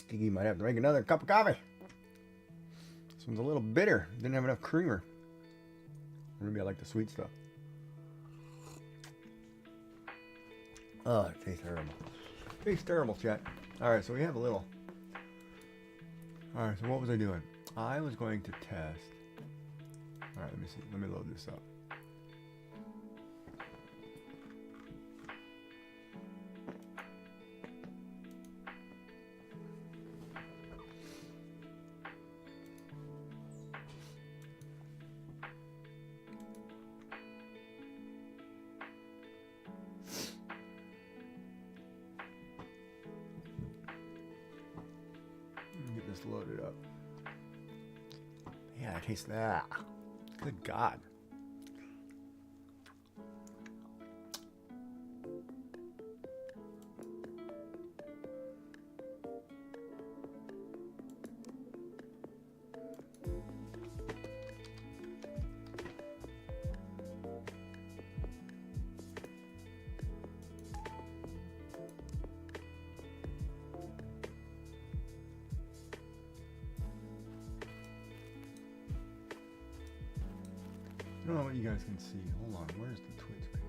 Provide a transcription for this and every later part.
Kiki might have to make another cup of coffee. This one's a little bitter. Didn't have enough creamer. Maybe I like the sweet stuff. Oh, it tastes terrible. It tastes terrible, chat. Alright, so we have a little. Alright, so what was I doing? I was going to test. Alright, let me see. Let me load this up. Get this loaded up. Yeah, I taste that. Good God. I don't know what you guys can see. Hold on, where's the Twitch page?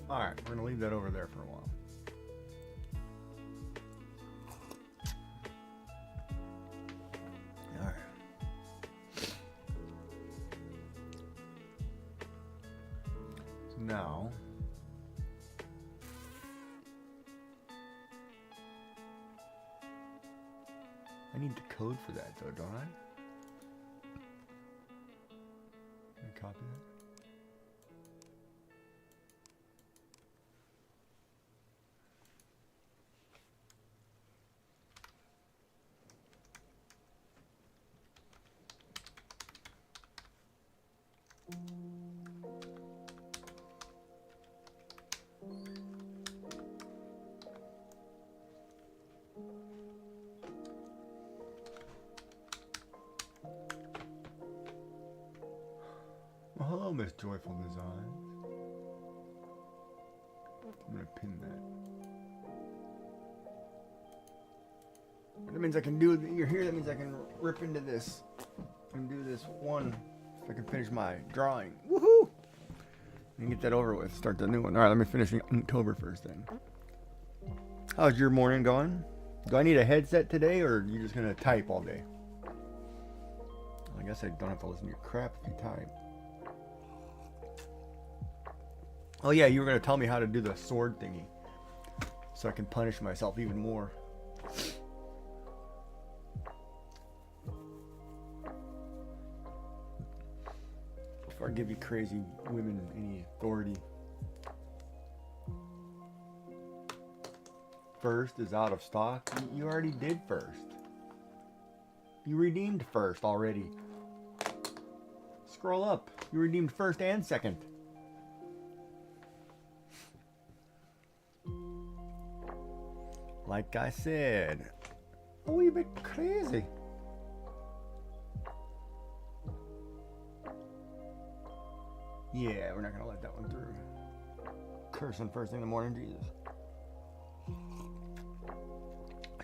Alright, we're going to leave that over there for a while. Alright. So now, I need the code for that though, don't I? Can I copy that? Well, hello, Miss Joyful Designs. I'm gonna pin that. That means I can do. You're here. That means I can rip into this and do this one. If I can finish my drawing, woohoo! And get that over with. Start the new one. All right, let me finish October first then. How's your morning going? Do I need a headset today, or are you just gonna type all day? I guess I don't have to listen to your crap if you type. Oh yeah, you were gonna tell me how to do the sword thingy, so I can punish myself even more. Before I give you crazy women any authority. First is out of stock. You already did first. You redeemed first already. Scroll up. You redeemed first and second. Like I said, a wee bit crazy. Yeah, we're not gonna let that one through. Cursing first thing in the morning, Jesus.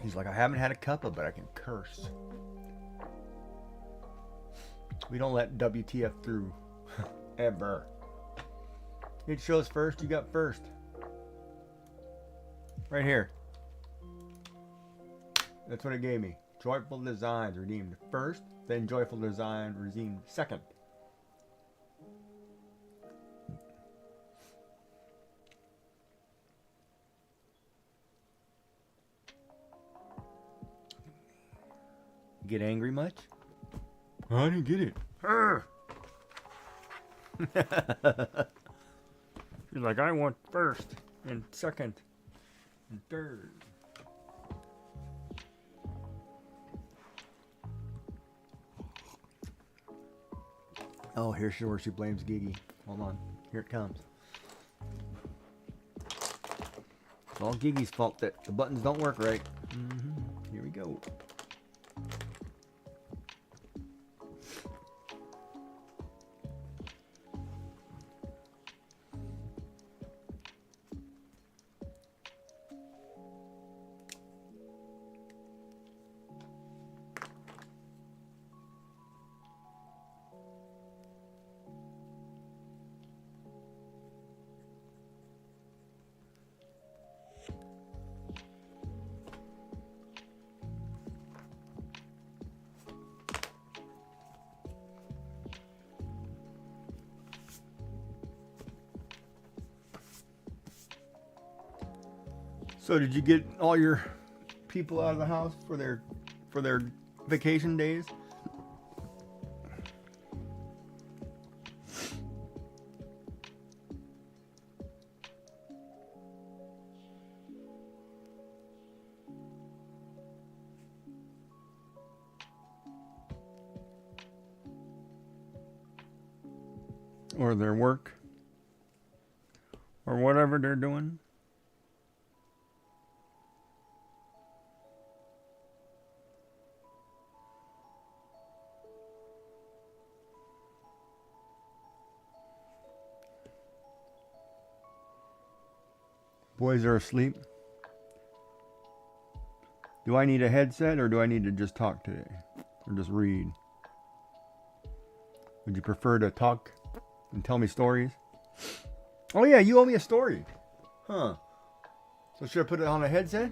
He's like, I haven't had a cuppa, but I can curse. We don't let WTF through. Ever. It shows first, you got first. Right here. That's what it gave me. Joyful Designs redeemed first, then Joyful Design redeemed second. Get angry much? I didn't get it. He's like, I want first and second and third. Oh, here's where she blames Gigi. Hold on. Here it comes. It's all Gigi's fault that the buttons don't work right. Here we go. So did you get all your people out of the house for their vacation days? Or their work? Or whatever they're doing? Boys are asleep. Do I need a headset or do I need to just talk today? Or just read? Would you prefer to talk and tell me stories? Oh yeah, you owe me a story. Huh. So should I put it on a headset?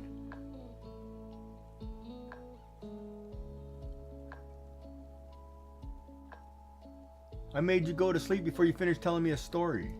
I made you go to sleep before you finished telling me a story.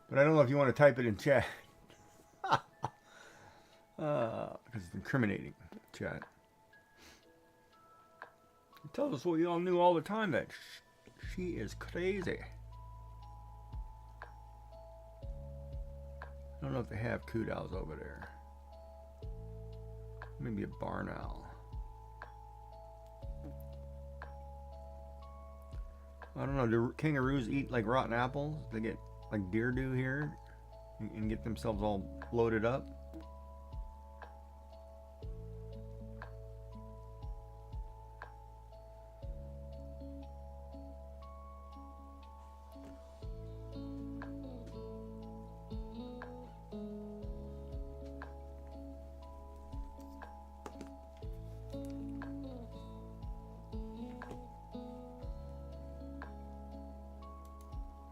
But I don't know if you want to type it in chat. Because it's incriminating, chat. It tells us what we all knew all the time, that she is crazy. I don't know if they have coot owls over there. Maybe a barn owl. I don't know, do kangaroos eat like rotten apples? They get like deer do here and get themselves all bloated up?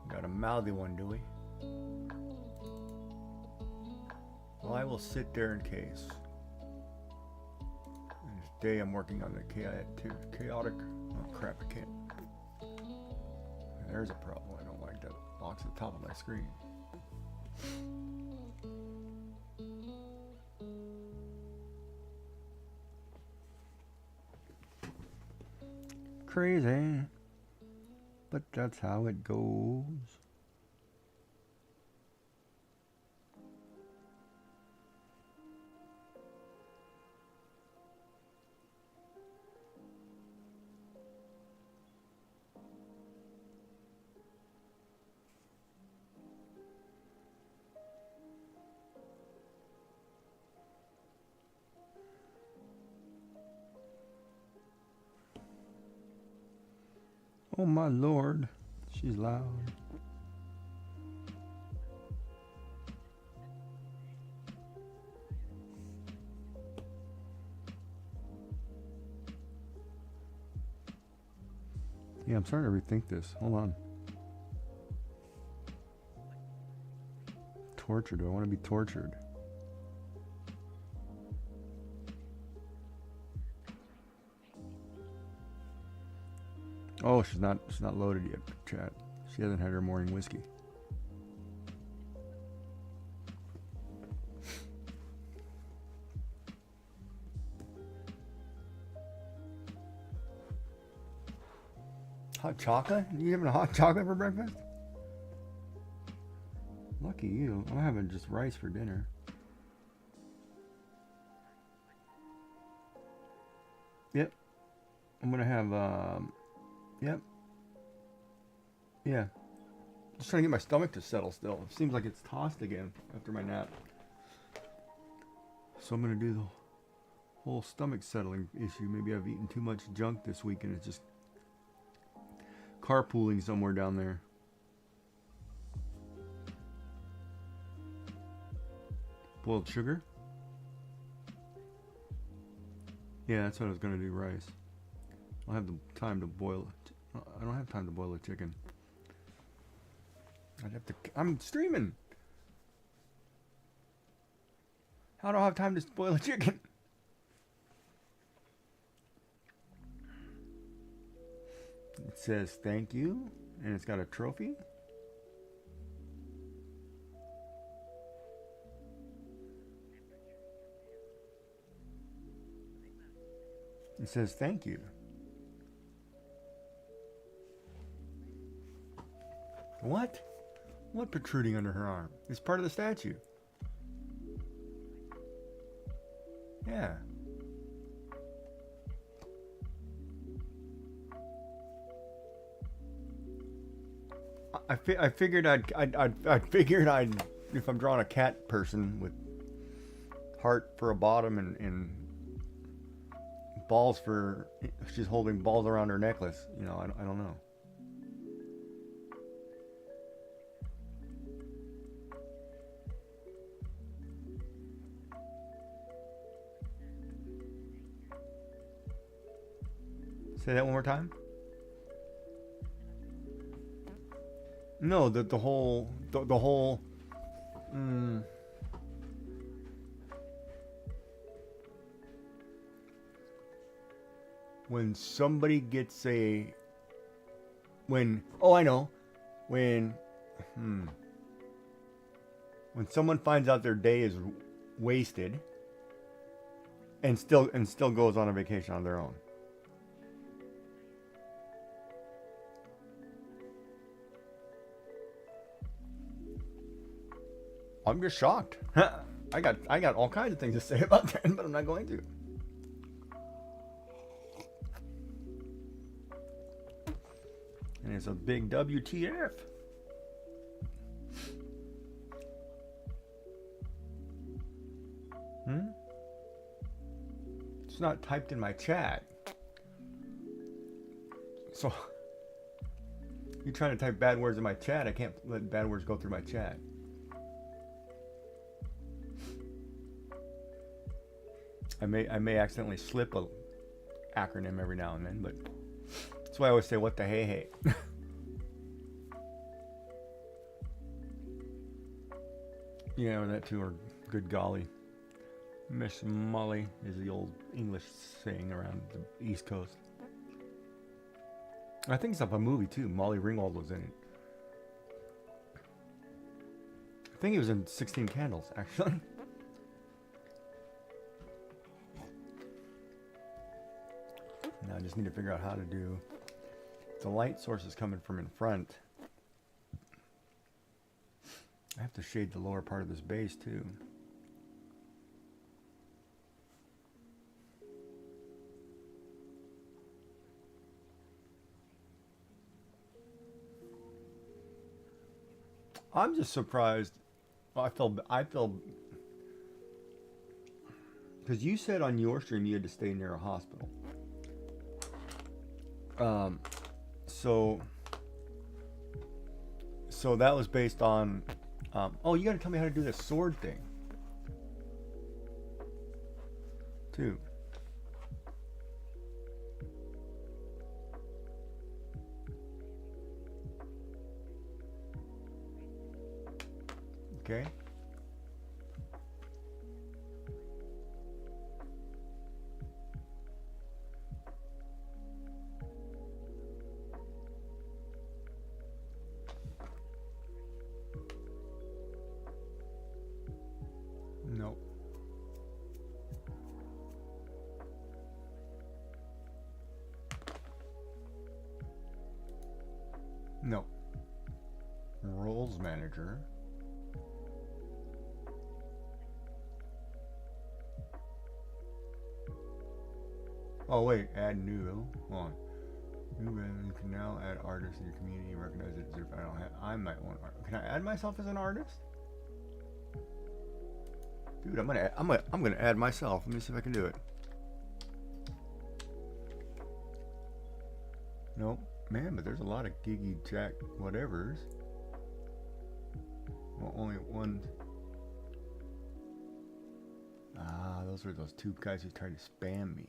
Got a mouthy one, do we? Well, I will sit there in case. And this day I'm working on the chaotic. Oh crap! I can't. There's a problem. I don't like that box at the top of my screen. Crazy. But that's how it goes. Oh my lord, she's loud. Yeah, I'm starting to rethink this. Hold on. Torture. Do I want to be tortured? Oh, she's not loaded yet, chat. She hasn't had her morning whiskey. Hot chocolate? You having a hot chocolate for breakfast? Lucky you. I'm having just rice for dinner. Yep. I'm gonna have, yep. Yeah. Just trying to get my stomach to settle still. It seems like it's tossed again after my nap. So I'm gonna do the whole stomach settling issue. Maybe I've eaten too much junk this week and it's just carpooling somewhere down there. Boiled sugar? Yeah, that's what I was gonna do, rice. I'll have the time to boil it. I don't have time to boil a chicken. I'd have to. I'm streaming. How do I have time to boil a chicken? It says thank you, and it's got a trophy. It says thank you. What? What protruding under her arm? It's part of the statue. Yeah. I figured I'd if I'm drawing a cat person with heart for a bottom and balls for, she's holding balls around her necklace. You know, I don't know. Say that one more time. No, the whole. When somebody gets a. Oh, I know. When someone finds out their day is wasted, and still goes on a vacation on their own. I'm just shocked. I got all kinds of things to say about that, but I'm not going to. And it's a big WTF. It's not typed in my chat. So you're trying to type bad words in my chat. I can't let bad words go through my chat. I may accidentally slip a acronym every now and then, but that's why I always say what the hey. Yeah, or that too, or good golly. Miss Molly is the old English saying around the East Coast. I think it's up a movie too. Molly Ringwald was in it. I think he was in 16 Candles, actually. Now I just need to figure out how to do. The light source is coming from in front. I have to shade the lower part of this base too. I'm just surprised. I feel because you said on your stream you had to stay near a hospital. So that was based on. Oh, you got to tell me how to do this sword thing. Too. Okay. No. No. Roles manager. Oh wait, add new. Hold on. New you can now add artists in your community and recognize it. If I don't have, I might want art. Can I add myself as an artist? Dude, I'm gonna add myself. Let me see if I can do it. Nope. Man, but there's a lot of giggy jack whatevers. Well, only one. Ah, those were those two guys who tried to spam me.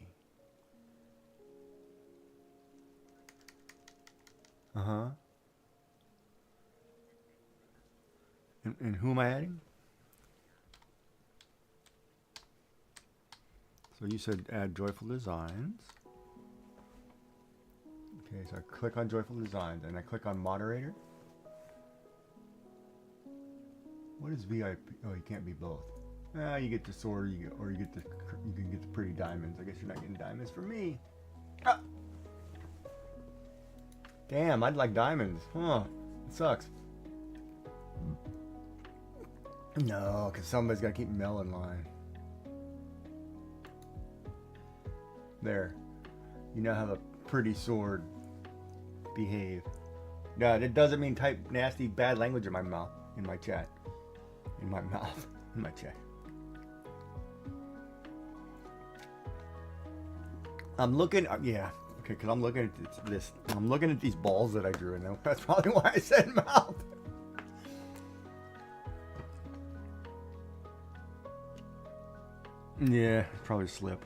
Uh-huh. And who am I adding? So you said add Joyful Designs. Okay, so I click on Joyful Designs and I click on Moderator. What is VIP? Oh, you can't be both. Ah, you get the sword, you can get the pretty diamonds. I guess you're not getting diamonds from me. Ah! Damn, I'd like diamonds. Huh? It sucks. No, because somebody's got to keep Mel in line. There. You now have a pretty sword. Behave. No, it doesn't mean type nasty bad language in my mouth. In my chat. In my mouth. In my chat. I'm looking. Yeah. Okay, because I'm looking at this. I'm looking at these balls that I drew, and that's probably why I said mouth. Yeah, probably slip.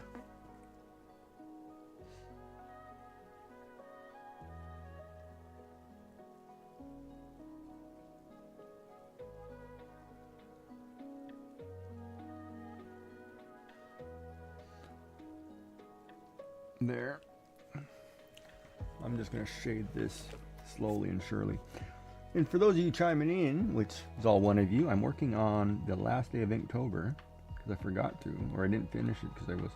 There. I'm just going to shade this slowly and surely. And for those of you chiming in, which is all one of you, I'm working on the last day of Inktober because I forgot to, or I didn't finish it because I was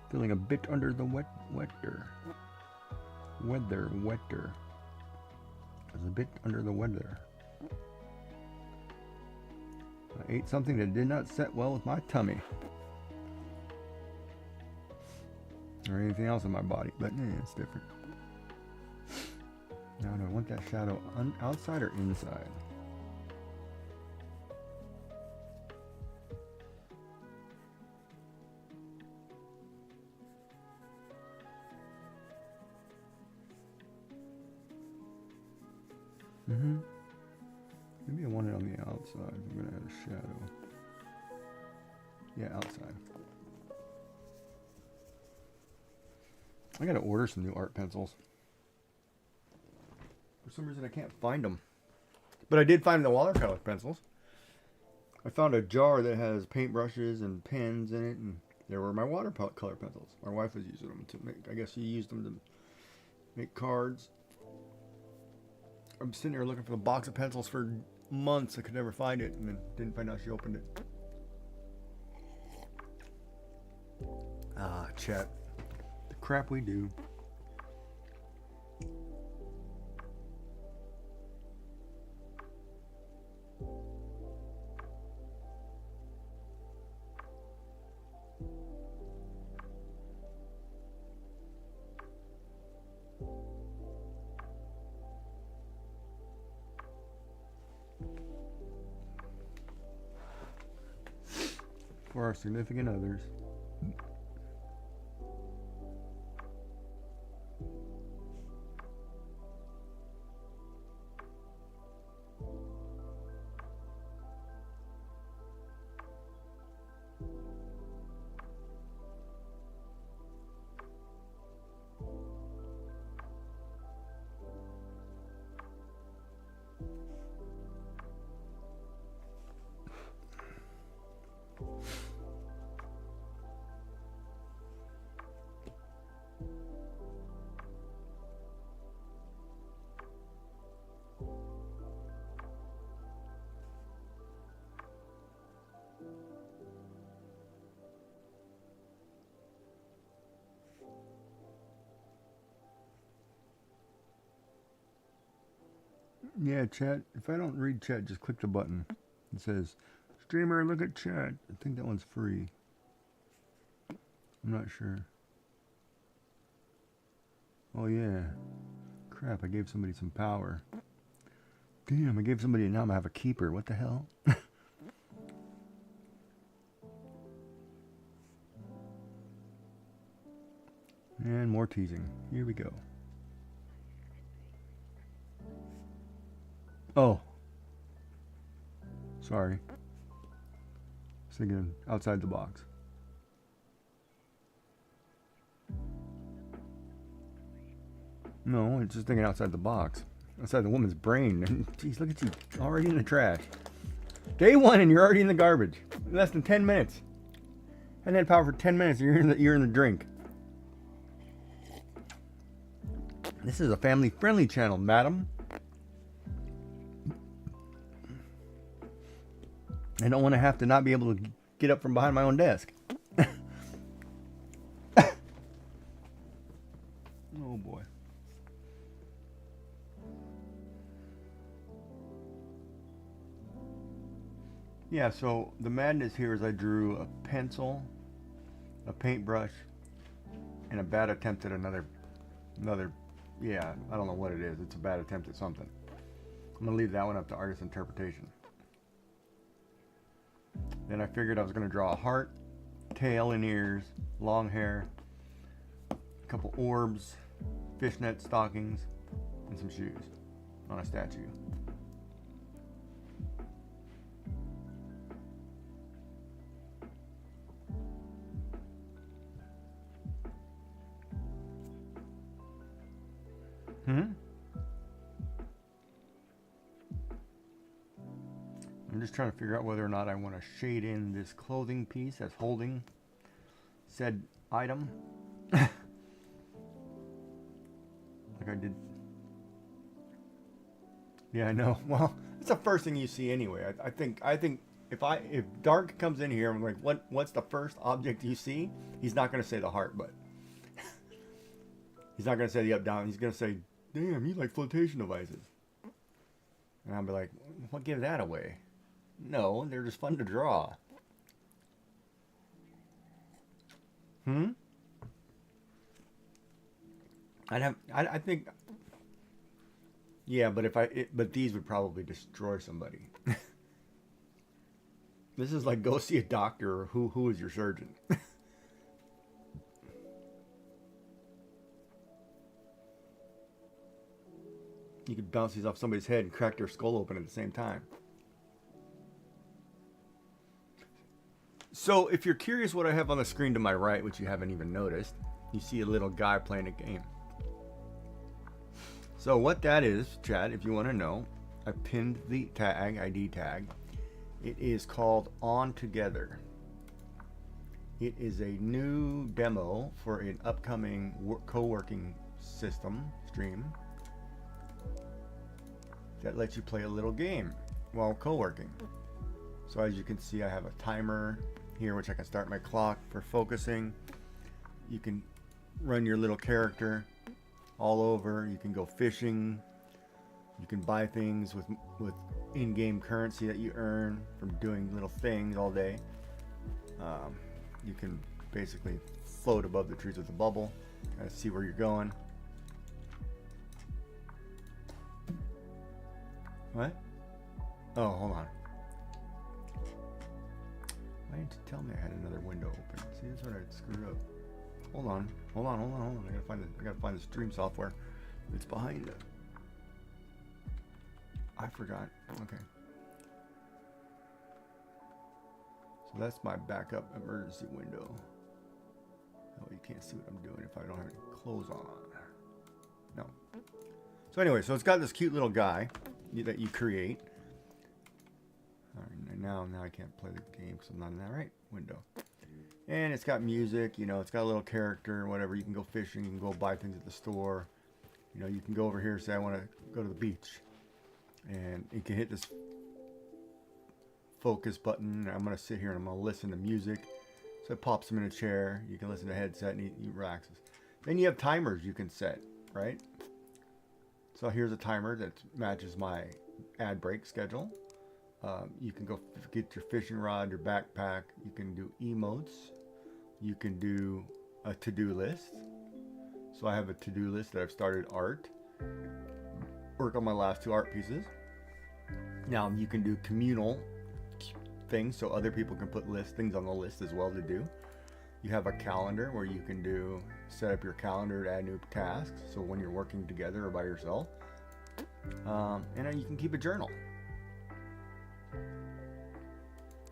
feeling a bit under the weather. I was a bit under the weather. I ate something that did not set well with my tummy. Or anything else in my body, but it's different. Now, do I want that shadow outside or inside? Maybe I want it on the outside. I'm gonna add a shadow. Yeah, outside. I gotta order some new art pencils. For some reason I can't find them. But I did find the watercolor pencils. I found a jar that has paintbrushes and pens in it, and there were my watercolor pencils. My wife was using them to make, I guess she used them to make cards. I'm sitting here looking for the box of pencils for months. I could never find it, and then didn't find out she opened it. Ah, chat. The crap we do. For our significant others. Yeah, chat. If I don't read chat, just click the button. It says, streamer, look at chat. I think that one's free. I'm not sure. Oh, yeah. Crap, I gave somebody some power. Damn, I gave somebody, now I'm gonna have a keeper. What the hell? And more teasing. Here we go. Oh. Sorry. I was thinking outside the box. No, it's just thinking outside the box. Outside the woman's brain. Jeez, look at you. Already in the trash. Day one and you're already in the garbage. In less than 10 minutes. I hadn't had power for 10 minutes and you're in the drink. This is a family-friendly channel, madam. I don't want to have to not be able to get up from behind my own desk. Oh boy. Yeah, so the madness here is I drew a pencil, a paintbrush, and a bad attempt at another, yeah, I don't know what it is. It's a bad attempt at something. I'm going to leave that one up to artist interpretation. Then I figured I was going to draw a heart, tail and ears, long hair, a couple orbs, fishnet stockings, and some shoes on a statue. I'm just trying to figure out whether or not I want to shade in this clothing piece that's holding said item. Like I did. Yeah, I know. Well, it's the first thing you see anyway. I think if Dark comes in here and I'm like, what's the first object you see? He's not going to say the heart, but he's not going to say the up down. He's going to say, damn, you like flotation devices. And I'll be like, what gives that away? No, they're just fun to draw. I think, yeah, but but these would probably destroy somebody. This is like go see a doctor or who is your surgeon. You could bounce these off somebody's head and crack their skull open at the same time. So if you're curious what I have on the screen to my right, which you haven't even noticed, you see a little guy playing a game. So what that is, chat, if you want to know, I pinned the tag, ID tag. It is called On Together. It is a new demo for an upcoming co-working system stream that lets you play a little game while co-working. So as you can see, I have a timer here, which I can start my clock for focusing. You can run your little character all over. You can go fishing. You can buy things with in-game currency that you earn from doing little things all day. You can basically float above the trees with a bubble, kind of see where you're going. What? Oh, hold on. Why didn't you tell me I had another window open? See, that's what I screwed up. Hold on. I gotta find the stream software. It's behind it. I forgot. Okay. So that's my backup emergency window. Oh, you can't see what I'm doing if I don't have any clothes on. No. So anyway, so it's got this cute little guy that you create. All right, now I can't play the game because I'm not in that right window. And it's got music, you know, it's got a little character and whatever. You can go fishing, you can go buy things at the store. You know, you can go over here and say, I want to go to the beach. And you can hit this focus button. I'm going to sit here and I'm going to listen to music. So it pops him in a chair. You can listen to a headset and he relaxes. Then you have timers you can set, right? So here's a timer that matches my ad break schedule. You can go get your fishing rod, your backpack. You can do emotes. You can do a to-do list. So I have a to-do list that I've started art. Work on my last 2 art pieces. Now you can do communal things so other people can put things on the list as well to do. You have a calendar where you can set up your calendar to add new tasks. So when you're working together or by yourself. And then you can keep a journal.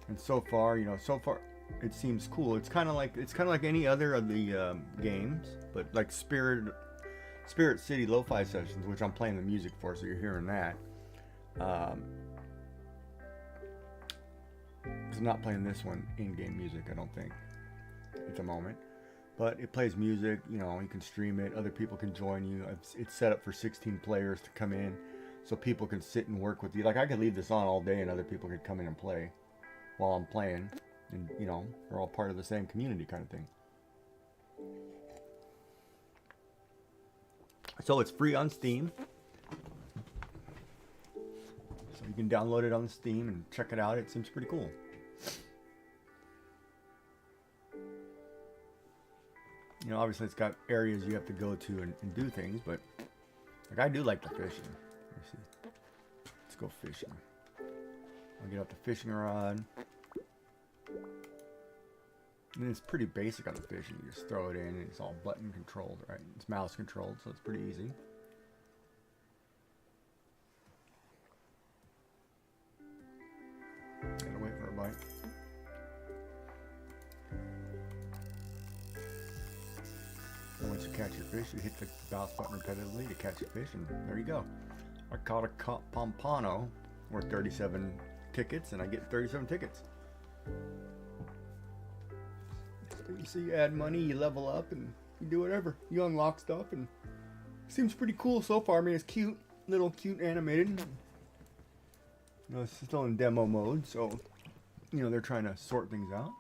And so far it seems cool. It's kind of like any other of the games, but like Spirit City Lo-Fi Sessions, which I'm playing the music for, so you're hearing that. I'm not playing this one in-game music, I don't think, at the moment. But it plays music, you can stream it, other people can join you. It's set up for 16 players to come in, so people can sit and work with you. Like, I could leave this on all day and other people could come in and play while I'm playing. And, we're all part of the same community kind of thing. So it's free on Steam. So you can download it on Steam and check it out. It seems pretty cool. Obviously it's got areas you have to go to and do things, but like I do like the fishing. Let me see. Let's go fishing. I'll get out the fishing rod. And it's pretty basic on the fishing. You just throw it in and it's all button controlled, right? It's mouse controlled, so it's pretty easy. Gotta wait for a bite. And once you catch your fish, you hit the mouse button repetitively to catch your fish, and there you go. I caught a pompano worth 37 tickets, and I get 37 tickets. So you add money, you level up, and you do whatever. You unlock stuff, and it seems pretty cool so far. I mean, it's cute, little cute animated. It's still in demo mode, so they're trying to sort things out.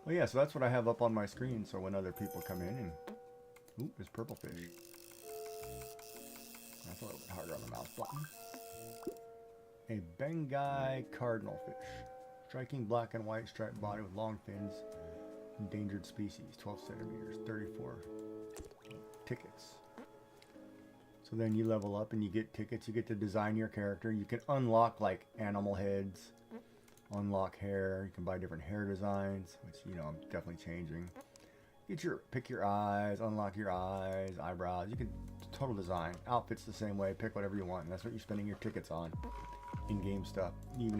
Well, yeah, so that's what I have up on my screen. So when other people come in and ooh, there's purple fish. That's a little bit harder on the mouse button. A Bengai cardinal fish. Striking black and white striped body with long fins. Endangered species. 12 centimeters. 34 tickets. So then you level up and you get tickets. You get to design your character. You can unlock like animal heads. Unlock hair. You can buy different hair designs, which I'm definitely changing. Pick your eyes. Unlock your eyes. Eyebrows. You can total design. Outfits the same way. Pick whatever you want. And that's what you're spending your tickets on. In-game stuff. You can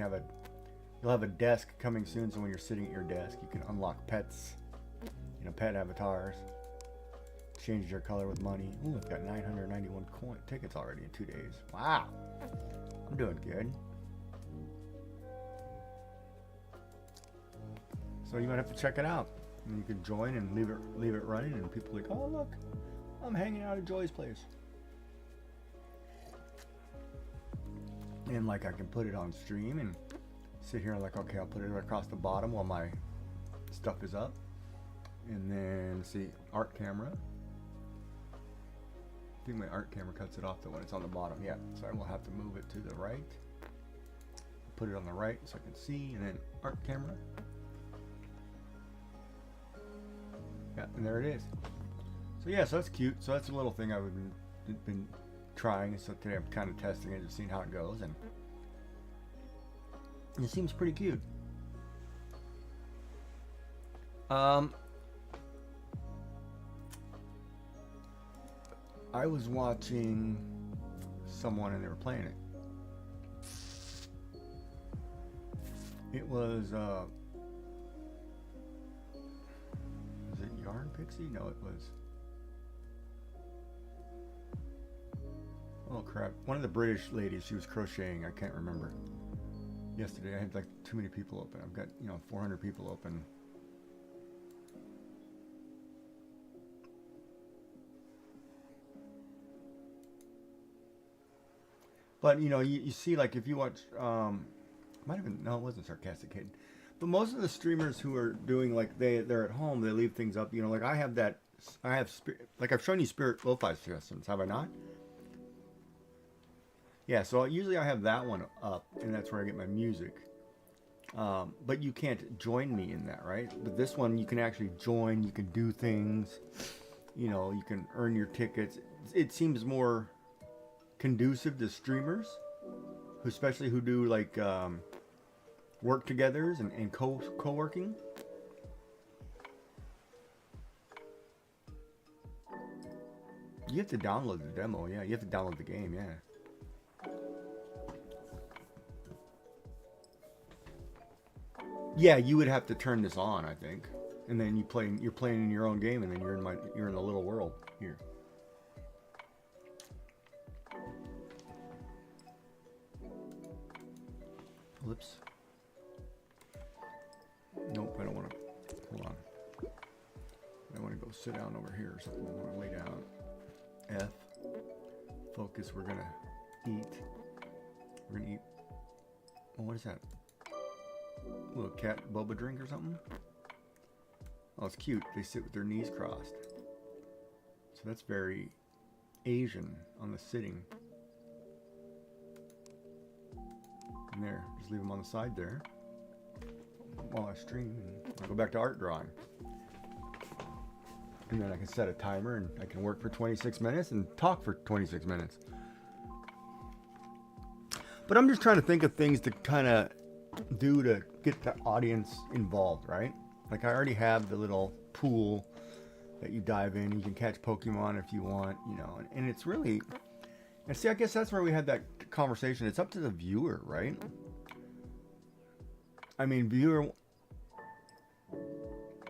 you'll have a desk coming soon, so when you're sitting at your desk, you can unlock pets, pet avatars, change their color with money. Ooh, I've got 991 tickets already in 2 days. Wow, I'm doing good. So you might have to check it out. And you can join and leave it running, and people are like, oh look, I'm hanging out at Joy's place. And like I can put it on stream and sit here and like, okay, I'll put it across the bottom while my stuff is up. And then see, art camera. I think my art camera cuts it off when it's on the bottom. Yeah, so I will have to move it to the right. Put it on the right so I can see, and then art camera. Yeah, and there it is. So yeah, so that's cute. So that's a little thing I've been trying. So today I'm kind of testing it, just seeing how it goes, and it seems pretty cute. I was watching someone and they were playing it. It was it Yarn Pixie? No, it was, oh crap, one of the British ladies. She was crocheting. I can't remember. Yesterday I had like too many people open. I've got 400 people open. But you see, like if you watch might have been, no, it wasn't Sarcastic Kid, but most of the streamers who are doing like they're at home, they leave things up, like I have that like I've shown you Spirit Lo-Fi sessions, have I not? Yeah, so usually I have that one up, and that's where I get my music. But you can't join me in that, right? But this one you can actually join. You can do things. You know, you can earn your tickets. It seems more conducive to streamers, especially who do like work togethers and co-working. You have to download the demo, yeah. You have to download the game, yeah. Yeah, you would have to turn this on, I think, and then you're playing in your own game, and then you're in the little world here. Whoops. Nope, I don't want to. Hold on. I want to go sit down over here or something. I want to lay down. F. Focus. We're gonna eat. We're gonna eat. Oh, what is that? A little cat boba drink or something? Oh, it's cute. They sit with their knees crossed. So that's very Asian on the sitting. And there, just leave them on the side there while I stream, and I'll go back to art drawing. And then I can set a timer, and I can work for 26 minutes and talk for 26 minutes. But I'm just trying to think of things to kind of do to get the audience involved, right? Like I already have the little pool that you dive in. You can catch Pokemon if you want, you know, and it's really, and see, I guess that's where we had that conversation. It's up to the viewer, right? I mean, viewer,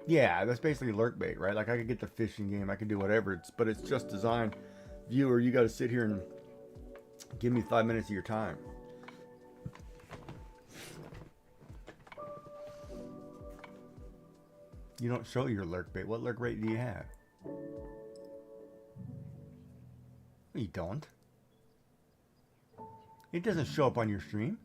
yeah, that's basically lurk bait, right? Like I could get the fishing game, I could do whatever, but it's just designed. Viewer, you got to sit here and give me 5 minutes of your time. You don't show your lurk bait. What lurk bait do you have? You don't. It doesn't show up on your stream.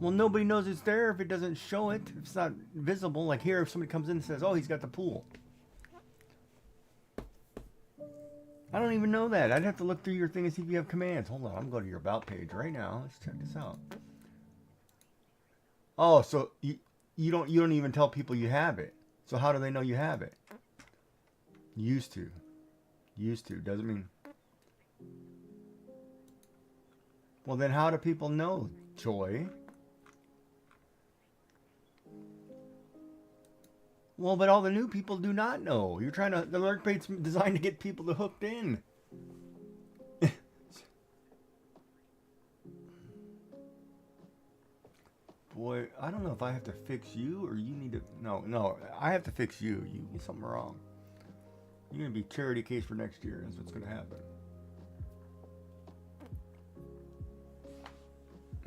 Well, nobody knows it's there if it doesn't show it. If it's not visible. Like here, if somebody comes in and says, oh, he's got the pool. I don't even know that. I'd have to look through your thing and see if you have commands. Hold on, I'm going to your about page right now. Let's check this out. Oh, so you don't even tell people you have it. So how do they know you have it? Used to. Doesn't mean. Well, then how do people know, Joy? Well, but all the new people do not know. You're trying to, the lurk bait's designed to get people to hooked in. Boy, I don't know if I have to fix you or you need to, no, I have to fix you. You did something wrong. You're going to be charity case for next year. That's what's going to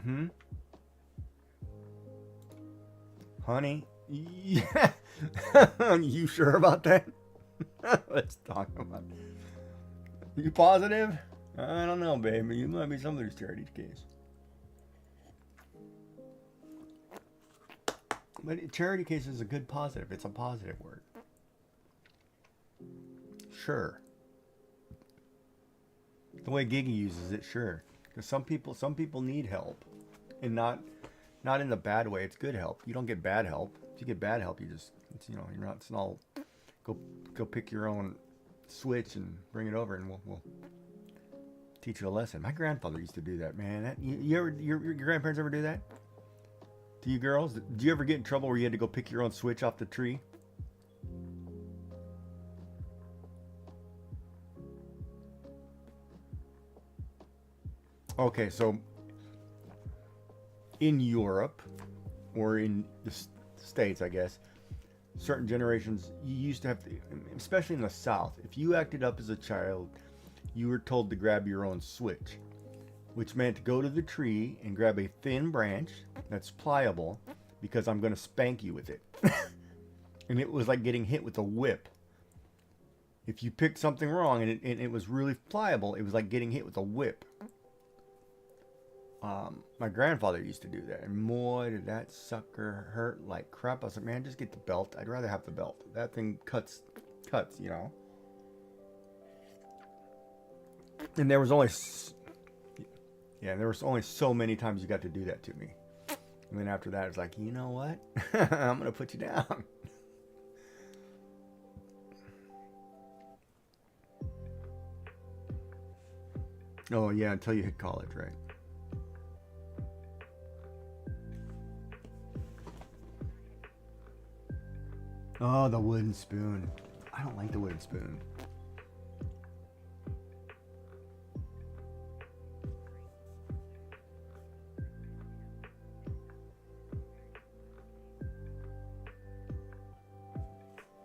happen. Honey? Yeah. You sure about that? Let's talk about it. You positive? I don't know, baby. You might be somebody's charity case. But charity case is a good positive. It's a positive word. Sure. The way Gigi uses it, sure. Because some people need help, and not in the bad way. It's good help. You don't get bad help. If you get bad help, you're not. It's not. Go pick your own switch and bring it over, and we'll teach you a lesson. My grandfather used to do that, man. Your grandparents ever do that? To you girls, did you ever get in trouble where you had to go pick your own switch off the tree? Okay, so in Europe, or in the States, I guess, certain generations, you used to have to, especially in the South, if you acted up as a child, you were told to grab your own switch, which meant go to the tree and grab a thin branch that's pliable, because I'm going to spank you with it. And it was like getting hit with a whip. If you picked something wrong and it was really pliable, it was like getting hit with a whip. My grandfather used to do that, and boy, did that sucker hurt like crap. I was like, man, just get the belt. I'd rather have the belt. That thing cuts, you know. And there was only, there was only so many times you got to do that to me. And then after that, it's like, you know what? I'm gonna put you down. Oh yeah, until you hit college, right? Oh, the wooden spoon. I don't like the wooden spoon.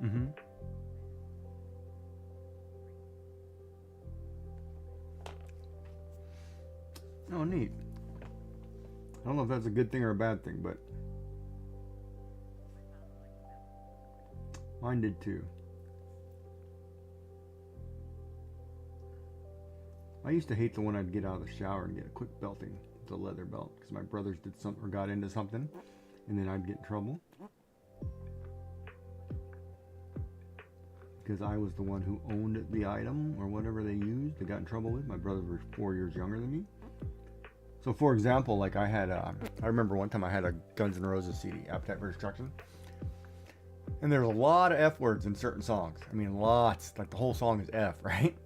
Mm-hmm. Oh, neat. I don't know if that's a good thing or a bad thing, but mine did too. I used to hate the one I'd get out of the shower and get a quick belting with a leather belt because my brothers did something or got into something, and then I'd get in trouble because I was the one who owned the item or whatever they used. They got in trouble with. My brothers were 4 years younger than me. So, for example, like I remember one time I had a Guns N' Roses CD, Appetite for Destruction. And there's a lot of F words in certain songs. I mean, lots. Like the whole song is F, right?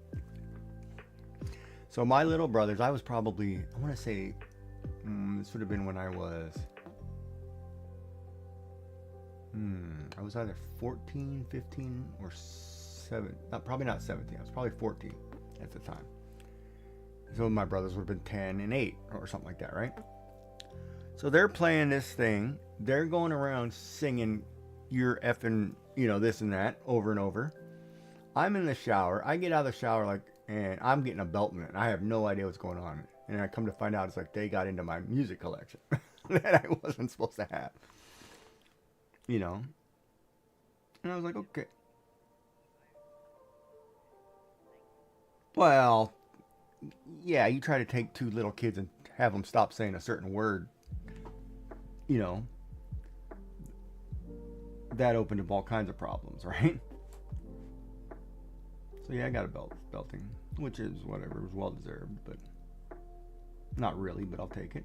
So my little brothers, I was probably, I want to say, this would have been when I was either 14, 15, or 7. Probably not 17. I was probably 14 at the time. So my brothers would have been 10 and 8 or something like that, right? So they're playing this thing. They're going around singing "You're effing," you know, this and that over and over. I'm in the shower. I get out of the shower and I'm getting a belt in it. I have no idea what's going on. And I come to find out it's like they got into my music collection that I wasn't supposed to have. You know? And I was like, okay. Well, yeah, you try to take two little kids and have them stop saying a certain word, you know, that opened up all kinds of problems, right? So yeah, I got a belting, which is whatever, it was well deserved, but not really, but I'll take it.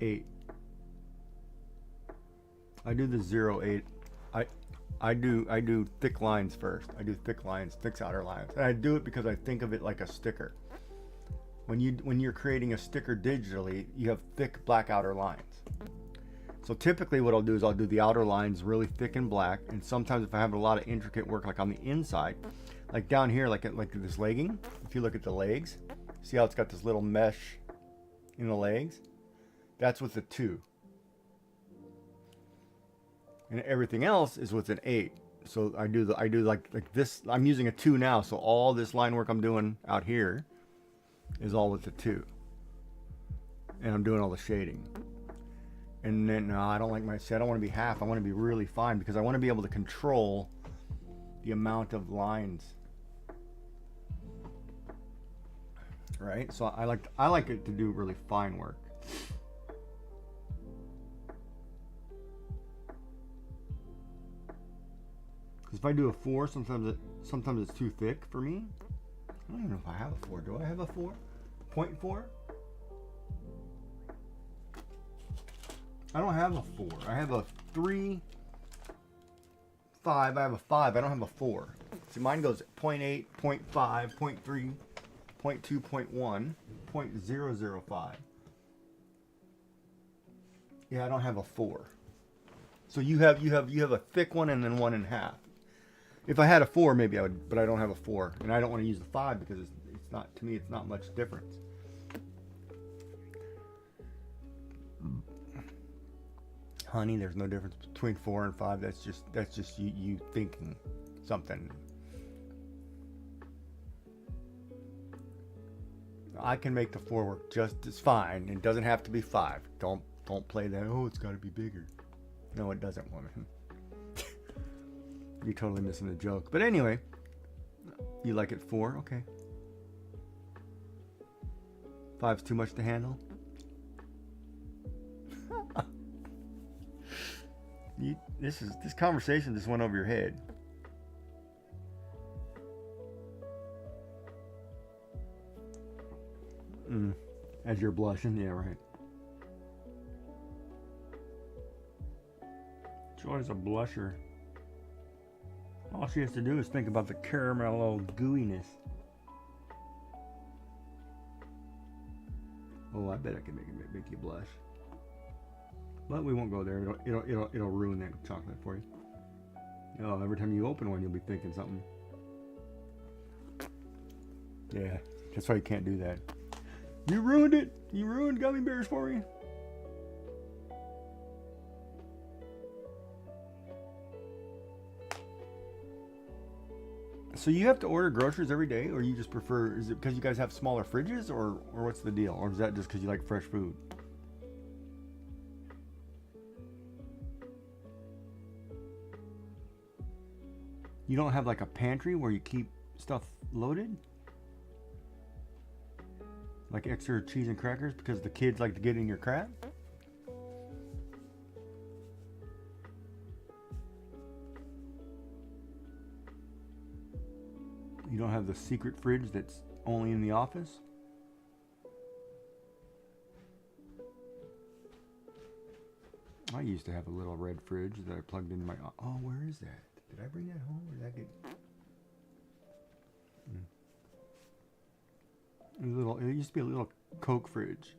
Eight. I do the 0-8. I do thick lines first. I do thick lines, thick outer lines, and I do it because I think of it like a sticker. When you're creating a sticker digitally, you have thick black outer lines. So typically, what I'll do is I'll do the outer lines really thick and black, and sometimes if I have a lot of intricate work like on the inside, like down here, like this legging. If you look at the legs, see how it's got this little mesh in the legs? That's with a 2. And everything else is with an 8. So I do like this. I'm using a 2 now, so all this line work I'm doing out here is all with the 2. And I'm doing all the shading. And then I don't like I don't want to be half. I want to be really fine because I want to be able to control the amount of lines. Right? So I like it to do really fine work. Because if I do a 4, sometimes it's too thick for me. I don't even know if I have a 4. Do I have a 4? 0.4? I don't have a 4. I have a 3, 5. I have a 5. I don't have a 4. See, mine goes 0.8, 0.5, 0.3, 0.2, 0.1, 0.005. Yeah, I don't have a 4. So you have a thick one and then 1.5. If I had a 4, maybe I would, but I don't have a 4, and I don't want to use the 5 because it's not, to me, it's not much difference. Honey, there's no difference between 4 and 5. That's just you thinking something. I can make the 4 work just as fine. It doesn't have to be 5. Don't play that. Oh, it's got to be bigger. No, it doesn't, woman. You're totally missing the joke. But anyway, you like it 4? Okay. 5's too much to handle? This conversation just went over your head. As you're blushing, yeah, right. Joy's a blusher. All she has to do is think about the caramel gooiness. Oh, I bet I can make you blush. But we won't go there. It'll ruin that chocolate for you. Oh, every time you open one, you'll be thinking something. Yeah, that's why you can't do that. You ruined it. You ruined gummy bears for me. So you have to order groceries every day, or you just prefer? Is it because you guys have smaller fridges, or what's the deal? Or is that just because you like fresh food? You don't have like a pantry where you keep stuff loaded? Like extra cheese and crackers because the kids like to get in your crap? You don't have the secret fridge that's only in the office? I used to have a little red fridge that I plugged in my... Oh, where is that? Did I bring that home or did I get... It used to be a little Coke fridge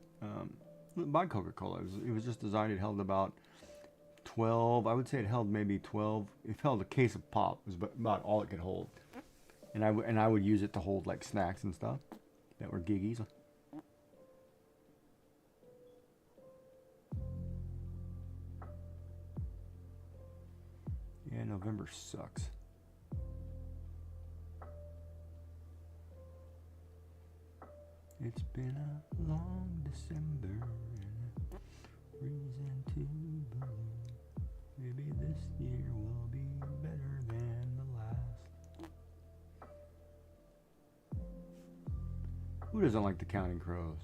by Coca-Cola. It was just designed. It held about 12. I would say it held maybe 12. It held a case of pop. It was about all it could hold. And I would use it to hold like snacks and stuff that were giggies. Yeah, November sucks. It's been a long December and a reason to believe maybe this year will be better than the last. Who doesn't like the Counting Crows?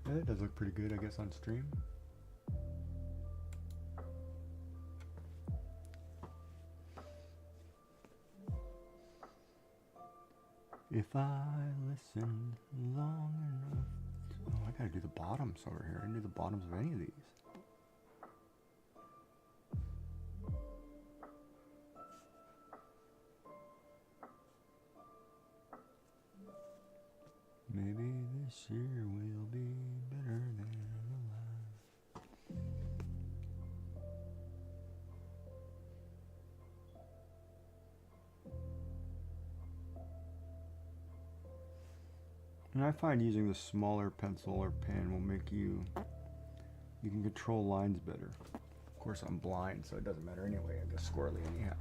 Yeah, it does look pretty good, I guess, on stream. If I listened long enough. Oh, I gotta do the bottoms over here. I didn't do the bottoms of any of these. Maybe this year will be better than the last. And I find using the smaller pencil or pen will make you can control lines better. Of course, I'm blind, so it doesn't matter anyway. I guess squirrely anyhow.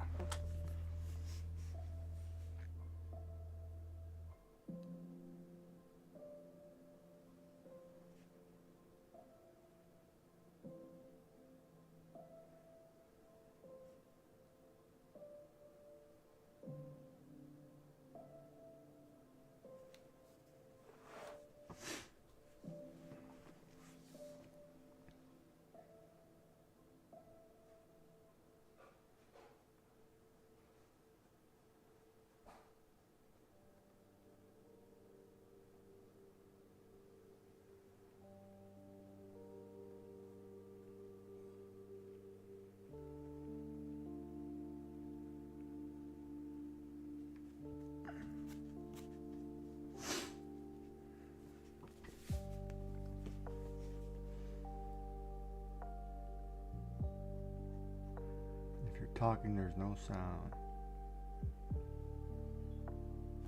Talking, there's no sound.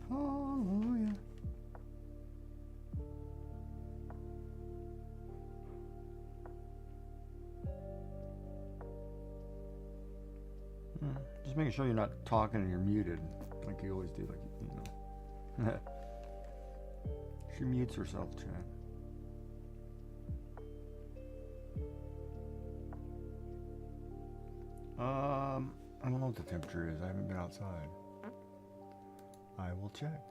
Hallelujah. Just making sure you're not talking and you're muted like you always do, like you know. She mutes herself, chat. I don't know what the temperature is. I haven't been outside. I will check.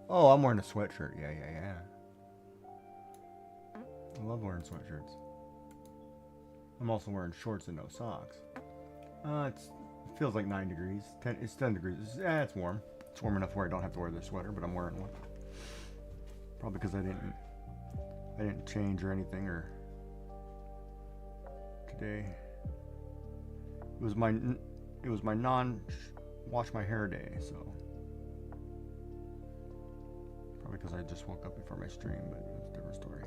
Oh, I'm wearing a sweatshirt. Yeah. I love wearing sweatshirts. I'm also wearing shorts and no socks. It feels like 9 degrees. It's 10 degrees. It's warm. It's warm enough where I don't have to wear the sweater, but I'm wearing one. Probably because I didn't change or anything or today. It was my non-wash my hair day, so probably because I just woke up before my stream, but it's a different story.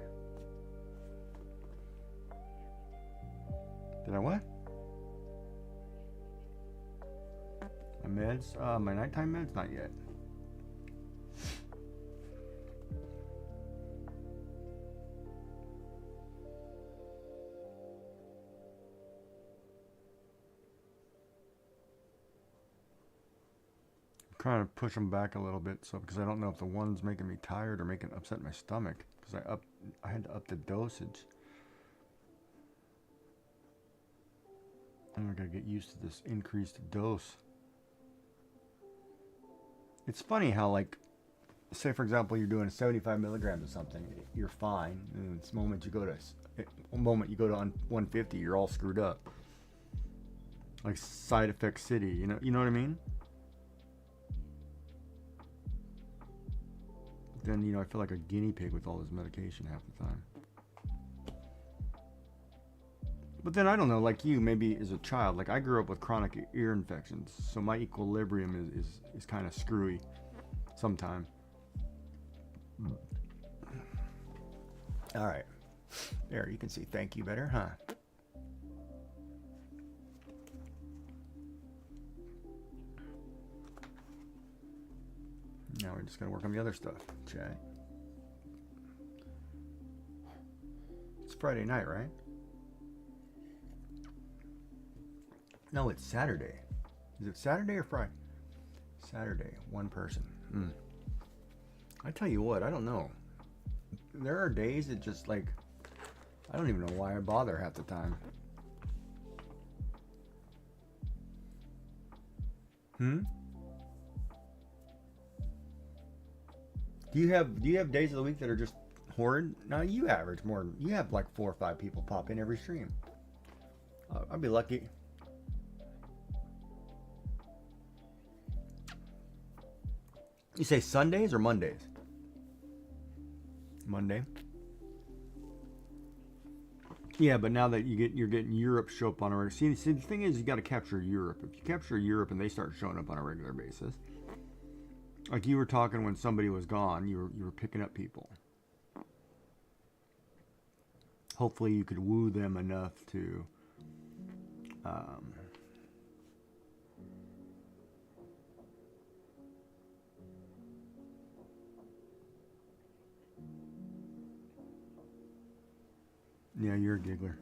Did I what? My meds? My nighttime meds? Not yet. Trying to push them back a little bit, so because I don't know if the one's making me tired or making upset my stomach, because I had to up the dosage. And I gotta get used to this increased dose. It's funny how, like, say for example you're doing 75 milligrams of something, you're fine, and the moment you go to 150, you're all screwed up. Like side effect city, you know what I mean? Then, I feel like a guinea pig with all this medication half the time. But then, I don't know, like you, maybe as a child, like I grew up with chronic ear infections, so my equilibrium is kind of screwy sometimes. All right. There, you can see thank you better, huh? Now we're just going to work on the other stuff, chat. It's Friday night, right? No, it's Saturday. Is it Saturday or Friday? Saturday, one person. I tell you what, I don't know. There are days that just like, I don't even know why I bother half the time. Do you have days of the week that are just horrid? Now you average more. You have like 4 or 5 people pop in every stream. I'd be lucky. You say Sundays or Mondays? Monday. Yeah, but now that you're getting Europe show up on a regular. See, the thing is, you got to capture Europe. If you capture Europe and they start showing up on a regular basis, like you were talking when somebody was gone, you were picking up people. Hopefully, you could woo them enough to. Yeah, you're a giggler.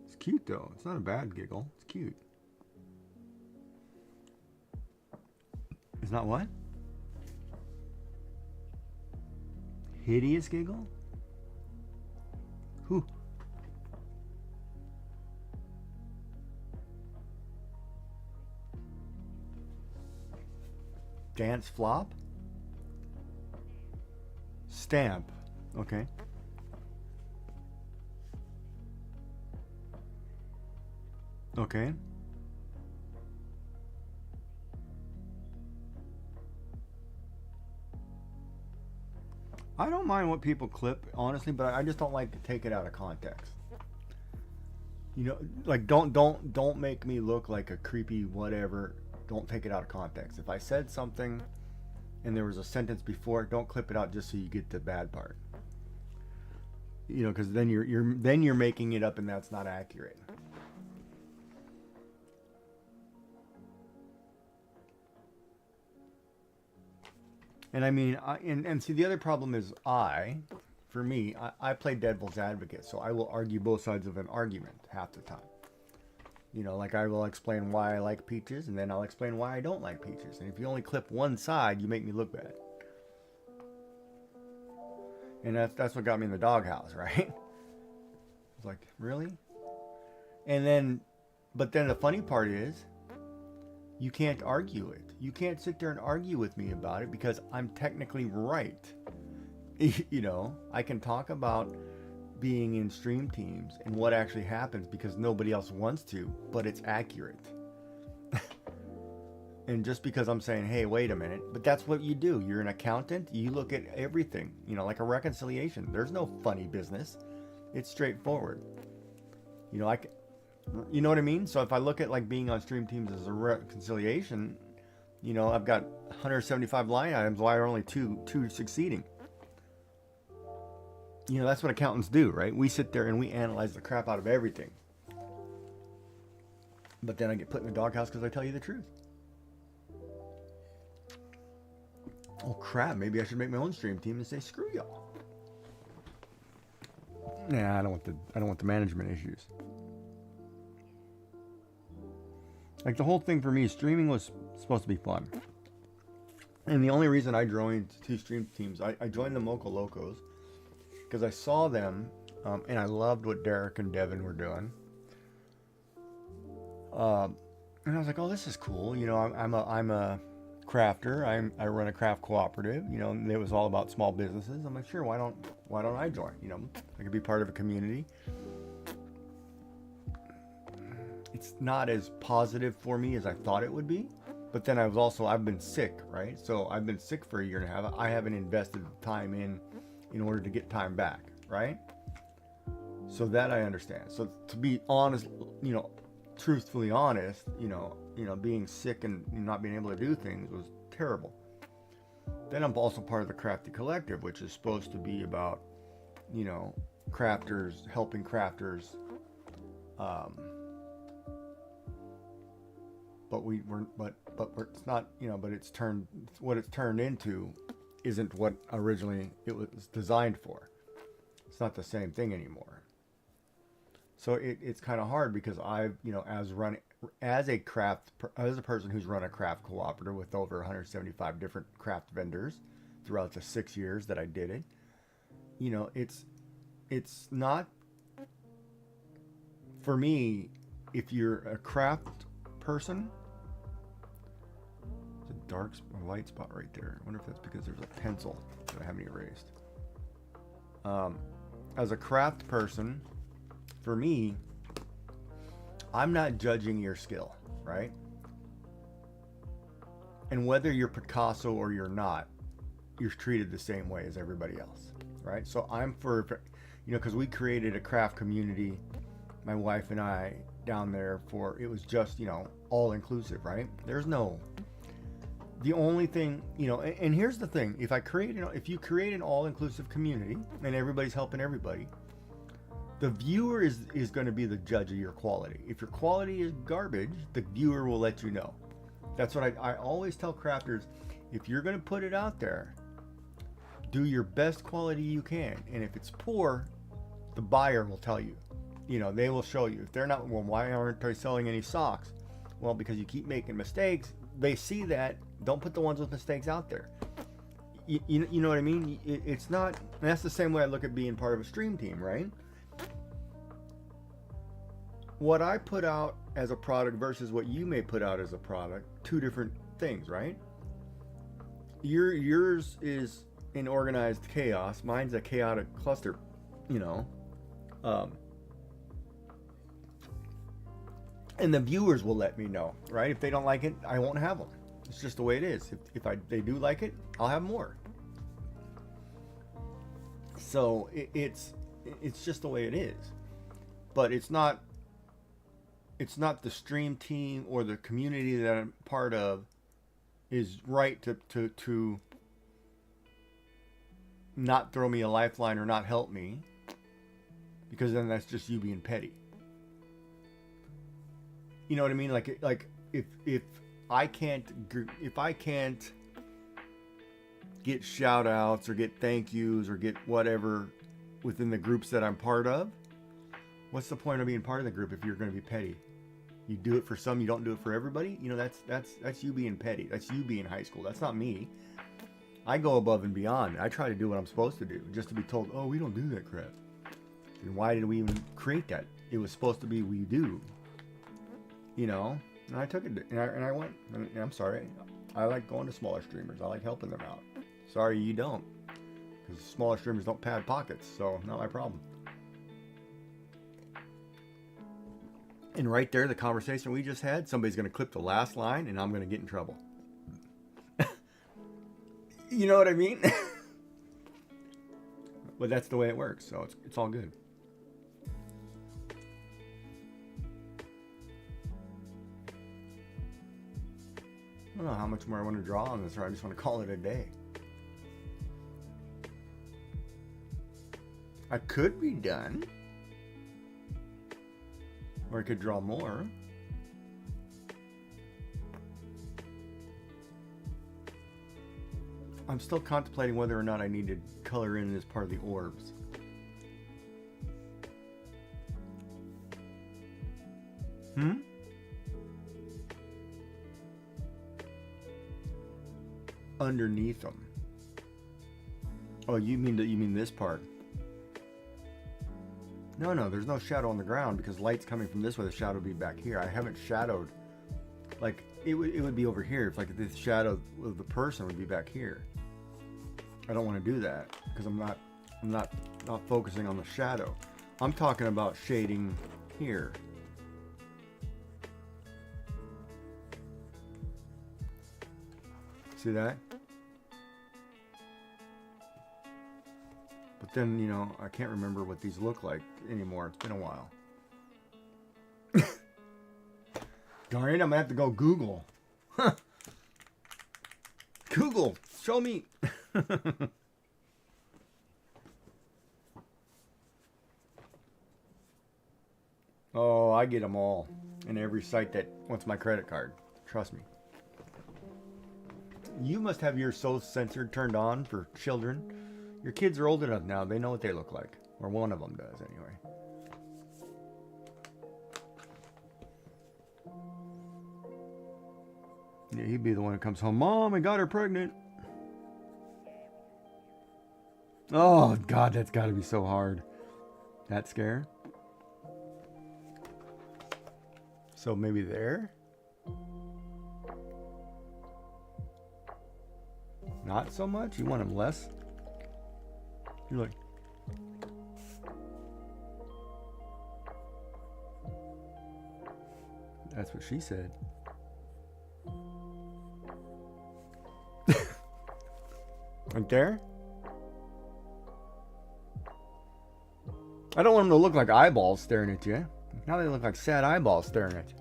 It's cute though. It's not a bad giggle. It's cute. It's not what? Hideous giggle? Who? Dance flop? Stamp. Okay. Okay. I don't mind what people clip, honestly, but I just don't like to take it out of context. Like don't make me look like a creepy whatever. Don't take it out of context. If I said something and there was a sentence before it, don't clip it out just so you get the bad part. Because then you're making it up and that's not accurate. And I mean, and see, the other problem is for me, I play devil's advocate, so I will argue both sides of an argument half the time. You know, like I will explain why I like peaches, and then I'll explain why I don't like peaches. And if you only clip one side, you make me look bad. And that's what got me in the doghouse, right? It's like, really? And then, but then the funny part is, you can't argue it. You can't sit there and argue with me about it because I'm technically right. You know, I can talk about being in stream teams and what actually happens because nobody else wants to, but it's accurate. And just because I'm saying, hey, wait a minute, but that's what you do. You're an accountant. You look at everything, you know, like a reconciliation. There's no funny business. It's straightforward. You know, you know what I mean? So if I look at like being on stream teams as a reconciliation, you know, I've got 175 line items. Why are only two succeeding? You know, that's what accountants do, right? We sit there and we analyze the crap out of everything. But then I get put in the doghouse because I tell you the truth. Oh crap, maybe I should make my own stream team and say screw y'all. Nah, I don't want the management issues. Like the whole thing for me, streaming was supposed to be fun. And the only reason I joined two stream teams, I joined the Mocha Locos because I saw them and I loved what Derek and Devin were doing. And I was like, oh, this is cool. You know, I'm a crafter. I run a craft cooperative. You know, and it was all about small businesses. I'm like, sure, why don't I join? You know, I could be part of a community. It's not as positive for me as I thought it would be. But then I've been sick, right? So I've been sick for a year and a half. I haven't invested time in order to get time back, right? So that I understand. So to be honest, you know, truthfully honest, you know, being sick and not being able to do things was terrible. Then I'm also part of the Crafty Collective, which is supposed to be about, you know, crafters, helping crafters. But it's not, you know, but what it's turned into isn't what originally it was designed for. It's not the same thing anymore. So it's kind of hard because I've, you know, as a person who's run a craft cooperative with over 175 different craft vendors throughout the 6 years that I did it, you know, it's not, for me, if you're a craft person, there's a dark light spot right there. I wonder if that's because there's a pencil that I haven't erased. As a craft person, for me, I'm not judging your skill, right? And whether you're Picasso or you're not, you're treated the same way as everybody else, right? So I'm for, you know, because we created a craft community, my wife and I, down there it was just, you know, all inclusive, right? The only thing, you know, and here's the thing, if you create an all inclusive community and everybody's helping everybody, the viewer is going to be the judge of your quality. If your quality is garbage, the viewer will let you know. That's what I always tell crafters. If you're going to put it out there, do your best quality you can. And if it's poor, the buyer will tell you. You know, they will show you. If they're not, well, why aren't they selling any socks? Well, because you keep making mistakes. They see that. Don't put the ones with mistakes out there. You know what I mean? It's not, and that's the same way I look at being part of a stream team, right? What I put out as a product versus what you may put out as a product, two different things, right? Yours is in organized chaos. Mine's a chaotic cluster, you know. And the viewers will let me know, right? If they don't like it, I won't have them. It's just the way it is. If they do like it, I'll have more. So it's just the way it is. But it's not the stream team or the community that I'm part of is right to not throw me a lifeline or not help me, because then that's just you being petty. You know what I mean? Like if I can't get shout outs or get thank yous or get whatever within the groups that I'm part of, what's the point of being part of the group if you're going to be petty? You do it for some, you don't do it for everybody. You know, that's you being petty. That's you being high school. That's not me. I go above and beyond. I try to do what I'm supposed to do, just to be told, oh, we don't do that crap. And why did we even create that? It was supposed to be we do. You know? And I took it, and I went, and I'm sorry. I like going to smaller streamers. I like helping them out. Sorry you don't. Because smaller streamers don't pad pockets, so not my problem. And right there, the conversation we just had, somebody's going to clip the last line, and I'm going to get in trouble. You know what I mean? But that's the way it works, so it's all good. I don't know how much more I want to draw on this, or I just want to call it a day. I could be done. Or I could draw more. I'm still contemplating whether or not I need to color in as part of the orbs. Underneath them. Oh, you mean this part? No, there's no shadow on the ground because light's coming from this way. The shadow would be back here. I haven't shadowed. Like it would be over here. If like the shadow of the person would be back here. I don't want to do that because I'm not focusing on the shadow. I'm talking about shading here. See that? But then, you know, I can't remember what these look like anymore. It's been a while. Darn it, I'm gonna have to go Google. Google, show me. Oh, I get them all in every site that wants my credit card. Trust me. You must have your soul sensor turned on for children. Your kids are old enough now. They know what they look like. Or one of them does, anyway. Yeah, he'd be the one that comes home. Mom, I got her pregnant. Oh, God, that's got to be so hard. That scare? So maybe there? Not so much? You want him less? You're like... That's what she said. Right there? I don't want them to look like eyeballs staring at you. Now they look like sad eyeballs staring at you.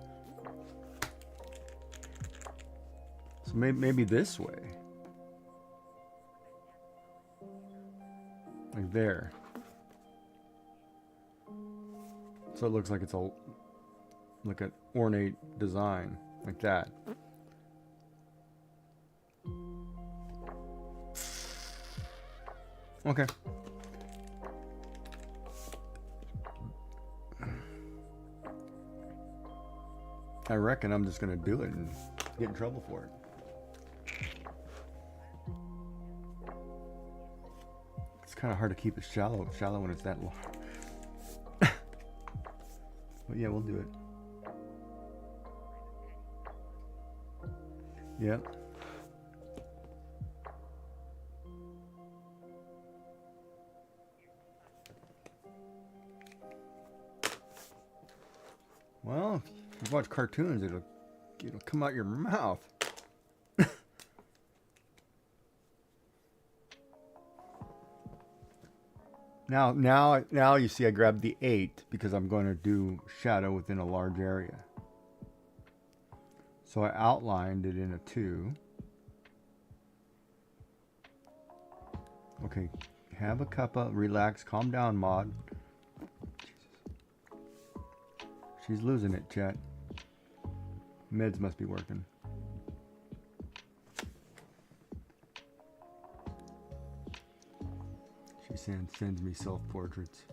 So maybe this way. Like there. So it looks like it's like an ornate design. Like that. Okay. I reckon I'm just gonna do it and get in trouble for it. It's kind of hard to keep it shallow when it's that long. But yeah, we'll do it. Yep. Well, if you watch cartoons, it'll come out your mouth. Now you see I grabbed the 8 because I'm going to do shadow within a large area. So I outlined it in a 2. Okay, have a cuppa, relax, calm down, Maud. She's losing it, chat. Meds must be working. She sends me self-portraits.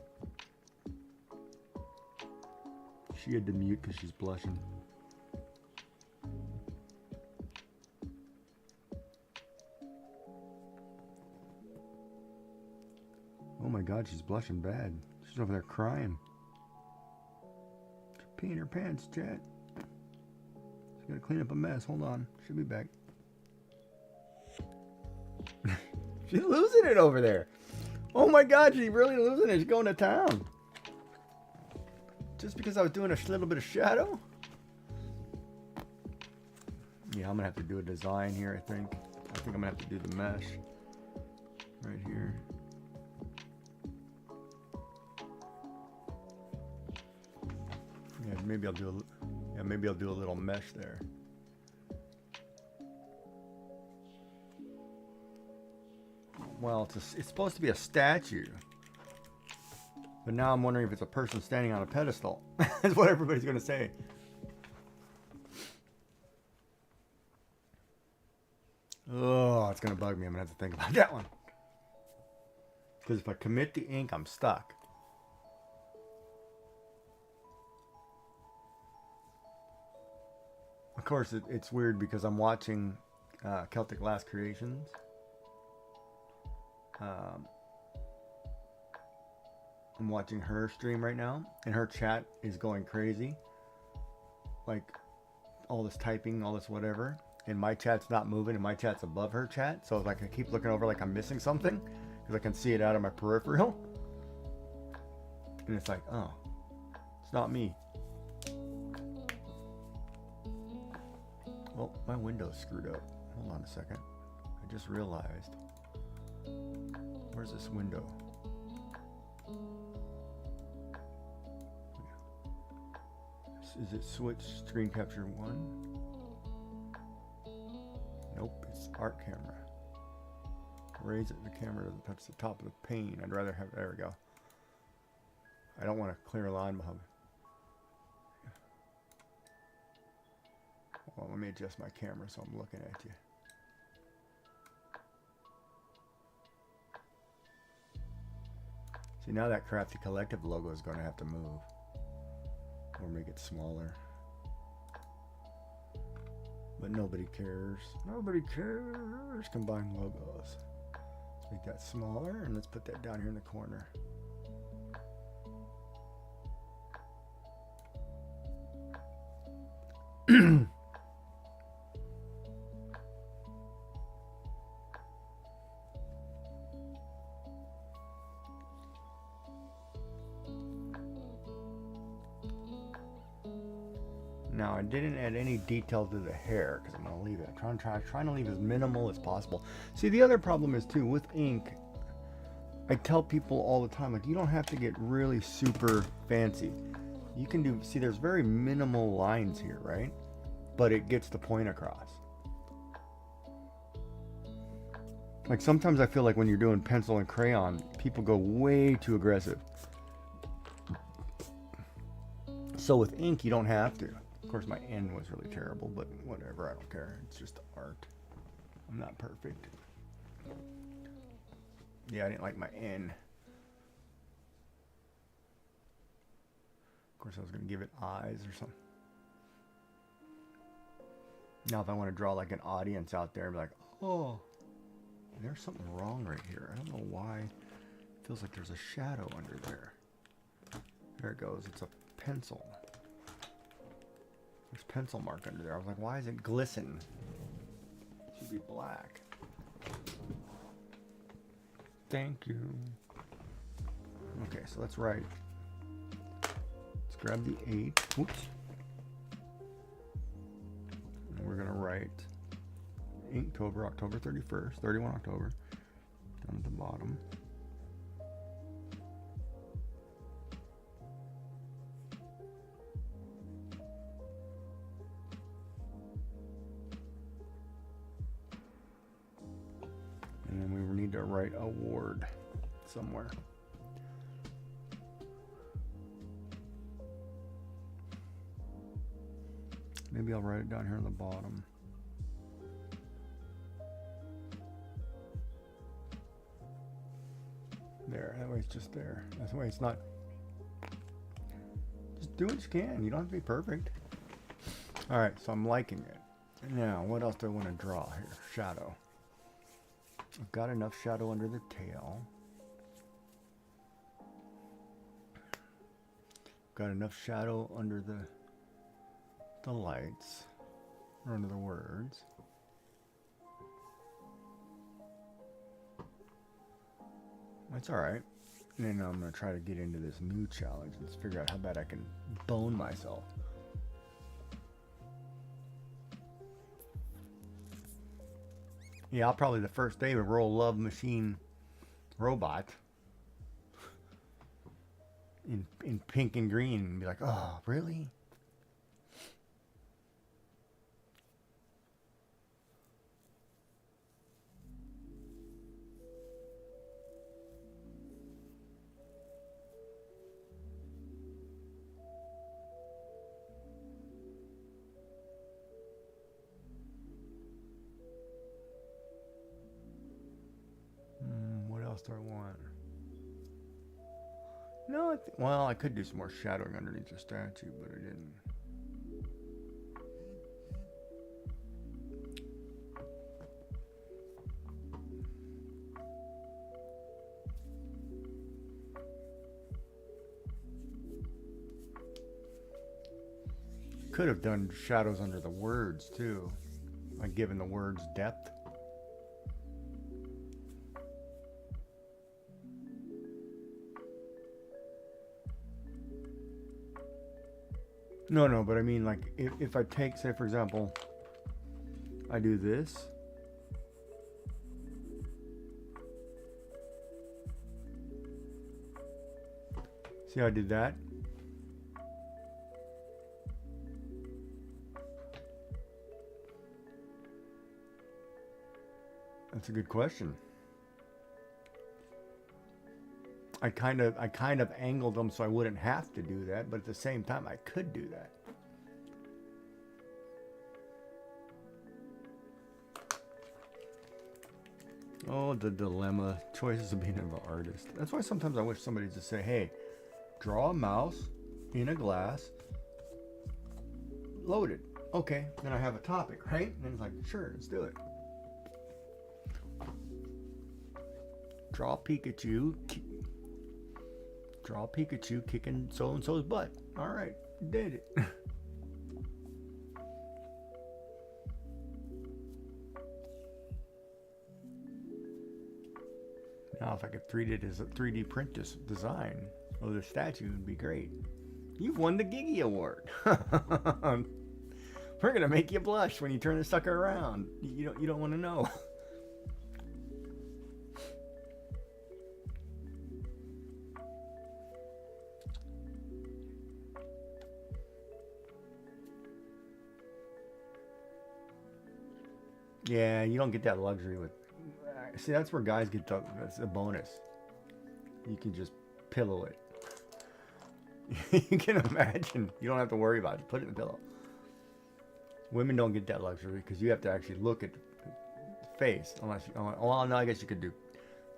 She had to mute because she's blushing. God, she's blushing bad. She's over there crying. She's peeing her pants, chat. She's gotta clean up a mess. Hold on. She'll be back. She's losing it over there. Oh my God, she's really losing it. She's going to town. Just because I was doing a little bit of shadow? Yeah, I'm gonna have to do a design here, I think. I think I'm gonna have to do the mesh right here. Yeah, maybe I'll do a little mesh there. Well, it's supposed to be a statue. But now I'm wondering if it's a person standing on a pedestal. That's what everybody's gonna say. Oh, it's gonna bug me. I'm gonna have to think about that one. Because if I commit the ink, I'm stuck. Of course, it's weird because I'm watching Celtic Last Creations. I'm watching her stream right now, and her chat is going crazy. Like, all this typing, all this whatever. And my chat's not moving, and my chat's above her chat. So like I keep looking over like I'm missing something, because I can see it out of my peripheral. And it's like, oh, it's not me. Well, my window's screwed up. Hold on a second. I just realized. Where's this window? Is it switch screen capture 1? Nope, it's art camera. Raise it, the camera doesn't touch the top of the pane. I'd rather have, there we go. I don't want a clear line behind me. Well, let me adjust my camera so I'm looking at you. See, now that Crafty Collective logo is going to have to move. Or make it smaller. But nobody cares. Nobody cares. Combine logos. Let's make that smaller, and let's put that down here in the corner. Now, I didn't add any detail to the hair because I'm going to leave it. I'm trying to leave as minimal as possible. See, the other problem is too with ink. I tell people all the time, like, you don't have to get really super fancy. You can do, see, there's very minimal lines here, right? But it gets the point across. Like sometimes I feel like when you're doing pencil and crayon, people go way too aggressive. So with ink, you don't have to. Of course, my N was really terrible, but whatever, I don't care. It's just art. I'm not perfect. Yeah, I didn't like my N. Of course, I was going to give it eyes or something. Now, if I want to draw like an audience out there, I'd be like, oh, there's something wrong right here. I don't know why. It feels like there's a shadow under there. There it goes. It's a pencil. There's pencil mark under there. I was like, why is it glisten? It should be black. Thank you. Okay, so let's write. Let's grab the 8. Oops. And we're going to write Inktober, October 31st, 31 October, down at the bottom. And then we need to write award somewhere. Maybe I'll write it down here on the bottom. There, that way it's just there. That way it's not. Just do what you can. You don't have to be perfect. All right, so I'm liking it. Now, what else do I want to draw here? Shadow. I've got enough shadow under the tail. got enough shadow under the lights, or under the words. That's alright. And then I'm going to try to get into this new challenge and figure out how bad I can bone myself. Yeah, I'll probably the first day roll Love Machine Robot in pink and green and be like, oh, really? What else do I want? No, well, I could do some more shadowing underneath the statue, but I didn't. Could have done shadows under the words too, like giving the words depth. No, but I mean, like, if I take, say, for example, I do this. See how I did that? That's a good question. I kind of angled them so I wouldn't have to do that, but at the same time I could do that. Oh, the dilemma. Choices of being an artist. That's why sometimes I wish somebody just say, hey, draw a mouse in a glass, loaded. Okay, then I have a topic, right? And it's like, sure, let's do it. Draw Pikachu. Draw Pikachu kicking so-and-so's butt. All right, did it. Now, if I could 3D print this design of the statue, it'd be great. You've won the Gigi Award. We're gonna make you blush when you turn the sucker around. You don't want to know. Yeah, you don't get that luxury with. See, that's where guys get that's a bonus. You can just pillow it. You can imagine. You don't have to worry about it. Put it in the pillow. Women don't get that luxury because you have to actually look at the face. Unless, well, no, I guess you could do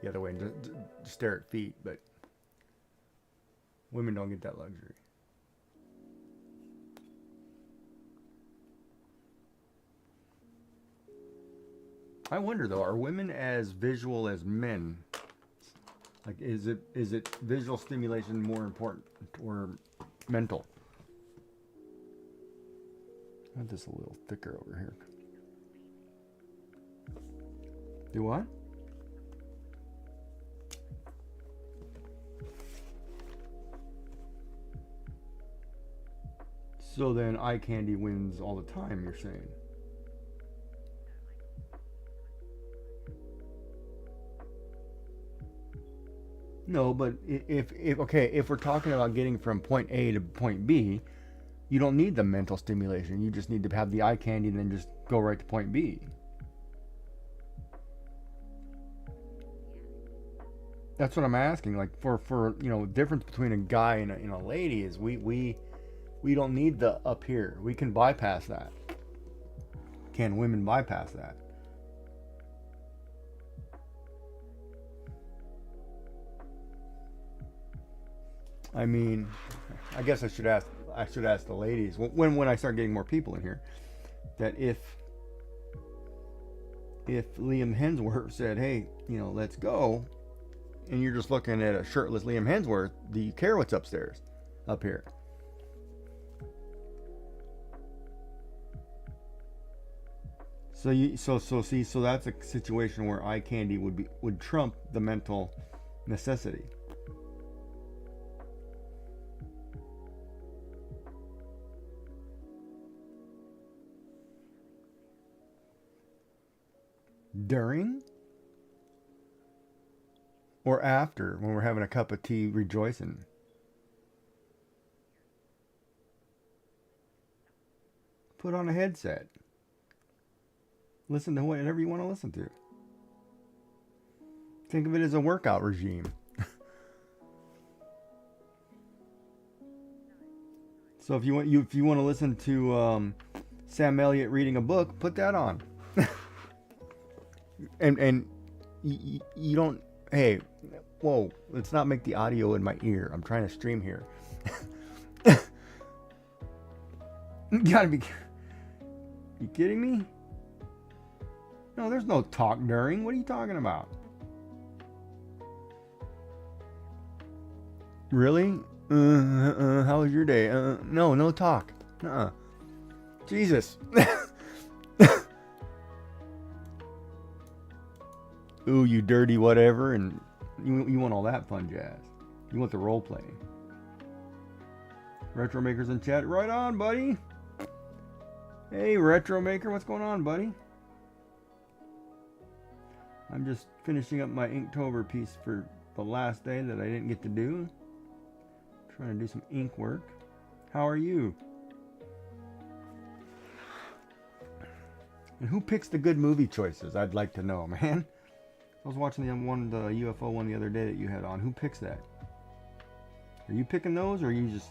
the other way and just stare at feet, but women don't get that luxury. I wonder though, are women as visual as men? Like, is it visual stimulation more important or mental? I want this a little thicker over here. Do what? So then eye candy wins all the time, you're saying? No, but if we're talking about getting from point A to point B, you don't need the mental stimulation. You just need to have the eye candy and then just go right to point B. That's what I'm asking. Like for difference between a guy and a lady is we don't need the up here. We can bypass that. Can women bypass that? I mean, I guess I should ask the ladies when I start getting more people in here, that if Liam Hemsworth said, hey, let's go, and you're just looking at a shirtless Liam Hemsworth, do you care what's up here? So that's a situation where eye candy would trump the mental necessity. During or after, when we're having a cup of tea rejoicing? Put on a headset. Listen to whatever you want to listen to. Think of it as a workout regime. So if you want to listen to Sam Elliott reading a book, put that on. and you don't. Hey, whoa! Let's not make the audio in my ear. I'm trying to stream here. You gotta be. You kidding me? No, there's no talk during. What are you talking about? Really? How was your day? No talk. Jesus. Ooh, you dirty whatever, and you want all that fun jazz. You want the role playing. Retro Maker's in chat. Right on, buddy. Hey, Retro Maker, what's going on, buddy? I'm just finishing up my Inktober piece for the last day that I didn't get to do. Trying to do some ink work. How are you? And who picks the good movie choices? I'd like to know, man. I was watching the UFO one the other day that you had on. Who picks that? Are you picking those, or are you just...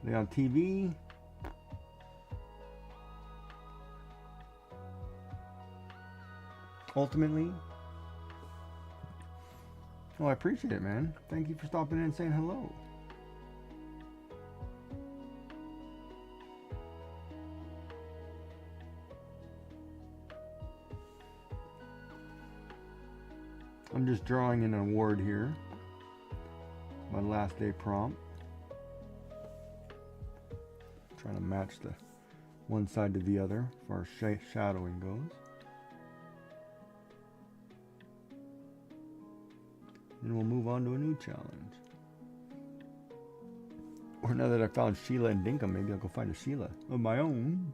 Are they on TV? Ultimately? Oh, I appreciate it, man. Thank you for stopping in and saying hello. I'm just drawing an award here. My last day prompt. Trying to match the one side to the other as far as shadowing goes. Then we'll move on to a new challenge. Or now that I found Sheila and Dinkum, maybe I'll go find a Sheila of my own.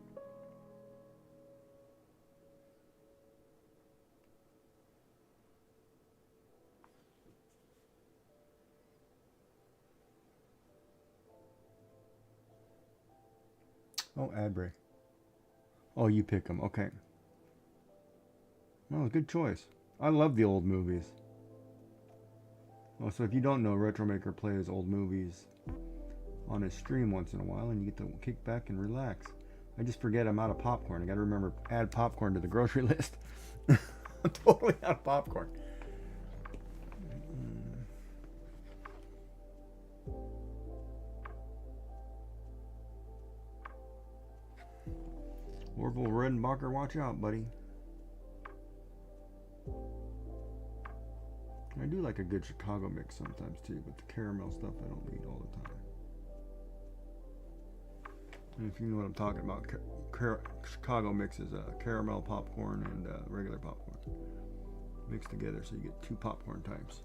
Oh, ad break. Oh, you pick them. Okay. Oh, good choice. I love the old movies. Oh, so if you don't know, Retro Maker plays old movies on his stream once in a while, and you get to kick back and relax. I just forget I'm out of popcorn. I gotta remember add popcorn to the grocery list. I'm totally out of popcorn. Orville Redenbacher, watch out, buddy. I do like a good Chicago mix sometimes too, but the caramel stuff I don't need all the time. And if you know what I'm talking about, Chicago mix is caramel popcorn and regular popcorn mixed together, so you get two popcorn types.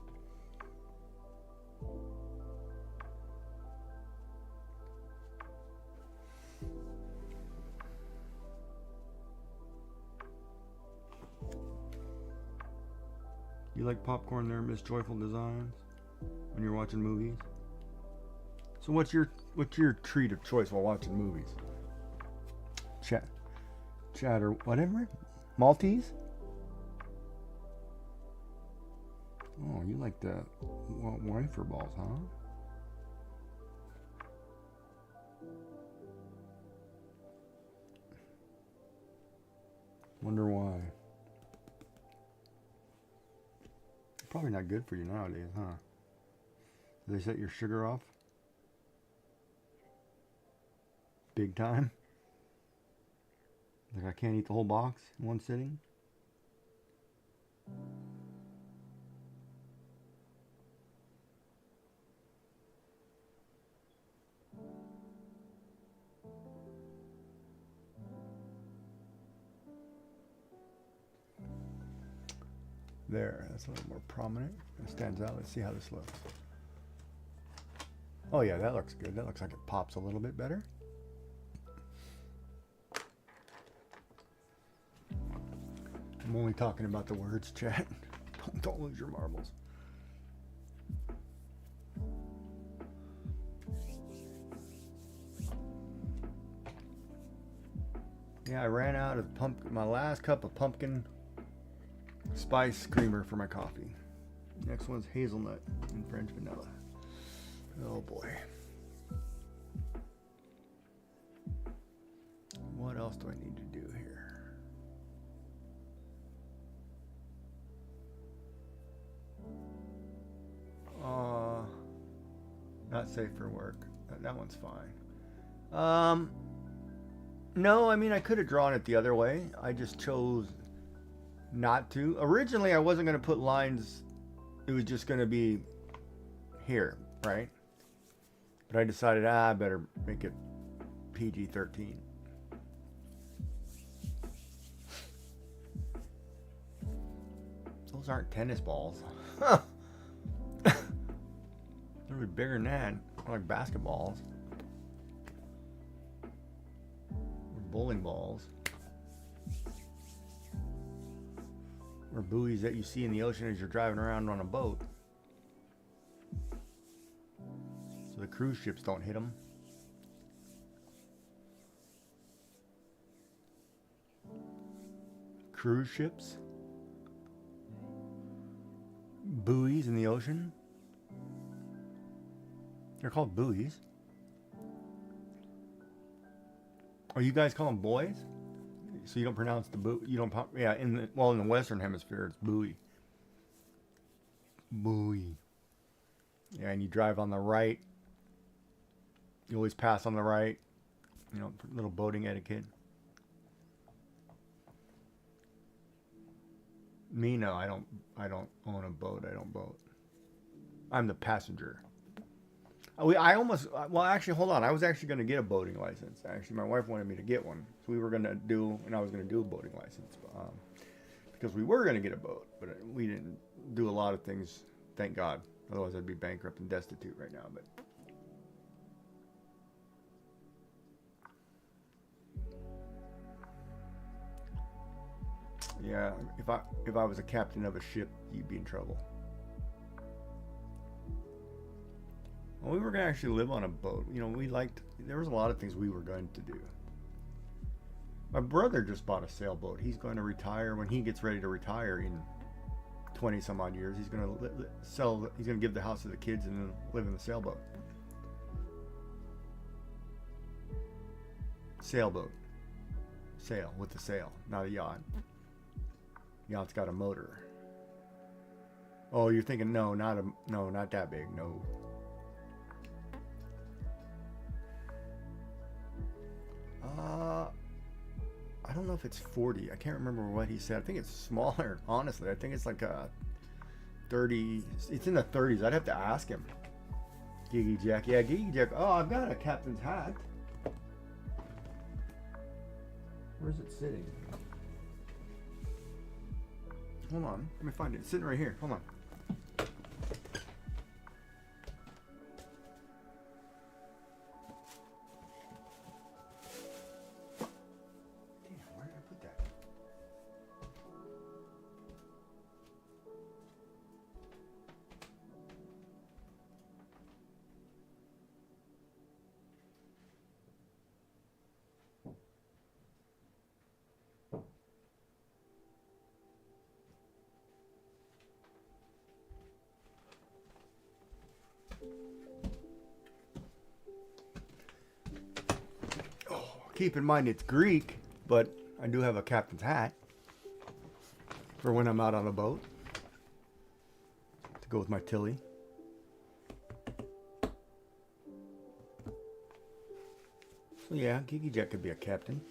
You like popcorn there, Miss Joyful Designs, when you're watching movies? So what's your treat of choice while watching movies? Chat or whatever? Maltese? Oh, you like the wafer balls, huh? Wonder why. Probably not good for you nowadays, huh? Do they set your sugar off? Big time? Like I can't eat the whole box in one sitting? There, that's a little more prominent. It stands out. Let's see how this looks. Oh yeah, that looks good. That looks like it pops a little bit better. I'm only talking about the words, chat. Don't lose your marbles. Yeah, I ran out of my last cup of pumpkin spice creamer for my coffee. Next one's hazelnut and French vanilla. Oh boy. What else do I need to do here? Not safe for work. That one's fine. No, I mean I could have drawn it the other way. I just chose not to. Originally I wasn't going to put lines. It was just going to be here, right? But I decided, I better make it PG-13. Those aren't tennis balls. They're bigger than that. They're like basketballs. Or bowling balls. Or buoys that you see in the ocean as you're driving around on a boat. So the cruise ships don't hit them. Cruise ships? Buoys in the ocean? They're called buoys. Oh, you guys call them buoys? So you don't pronounce the buoy. You don't. Yeah, in the Western Hemisphere, it's buoy. Buoy. Yeah, and you drive on the right. You always pass on the right. You know, little boating etiquette. Me, no, I don't own a boat. I don't boat. I'm the passenger. Actually, hold on. I was actually going to get a boating license. Actually, my wife wanted me to get one. So we were going to do, and I was going to do a boating license. Because we were going to get a boat, but we didn't do a lot of things, thank God. Otherwise, I'd be bankrupt and destitute right now. But yeah, if I was a captain of a ship, you'd be in trouble. Well, we were going to actually live on a boat. You know, there was a lot of things we were going to do. My brother just bought a sailboat. He's going to retire. When he gets ready to retire in 20 some odd years, he's going to he's going to give the house to the kids and then live in the sailboat. Sailboat. Sail, with the sail, not a yacht. Yacht's got a motor. Oh, you're thinking, no, not that big, no. I don't know if it's 40. I can't remember what he said. I think it's smaller, honestly. I think it's like a 30. It's in the 30s. I'd have to ask him. Giggy Jack. Yeah, Giggy Jack. Oh, I've got a captain's hat. Where's it sitting? Hold on. Let me find it. It's sitting right here. Hold on. Keep in mind it's Greek, but I do have a captain's hat for when I'm out on a boat to go with my Tilly. So yeah, Giggy Jack could be a captain.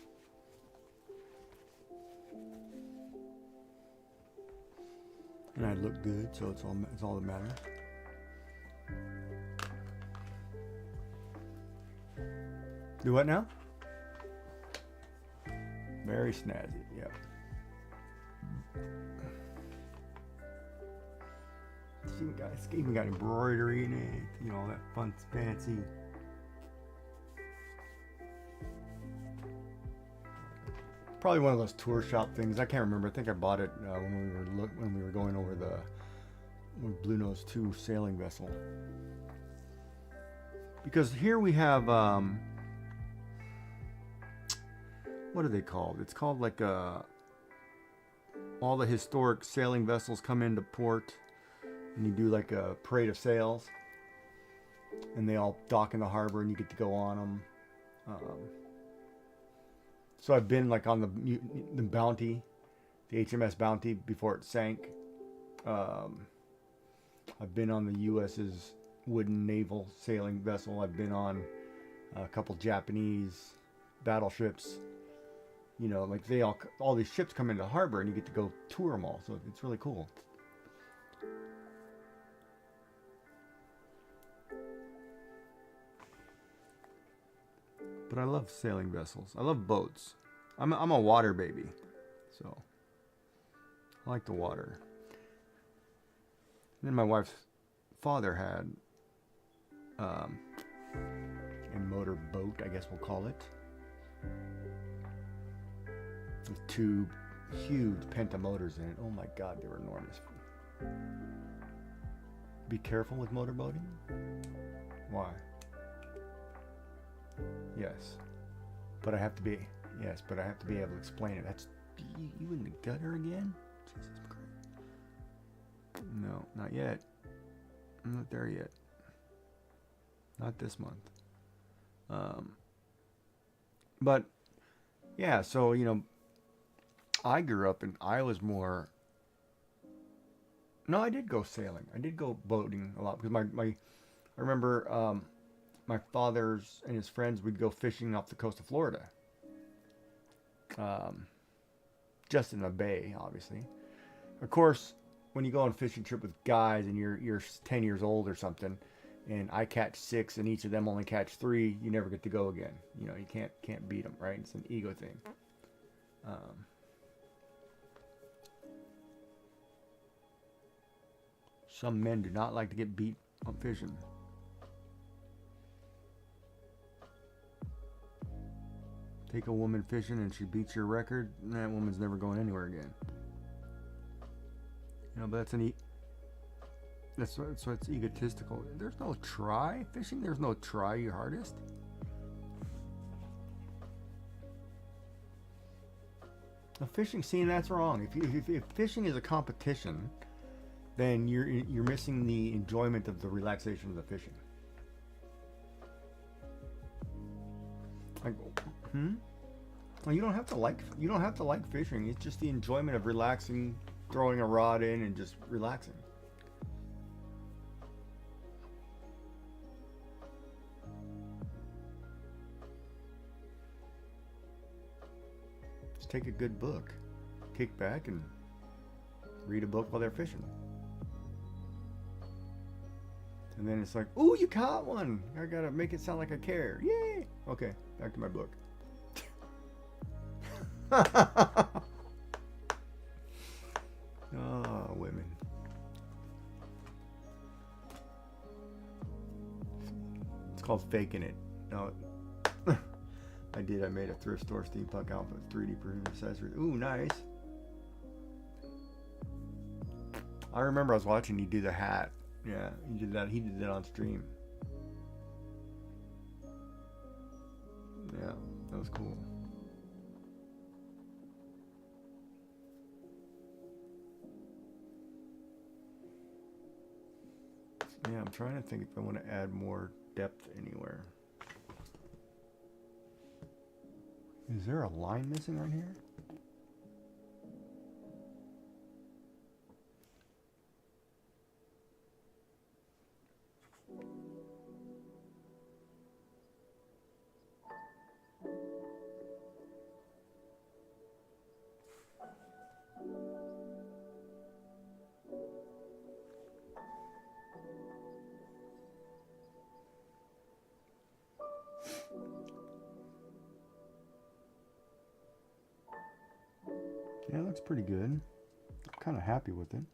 And I look good, so it's all that matters. Do what now? Very snazzy, yep. It's even got embroidery in it. You know, all that fun, fancy. Probably one of those tour shop things. I can't remember. I think I bought it when we were going over the Blue Nose 2 sailing vessel. Because here we have what are they called? It's called like all the historic sailing vessels come into port, and you do like a parade of sails, and they all dock in the harbor, and you get to go on them. So I've been like on the Bounty, the HMS Bounty before it sank. I've been on the U.S.'s wooden naval sailing vessel. I've been on a couple Japanese battleships. You know, like all these ships come into the harbor, and you get to go tour them all. So it's really cool. But I love sailing vessels. I love boats. I'm a water baby, so I like the water. And then my wife's father had a motor boat, I guess we'll call it, with 2 huge Penta motors in it. Oh my God, they were enormous. Be careful with motorboating. Why? Yes, but I have to be able to explain it. That's you in the gutter again? Jesus Christ. No, not yet. I'm not there yet. Not this month. But yeah, so you know, I grew up and I was more. No, I did go sailing. I did go boating a lot because I remember my father's and his friends would go fishing off the coast of Florida. Just in the bay, obviously. Of course, when you go on a fishing trip with guys and you're 10 years old or something, and I catch 6 and each of them only catch 3, you never get to go again. You know, you can't beat them, right? It's an ego thing. Some men do not like to get beat on fishing. Take a woman fishing and she beats your record, that woman's never going anywhere again. You know, but that's what's egotistical. There's no try fishing. There's no try your hardest. A fishing scene, that's wrong. If fishing is a competition, then you're missing the enjoyment of the relaxation of the fishing. Like, well, you don't have to like fishing. It's just the enjoyment of relaxing, throwing a rod in, and just relaxing. Just take a good book, kick back, and read a book while they're fishing. And then it's like, ooh, you caught one. I gotta make it sound like I care. Yay! Okay, back to my book. Oh, women. It's called faking it. No, I did. I made a thrift store steampunk outfit, 3D printed accessories. Ooh, nice. I remember I was watching you do the hat. Yeah, he did that. He did that on stream. Yeah, that was cool. Yeah, I'm trying to think if I want to add more depth anywhere. Is there a line missing right here? Yeah, it looks pretty good. I'm kind of happy with it.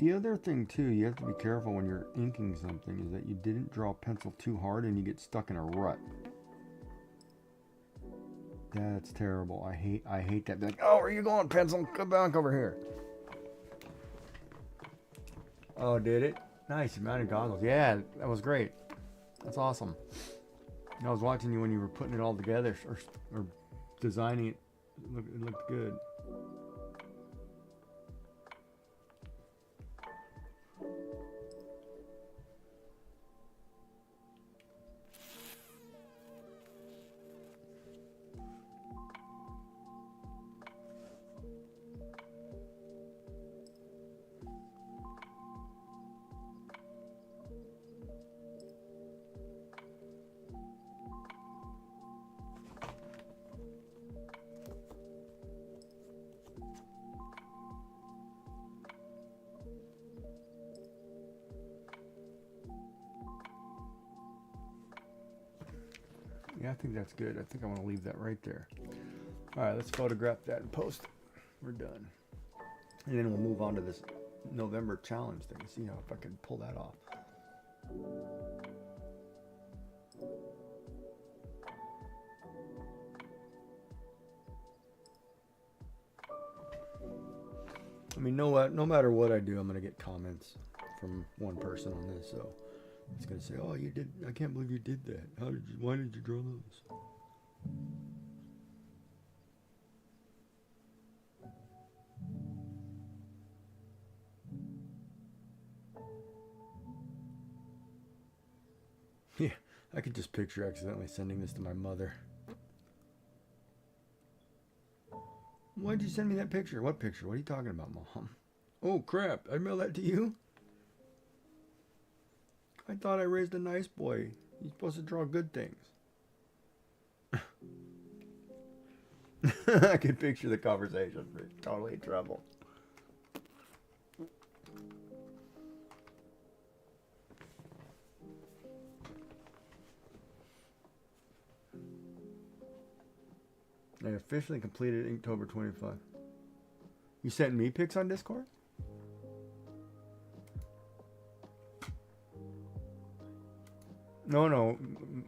The other thing too, you have to be careful when you're inking something, is that you didn't draw pencil too hard and you get stuck in a rut. That's terrible. I hate that. Be like, oh, where are you going, pencil? Come back over here. Oh, did it? Nice. You mounted goggles. Yeah, that was great. That's awesome. I was watching you when you were putting it all together or designing it. It looked good. Yeah, I think that's good. I think I want to leave that right there. All right, let's photograph that and post it. We're done. And then we'll move on to this November challenge thing. See how if I can pull that off. I mean, no matter what I do, I'm going to get comments from one person on this, so it's going to say, oh, you did, I can't believe you did that. Why did you draw those? Yeah, I could just picture accidentally sending this to my mother. Why'd you send me that picture? What picture? What are you talking about, Mom? Oh, crap. I mailed that to you? I thought I raised a nice boy. You're supposed to draw good things. I can picture the conversation. We're totally in trouble. I officially completed Inktober 25. You sent me pics on Discord? No.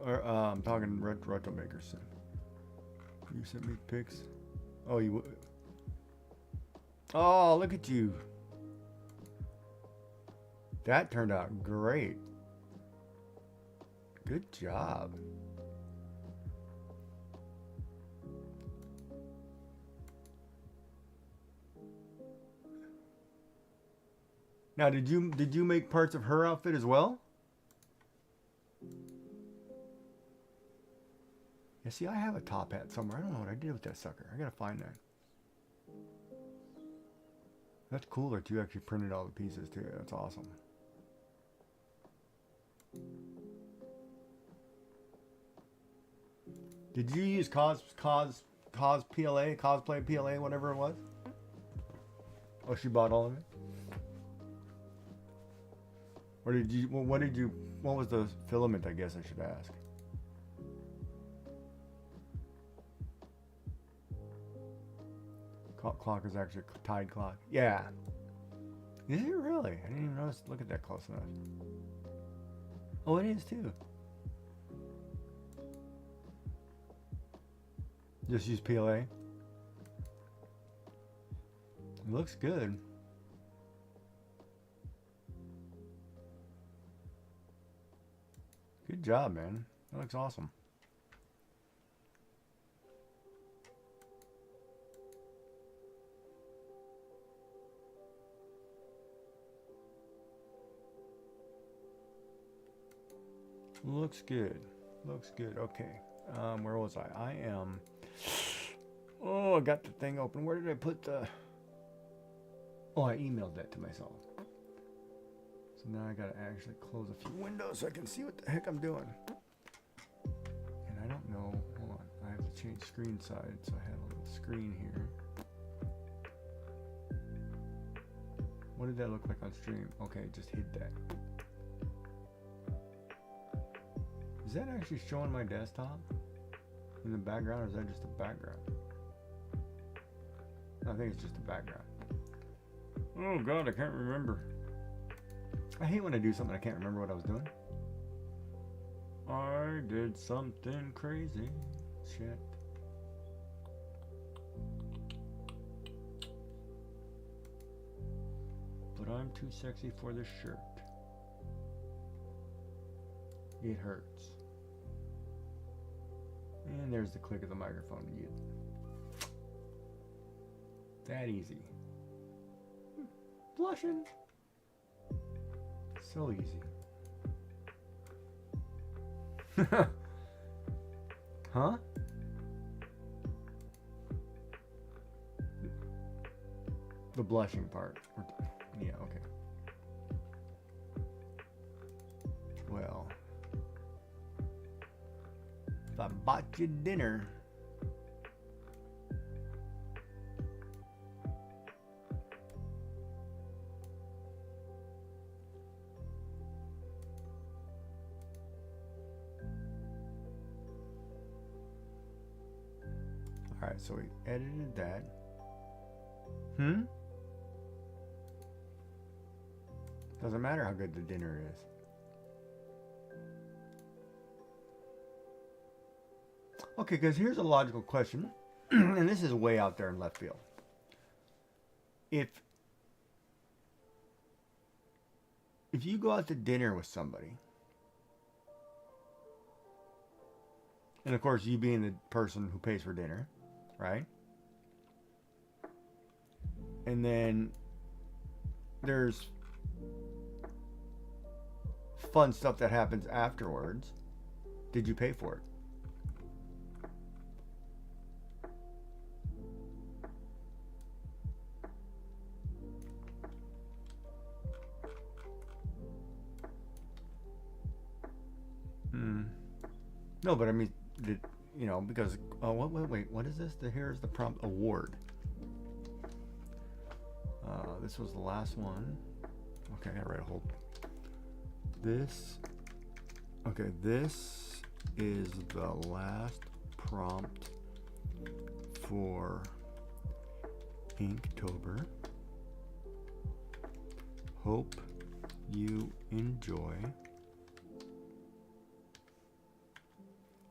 I'm talking Retro Makers. You sent me pics. Oh, you. Oh, look at you. That turned out great. Good job. Now, did you make parts of her outfit as well? Yeah, see, I have a top hat somewhere. I don't know what I did with that sucker. I gotta find that. That's cool that you actually printed all the pieces too. That's awesome. Did you use cosplay PLA, whatever it was? Oh, she bought all of it? Or did you, what was the filament, I guess I should ask? Clock is actually a Tide clock. Yeah. Is it really? I didn't even notice. Look at that close enough. Oh, it is too. Just use PLA. It looks good. Good job, man. That looks awesome. Looks good. Looks good. Okay. Where was I? I am. Oh, I got the thing open. Where did I put the? Oh, I emailed that to myself. So now I gotta actually close a few windows so I can see what the heck I'm doing. And I don't know. Hold on. I have to change screen size, so I have a little screen here. What did that look like on stream? Okay, just hid that. Is that actually showing my desktop in the background, or is that just a background? I think it's just a background. Oh God, I can't remember. I hate when I do something I can't remember what I was doing. I did something crazy. Shit. But I'm too sexy for this shirt. It hurts. And there's the click of the microphone mute. That easy. Blushing. So easy. Huh? The blushing part. Yeah, okay. Well, if I bought you dinner, all right, so we edited that. Doesn't matter how good the dinner is. Okay, because here's a logical question, and this is way out there in left field. If you go out to dinner with somebody, and of course you being the person who pays for dinner, right? And then there's fun stuff that happens afterwards. Did you pay for it? No, but I mean, because wait, what is this? Here's the prompt award. This was the last one. Okay, I gotta write a whole. This is the last prompt for Inktober. Hope you enjoy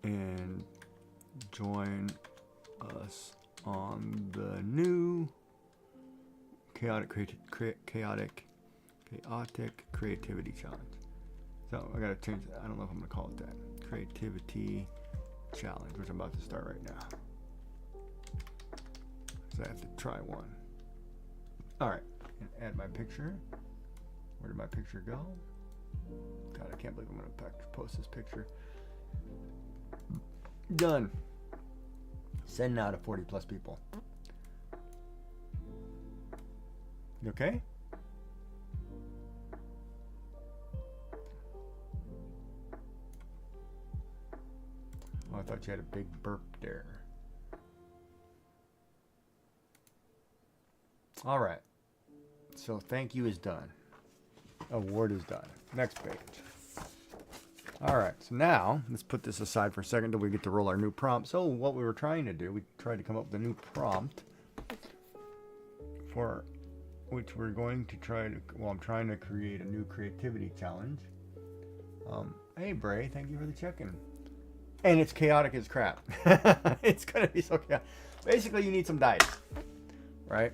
and join us on the new chaotic creativity challenge. So I gotta change that. I don't know if I'm gonna call it that. Creativity challenge, which I'm about to start right now. So I have to try one. All right, and add my picture. Where did my picture go? God, I can't believe I'm gonna post this picture. Done. Send now to 40 plus people. You okay? Oh, I thought you had a big burp there. All right. So thank you is done. Award is done. Next page. All right. So now let's put this aside for a second until we get to roll our new prompt. So what we were trying to do, we tried to come up with a new prompt for which we're going to try to, well, I'm trying to create a new creativity challenge. Hey, Bray, thank you for the check-in. And it's chaotic as crap. It's going to be so chaotic. Basically, you need some dice, right?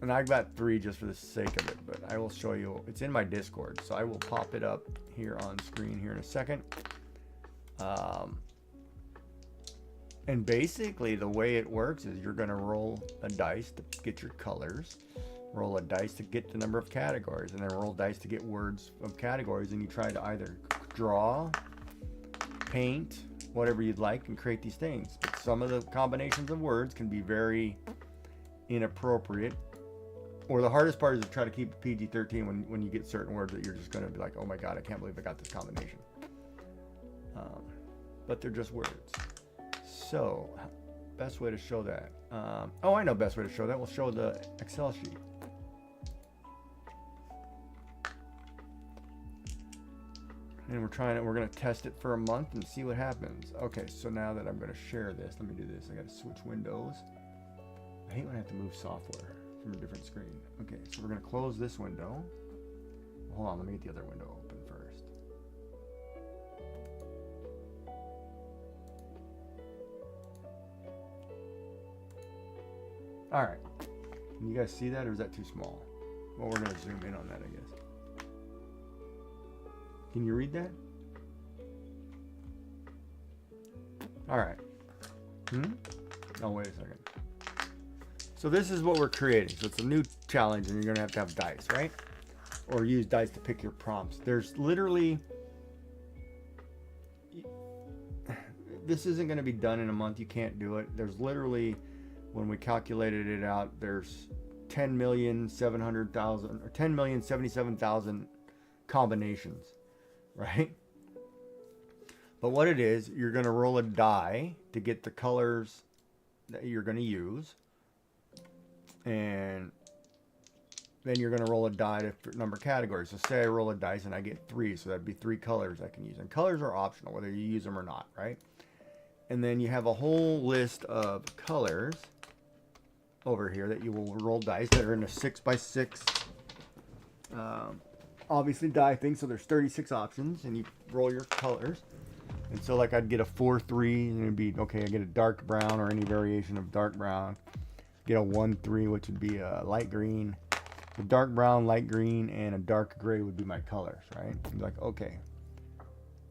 And I've got 3 just for the sake of it, but I will show you. It's in my Discord, so I will pop it up here on screen here in a second. And basically, the way it works is you're going to roll a dice to get your colors, roll a dice to get the number of categories, and then roll dice to get words of categories, and you try to either draw, paint, whatever you'd like, and create these things. But some of the combinations of words can be very inappropriate, or the hardest part is to try to keep PG-13 when you get certain words that you're just going to be like, oh my god, I can't believe I got this combination. But they're just words. So, best way to show that. Oh, I know best way to show that. We'll show the Excel sheet. And we're going to test it for a month and see what happens. Okay, so now that I'm going to share this, let me do this. I got to switch windows. I hate when I have to move software from a different screen. Okay, so we're going to close this window. hold on, let me get the other window open first. All right. Can you guys see that, or is that too small? Well, we're gonna zoom in on that, I guess. Can you read that? All right. Oh, wait a second. So this is what we're creating. So it's a new challenge, and you're gonna have to have dice, right? Or use dice to pick your prompts. There's literally, this isn't gonna be done in a month. You can't do it. There's literally, when we calculated it out, there's 10,700,000 or 10,077,000 combinations, right? But what it is, you're going to roll a die to get the colors that you're going to use. And then you're going to roll a die to number categories. So say I roll a dice and I get 3, so that'd be 3 colors I can use. And colors are optional, whether you use them or not, right? And then you have a whole list of colors over here that you will roll dice that are in a 6x6 obviously die thing. So there's 36 options, and you roll your colors. And so like I'd get a 4-3, and it'd be okay. I get a dark brown or any variation of dark brown. Get a 1-3, which would be a light green. A dark brown, light green, and a dark gray would be my colors, right? I'm like, okay.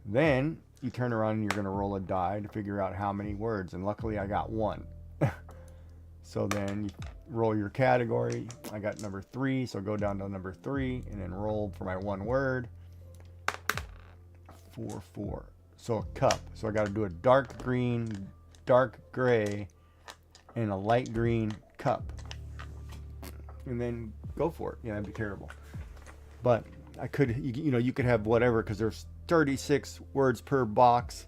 Then you turn around and you're gonna roll a die to figure out how many words. And luckily I got 1. So then you roll your category. I got number 3, so go down to number 3 and then roll for my 1 word. 4. So a cup. So I got to do a dark green, dark gray, and a light green cup. And then go for it. Yeah, that'd be terrible. But I could, you could have whatever, because there's 36 words per box,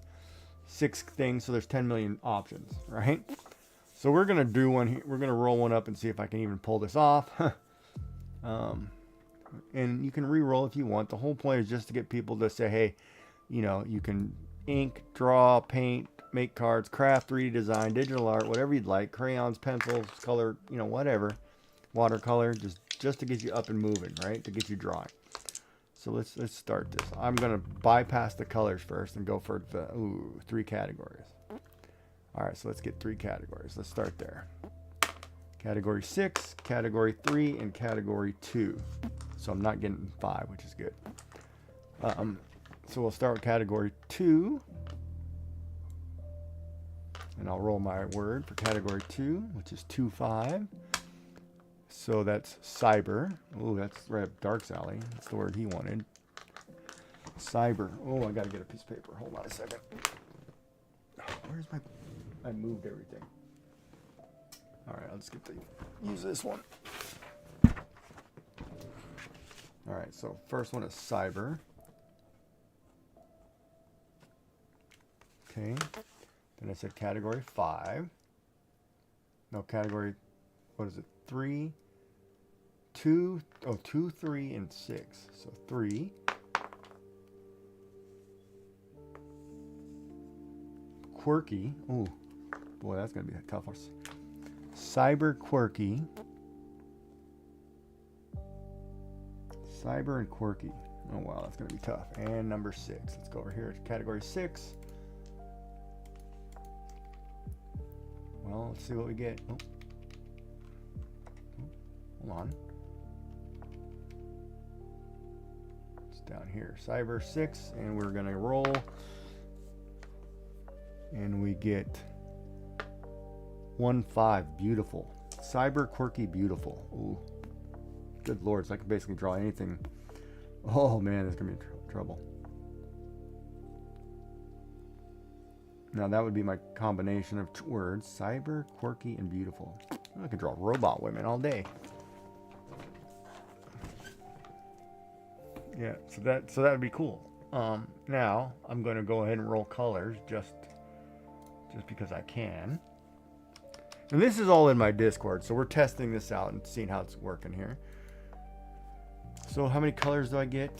6 things, so there's 10 million options, right? So we're gonna do one here. We're gonna roll one up and see if I can even pull this off. And you can re-roll if you want. The whole point is just to get people to say, hey, you can ink, draw, paint, make cards, craft, 3D design, digital art, whatever you'd like, crayons, pencils, color, whatever, watercolor, just to get you up and moving, right? To get you drawing. So let's start this. I'm gonna bypass the colors first and go for the 3 categories. All right, so let's get 3 categories. Let's start there. Category 6, category 3, and category 2. So I'm not getting 5, which is good. So we'll start with category 2. And I'll roll my word for category 2, which is 2-5. So that's cyber. Oh, that's right up Dark's alley. That's the word he wanted. Cyber. Oh, I got to get a piece of paper. Hold on a second. Where's my... I moved everything. All right, I'll just use this one. All right, so first one is cyber. Okay. Then I said category 5. No, category, what is it? 3, 2, 2, 3, and 6. So 3. Quirky. Oh, boy, that's going to be a tough one. Cyber quirky. Cyber and quirky. Oh, wow, that's going to be tough. And number 6. Let's go over here to category 6. Well, let's see what we get. Oh. Hold on. It's down here. Cyber 6. And we're going to roll. And we get 1-5. Beautiful. Cyber quirky beautiful. Ooh. Good lord. So I can basically draw anything. Oh man, that's going to be trouble. Now that would be my combination of words. Cyber, quirky, and beautiful. I could draw robot women all day. Yeah, so that would be cool. Now I'm going to go ahead and roll colors just because I can. And this is all in my Discord, so we're testing this out and seeing how it's working here. So how many colors do I get?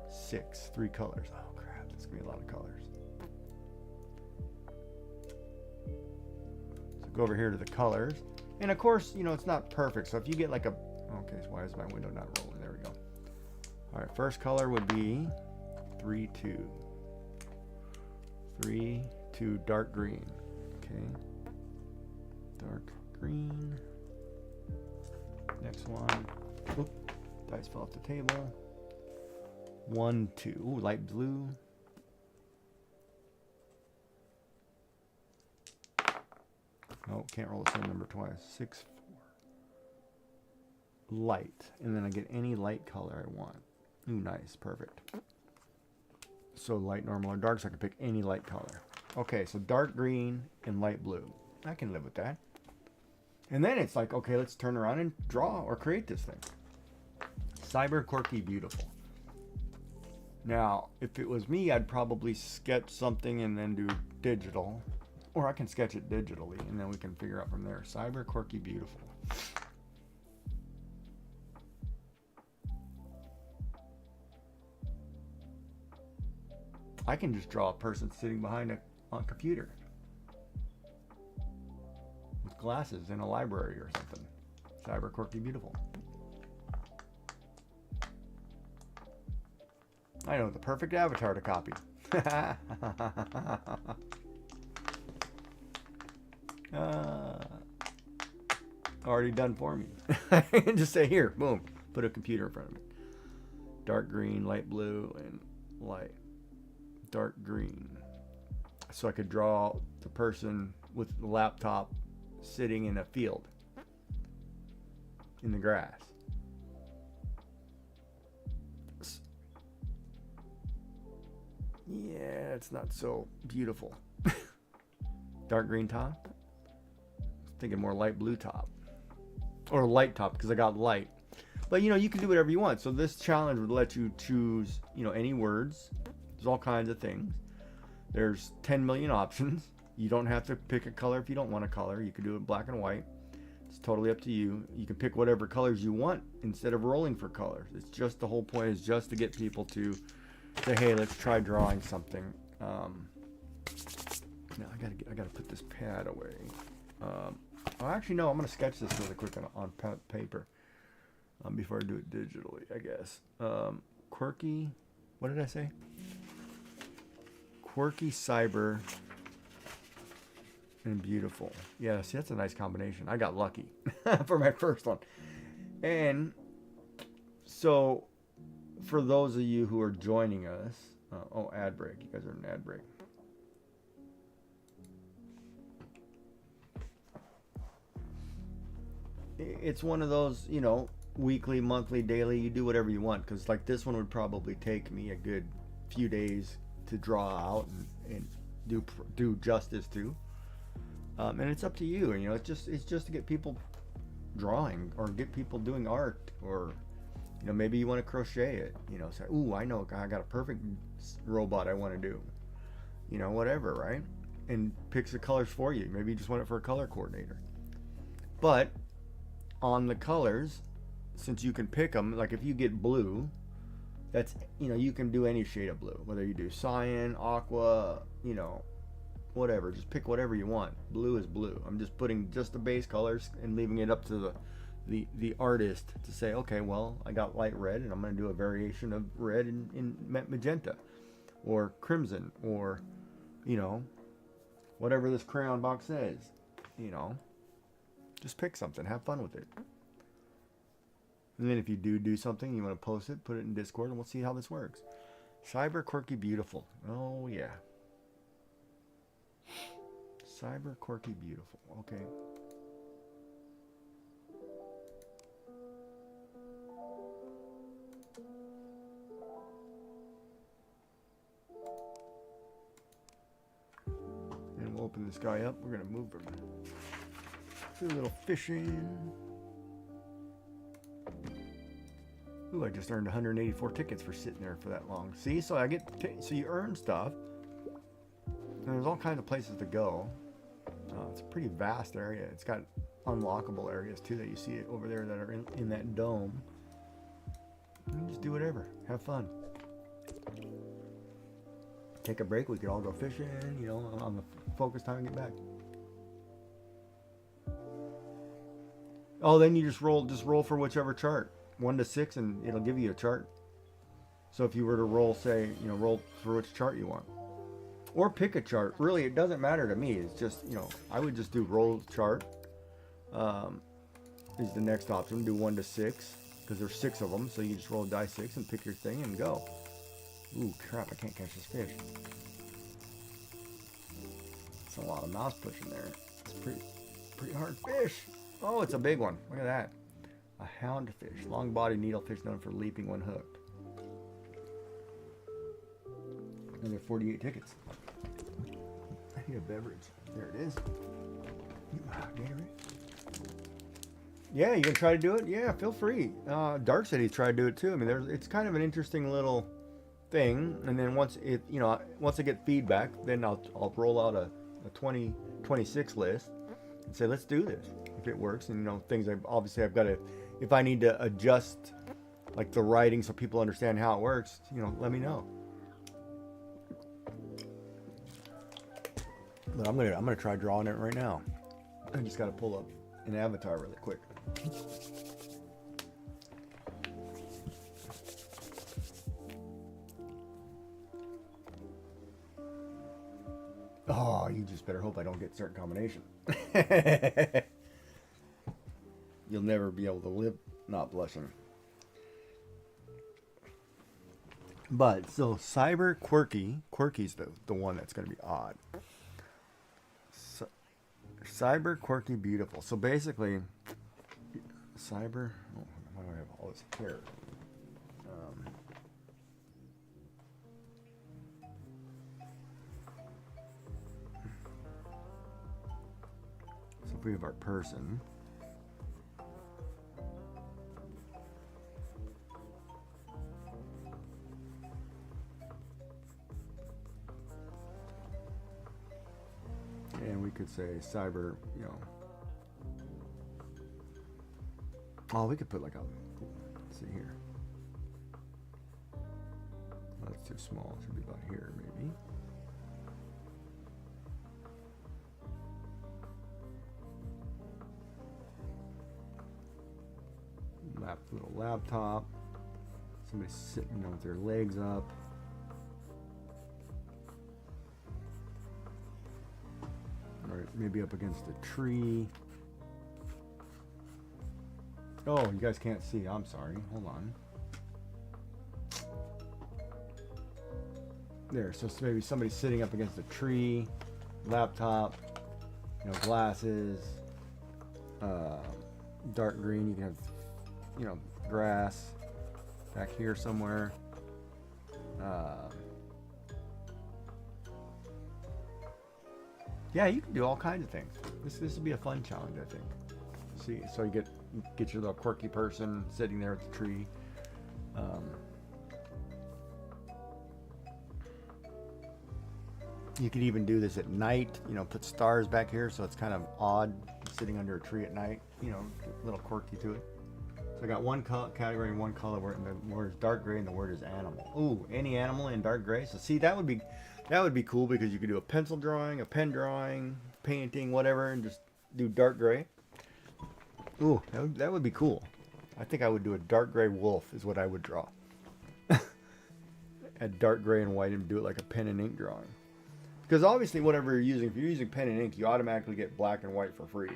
6. 3 colors. Oh crap, that's gonna be a lot of colors. So go over here to the colors. And of course, it's not perfect. So if you get like a... Okay, so why is my window not rolling? There All right, first color would be 3, 2. 3, 2, dark green. Okay. Dark green. Next one. Oop, dice fell off the table. 1, 2. Ooh, light blue. Oh, can't roll the same number twice. 6, 4. Light. And then I get any light color I want. Ooh, nice. Perfect. So light, normal, or dark, so I can pick any light color. Okay, so dark green and light blue. I can live with that. And then it's like, okay, let's turn around and draw or create this thing. Cyber Quirky Beautiful. Now, if it was me, I'd probably sketch something and then do digital. Or I can sketch it digitally, and then we can figure out from there. Cyber Quirky Beautiful. I can just draw a person sitting behind a computer with glasses in a library or something. Cyber Quirky Beautiful. I know the perfect avatar to copy. Already done for me. Just say here, boom, put a computer in front of me. Dark green, light blue, and light dark green. So I could draw the person with the laptop sitting in a field in the grass. Yeah, it's not so beautiful. Dark green top. Thinking more light blue top. Or light top because I got light. But you can do whatever you want. So this challenge would let you choose, any words. There's all kinds of things. There's 10 million options. You don't have to pick a color if you don't want a color. You can do it black and white. It's totally up to you. You can pick whatever colors you want instead of rolling for colors. It's just the whole point is just to get people to say, hey, let's try drawing something. Now I gotta put this pad away. Actually, no, I'm gonna sketch this really quick on paper before I do it digitally, I guess. Quirky, what did I say? Quirky, cyber, and beautiful. Yeah, see, that's a nice combination. I got lucky for my first one. And so, for those of you who are joining us, ad break. You guys are in ad break. It's one of those, weekly, monthly, daily, you do whatever you want. Because like this one would probably take me a good few days to draw out and do justice to. And it's up to you. It's just to get people drawing or get people doing art, or maybe you want to crochet it. Say, ooh, I know, I got a perfect robot I want to do. Whatever, right? And picks the colors for you. Maybe you just want it for a color coordinator. But on the colors, since you can pick them, like if you get blue, that's, you can do any shade of blue, whether you do cyan, aqua, whatever, just pick whatever you want. Blue is blue. I'm just putting just the base colors and leaving it up to the artist to say, okay, well, I got light red and I'm going to do a variation of red in magenta or crimson or, whatever this crayon box says, just pick something, have fun with it. And then if you do something, you want to post it, put it in Discord, and we'll see how this works. Cyber Quirky Beautiful. Oh, yeah. Cyber Quirky Beautiful. Okay. And we'll open this guy up. We're going to move him. Do a little fishing. Ooh, I just earned 184 tickets for sitting there for that long. See, so so you earn stuff. And there's all kinds of places to go. It's a pretty vast area. It's got unlockable areas too that you see over there that are in that dome. You can just do whatever. Have fun. Take a break. We could all go fishing, on the focus time and get back. Oh, then you just roll for whichever chart. 1 to 6, and it'll give you a chart. So if you were to roll, say, roll for which chart you want. Or pick a chart. Really, it doesn't matter to me. It's just, I would just do roll chart. Is the next option. Do 1 to 6. Because there's 6 of them. So you just roll die 6 and pick your thing and go. Ooh, crap. I can't catch this fish. It's a lot of mouse pushing there. It's pretty hard fish. Oh, it's a big one. Look at that. A houndfish. Long body needlefish known for leaping when hooked. Another 48 tickets. I need a beverage. There it is. Gatorade. Yeah, you can try to do it. Yeah, feel free. Dark said he's tried to do it too. I mean, it's kind of an interesting little thing. And then once I get feedback, then I'll roll out a 26 list and say, let's do this if it works. And things I've got to, if I need to adjust like the writing so people understand how it works, let me know. But I'm gonna try drawing it right now. I just gotta pull up an avatar really quick. Oh, you just better hope I don't get certain combination. You'll never be able to live not blushing. But so Cyber Quirky's the one that's gonna be odd. Cyber Quirky Beautiful. So basically, Cyber. Oh, why do I have all this hair? So if we have our person. And we could say cyber, Oh, we could put like let's see here. Oh, that's too small. It should be about here, maybe. Little laptop. Somebody sitting with their legs up. Or maybe up against a tree. Oh, you guys can't see. I'm sorry. Hold on. There. So maybe somebody sitting up against a tree, laptop, glasses, dark green. You can have, grass back here somewhere. Yeah, you can do all kinds of things. This would be a fun challenge, I think. See, so you get your little quirky person sitting there at the tree. You could even do this at night. Put stars back here, so it's kind of odd sitting under a tree at night. A little quirky to it. So I got one category and one color where the word is dark gray and the word is animal. Ooh, any animal in dark gray. So see, that would be cool because you could do a pencil drawing, a pen drawing, painting, whatever, and just do dark gray. Ooh, that would be cool. I think I would do a dark gray wolf is what I would draw. Add dark gray and white and do it like a pen and ink drawing. Because obviously whatever you're using, if you're using pen and ink, you automatically get black and white for free.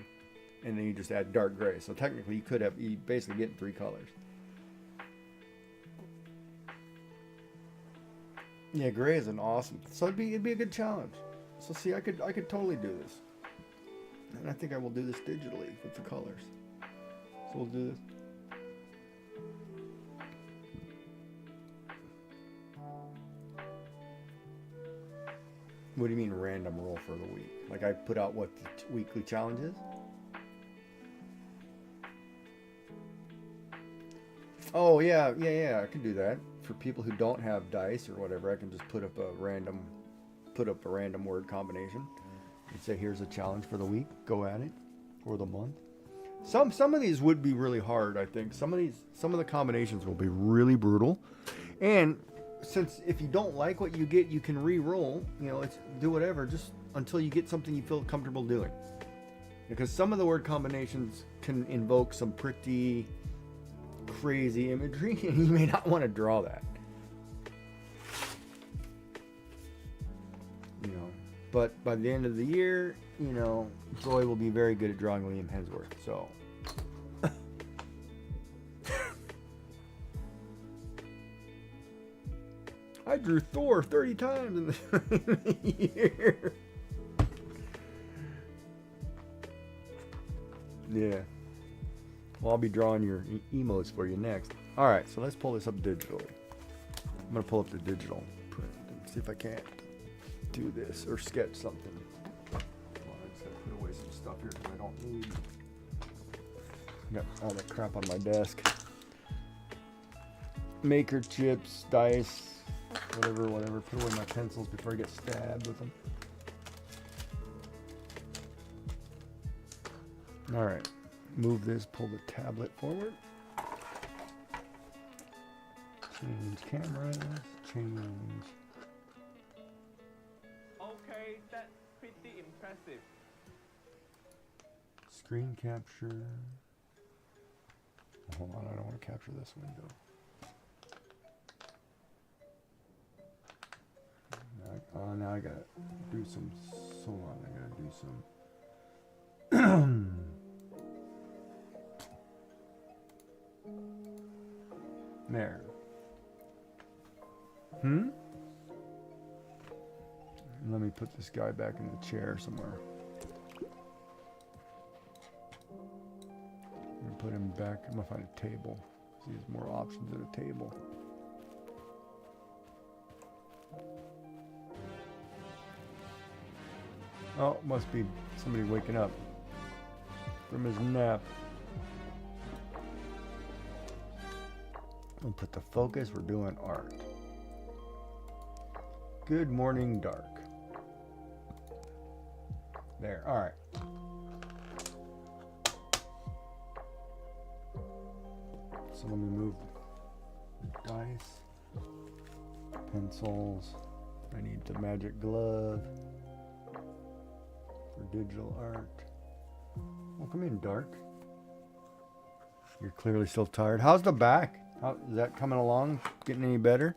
And then you just add dark gray. So technically you basically get 3 colors. Yeah, gray is an awesome. So it'd be a good challenge. So see, I could totally do this. And I think I will do this digitally with the colors. So we'll do this. What do you mean random roll for the week? Like I put out what the weekly challenge is? Oh yeah, I can do that. For people who don't have dice or whatever, I can just put up a random word combination and say here's a challenge for the week, go at it, or the month. Some of these would be really hard, I think. Some of the combinations will be really brutal. And since if you don't like what you get, you can re-roll, it's do whatever just until you get something you feel comfortable doing. Because some of the word combinations can invoke some pretty crazy imagery and you may not want to draw that. But by the end of the year, you know, Joy will be very good at drawing Liam Hemsworth. So. I drew Thor 30 times in the year. Yeah. Well, I'll be drawing your emotes for you next. All right, so let's pull this up digitally. I'm going to pull up the digital print and see if I can't do this or sketch something. Well, I just got to put away some stuff here that I don't need. Got all that crap on my desk. Maker chips, dice, whatever. Put away my pencils before I get stabbed with them. All right, move this, pull the tablet forward. Change cameras, change. Okay, that's pretty impressive. Screen capture. Hold on, I don't want to capture this window. Now I gotta do some, hold on, I gotta do some. There. Let me put this guy back in the chair somewhere. I'm gonna put him back. I'm gonna find a table. See, there's more options at a table. Oh, must be somebody waking up from his nap. We'll put the focus. We're doing art. Good morning, dark. There. All right. So let me move the dice, pencils. I need the magic glove for digital art. Well, come in, dark. You're clearly still tired. How's the back? Is that coming along? Getting any better?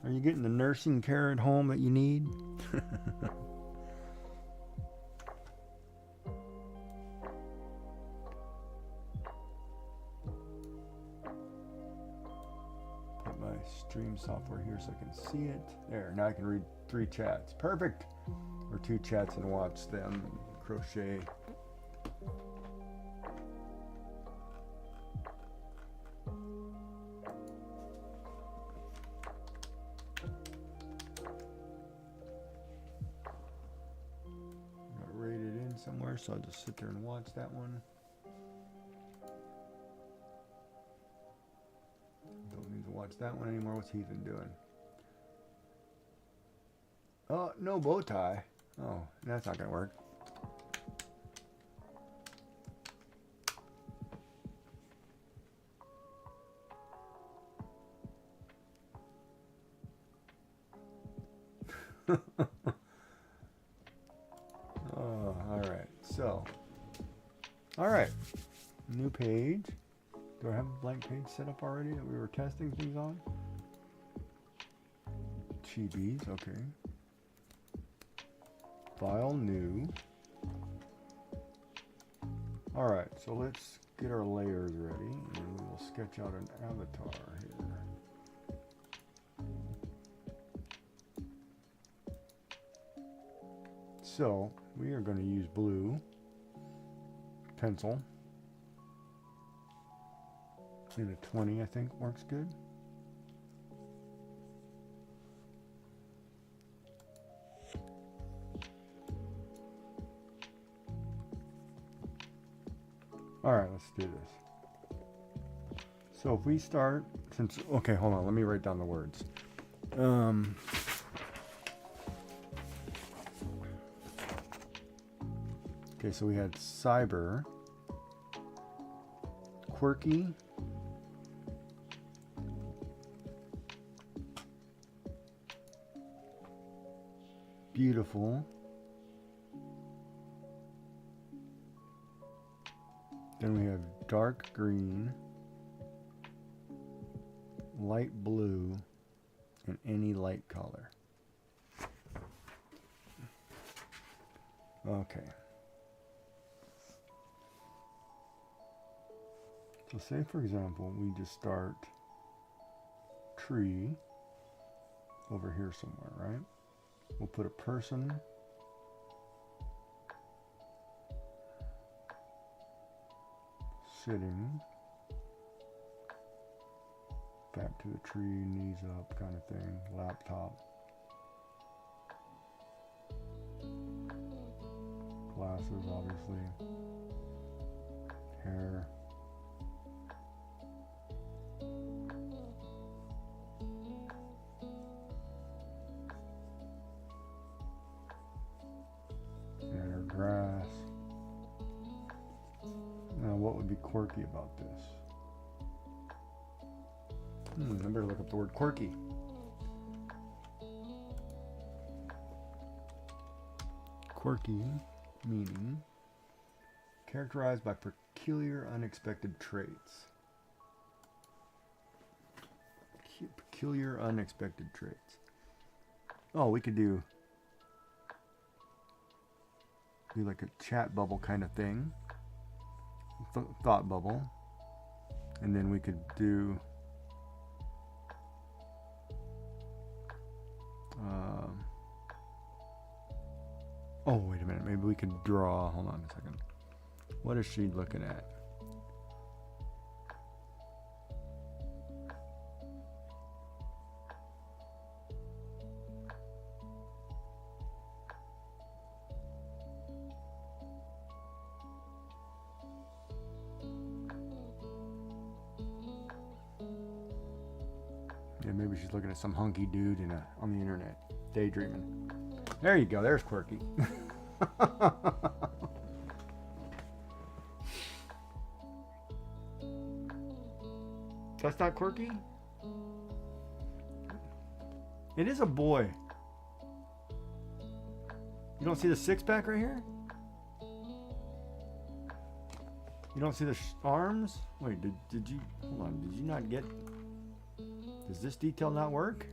Are you getting the nursing care at home that you need? Put my stream software here so I can see it. There, now I can read 3 chats. Perfect! Or 2 chats and watch them crochet. Somewhere, so I'll just sit there and watch that one. Don't need to watch that one anymore. What's Heathen doing? Oh, no bow tie. Oh, that's not gonna work. All right, new page. Do I have a blank page set up already that we were testing things on? Chibis, okay. File new. All right, so let's get our layers ready and we will sketch out an avatar here. So we are going to use blue pencil in a 20, I think works good. All right, let's do this. So if we start, okay, hold on, let me write down the words. Okay, so we had cyber, quirky, beautiful, then we have dark green, light blue, and any light color. Okay. So say for example, we just start tree over here somewhere, right? We'll put a person. Sitting. Back to the tree, knees up kind of thing, laptop. Glasses, obviously. Hair. And her grass. Now, what would be quirky about this? I better look up the word quirky. Quirky meaning characterized by peculiar, unexpected traits. Peculiar, unexpected traits. Oh, we could do like a chat bubble kind of thing. Thought bubble. And then we could do oh, wait a minute. Maybe we could draw. Hold on a second. What is she looking at? Yeah, maybe she's looking at some hunky dude on the internet, daydreaming. There you go. There's quirky. That's not quirky? It is a boy. You don't see the six-pack right here? You don't see the arms? Wait, did you... Hold on. Did you not get... Does this detail not work?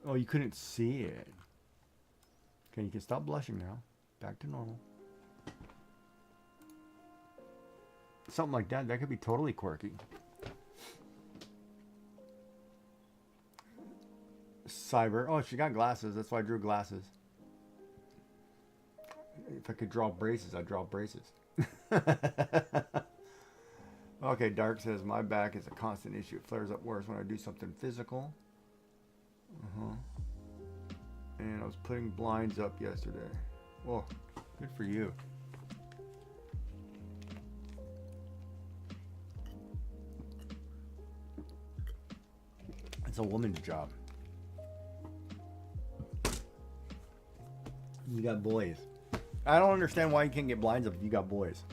Oh, you couldn't see it. Okay, you can stop blushing now. Back to normal. Something like that. That could be totally quirky. Cyber. Oh, she got glasses. That's why I drew glasses. If I could draw braces, I'd draw braces. Okay, Dark says, my back is a constant issue. It flares up worse when I do something physical. And I was putting blinds up yesterday. Whoa, good for you. It's a woman's job. You got boys. I don't understand why you can't get blinds up if you got boys.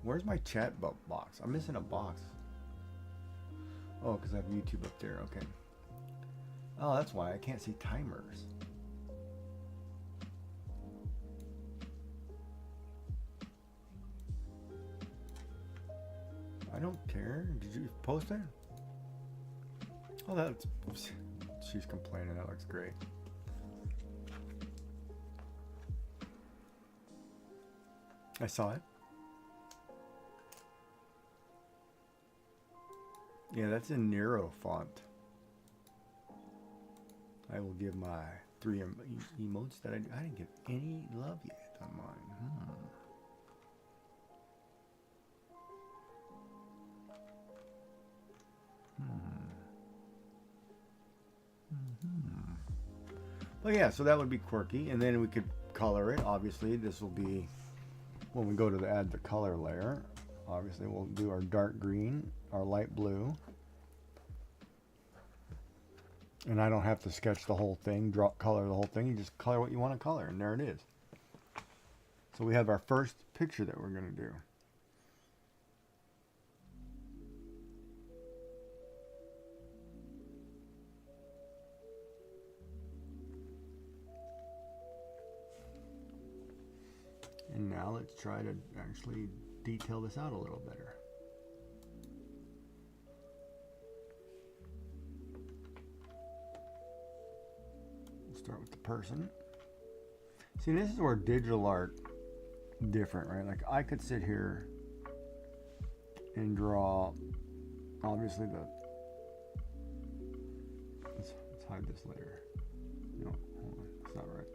Where's my chat box? I'm missing a box. Oh, because I have YouTube up there. Okay. Oh, that's why I can't see timers. I don't care. Did you post it? Oh, that's... She's complaining. That looks great. I saw it. Yeah, that's in Nero font. I will give my 3 emotes that I didn't get any love yet on mine. But yeah, so that would be quirky, and then we could color it. Obviously, this will be when we go to add the color layer. Obviously, we'll do our dark green, our light blue. And I don't have to sketch the whole thing, color the whole thing. You just color what you want to color, and there it is. So we have our first picture that we're going to do. And now let's try to actually detail this out a little better. We'll start with the person. See, this is where digital art different, right? Like I could sit here and draw, obviously let's hide this layer. No, hold on, it's not right.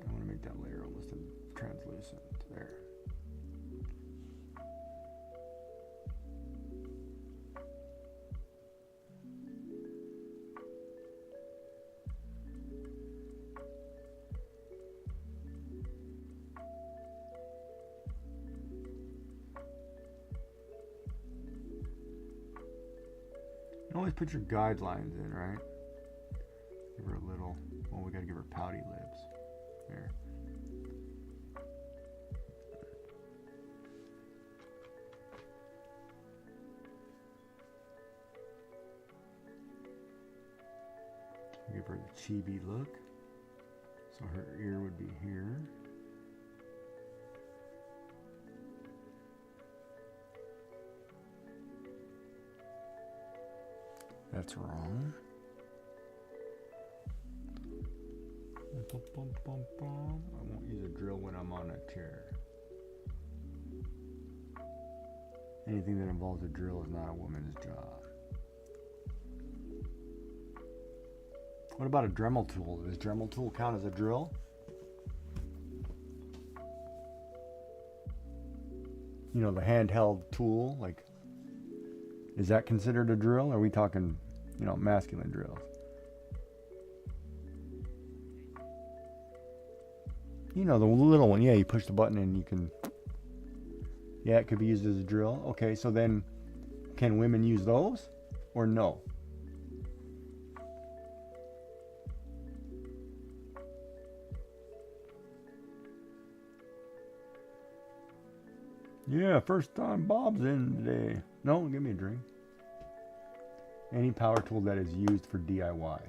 I want to make that layer almost translucent. There. You always put your guidelines in, right? Give her a little, well, we gotta give her pouty lips. There. Give her the chibi look. So her ear would be here. That's wrong. I won't use a drill when I'm on a chair. Anything that involves a drill is not a woman's job. What about a Dremel tool? Does Dremel tool count as a drill? You know, the handheld tool, like, is that considered a drill? Or are we talking, you know, masculine drills? You know, the little one, yeah, you push the button and you can, yeah, it could be used as a drill. Okay, so then can women use those or no? Yeah, first time Bob's in today. No, give me a drink. Any power tool that is used for DIY.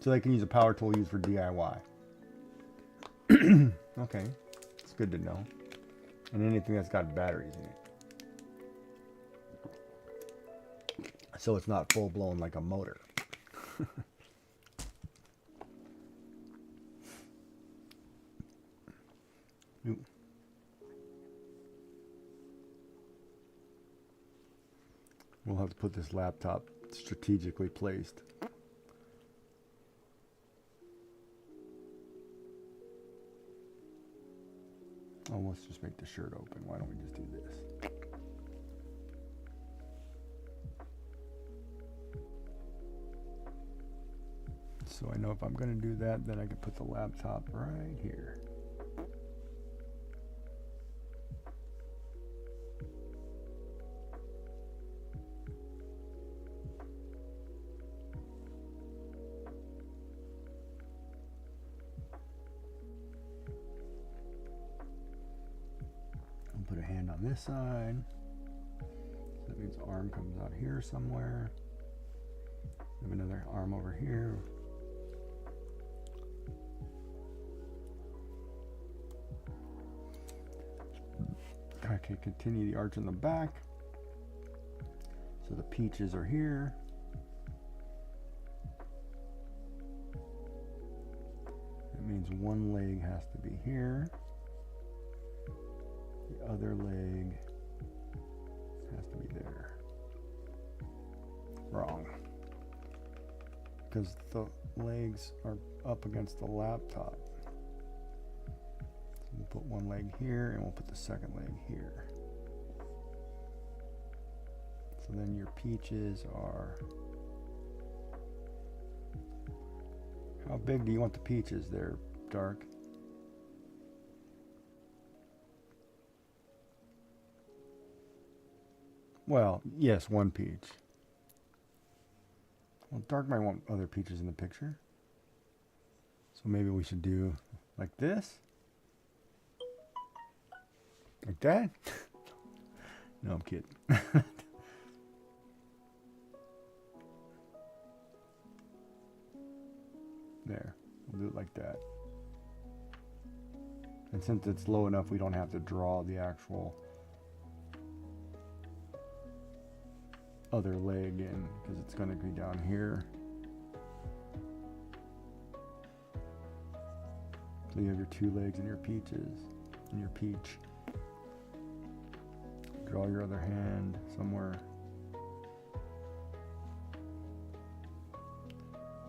So they can use a power tool used for DIY. Okay, it's good to know. And anything that's got batteries in it. So it's not full blown like a motor. Ooh. We'll have to put this laptop strategically placed. Oh, let's just make the shirt open. Why don't we just do this? So I know if I'm going to do that, then I can put the laptop right here. Put a hand on this side. So that means the arm comes out here somewhere. We have another arm over here. I can continue the arch in the back. So the peaches are here. That means one leg has to be here. The other leg has to be there. Wrong. Because the legs are up against the laptop. So we'll put one leg here and we'll put the second leg here. So then your peaches are... How big do you want the peaches there, Dark? Well, yes, one peach. Well, Dark might want other peaches in the picture. So maybe we should do like this. Like that? No, I'm kidding. There. We'll do it like that. And since it's low enough, we don't have to draw the actual other leg in, because it's going to be down here. So you have your two legs and your peaches and your peach. Draw your other hand somewhere.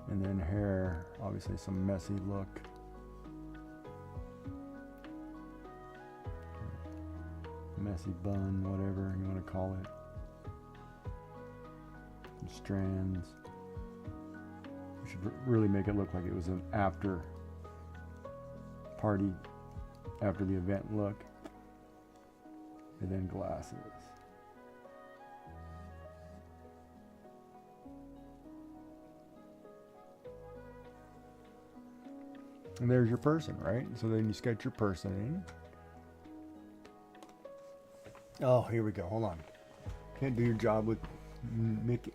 And then hair, obviously some messy look. Messy bun, whatever you want to call it. Some strands. We should really make it look like it was an after party, after the event look. And then glasses. And there's your person, right? So then you sketch your person in. Oh, here we go. Hold on. Can't do your job with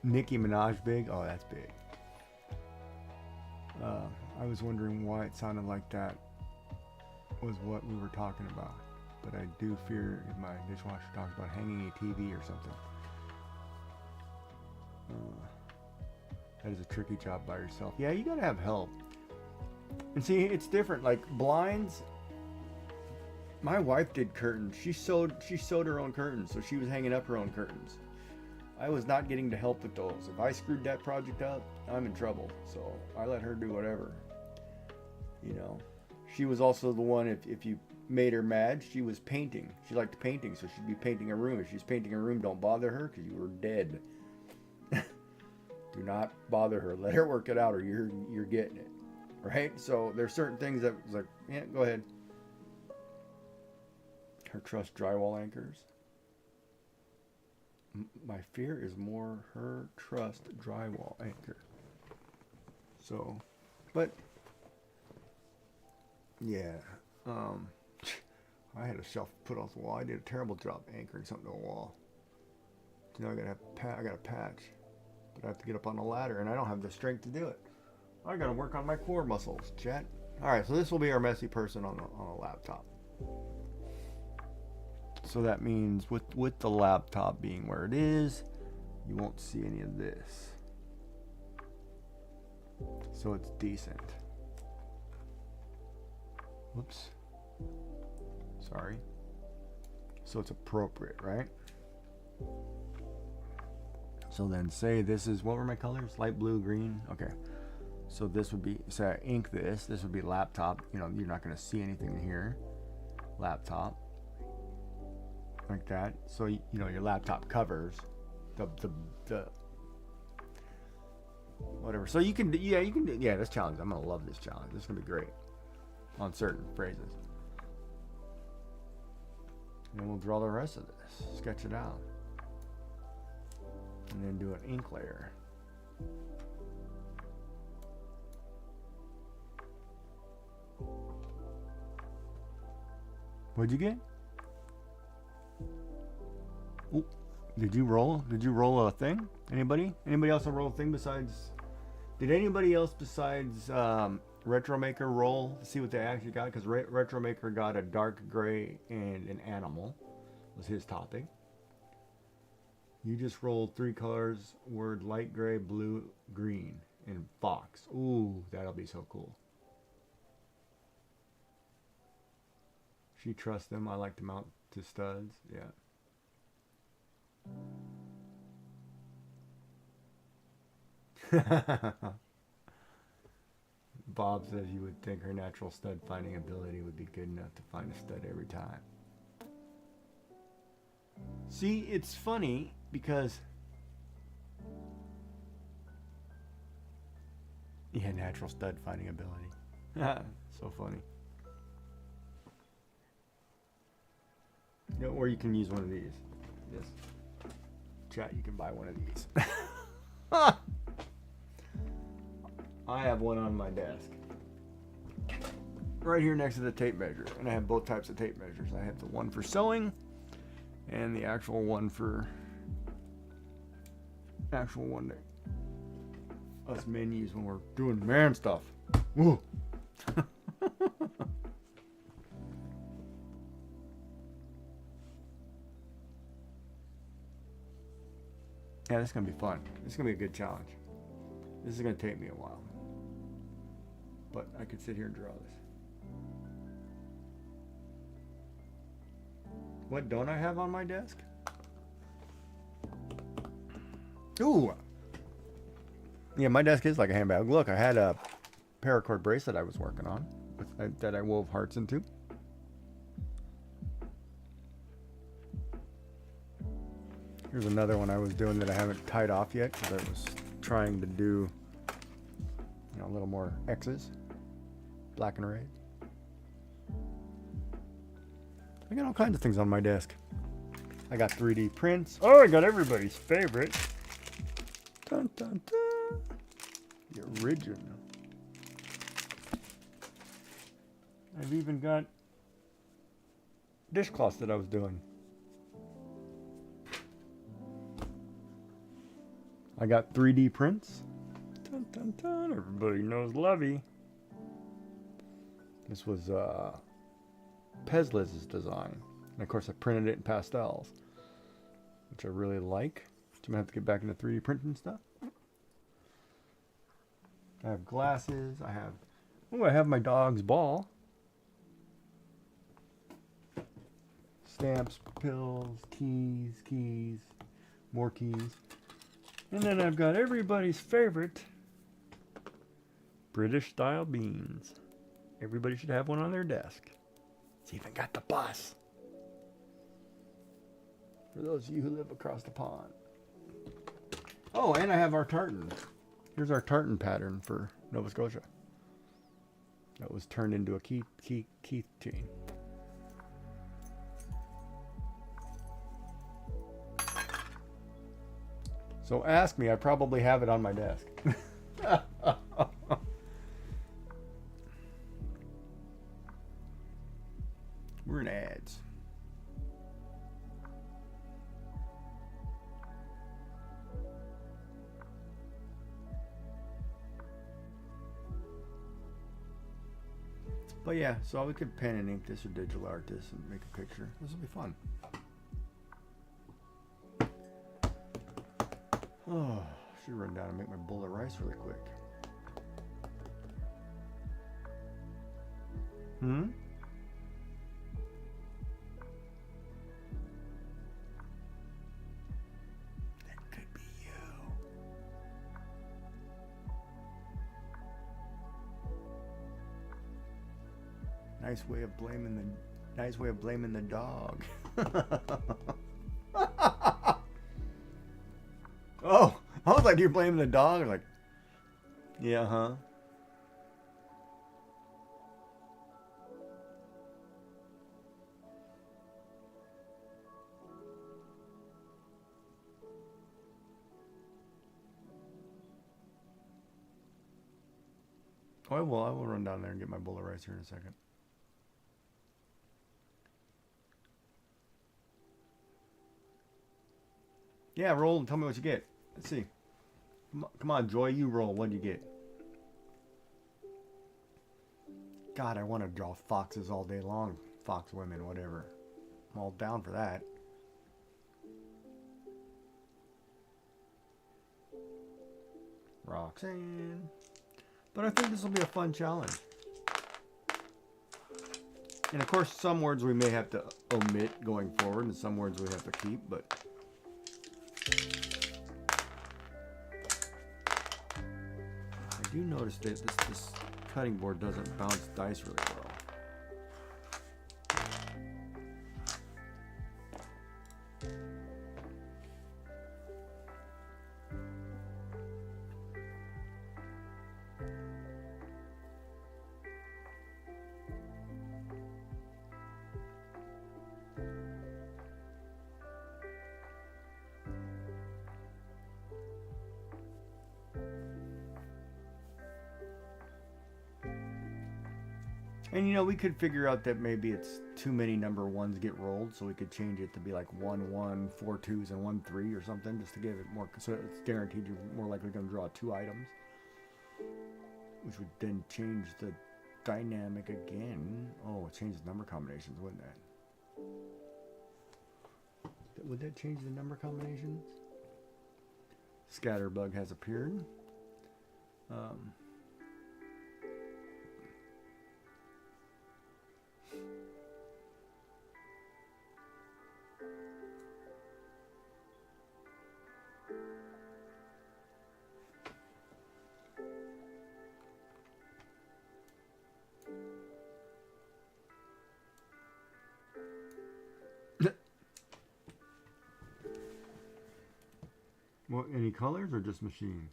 Nicki Minaj big. Oh, that's big. I was wondering why it sounded like that was what we were talking about. But I do fear if my dishwasher talks about hanging a TV or something. That is a tricky job by yourself. Yeah, you gotta have help. And see, it's different. Like blinds. My wife did curtains. She sewed her own curtains, so she was hanging up her own curtains. I was not getting to help with those. If I screwed that project up, I'm in trouble. So I let her do whatever. You know, she was also the one. If you made her mad, she was painting. She liked painting, so she'd be painting a room. If she's painting a room, don't bother her because you were dead. Do not bother her. Let her work it out, or you're getting it. Right? So there's certain things that was like, yeah, go ahead. Her truss drywall anchors. My fear is more her trust drywall anchor. So, but yeah, I had a shelf put off the wall. I did a terrible job anchoring something to a wall. So now I got a patch, but I have to get up on the ladder, and I don't have the strength to do it. I got to work on my core muscles, chat. All right, so this will be our messy person on a laptop. So that means with the laptop being where it is, you won't see any of this. So it's decent. Whoops. Sorry. So it's appropriate, right? So then say this is, what were my colors? Light blue, green. Okay. So this would be, say I ink this. This would be laptop. You know, you're not going to see anything in here. Laptop. Like that. So you know your laptop covers the whatever. So you can do, yeah, this challenge. I'm gonna love this challenge. This is gonna be great on certain phrases. And then we'll draw the rest of this, sketch it out, and then do an ink layer. What'd you get? Ooh, did you roll a thing? Anybody else roll a thing besides? Did anybody else besides Retro Maker roll to see what they actually got? Because Retro Maker got a dark gray and an animal was his topic. You just rolled 3 colors, word light gray, blue, green, and fox. Ooh, that'll be so cool. She trusts them. I like to mount to studs. Yeah. Bob says you would think her natural stud finding ability would be good enough to find a stud every time. See, it's funny because yeah, natural stud finding ability. So funny. You know, or you can use one of these. Yes. Chat, you can buy one of these. I have one on my desk. Right here next to the tape measure. And I have both types of tape measures. I have the one for sewing and the actual one that us men use when we're doing man stuff. Woo. Yeah, this is going to be fun. This is going to be a good challenge. This is going to take me a while. But I could sit here and draw this. What don't I have on my desk? Ooh! Yeah, my desk is like a handbag. Look, I had a paracord bracelet I was working on that I wove hearts into. Here's another one I was doing that I haven't tied off yet because I was trying to do, a little more X's, black and red. I got all kinds of things on my desk. I got 3D prints. Oh, I got everybody's favorite. Dun, dun, dun. The original. I've even got dishcloths that I was doing. I got 3D prints. Dun, dun, dun. Everybody knows Lovey. This was Pezliz's design. And of course I printed it in pastels, which I really like. So I'm going to have to get back into 3D printing stuff. I have glasses. I have my dog's ball. Stamps, pills, keys, more keys. And then I've got everybody's favorite British style beans. Everybody should have one on their desk. It's even got the bus. For those of you who live across the pond. Oh, and I have our tartan. Here's our tartan pattern for Nova Scotia. That was turned into a Keith chain. So ask me, I probably have it on my desk. We're in ads. But yeah, so we could pen and ink this or digital art this and make a picture. This will be fun. Oh, should run down and make my bowl of rice really quick. That could be you. Nice way of blaming the dog. Oh, I was like, you're blaming the dog? Like, yeah, huh? Oh, well, I will run down there and get my bowl of rice here in a second. Yeah, roll and tell me what you get. Let's see. Come on, Joy, you roll. What do you get? God, I want to draw foxes all day long. Fox women, whatever. I'm all down for that. Roxanne. But I think this will be a fun challenge. And of course, some words we may have to omit going forward, and some words we have to keep, but... I do notice that this cutting board doesn't bounce dice really well. And you know, we could figure out that maybe it's too many number ones get rolled, so we could change it to be like 1 1, 4 2s, and 1 3 or something, just to give it more, so it's guaranteed you're more likely going to draw 2 items, which would then change the dynamic again. Oh, it changes number combinations, wouldn't that? Would that change the number combinations? scatterbug has appeared. What, any colors or just machine?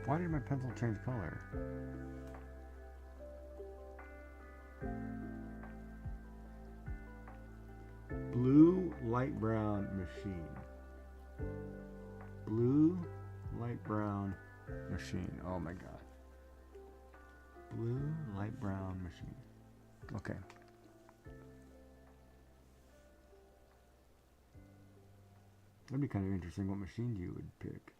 Why did my pencil change color? Blue, light brown machine. Blue, light brown machine. Oh my god. Blue, light brown machine. Okay. That'd be kind of interesting what machine you would pick.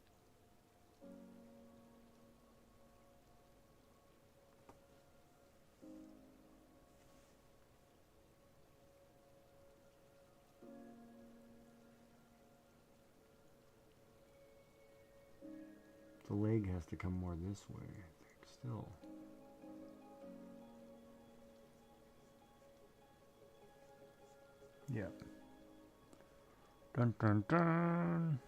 The leg has to come more this way, I think, still. Yep. Dun dun dun.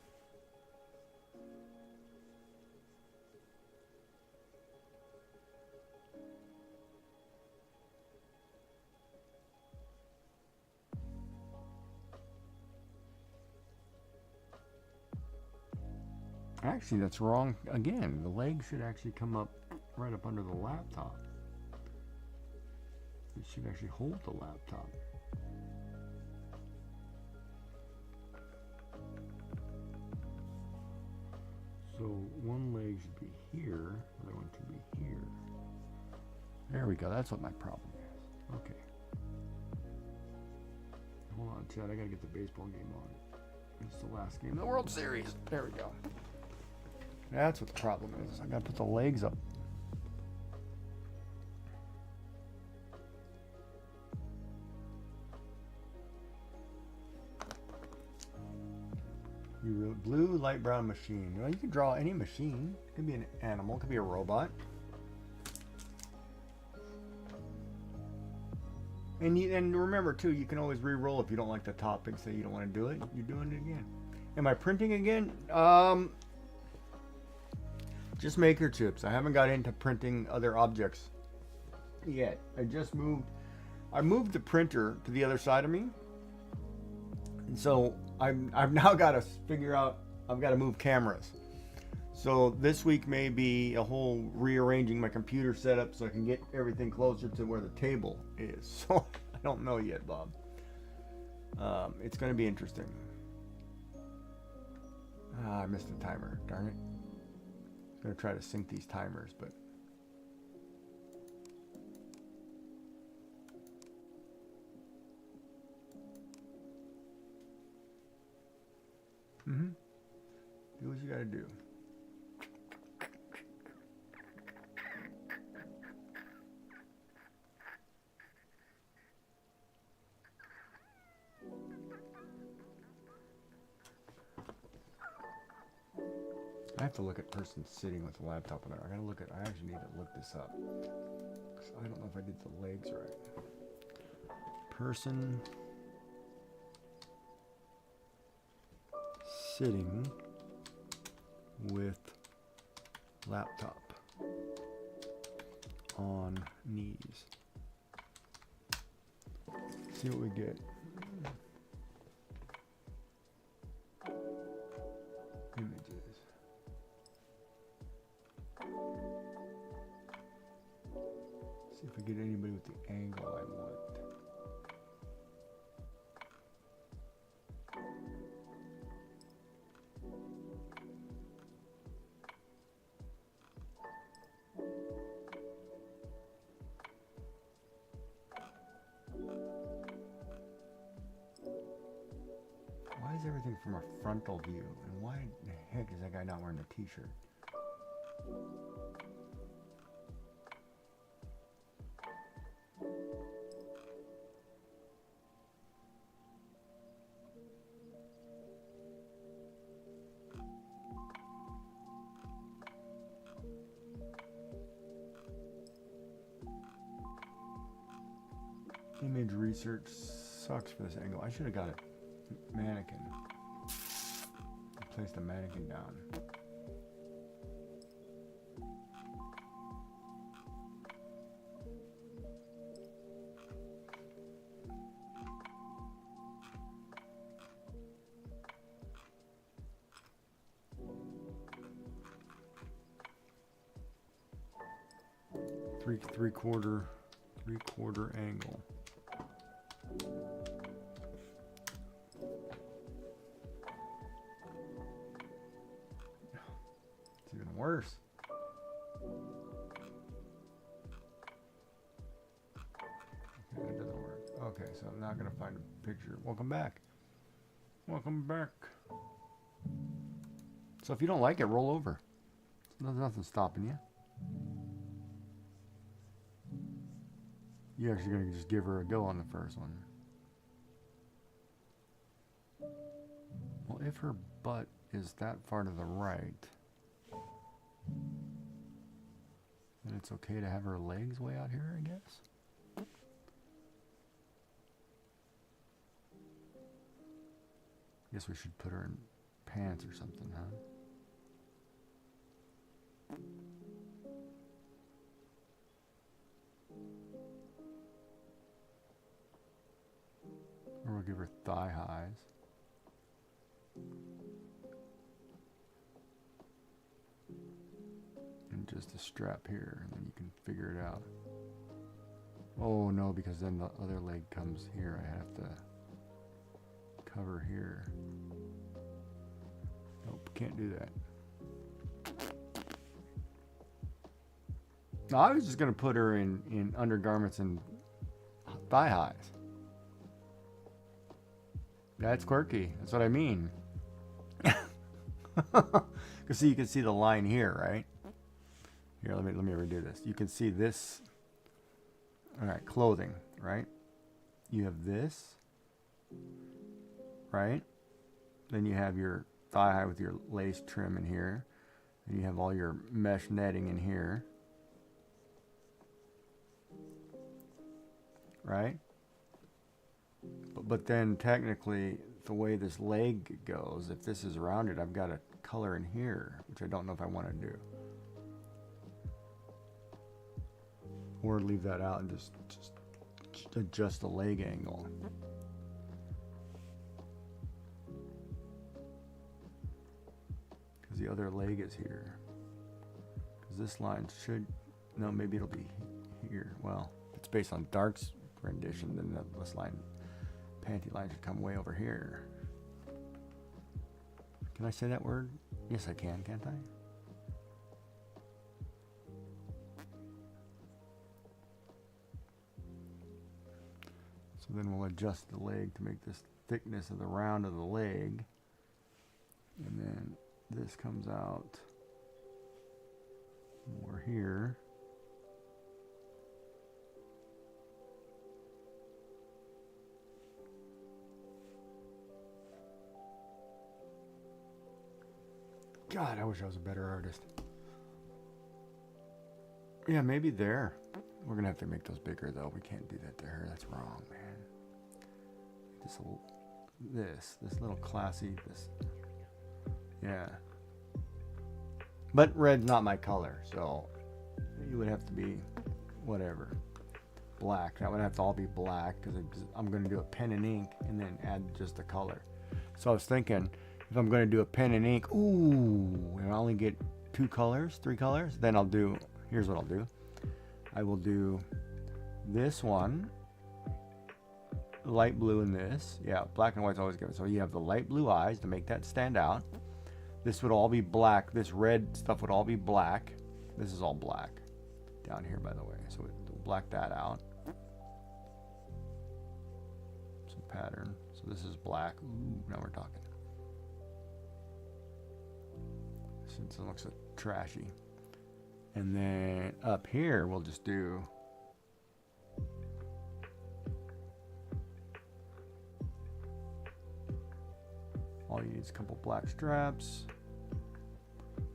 Actually, that's wrong again. The leg should actually come up right up under the laptop. It should actually hold the laptop. So one leg should be here, the other one should be here. There we go, that's what my problem is. Okay. Hold on, Chad, I gotta get the baseball game on. It's the last game of the World Series. There we go. That's what the problem is. I gotta put the legs up. Blue, light brown machine. Well, you can draw any machine. It could be an animal, it could be a robot. And remember too, you can always re-roll if you don't like the topic, say you don't want to do it, you're doing it again. Am I printing again? Just maker chips. I haven't got into printing other objects yet. I moved the printer to the other side of me. And so I've now got to figure out, I've got to move cameras. So this week may be a whole rearranging my computer setup so I can get everything closer to where the table is. So I don't know yet, Bob. It's going to be interesting. I missed the timer, darn it. I'm going to try to sync these timers, but... Do what you gotta do. I have to look at person sitting with the laptop on there. I actually need to look this up. 'Cause I don't know if I did the legs right. Person sitting with laptop on knees. See what we get. Images. See if we get anybody with the angle I want. Everything from a frontal view, and why the heck is that guy not wearing a t-shirt? Image research sucks for this angle. I should have got a mannequin. Place the mannequin down. Three quarter angle. It's even worse. Okay, that doesn't work. Okay, so I'm not gonna find a picture. Welcome back. Welcome back. So if you don't like it, roll over. There's nothing stopping you. You're actually gonna just give her a go on the first one. Well, if her butt is that far to the right, then it's okay to have her legs way out here, I guess. Guess we should put her in pants or something, huh? Or we'll give her thigh highs. And just a strap here, and then you can figure it out. Oh no, because then the other leg comes here. I have to cover here. Nope, can't do that. No, I was just gonna put her in undergarments and thigh highs. That's quirky. That's what I mean. Cause see, you can see the line here, right? Here, let me redo this. You can see this. All right, clothing, right? You have this, right? Then you have your thigh high with your lace trim in here. And you have all your mesh netting in here, right? But then technically, the way this leg goes, if this is rounded, I've got a color in here, which I don't know if I want to do. Or leave that out and just adjust the leg angle. Because the other leg is here. Because this line should, no, maybe it'll be here. Well, if it's based on Dark's rendition, then this line, panty line should come way over here. Can I say that word? Yes, I can, can't I? So then we'll adjust the leg to make this thickness of the round of the leg. And then this comes out more here. God, I wish I was a better artist. Yeah, maybe there. We're gonna have to make those bigger though. We can't do that to her. That's wrong, man. This little classy, this. Yeah. But red's not my color, so you would have to be whatever. Black. That would have to all be black because I'm gonna do a pen and ink and then add just the color. So I was thinking, if I'm going to do a pen and ink, ooh, and I only get 2 colors, 3 colors, then I'll do, here's what I'll do. I will do this one, light blue in this. Yeah, black and white's always good. So you have the light blue eyes to make that stand out. This would all be black. This red stuff would all be black. This is all black down here, by the way. So we'll black that out. Some pattern. So this is black. Ooh, now we're talking. Since it looks so trashy. And then up here we'll just do all you need is a couple black straps,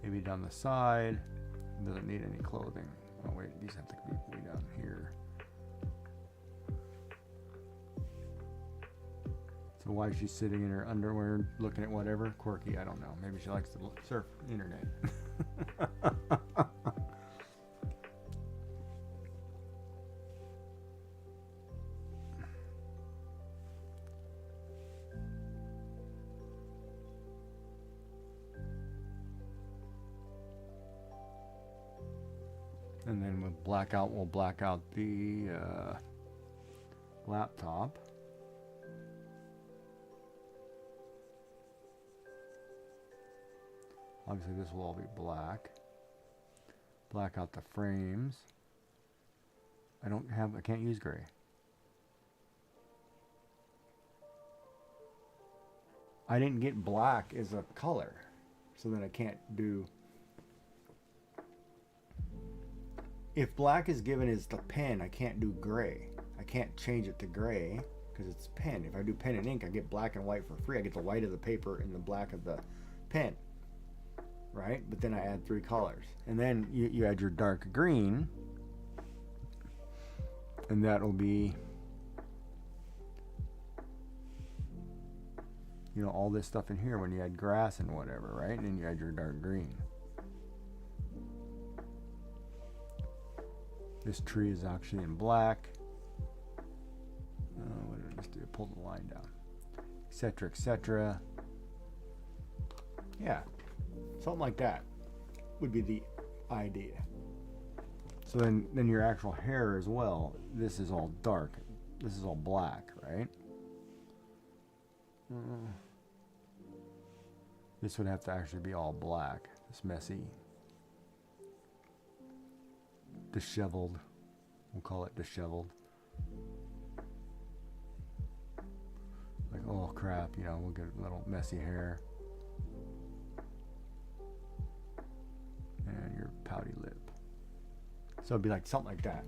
maybe down the side. It doesn't need any clothing. Oh wait, these have to be way down here. So why is she sitting in her underwear looking at whatever? Quirky, I don't know. Maybe she likes to surf the internet. And then we'll black out the laptop. Obviously this will all be black. Black out the frames. I can't use gray. I didn't get black as a color. So then I can't do... If black is given as the pen, I can't do gray. I can't change it to gray because it's pen. If I do pen and ink, I get black and white for free. I get the white of the paper and the black of the pen. Right? But then I add 3 colors. And then you add your dark green. And that'll be, you know, all this stuff in here when you add grass and whatever, right? And then you add your dark green. This tree is actually in black. What did I just do? Pull the line down. Etc. Etc. Yeah. Something like that would be the idea. So then your actual hair as well. This is all dark. This is all black, right? This would have to actually be all black. This messy, disheveled. We'll call it disheveled. Like, oh crap, you know, we'll get a little messy hair. And your pouty lip. So it'd be like something like that.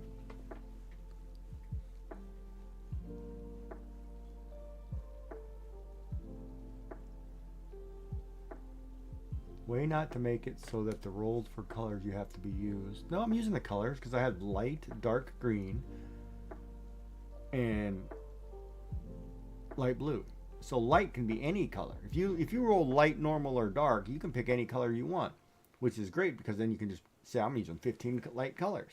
Way not to make it so that the rolls for colors you have to be used. No, I'm using the colors because I have light, dark green, and light blue. So light can be any color. If you roll light, normal, or dark, you can pick any color you want, which is great because then you can just say I'm using 15 light colors.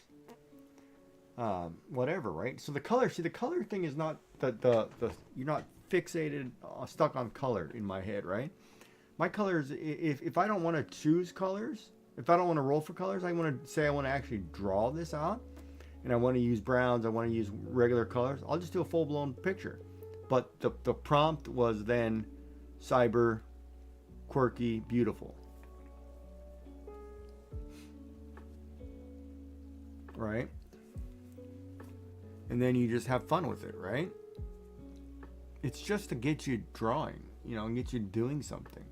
Whatever, right? So the color, see, the color thing is not the you're not fixated, stuck on color in my head, right? My colors, if I don't want to choose colors, if I don't want to roll for colors, I want to say I want to actually draw this out, and I want to use browns, I want to use regular colors, I'll just do a full-blown picture. But the prompt was then cyber, quirky, beautiful. Right? And then you just have fun with it, right? It's just to get you drawing, you know, and get you doing something.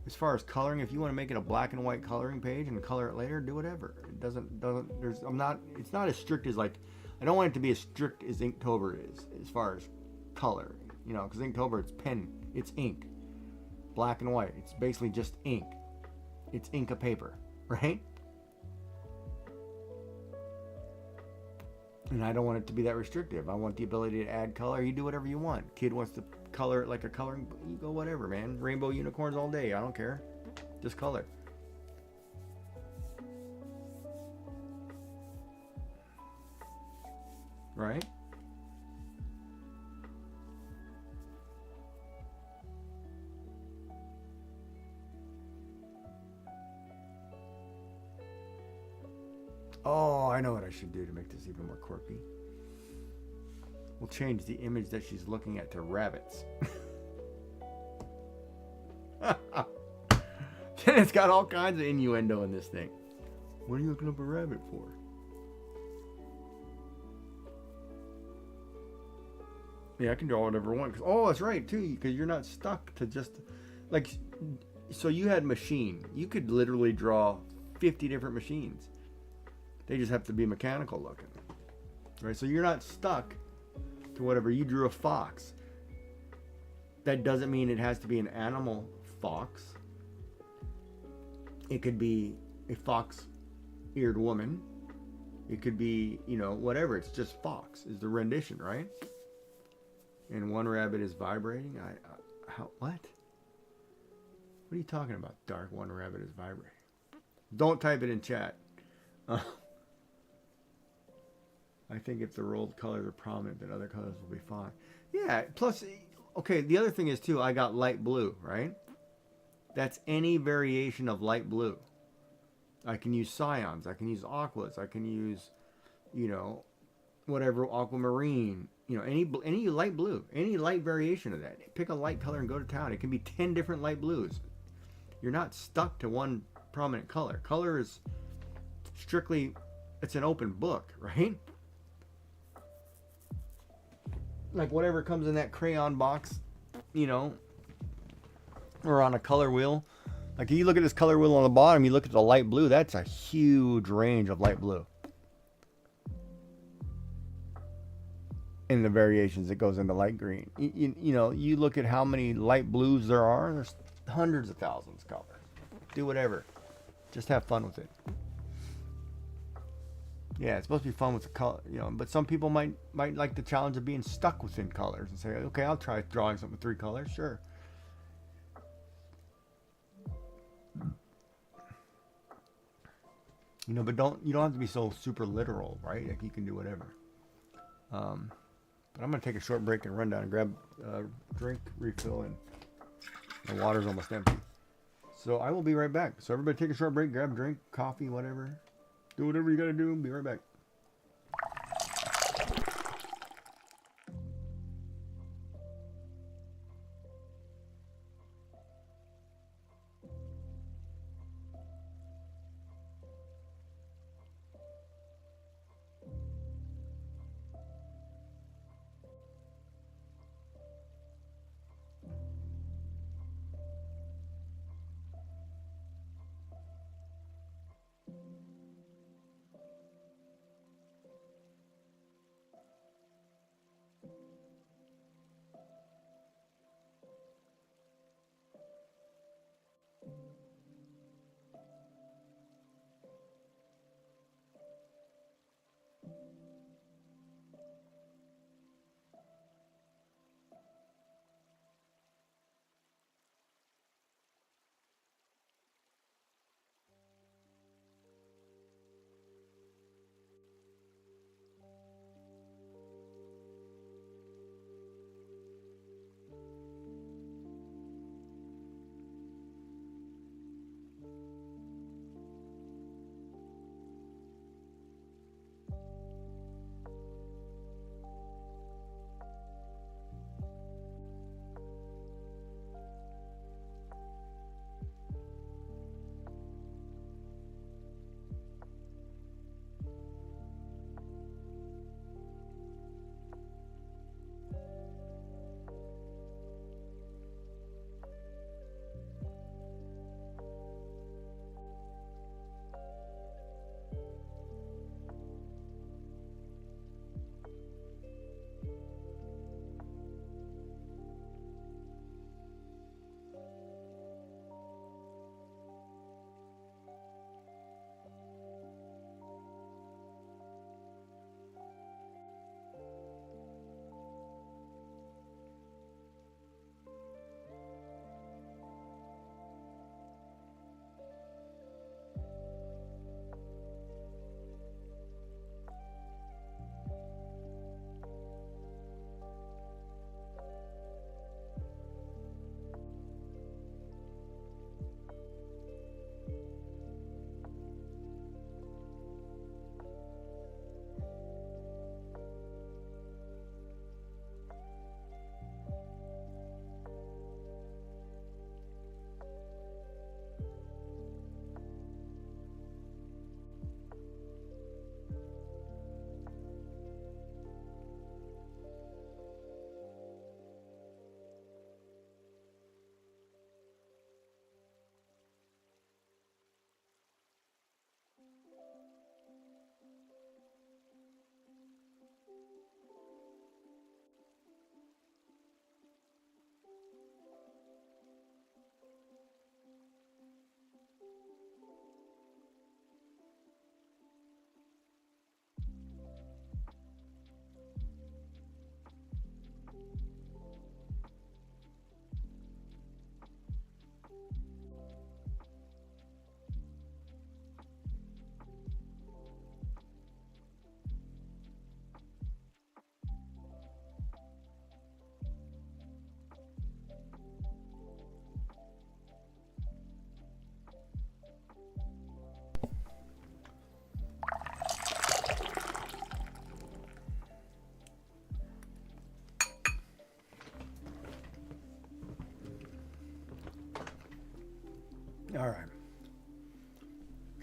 As far as coloring, if you want to make it a black and white coloring page and color it later, do whatever. It it's not as strict as, like, I don't want it to be as strict as Inktober is as far as color, you know, because Inktober, it's pen, it's ink, black and white. It's basically just ink. It's ink of paper, right? And I don't want it to be that restrictive. I want the ability to add color. You do whatever you want. Kid wants to color it like a coloring, you go whatever, man. Rainbow unicorns all day. I don't care. Just color. Right? Oh, I know what I should do to make this even more quirky. We'll change the image that she's looking at to rabbits. It's got all kinds of innuendo in this thing. What are you looking up a rabbit for? Yeah, I can draw whatever I want. Oh, that's right, too, because you're not stuck to just... Like, so you had machine. You could literally draw 50 different machines. They just have to be mechanical looking. Right? So you're not stuck to whatever. You drew a fox. That doesn't mean it has to be an animal fox. It could be a fox-eared woman. It could be, you know, whatever. It's just fox is the rendition, right? and one rabbit is vibrating. How, what? What are you talking about? Dark, one rabbit is vibrating. Don't type it in chat. I think if the rolled colors are prominent, then other colors will be fine. Yeah, plus, okay, the other thing is too, I got light blue, right? That's any variation of light blue. I can use cyans, I can use aquas, I can use, you know, whatever, aquamarine, you know, any light blue, any light variation of that. Pick a light color and go to town. It can be 10 different light blues. You're not stuck to one prominent color. Color is strictly, it's an open book, right? Like whatever comes in that crayon box, you know, or on a color wheel. Like you look at this color wheel on the bottom, you look at the light blue, that's a huge range of light blue. In the variations, it goes into light green. You know, you look at how many light blues there are, there's hundreds of thousands of colors. Do whatever. Just have fun with it. Yeah, it's supposed to be fun with the color, you know, but some people might like the challenge of being stuck within colors and say, okay, I'll try drawing something with 3 colors, sure. You know, but you don't have to be so super literal, right? Like you can do whatever. But I'm gonna take a short break and run down and grab a drink refill, and the water's almost empty. So I will be right back. So everybody take a short break, grab a drink, coffee, whatever. Do whatever you gotta do. Be right back.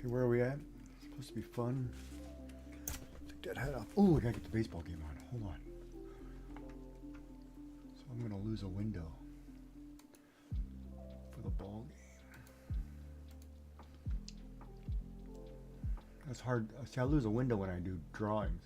Okay, where are we at? It's supposed to be fun. Take that head off. Oh, I gotta get the baseball game on. Hold on. So I'm gonna lose a window for the ball game. That's hard. See, I lose a window when I do drawings.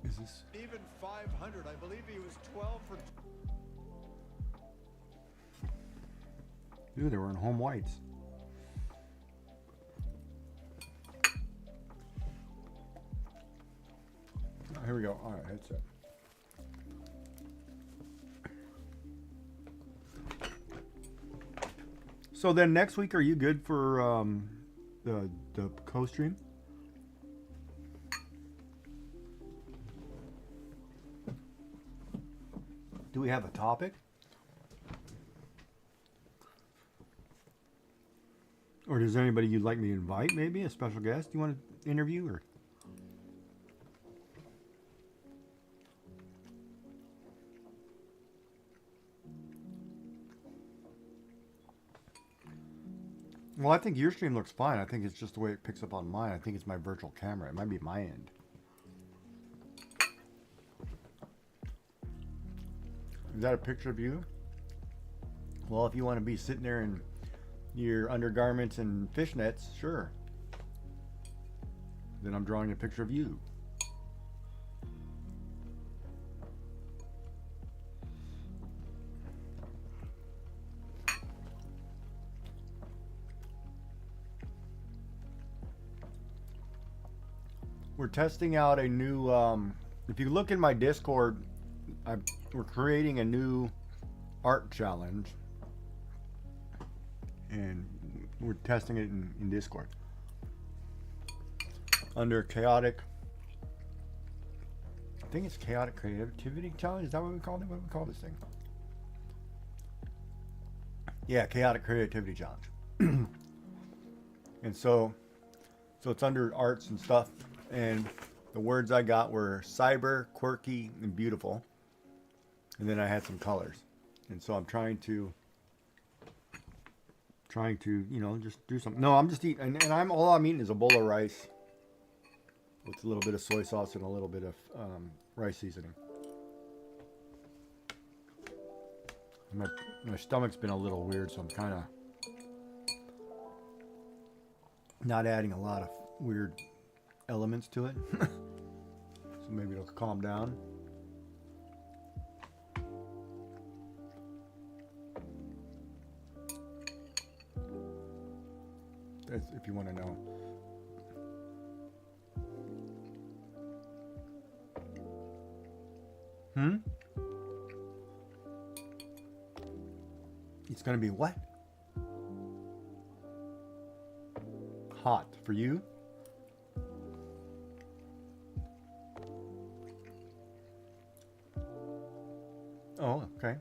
Is this Even 500, I believe he was 12 for. Dude, they were in home whites. Oh, here we go. All right, headset. So then next week, are you good for the co-stream? Do we have a topic? Or does anybody you'd like me to invite, maybe a special guest you want to interview? Or well, I think your stream looks fine. I think it's just the way it picks up on mine. I think it's my virtual camera. It might be my end. Is that a picture of you? Well, if you want to be sitting there in your undergarments and fishnets, sure. Then I'm drawing a picture of you. We're testing out a new, if you look in my Discord, we're creating a new art challenge. And we're testing it in Discord. Under chaotic, I think it's chaotic creativity challenge. Is that what we call it? What do we call this thing? Yeah, chaotic creativity challenge. And so it's under arts and stuff. And the words I got were cyber, quirky, and beautiful. And then I had some colors. And so I'm trying to, you know, just do something. No, I'm just eating, and all I'm eating is a bowl of rice with a little bit of soy sauce and a little bit of rice seasoning. My stomach's been a little weird, so I'm kind of not adding a lot of weird elements to it. So maybe it'll calm down. That's if you want to know. It's gonna be what? Hot for you? Oh, okay.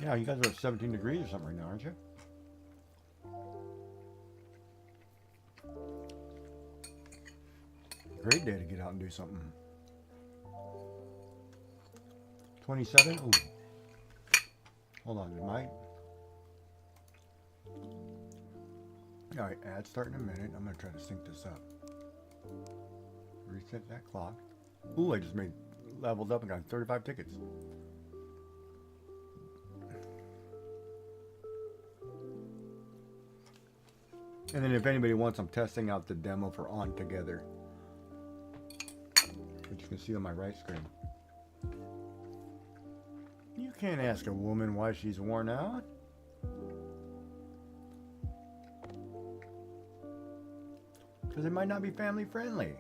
Yeah, you guys are at 17 degrees or something right now, aren't you? Great day to get out and do something. 27? Ooh. Hold on, it might. Alright, ad start in a minute. I'm going to try to sync this up. Reset that clock. Ooh, I just leveled up and got 35 tickets. And then if anybody wants, I'm testing out the demo for On Together, which you can see on my right screen. You can't ask a woman why she's worn out. Because it might not be family friendly.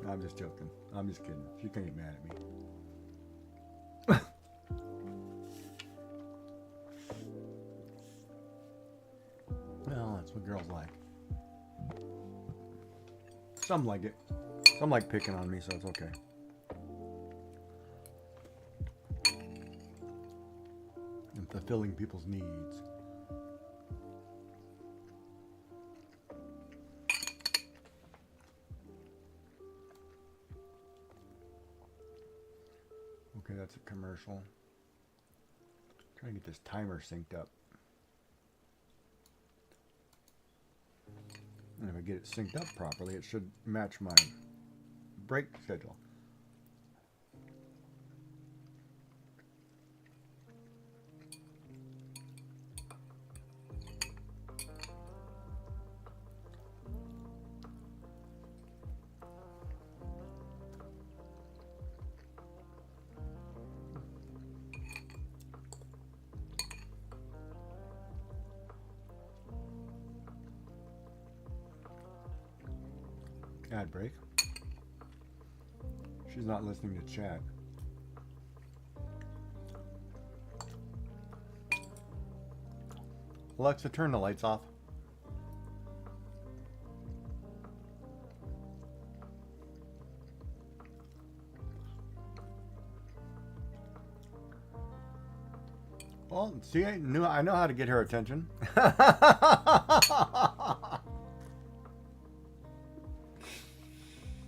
I'm just joking. I'm just kidding. She can't get mad at me. Well, that's what girls like. Some like it. Some like picking on me, so it's okay. And fulfilling people's needs. Okay, that's a commercial. Trying to get this timer synced up. And if I get it synced up properly, it should match my break schedule. Ad break. She's not listening to chat. Alexa, turn the lights off. Well, see, I know how to get her attention.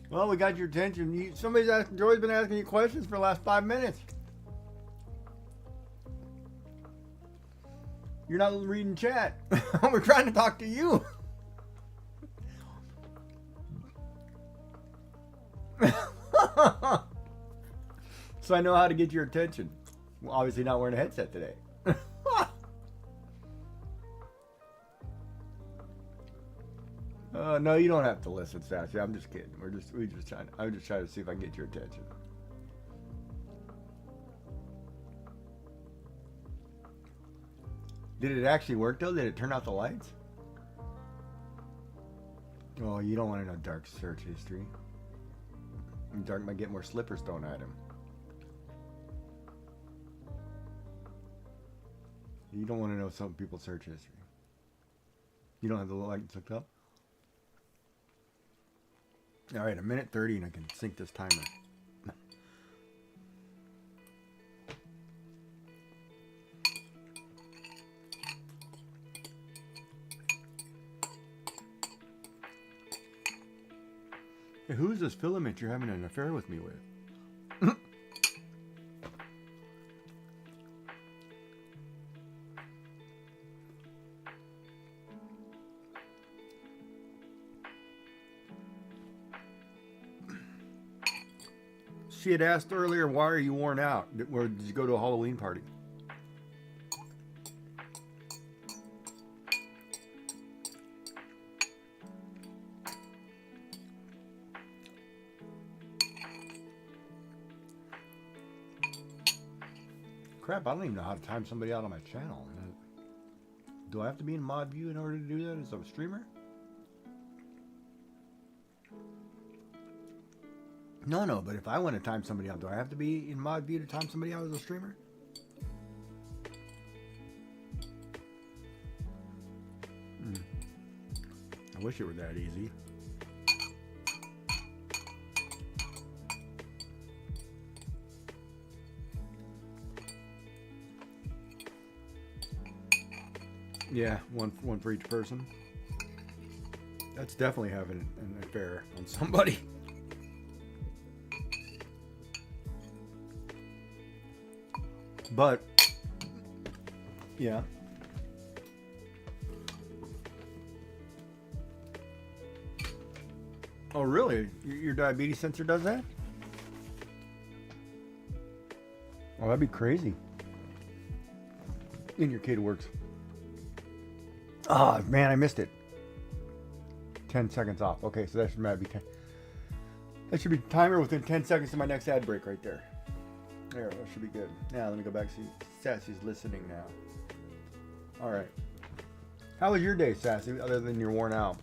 Well, we got your attention. Joy's been asking you questions for the last 5 minutes. You're not reading chat. We're trying to talk to you. So I know how to get your attention. Well, obviously not wearing a headset today. No, you don't have to listen, Sassy. I'm just kidding. I'm just trying to see if I can get your attention. Did it actually work though? Did it turn out the lights? Oh, you don't want to know dark search history. Dark might get more slippers thrown at him. You don't want to know some people's search history. You don't have the lights hooked up? All right, 1:30 and I can sync this timer. Hey, who's this filament you're having an affair with me with? She had asked earlier, why are you worn out? Or did you go to a Halloween party? Crap, I don't even know how to time somebody out on my channel. Do I have to be in mod view in order to do that as a streamer? No, but if I want to time somebody out, do I have to be in mod view to time somebody out as a streamer? I wish it were that easy. Yeah, one for each person. That's definitely having an affair on somebody. But, yeah. Oh, really? Your diabetes sensor does that? Oh, that'd be crazy. And your kid works. Oh, man, I missed it. 10 seconds off. Okay, so that should be 10. That should be timer within 10 seconds to my next ad break right there. There, that should be good. Now, let me go back and see. Sassy's listening now. All right. How was your day, Sassy, other than you're worn out?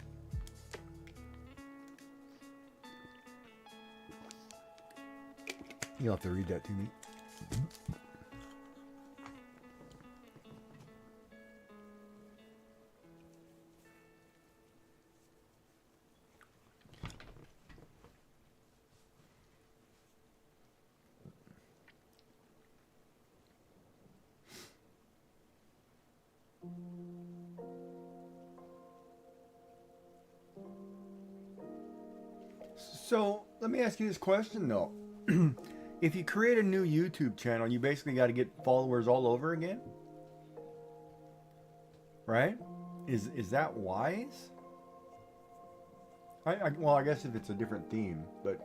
You'll have to read that to me. So let me ask you this question though. if you create a new YouTube channel, you basically got to get followers all over again, right? Is that wise? Well, I guess if it's a different theme, but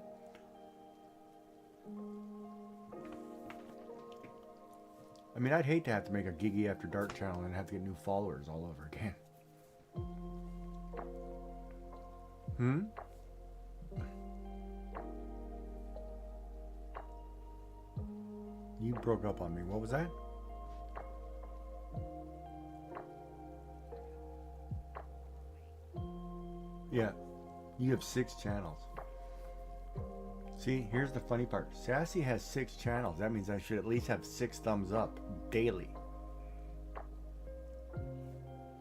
I mean, I'd hate to have to make a Gigi After Dark channel and have to get new followers all over again. You broke up on me. What was that? Yeah. You have 6 channels. See, here's the funny part. Sassy has 6 channels. That means I should at least have 6 thumbs up daily.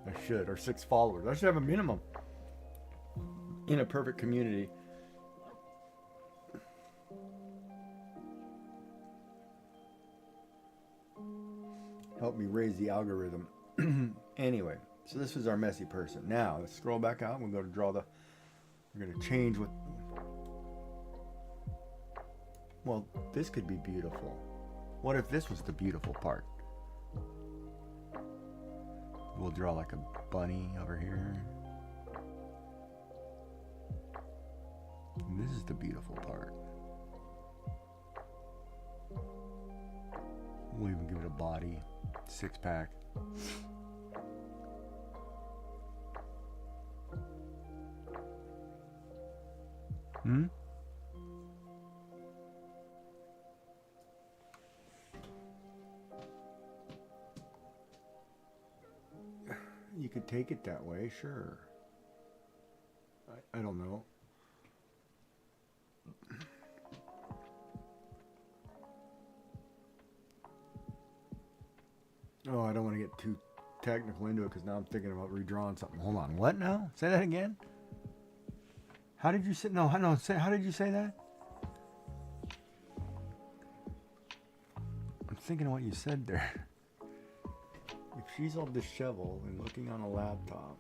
I should. Or 6 followers. I should have a minimum. In a perfect community. Help me raise the algorithm. Anyway, so this was our messy person. Now, let's scroll back out. We'll go to draw the... We're going to change what... Well, this could be beautiful. What if this was the beautiful part? We'll draw like a bunny over here. And this is the beautiful part. We'll even give it a body. 6-pack. You could take it that way, sure. I don't know. Oh, I don't want to get too technical into it because now I'm thinking about redrawing something. Hold on. What now? Say that again? How did you say? No, say, how did you say that? I'm thinking of what you said there. If she's all disheveled and looking on a laptop,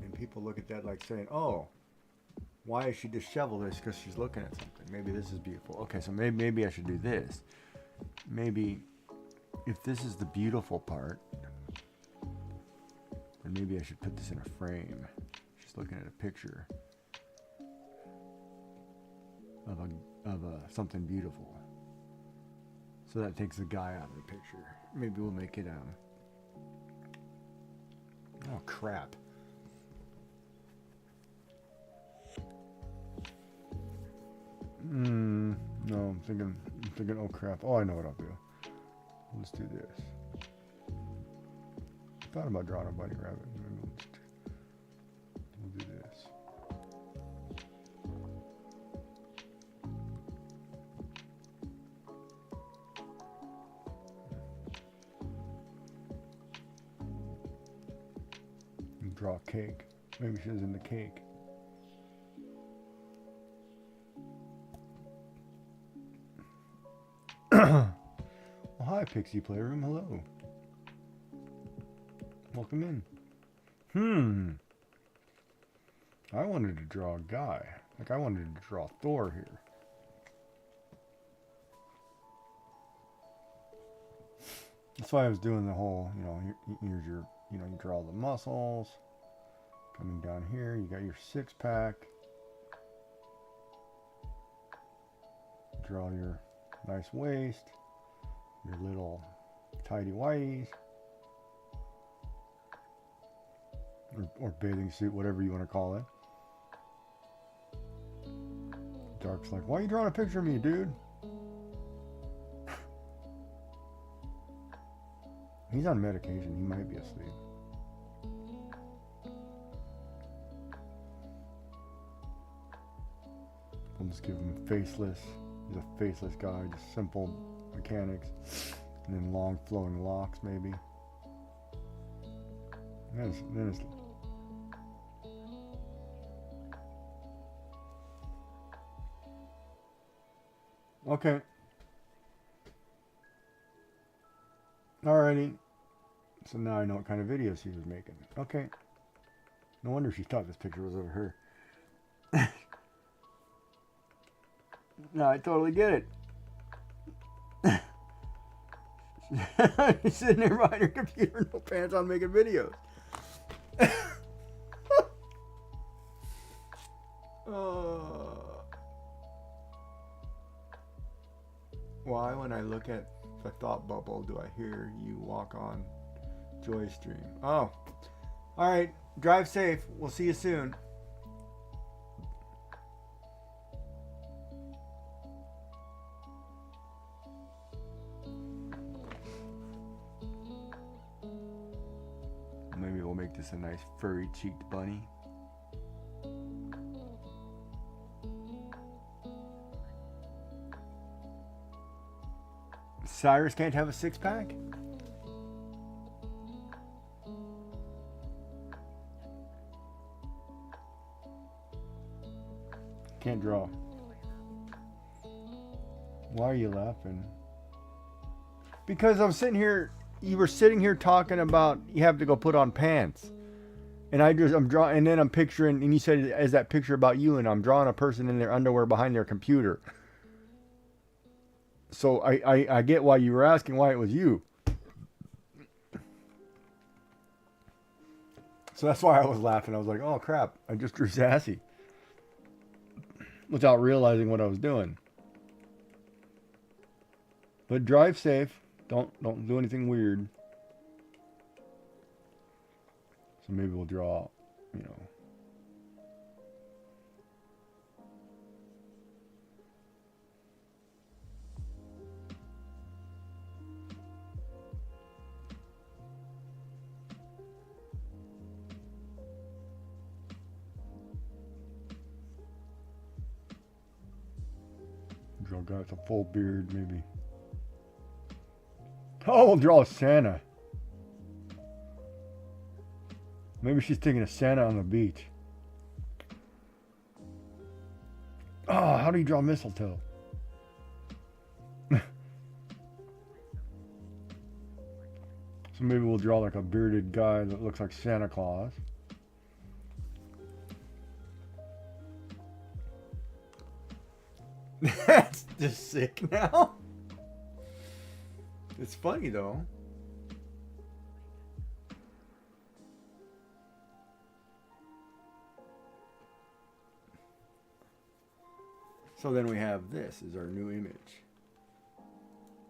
and people look at that like saying, oh, why is she disheveled? It's because she's looking at something. Maybe this is beautiful. Okay, so maybe I should do this. Maybe if this is the beautiful part, then maybe I should put this in a frame. She's looking at a picture of something beautiful. So that takes the guy out of the picture. Maybe we'll make it oh crap. No, I'm thinking oh crap. Oh, I know what I'll do. Let's do this. I thought about drawing a bunny rabbit. We'll do this. And draw a cake. Maybe she's in the cake. Hi, Pixie Playroom. Hello. Welcome in. I wanted to draw a guy. Like I wanted to draw Thor here. That's why I was doing the whole, here's your, you draw the muscles. Coming down here, you got your 6-pack. Draw your nice waist. Your little tidy whities or bathing suit, whatever you want to call it. Dark's like, why are you drawing a picture of me, dude? He's on medication. He might be asleep. We'll just give him faceless. He's a faceless guy, just simple mechanics, and then long flowing locks maybe. Then it's okay. Alrighty. So now I know what kind of videos she was making. Okay. No wonder she thought this picture was of her. No, I totally get it. She's sitting there behind her computer, no pants on, making videos. Why, when I look at the thought bubble, do I hear you walk on Joy Stream? Oh. Alright. Drive safe. We'll see you soon. Maybe we'll make this a nice furry-cheeked bunny. Cyrus can't have a six-pack? Can't draw. Why are you laughing? Because I'm sitting here, you were sitting here talking about you have to go put on pants. And I'm drawing, and then I'm picturing, and you said, is that picture about you? And I'm drawing a person in their underwear behind their computer. So I get why you were asking why it was you. So that's why I was laughing. I was like, oh crap, I just drew Sassy. Without realizing what I was doing. But drive safe. Don't do anything weird. So maybe we'll draw, you know. Draw a guy with a full beard, maybe. Oh, we'll draw Santa. Maybe she's thinking of Santa on the beach. Oh, how do you draw mistletoe? So maybe we'll draw like a bearded guy that looks like Santa Claus. That's just sick now. It's funny though. So then we have this is our new image.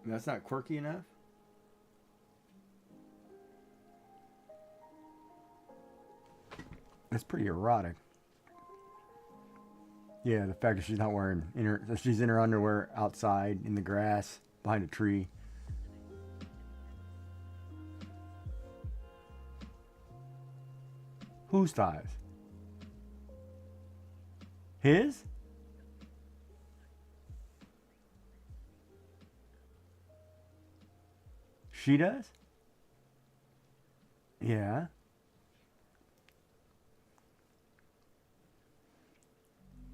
And that's not quirky enough? That's pretty erotic. Yeah, the fact that she's not wearing that she's in her underwear outside in the grass behind a tree. Whose thighs? His? She does? Yeah.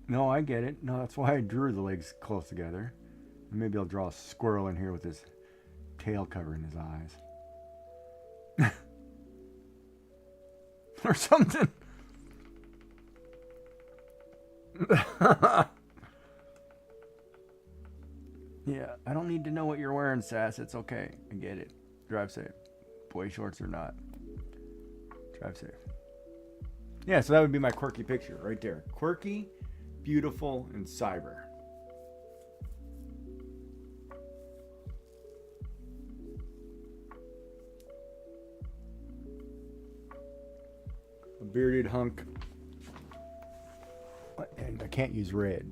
No, I get it. No, that's why I drew the legs close together. Maybe I'll draw a squirrel in here with his tail covering his eyes. Or something. Yeah, I don't need to know what you're wearing, Sass. It's okay. I get it. Drive safe. Boy shorts or not. Drive safe. Yeah, so that would be my quirky picture right there. Quirky, beautiful, and cyber. A bearded hunk. And I can't use red.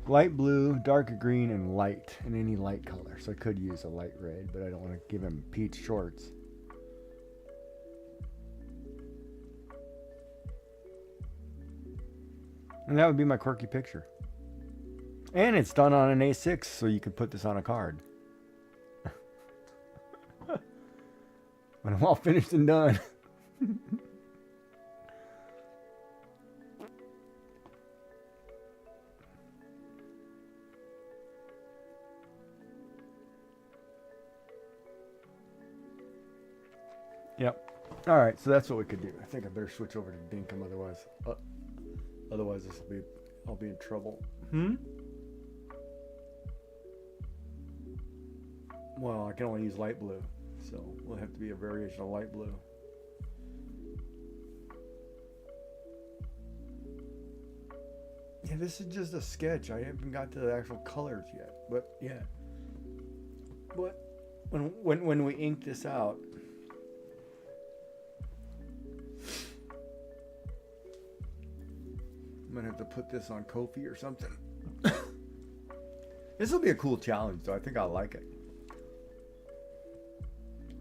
Light blue, dark green, and light, and any light color. So I could use a light red, but I don't want to give him peach shorts. And that would be my quirky picture. And it's done on an A6, so you could put this on a card. When I'm all finished and done. Yep. All right, so that's what we could do. I think I better switch over to Dinkum, otherwise Otherwise, I'll be in trouble. Well, I can only use light blue, so we'll have to be a variation of light blue. Yeah, this is just a sketch. I haven't got to the actual colors yet, but yeah. But when we ink this out, I'm gonna have to put this on cofee or something. This will be a cool challenge, though. I think I'll like it.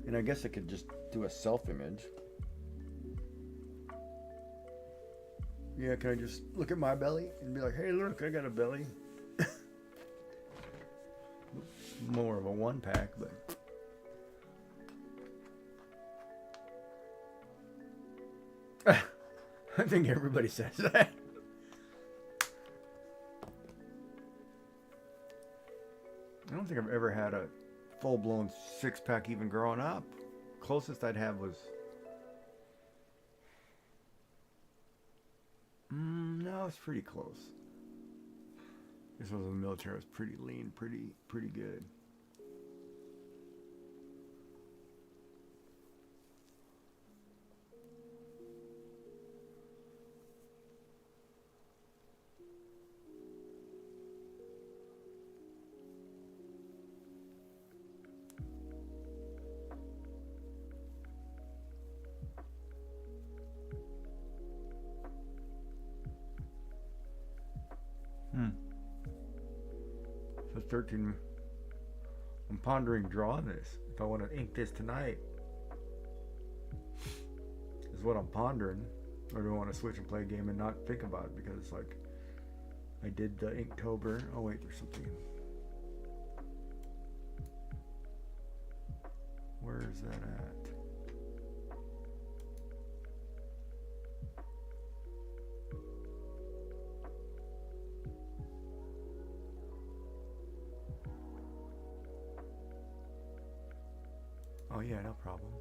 And I guess I could just do a self-image. Yeah, can I just look at my belly and be like, hey, look, I got a belly. More of a one-pack, but... I think everybody says that. I don't think I've ever had a full-blown six-pack even growing up. Closest I'd have was... no, it's pretty close. This was in the military. I was pretty lean, pretty good. So 13. I'm pondering drawing this. If I want to ink this tonight, is what I'm pondering. Or do I want to switch and play a game and not think about it? Because it's like, I did the Inktober. Oh wait, there's something. Where is that at? Oh yeah, no problem.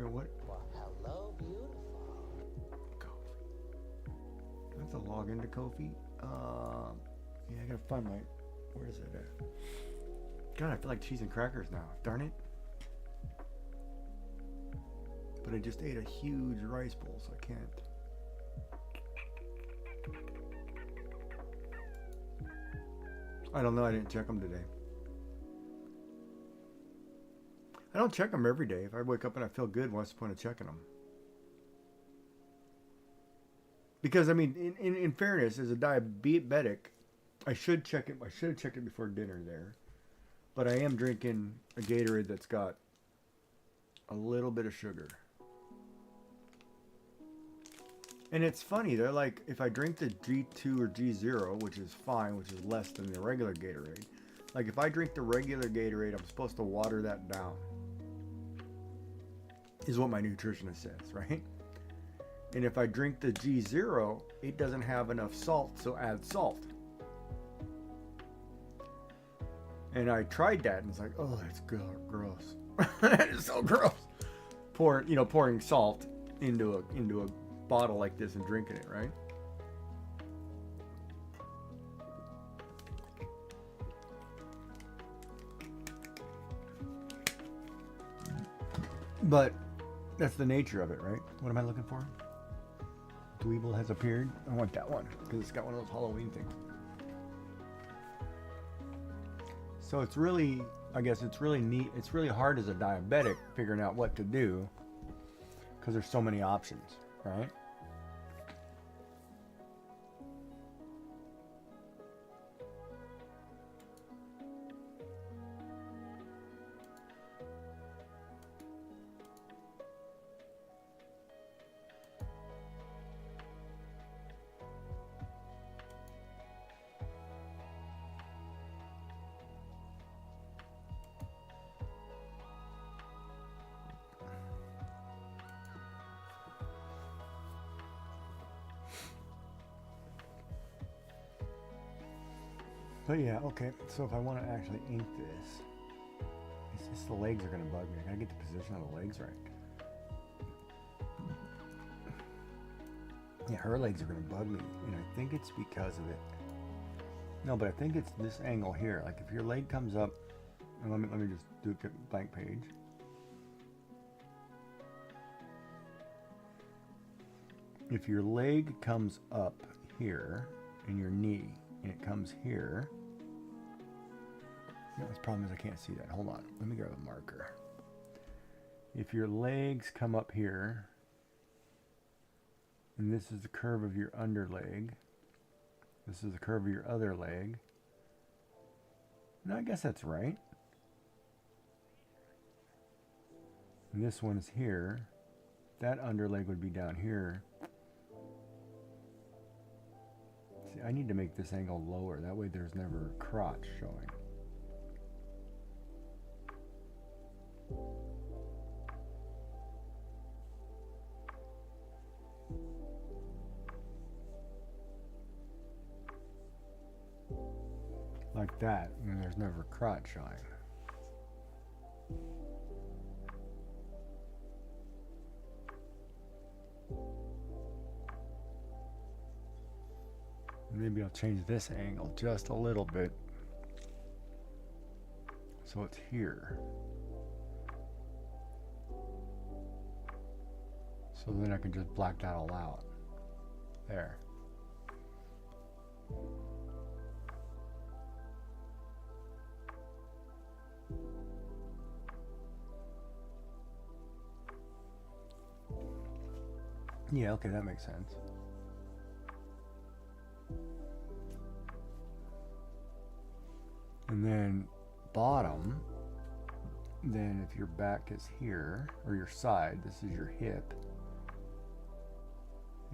What? Well, hello, beautiful. Cofee. I have to log into Cofee. Yeah, I gotta find my. Where is it at? God, I feel like cheese and crackers now. Darn it. But I just ate a huge rice bowl, so I can't. I don't know. I didn't check them today. I don't check them every day. If I wake up and I feel good, what's the point of checking them? Because, I mean, in fairness, as a diabetic, I should check it. I should have checked it before dinner there. But I am drinking a Gatorade that's got a little bit of sugar. And it's funny, they're like, if I drink the G2 or G0, which is fine, which is less than the regular Gatorade, like if I drink the regular Gatorade, I'm supposed to water that down. Is what my nutritionist says, right? And if I drink the G0, it doesn't have enough salt, so add salt. And I tried that, and it's like, oh, that's gross. That is so gross. Pouring salt into a bottle like this and drinking it, right? But that's the nature of it, right? What am I looking for? Dweeble has appeared. I want that one because it's got one of those Halloween things. So it's really, I guess it's really neat. It's really hard as a diabetic figuring out what to do because there's so many options, right? But yeah, okay. So if I want to actually ink this, it's just the legs are going to bug me. I got to get the position of the legs right. Yeah, her legs are going to bug me. And I think it's because of it. No, but I think it's this angle here. Like if your leg comes up, and let me just do a blank page. If your leg comes up here and your knee and it comes here, you know, the problem is I can't see that. Hold on, let me grab a marker. If your legs come up here and this is the curve of your under leg, this is the curve of your other leg. No, I guess that's right. And this one is here. That under leg would be down here. See, I need to make this angle lower. That way there's never crotch showing. Like that, and there's never crotch showing. Maybe I'll change this angle just a little bit so it's here. So then I can just black that all out. There. Yeah, okay, that makes sense. And then bottom, then if your back is here, or your side, this is your hip.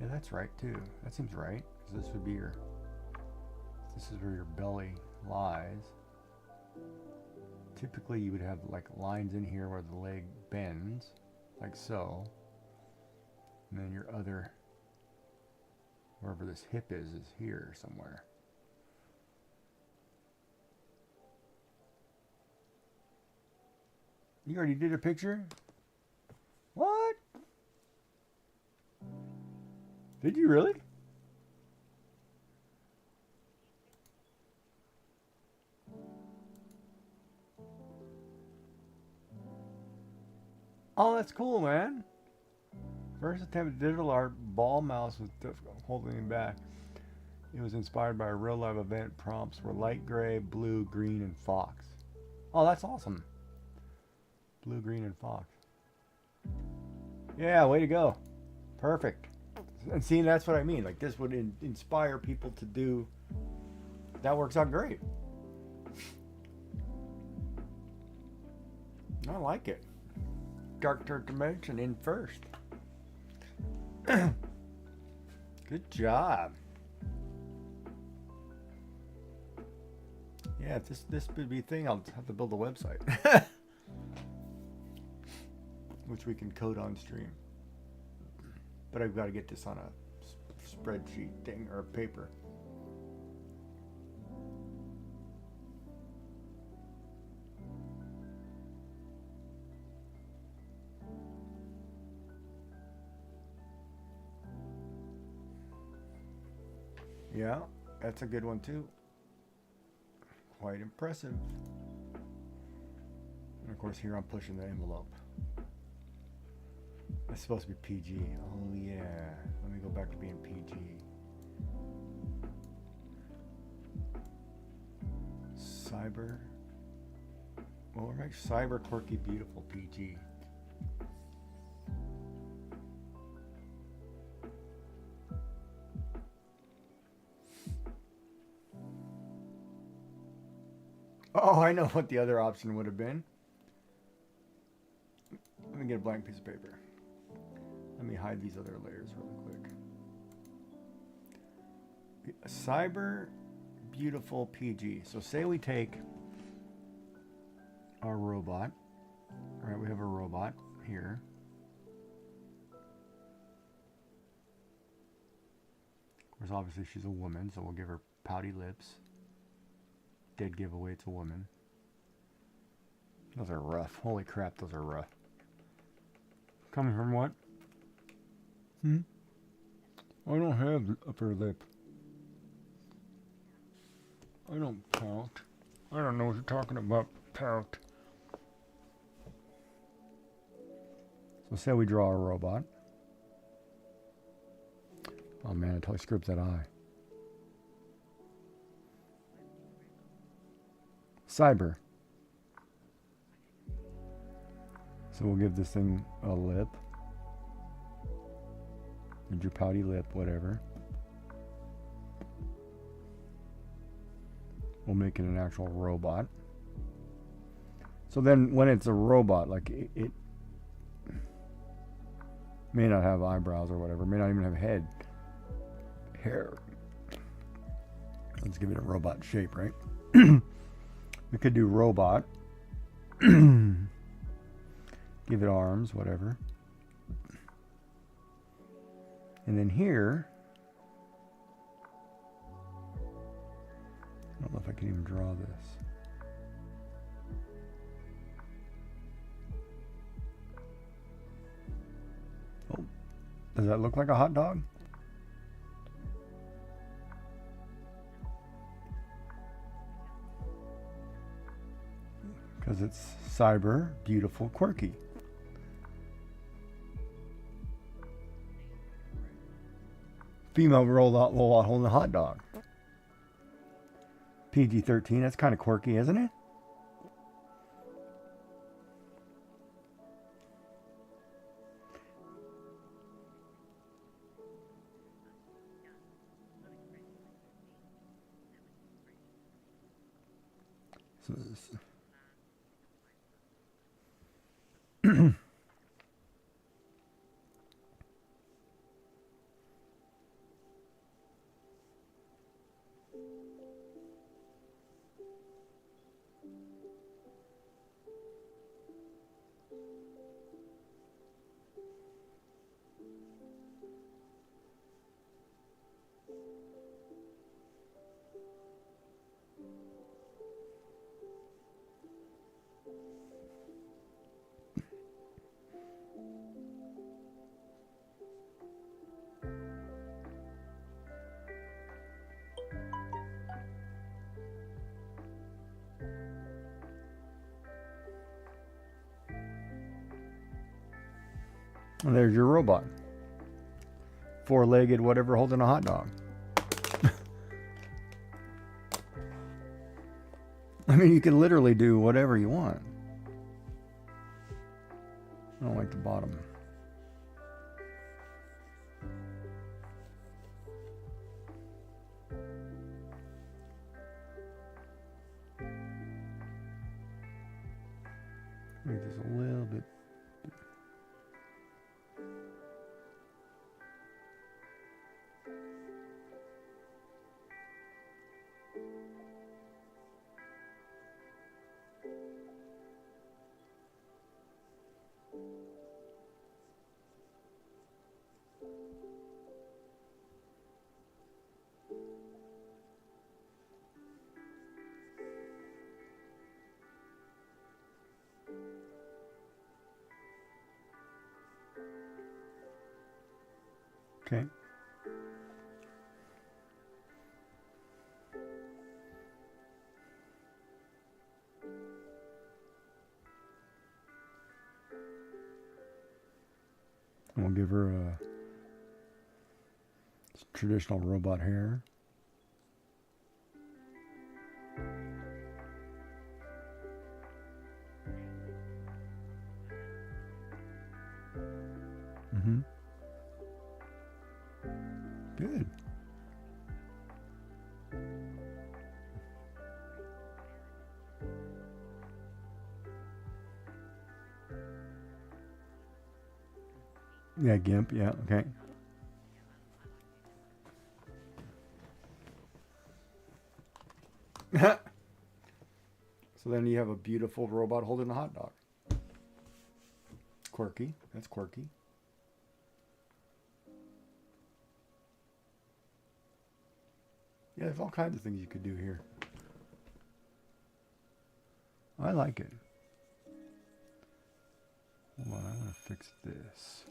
Yeah, that's right too. That seems right, because this would be your, this is where your belly lies. Typically you would have like lines in here where the leg bends, like so. And then your other, wherever this hip is here somewhere. You already did a picture? What? Did you really? Oh, that's cool, man. First attempt at digital art, ball mouse was difficult, holding me back. It was inspired by a real life event. Prompts were light gray, blue, green, and fox. Oh, that's awesome. Blue, green, and fox. Yeah, way to go. Perfect. And see, that's what I mean. Like, this would inspire people to do. That works out great. I like it. Dark dimension in first. Good job. Yeah, if this would be a thing, I'll have to build a website. Which we can code on stream. But I've got to get this on a spreadsheet thing or paper. Yeah, that's a good one too. Quite impressive. And of course here I'm pushing the envelope. It's supposed to be PG. Oh yeah. Let me go back to being PG. Cyber. Well, we're making cyber quirky beautiful PG. Oh, I know what the other option would have been. Let me get a blank piece of paper. Let me hide these other layers really quick. Cyber beautiful PG. So say we take our robot. All right, we have a robot here. Of course, obviously she's a woman, so we'll give her pouty lips. Dead giveaway, it's a woman. Those are rough. Holy crap, those are rough. Coming from what? I don't have upper lip. I don't pout. I don't know what you're talking about, pout. So say we draw a robot. Oh man, I totally screwed up that eye. Cyber. So we'll give this thing a lip. And your pouty lip, whatever. We'll make it an actual robot. So then when it's a robot, like it may not have eyebrows or whatever, may not even have head, hair. Let's give it a robot shape, right? We could do robot. Give it arms, whatever. And then here, I don't know if I can even draw this. Oh, does that look like a hot dog? Because it's cyber, beautiful, quirky. Female robot holding a hot dog. PG-13, that's kind of quirky, isn't it? So this And there's your robot. Four-legged, whatever, holding a hot dog. I mean, you can literally do whatever you want. I don't like the bottom. Make this a little bit. Okay. And we'll give her a traditional robot hair. Mm-hmm. Good. Yeah, GIMP, yeah, okay. So then you have a beautiful robot holding a hot dog. Quirky, that's quirky. Yeah, there's all kinds of things you could do here. I like it. Hold on, I want to fix this.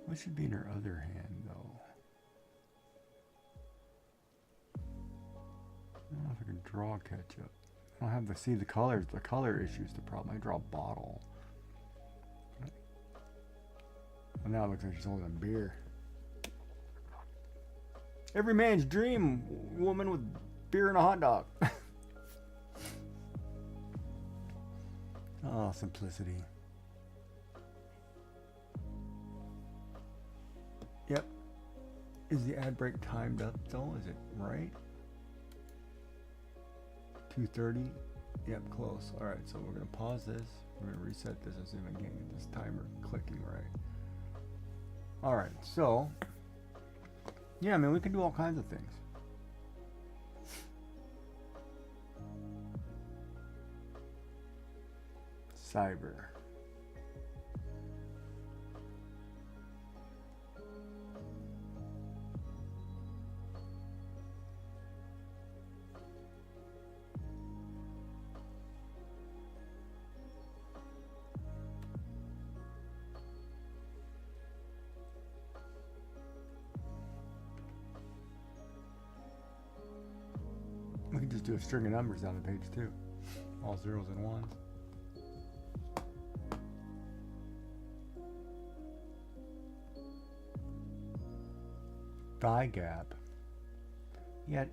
What should be in her other hand, though? I don't know if I can draw ketchup. I don't have to see the colors. The color issue's the problem. I draw a bottle. Well, now it looks like she's holding a beer. Every man's dream, woman with beer and a hot dog. Oh, simplicity. Yep. Is the ad break timed up though? Is it right? 2:30. Yep, close. All right, so we're gonna pause this. We're gonna reset this and see if I can get this timer clicking right. All right, so yeah, I mean we can do all kinds of things. Cyber. We can just do a string of numbers down the page too. All zeros and ones. Thigh gap. Yet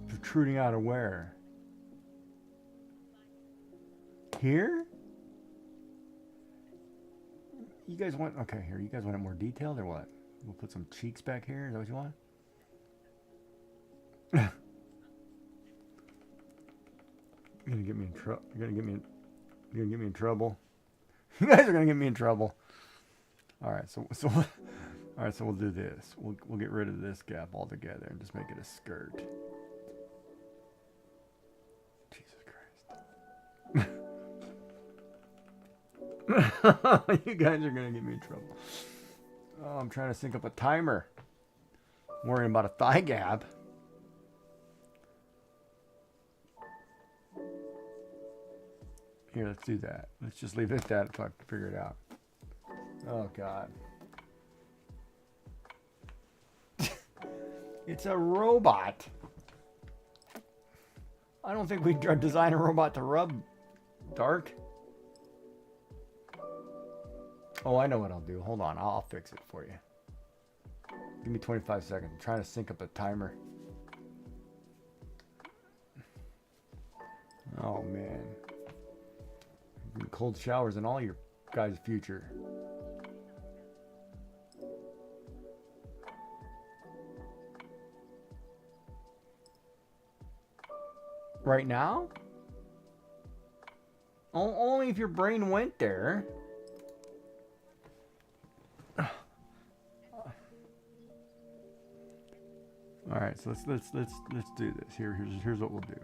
protruding out of where? Here? You guys want, okay, here, you guys want it more detailed or what? We'll put some cheeks back here. Is that what you want? You're gonna get me in trouble. You're gonna get me in trouble. You guys are gonna get me in trouble. All right, so all right, so we'll do this. We'll get rid of this gap altogether and just make it a skirt. Jesus Christ. You guys are gonna get me in trouble. Oh, I'm trying to sync up a timer. I'm worrying about a thigh gap. Here, let's do that. Let's just leave it at that until I can figure it out. Oh, God. It's a robot. I don't think we design a robot to rub, Dark. Oh, I know what I'll do. Hold on. I'll fix it for you. Give me 25 seconds. I'm trying to sync up a timer. Oh, man. Cold showers in all your guys' future. Right now? Only if your brain went there. All right, so let's do this. Here's what we'll do.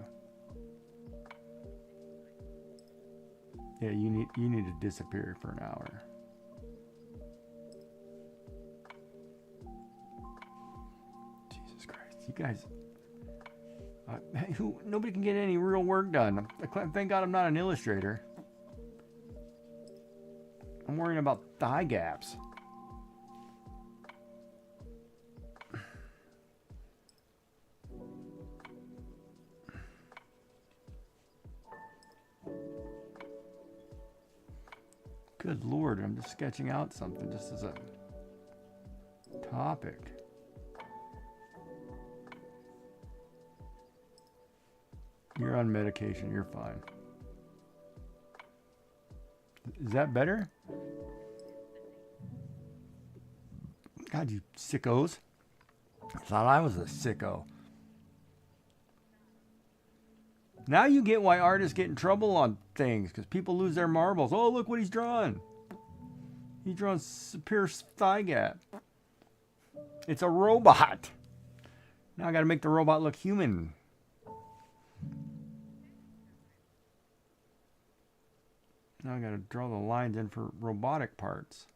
Yeah, you need to disappear for an hour. Jesus Christ, you guys. Nobody can get any real work done. Thank God I'm not an illustrator. I'm worrying about thigh gaps. Good Lord, I'm just sketching out something just as a topic. You're on medication, you're fine. Is that better? God, you sickos. I thought I was a sicko. Now you get why artists get in trouble on things, because people lose their marbles. Oh, look what he's drawn. He's drawn superior thigh gap. It's a robot. Now I gotta make the robot look human. Now I gotta draw the lines in for robotic parts.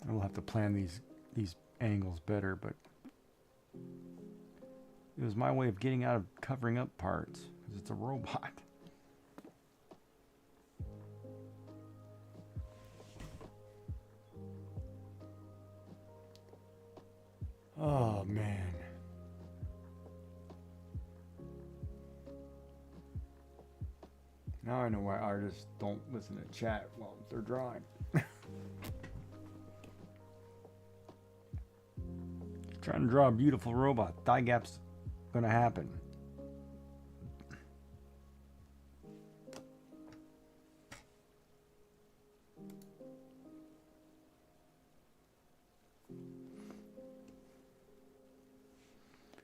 I will have to plan these angles better, but it was my way of getting out of covering up parts because it's a robot. Oh man. Now I know why artists don't listen to chat while they're drawing. Trying to draw a beautiful robot. Thigh gap's gonna happen.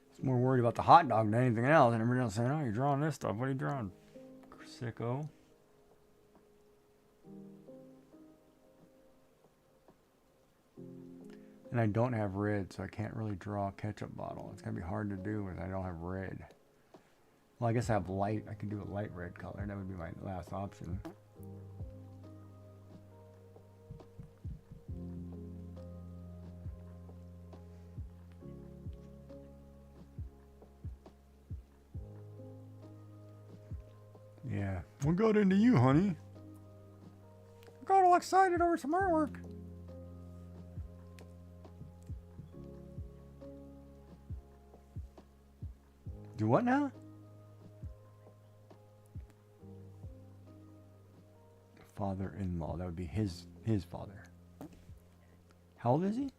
It's more worried about the hot dog than anything else. And everybody else saying, "Oh, you're drawing this stuff. What are you drawing, sicko?" And I don't have red, so I can't really draw a ketchup bottle. It's going to be hard to do if I don't have red. Well, I guess I have light. I can do a light red color. That would be my last option. Yeah. What got into you, honey? I got all excited over some artwork. Do what now? Father-in-law. That would be his father. How old is he?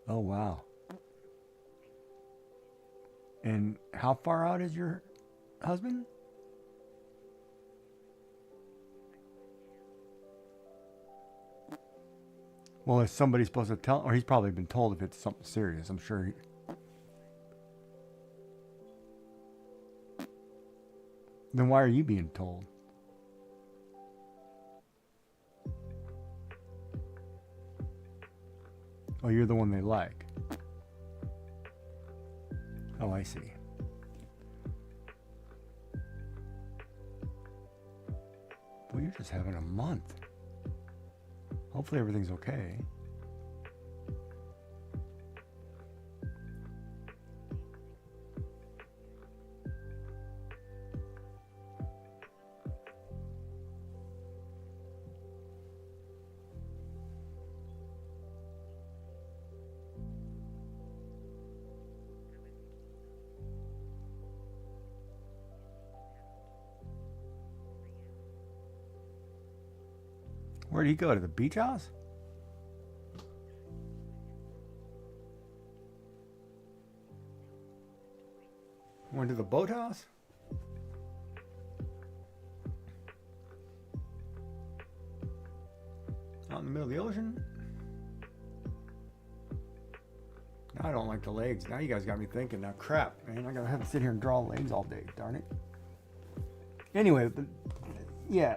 Oh, wow. And how far out is your husband? Well, is somebody supposed to tell? Or he's probably been told if it's something serious. I'm sure. Then why are you being told? Oh, you're the one they like. Oh, I see. Well, you're just having a month. Hopefully everything's okay. Where'd he go? To the beach house? Went to the boathouse? Out in the middle of the ocean? Now I don't like the legs. Now you guys got me thinking. Now crap, man. I gotta have to sit here and draw legs all day. Darn it. Anyway, but yeah.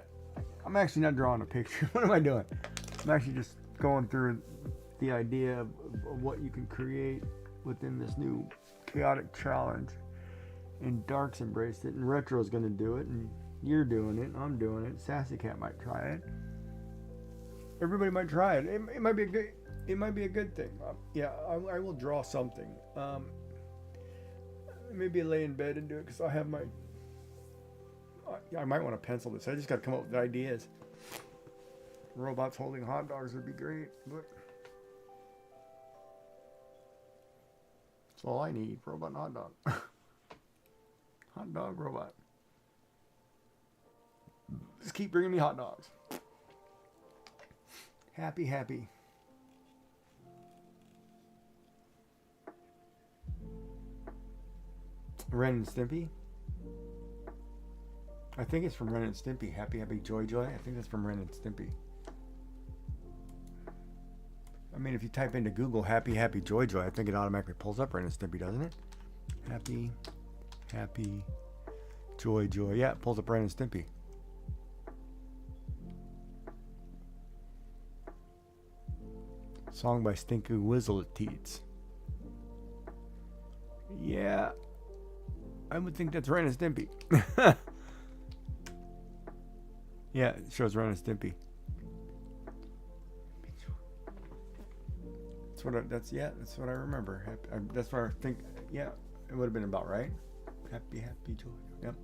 I'm actually not drawing a picture. What am I doing? I'm actually just going through the idea of what you can create within this new chaotic challenge. And Dark's embraced it, and Retro's going to do it, and you're doing it, and I'm doing it. Sassy Cat might try it. Everybody might try it. It might be a good. It might be a good thing. Yeah, I will draw something. Maybe lay in bed and do it because I have my. I might want to pencil this. I just got to come up with ideas. Robots holding hot dogs would be great, but that's all I need. Robot and hot dog. Hot dog robot. Just keep bringing me hot dogs. Happy, happy. Ren and Stimpy. I think it's from Ren and Stimpy. Happy, happy, joy, joy. I think that's from Ren and Stimpy. I mean, if you type into Google happy, happy, joy, joy, I think it automatically pulls up Ren and Stimpy, doesn't it? Happy, happy, joy, joy. Yeah, it pulls up Ren and Stimpy. Song by Stinky Whizzle Teats. Yeah, I would think that's Ren and Stimpy. Yeah, it shows Ren and Stimpy. That's what I remember. That's what I think. Yeah, it would have been about right. Happy, happy, joy. Yep.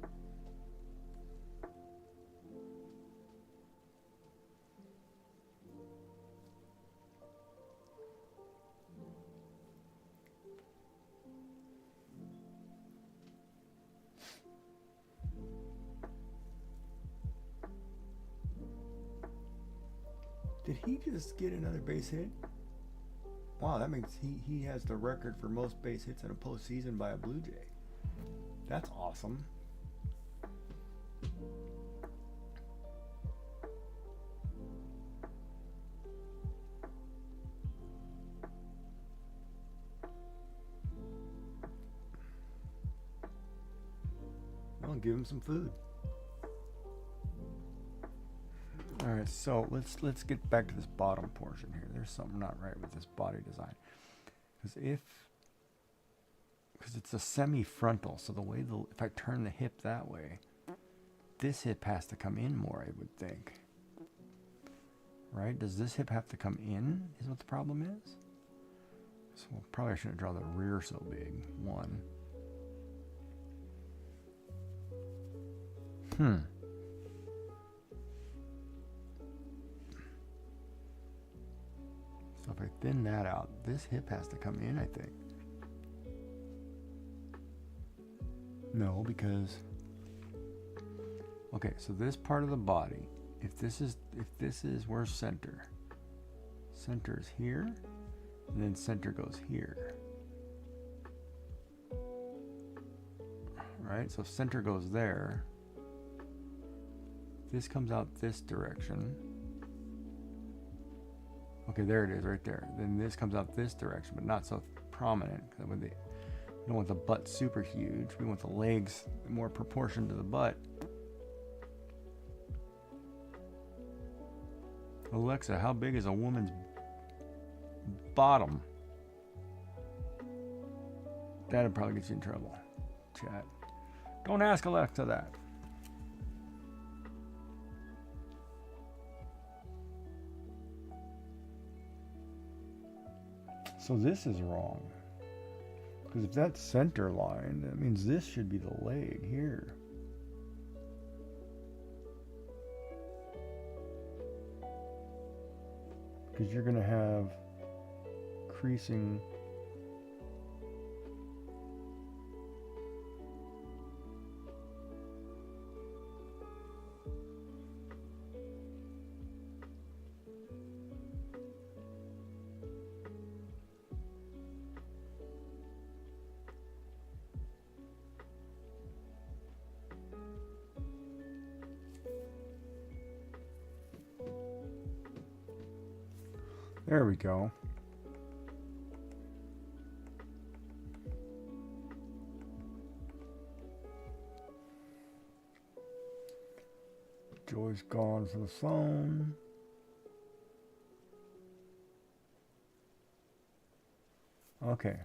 Did he just get another base hit? Wow, that means he has the record for most base hits in a postseason by a Blue Jay. That's awesome. I'll give him some food. All right, so let's get back to this bottom portion here. There's something not right with this body design, because it's a semi-frontal, so the way if I turn the hip that way, this hip has to come in more, I would think. Right? Does this hip have to come in? Is what the problem is. So probably I shouldn't draw the rear so big. One. So if I thin that out, this hip has to come in, I think. No, because okay, so this part of the body, if this is where's center? Center is here, and then center goes here. Right? So center goes there. This comes out this direction. Okay, there it is right there. Then this comes out this direction, but not so prominent. We don't want the butt super huge. We want the legs more proportioned to the butt. Alexa, how big is a woman's bottom? That'd probably get you in trouble. Chat. Don't ask Alexa that. So this is wrong. Because if that's center line, that means this should be the leg here. Because you're going to have creasing. There we go. Joy's gone for the phone. Okay.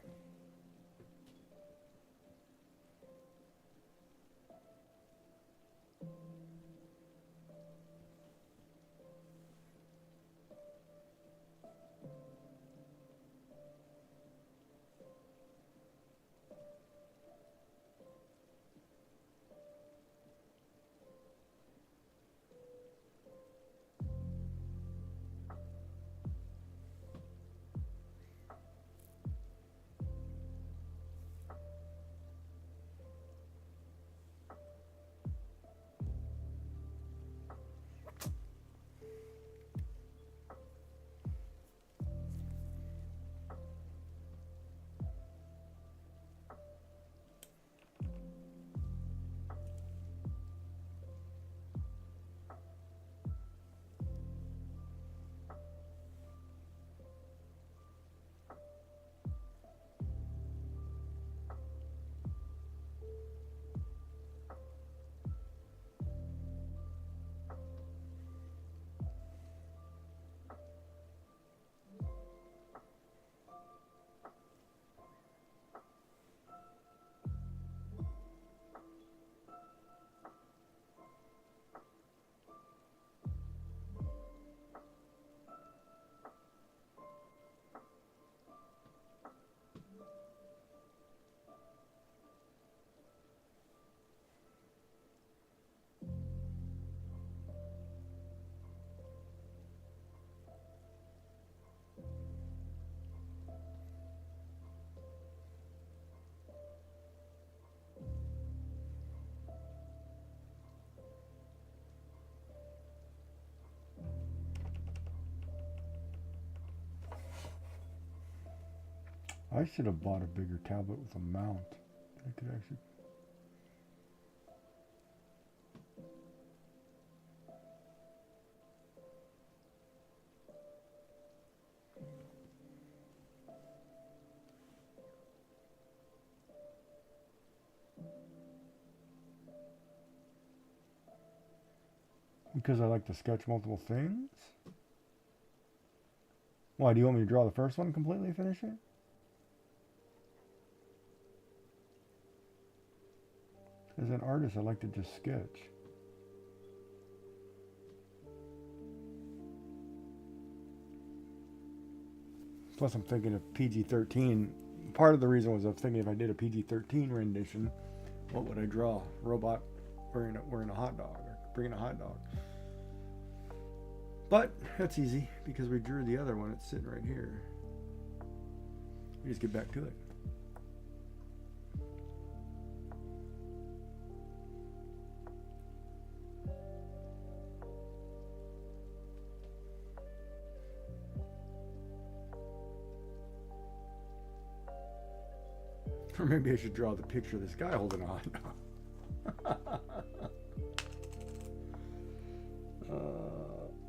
I should have bought a bigger tablet with a mount. I could actually. Because I like to sketch multiple things? Why, do you want me to draw the first one completely and finish it? As an artist, I like to just sketch. Plus, I'm thinking of PG-13. Part of the reason was I was thinking if I did a PG-13 rendition, what would I draw? Robot wearing a hot dog, or bringing a hot dog. But that's easy because we drew the other one. It's sitting right here. We just get back to it. Or maybe I should draw the picture of this guy holding a hot dog.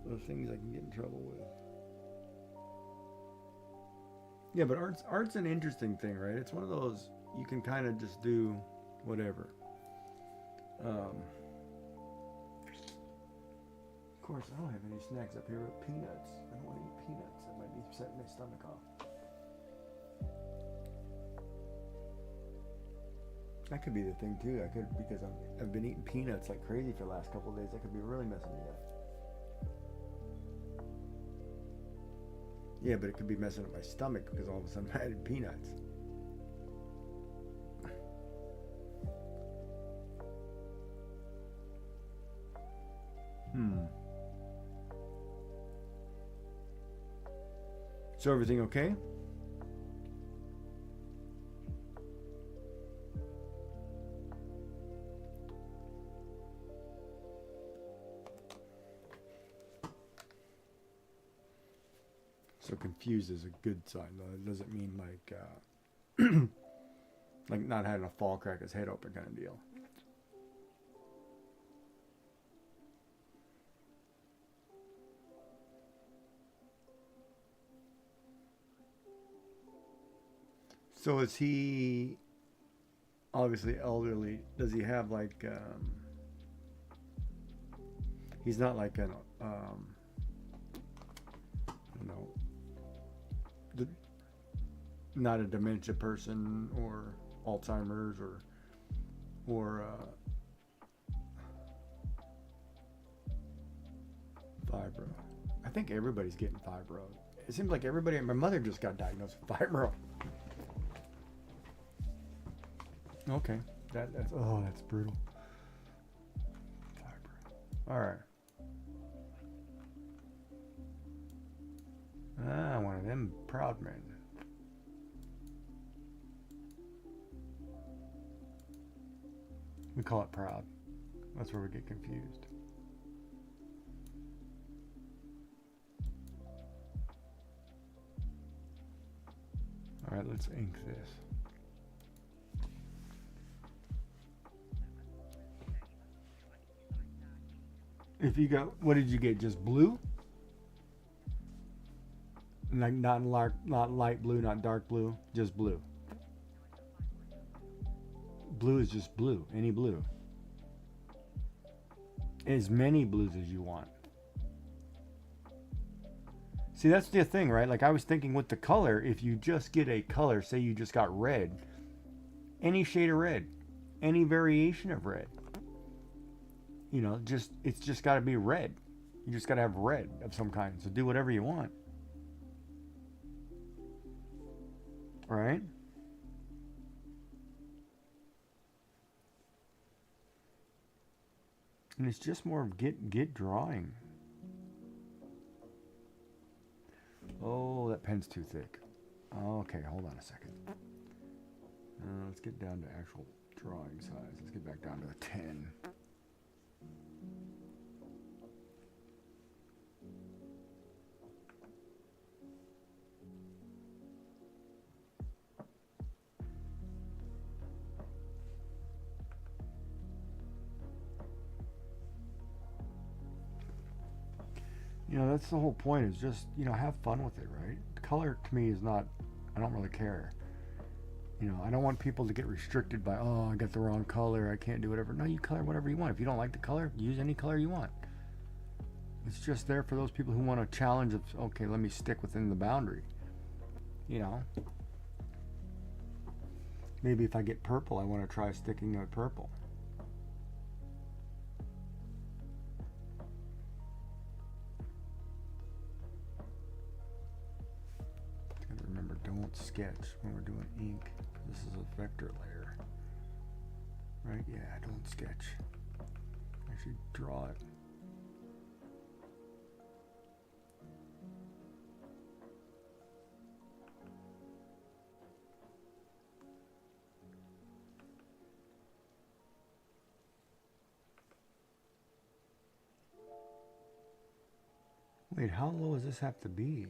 The things I can get in trouble with. Yeah, but art's an interesting thing, right? It's one of those you can kind of just do whatever. Of course, I don't have any snacks up here but peanuts. I don't want to eat peanuts. That might be setting my stomach off. That could be the thing too. I could, because I've been eating peanuts like crazy for the last couple of days. That could be really messing me up. Yeah, but it could be messing up my stomach because all of a sudden I had peanuts. So everything okay? So confused is a good sign, though. It doesn't mean like like not having a fall, crack his head open kind of deal. So is he obviously elderly? Does he have like he's not like an I don't know, not a dementia person or Alzheimer's or fibro. I think everybody's getting fibro. It seems like everybody. My mother just got diagnosed with fibro. Okay, that's brutal. Fibro. All right. One of them proud men. We call it proud. That's where we get confused. All right, let's ink this. If you got, what did you get? Just blue? Like not light blue, not dark blue, just blue. Blue is just blue, any blue. As many blues as you want. See, that's the thing, right? Like I was thinking with the color, if you just get a color, say you just got red, any shade of red, any variation of red, you know, it's just got to be red. You just got to have red of some kind. So do whatever you want. Right? And it's just more of get drawing. Oh, that pen's too thick. Okay, hold on a second. Let's get down to actual drawing size. Let's get back down to a 10. that's the whole point, is just, have fun with it, right? Color to me is not, I don't really care. I don't want people to get restricted by, oh, I got the wrong color, I can't do whatever. No, you color whatever you want. If you don't like the color, use any color you want. It's just there for those people who want a challenge of, okay, let me stick within the boundary. Maybe if I get purple, I want to try sticking with purple. Gotta remember, don't sketch when we're doing ink. This is a vector layer. Right? Yeah, don't sketch. Actually draw it. Wait, how low does this have to be?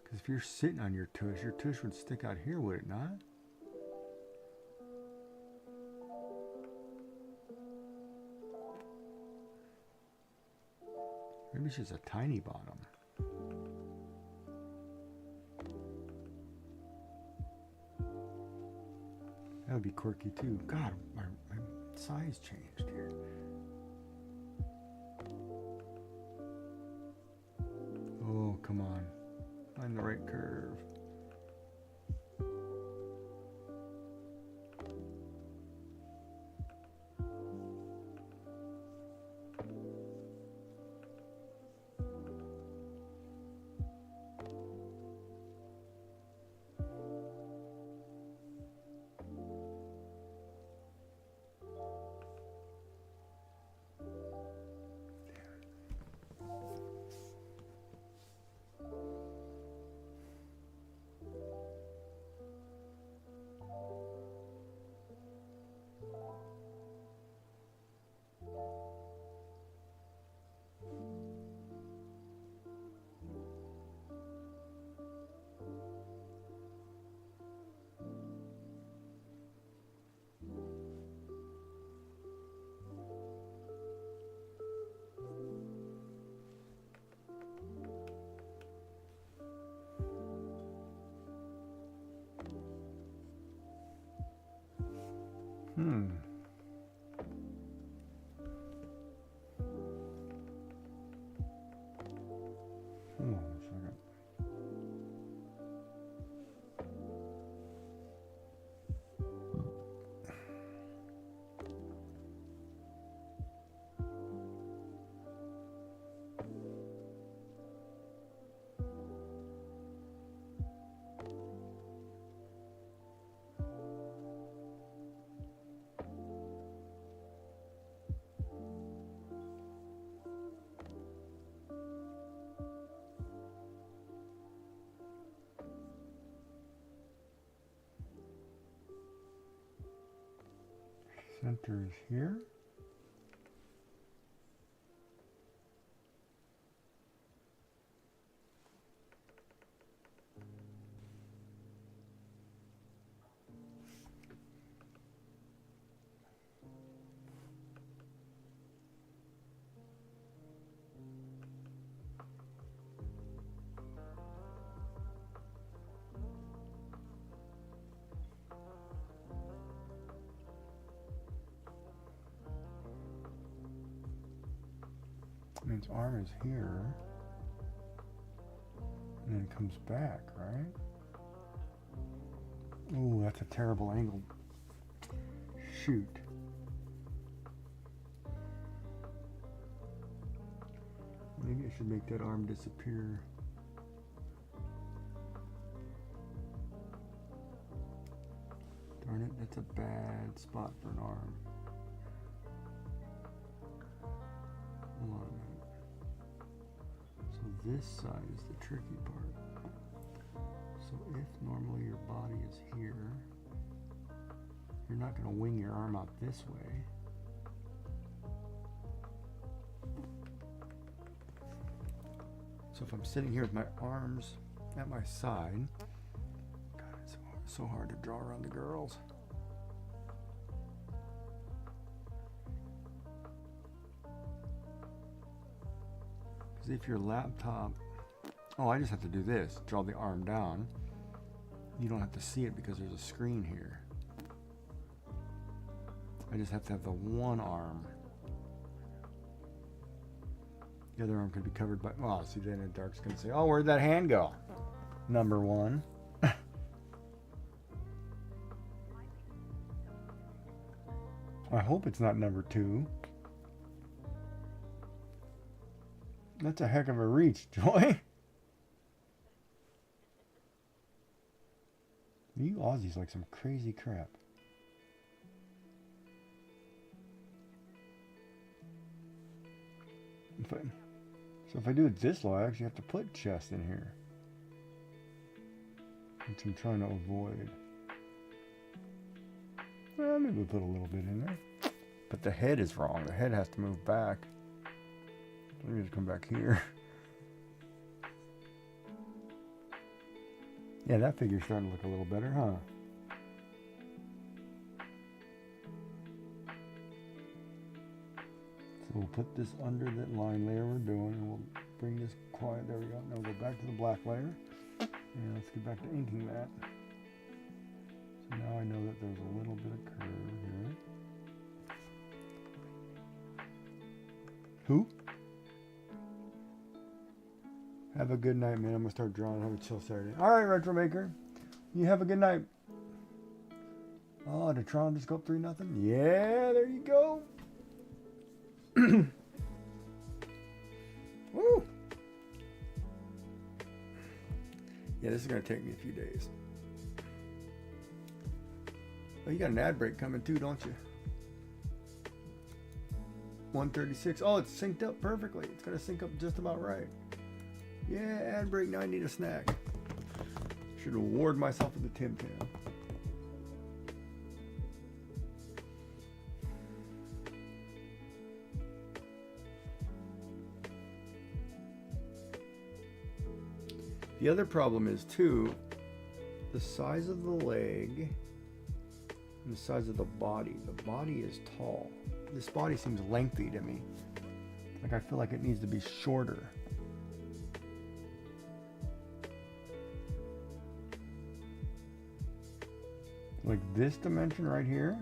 Because if you're sitting on your tush would stick out here, would it not? Maybe it's just a tiny bottom. That would be quirky too. God, my size changed here. Oh, come on. Find the right curve. Hold on a second. Center is here. Means arm is here, and then it comes back, right? Oh, that's a terrible angle. Shoot. Maybe I should make that arm disappear. Darn it, that's a bad spot for an arm. Hold on a minute. So this side is the tricky part. So if normally your body is here, you're not going to wing your arm out this way. So if I'm sitting here with my arms at my side, God, it's so hard to draw around the girls. Because if your laptop... Oh, I just have to do this. Draw the arm down. You don't have to see it because there's a screen here. I just have to have the one arm. The other arm could be covered by... Oh, see, then the dark's going to say, oh, where'd that hand go? Number one. I hope it's not number two. That's a heck of a reach, Joy. You Aussies like some crazy crap. So if I do it this low, I actually have to put chest in here. Which I'm trying to avoid. Well, maybe we'll put a little bit in there. But the head is wrong. The head has to move back. Let me just come back here. Yeah, that figure's starting to look a little better, huh? So we'll put this under that line layer we're doing, and we'll bring this quiet. There we go. Now we'll go back to the black layer. And let's get back to inking that. So now I know that there's a little bit of curve here. Who? Have a good night, man. I'm gonna start drawing. Have a chill Saturday. All right, Retro Maker. You have a good night. Oh, did Tron just go up 3-0? Yeah, there you go. Woo! Yeah, this is gonna take me a few days. Oh, you got an ad break coming too, don't you? 136. Oh, it's synced up perfectly. It's gonna sync up just about right. Yeah, ad break. Now I need a snack. Should reward myself with a Tim Tam. The other problem is too, the size of the leg and the size of the body. The body is tall. This body seems lengthy to me. Like I feel like it needs to be shorter. Like this dimension right here.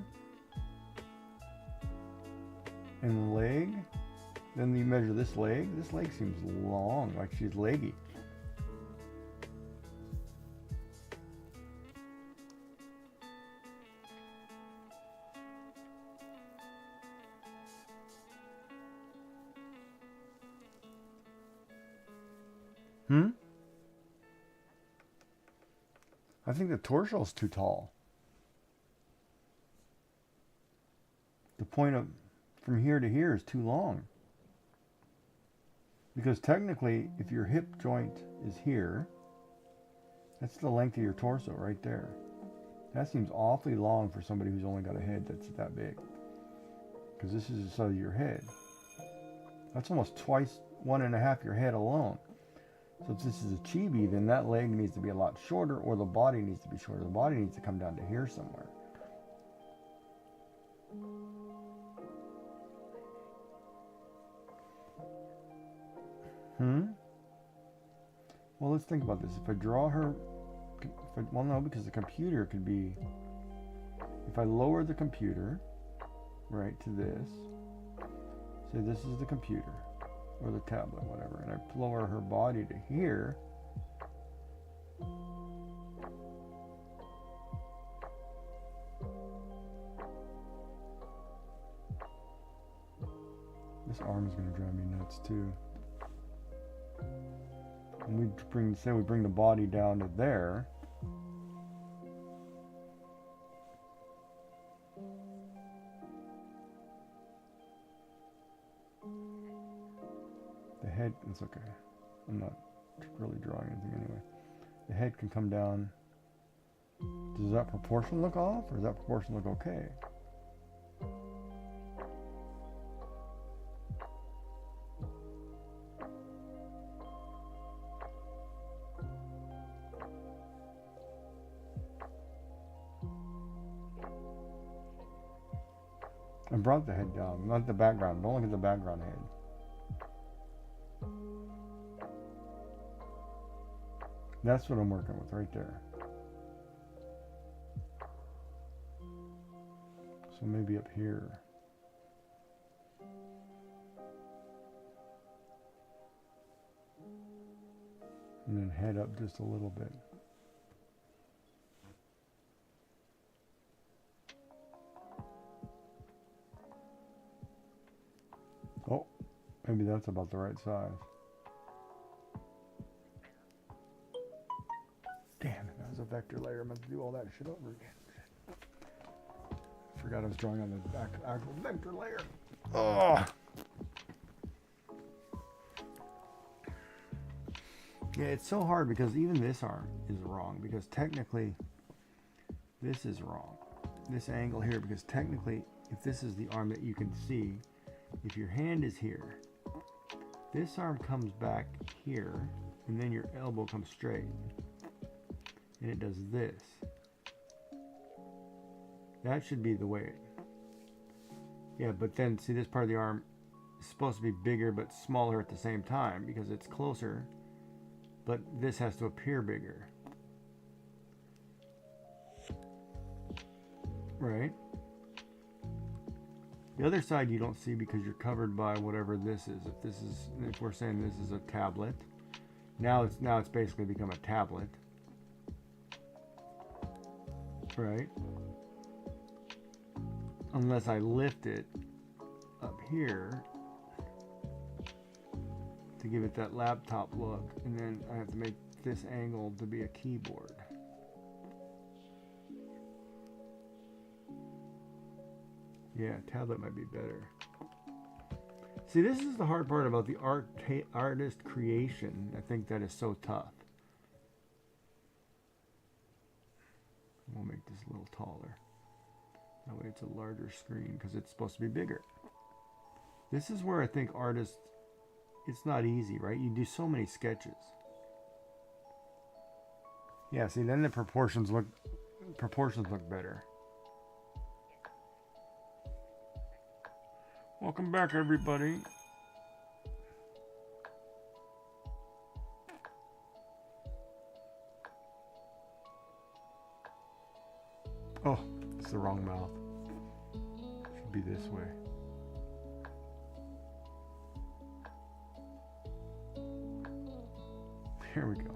And the leg. Then you measure this leg. This leg seems long, like she's leggy. I think the torso is too tall. The point of from here to here is too long. Because technically, if your hip joint is here, that's the length of your torso right there. That seems awfully long for somebody who's only got a head that's that big. Because this is the size of your head. That's almost twice, 1.5 your head alone. So if this is a chibi, then that leg needs to be a lot shorter, or the body needs to be shorter. The body needs to come down to here somewhere. Well, let's think about this. If I draw her... well, no, because the computer could be... If I lower the computer, right, to this, say this is the computer, or the tablet, whatever, and I lower her body to here, this arm is going to drive me nuts too. And we bring the body down to there. The head, it's okay. I'm not really drawing anything anyway. The head can come down. Does that proportion look off, or does that proportion look okay? I brought the head down, not the background. Don't look at the background head. That's what I'm working with right there. So maybe up here. And then head up just a little bit. Oh, maybe that's about the right size. Damn it, that was a vector layer. I meant to do all that shit over again. Forgot I was drawing on the actual vector layer. Oh. Yeah, it's so hard because even this arm is wrong because technically this is wrong. This angle here, because technically if this is the arm that you can see, if your hand is here, this arm comes back here and then your elbow comes straight. And it does this. That should be the way. Yeah, but then see this part of the arm is supposed to be bigger but smaller at the same time because it's closer. But this has to appear bigger. Right? The other side you don't see because you're covered by whatever this is. If we're saying this is a tablet, now it's basically become a tablet. Right? Unless I lift it up here to give it that laptop look, and then I have to make this angle to be a keyboard. Yeah, tablet might be better. See, this is the hard part about the artist creation. I think that is so tough. We'll make this a little taller. That way it's a larger screen because it's supposed to be bigger. This is where I think artists, it's not easy, right? You do so many sketches. Yeah, see, then the proportions look better. Welcome back, everybody. Oh, it's the wrong mouth. Should be this way. Here we go.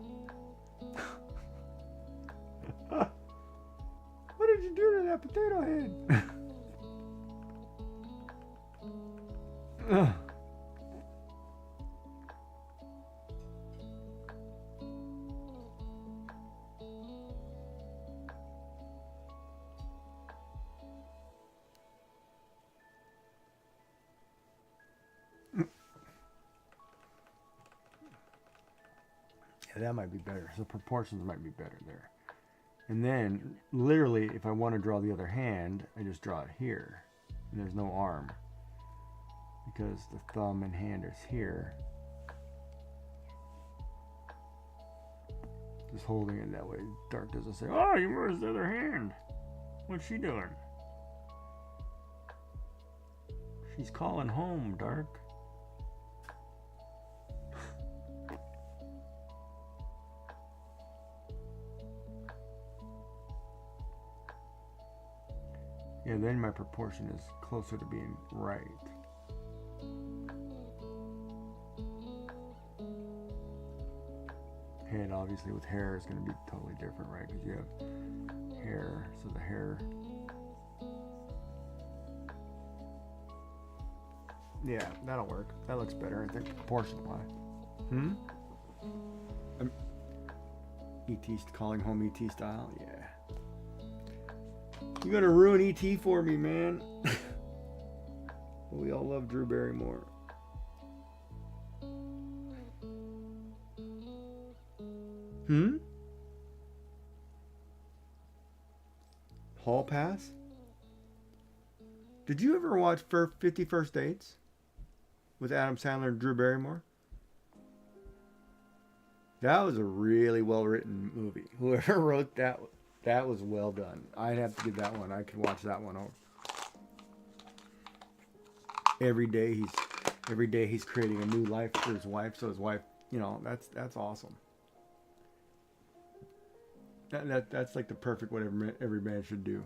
What did you do to that potato head? Yeah, that might be better. So proportions might be better there. And then, literally, if I want to draw the other hand, I just draw it here. And there's no arm. Because the thumb and hand is here. Just holding it that way. Dark doesn't say, oh, where's the other hand? What's she doing? She's calling home, Dark. Yeah, then my proportion is closer to being right. Head, obviously, with hair is going to be totally different, right? Because you have hair, so the hair. Yeah, that'll work. That looks better, I think, proportion-wise. E.T. calling home E.T. style? Yeah. You're gonna ruin E.T. for me, man. We all love Drew Barrymore. Hall Pass? Did you ever watch 50 First Dates with Adam Sandler and Drew Barrymore? That was a really well-written movie. Whoever wrote that was well done. I'd have to give that one. I could watch that one over. Every day he's creating a new life for his wife, so his wife, that's awesome. That's like the perfect what every man should do.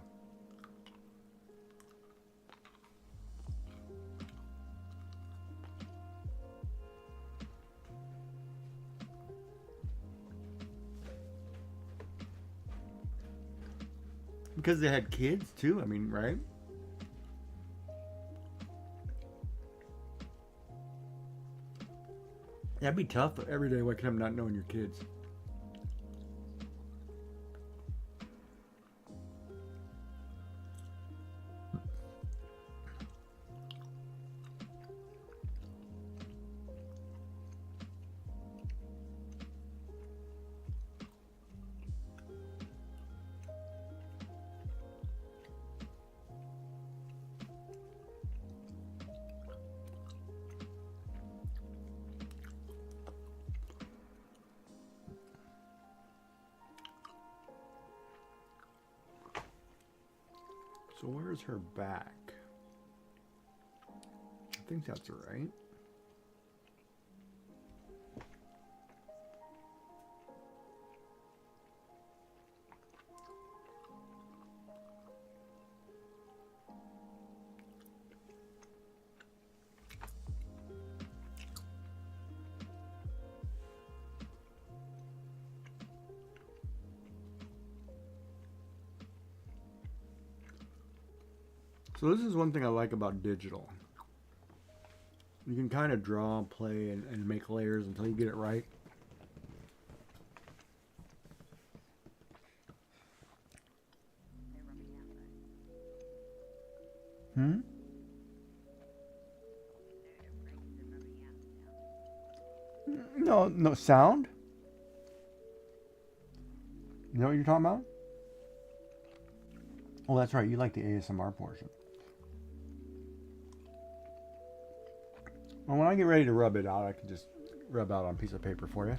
Because they had kids too. I mean, right? That'd be tough every day waking up not knowing your kids. So where's her back? I think that's right. So this is one thing I like about digital. You can kind of draw, play, and make layers until you get it right. No sound? You know what you're talking about? Oh, that's right. You like the ASMR portion. Well, when I get ready to rub it out, I can just rub out on a piece of paper for you.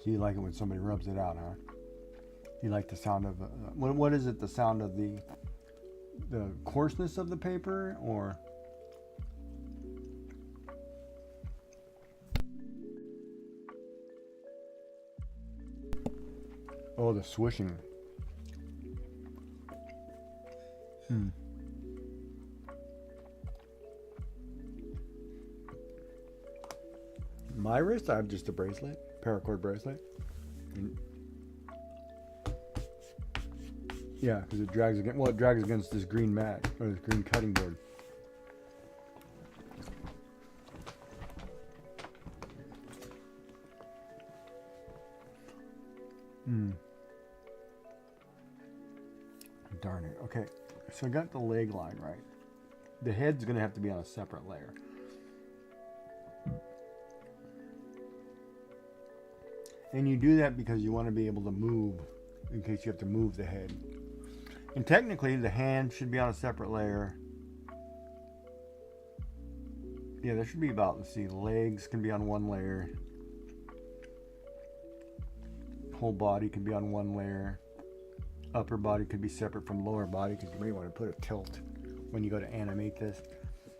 So you like it when somebody rubs it out, huh? You like the sound of what is it? The sound of the coarseness of the paper, or oh, the swishing. My wrist, I have just a bracelet, paracord bracelet. And yeah, because it drags against. Well, it drags against this green mat or this green cutting board. Darn it. Okay, so I got the leg line right. The head's going to have to be on a separate layer. And you do that because you want to be able to move in case you have to move the head. And technically, the hand should be on a separate layer. Yeah, there should be about, let's see, legs can be on one layer. Whole body can be on one layer. Upper body could be separate from lower body because you may want to put a tilt when you go to animate this.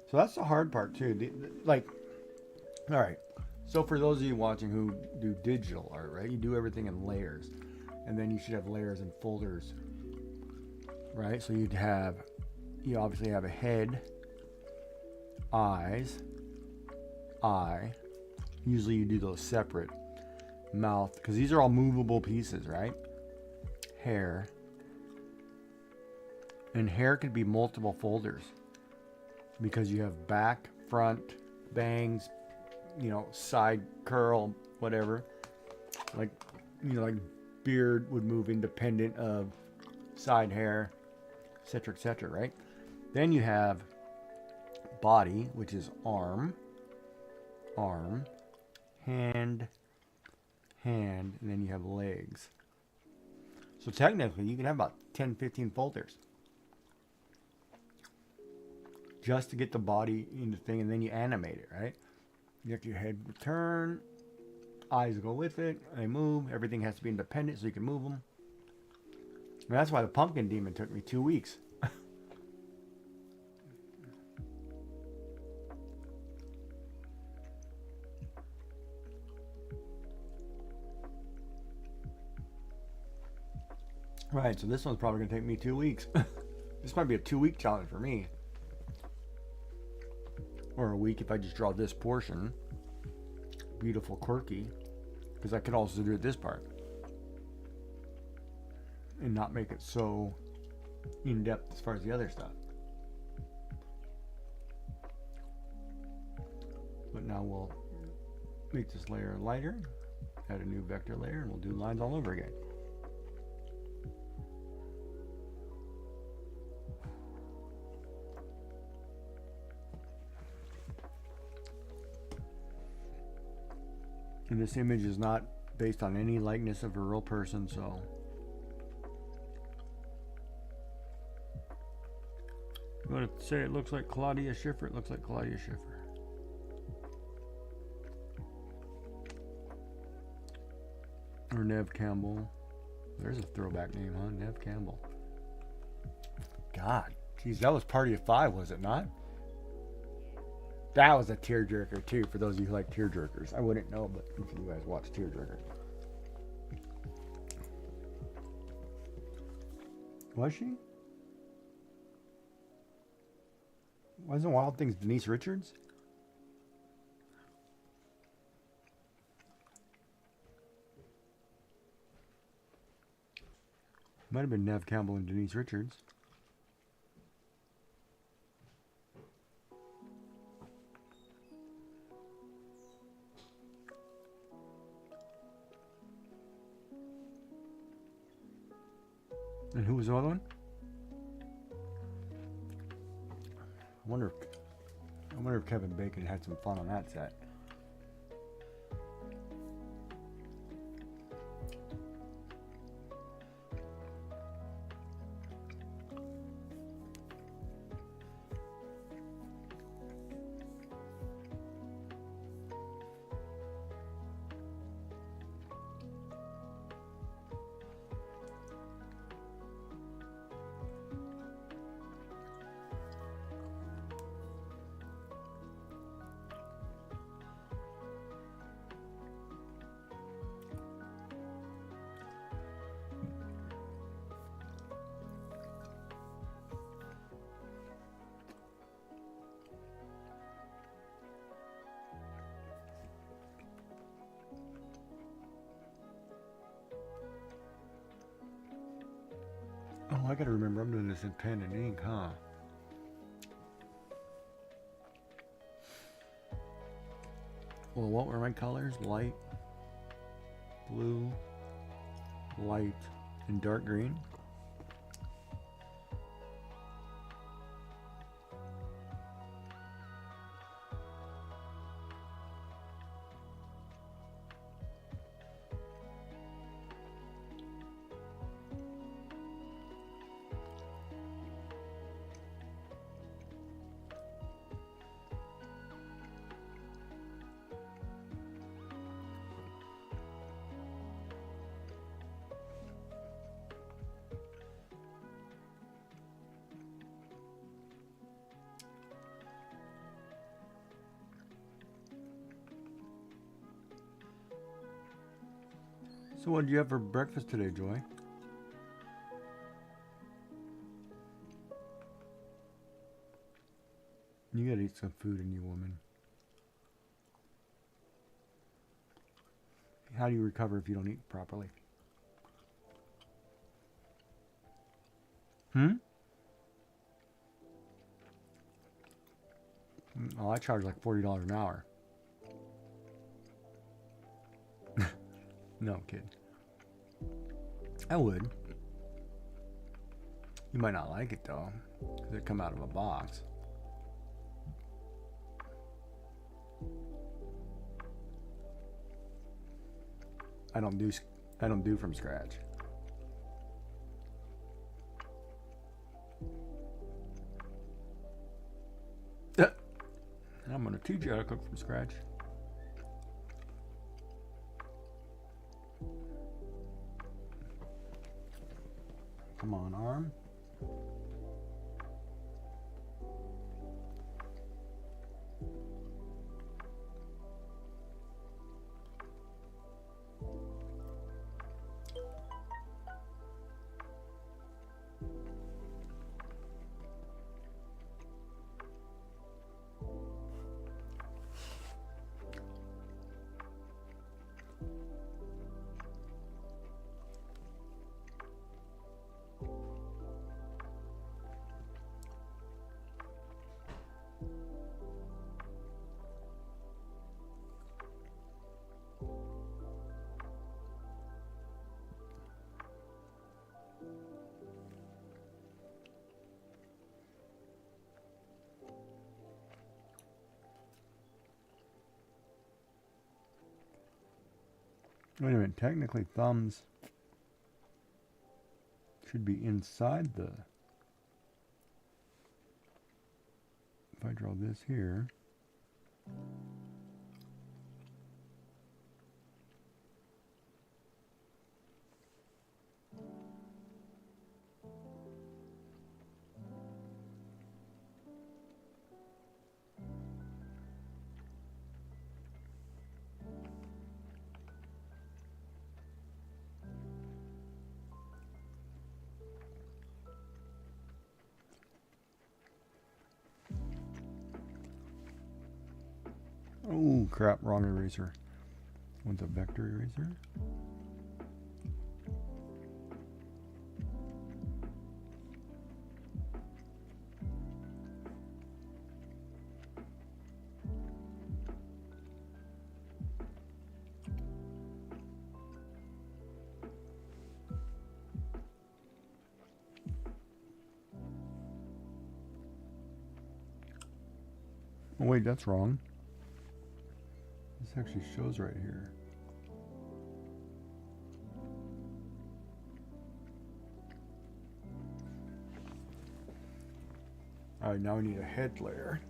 So that's the hard part too. All right. So for those of you watching who do digital art, right? You do everything in layers, and then you should have layers and folders, right? So you obviously have a head, eyes, eye. Usually you do those separate. Mouth, because these are all movable pieces, right? Hair. And hair could be multiple folders because you have back, front, bangs, side curl, whatever. Like beard would move independent of side hair, etc., right? Then you have body, which is arm, hand, and then you have legs. So technically, you can have about 10, 15 folders just to get the body in the thing, and then you animate it, right? You have your head turn, eyes go with it, they move, everything has to be independent so you can move them. And that's why the pumpkin demon took me 2 weeks. Right, so this one's probably going to take me 2 weeks. This might be a 2-week challenge for me. Or a week if I just draw this portion. Beautiful, quirky. Because I could also do it this part. And not make it so in-depth as far as the other stuff. But now we'll make this layer lighter. Add a new vector layer and we'll do lines all over again. And this image is not based on any likeness of a real person, so you want to say it looks like Claudia Schiffer? It looks like Claudia Schiffer. Or Nev Campbell. There's a throwback name, huh? Nev Campbell. God, geez, that was Party of Five, was it not? That was a tearjerker too, for those of you who like tearjerkers. I wouldn't know, but if you guys watch tearjerker. Was she? Wasn't Wild Things Denise Richards? Might have been Nev Campbell and Denise Richards. And who was the other one? I wonder if Kevin Bacon had some fun on that set. Oh, I gotta remember I'm doing this in pen and ink, huh? Well, what were my colors? Light, blue, light, and dark green. So what did you have for breakfast today, Joy? You gotta eat some food in you, woman. How do you recover if you don't eat properly? Oh, I charge like $40 an hour. No, kid. I would. You might not like it though, because they come out of a box. I don't do from scratch. And I'm gonna teach you how to cook from scratch. Come on, arm. Wait a minute, technically thumbs should be inside the... If I draw this here... Oh crap, wrong eraser. Want the vector eraser? Oh wait, that's wrong. This actually shows right here. Alright, now we need a head layer.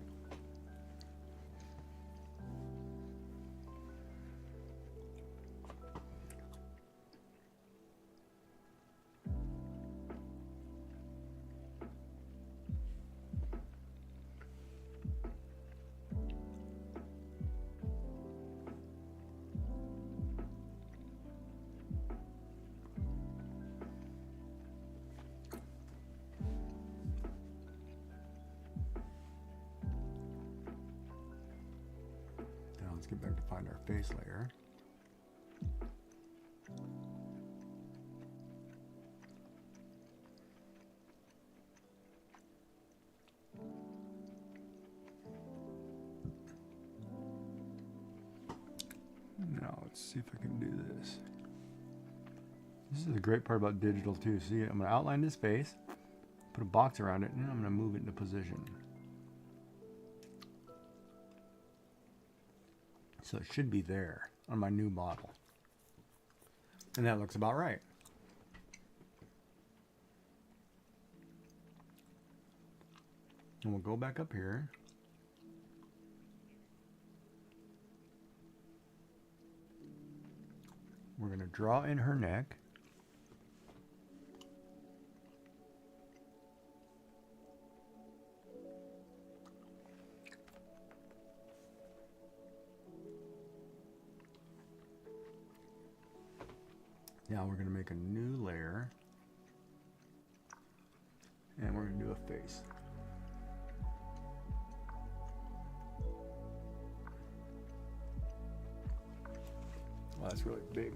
Let's get back to find our face layer. Now let's see if I can do this. This is the great part about digital too. See, I'm going to outline this face, put a box around it, and then I'm going to move it into position. So it should be there on my new model. And that looks about right. And we'll go back up here. We're going to draw in her neck. Now we're going to make a new layer, and we're going to do a face. Well, that's really big.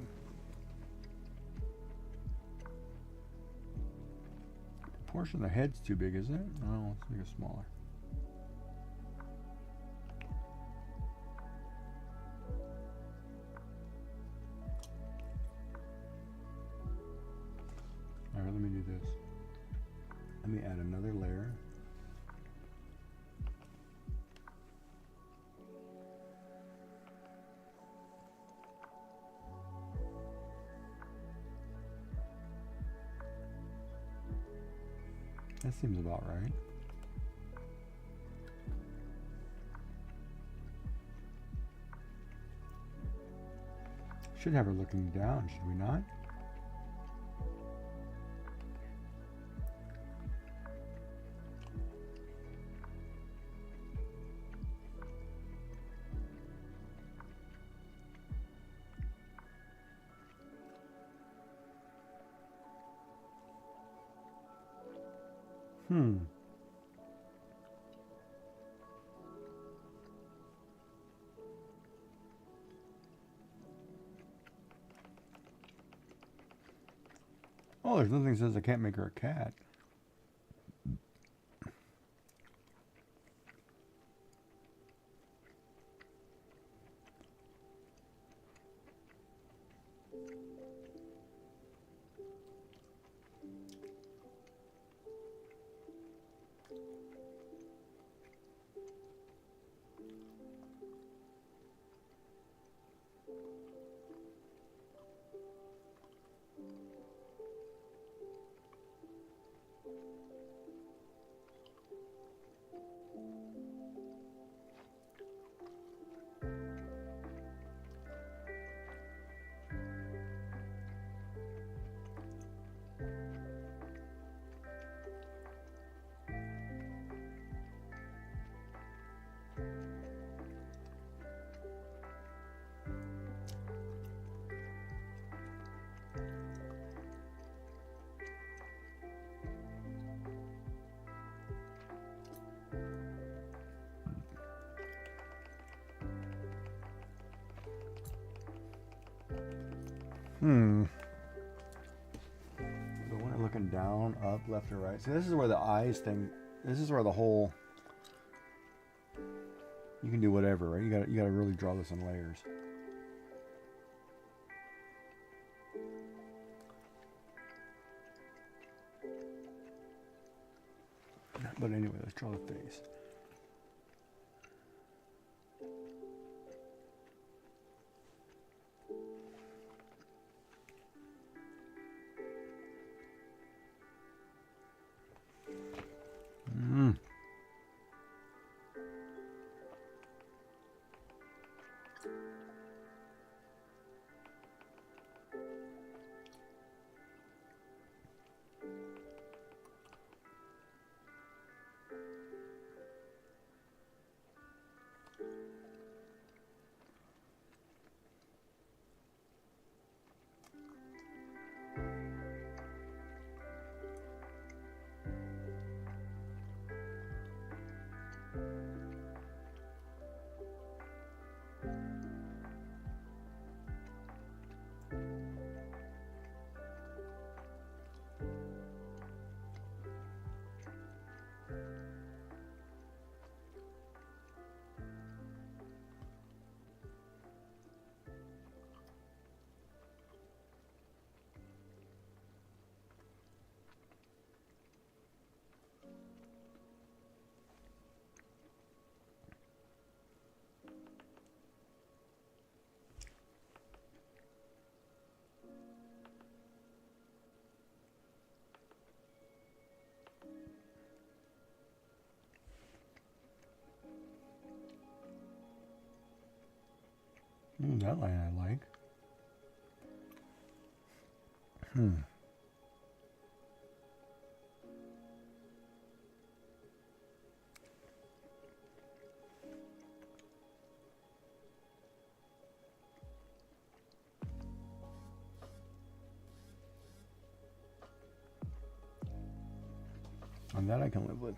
The portion of the head's too big, isn't it? Oh, let's make it smaller. Alright, let me do this. Let me add another layer. That seems about right. Should have her looking down, should we not? Oh, there's nothing that says I can't make her a cat. The one looking down, up, left, or right. See, this is where the eyes thing. This is where the whole. You can do whatever, right? You gotta really draw this in layers. But anyway, let's draw the face. That line I like. And that I can live with.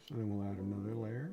So then we'll add another layer.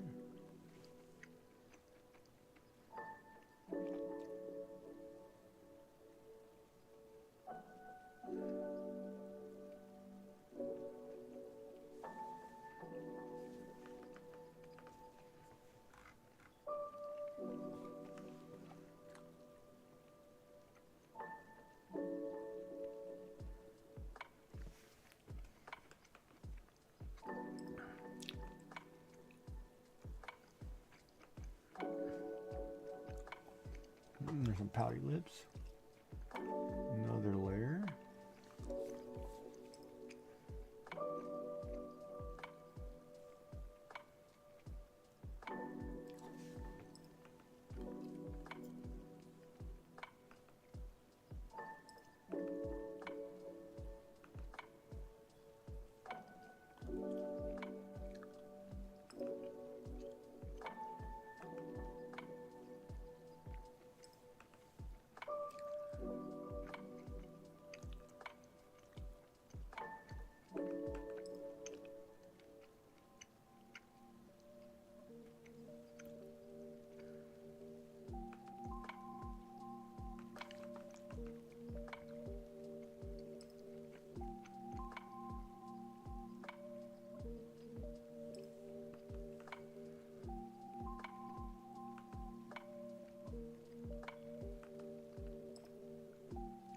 There's some pouty lips. Another layer.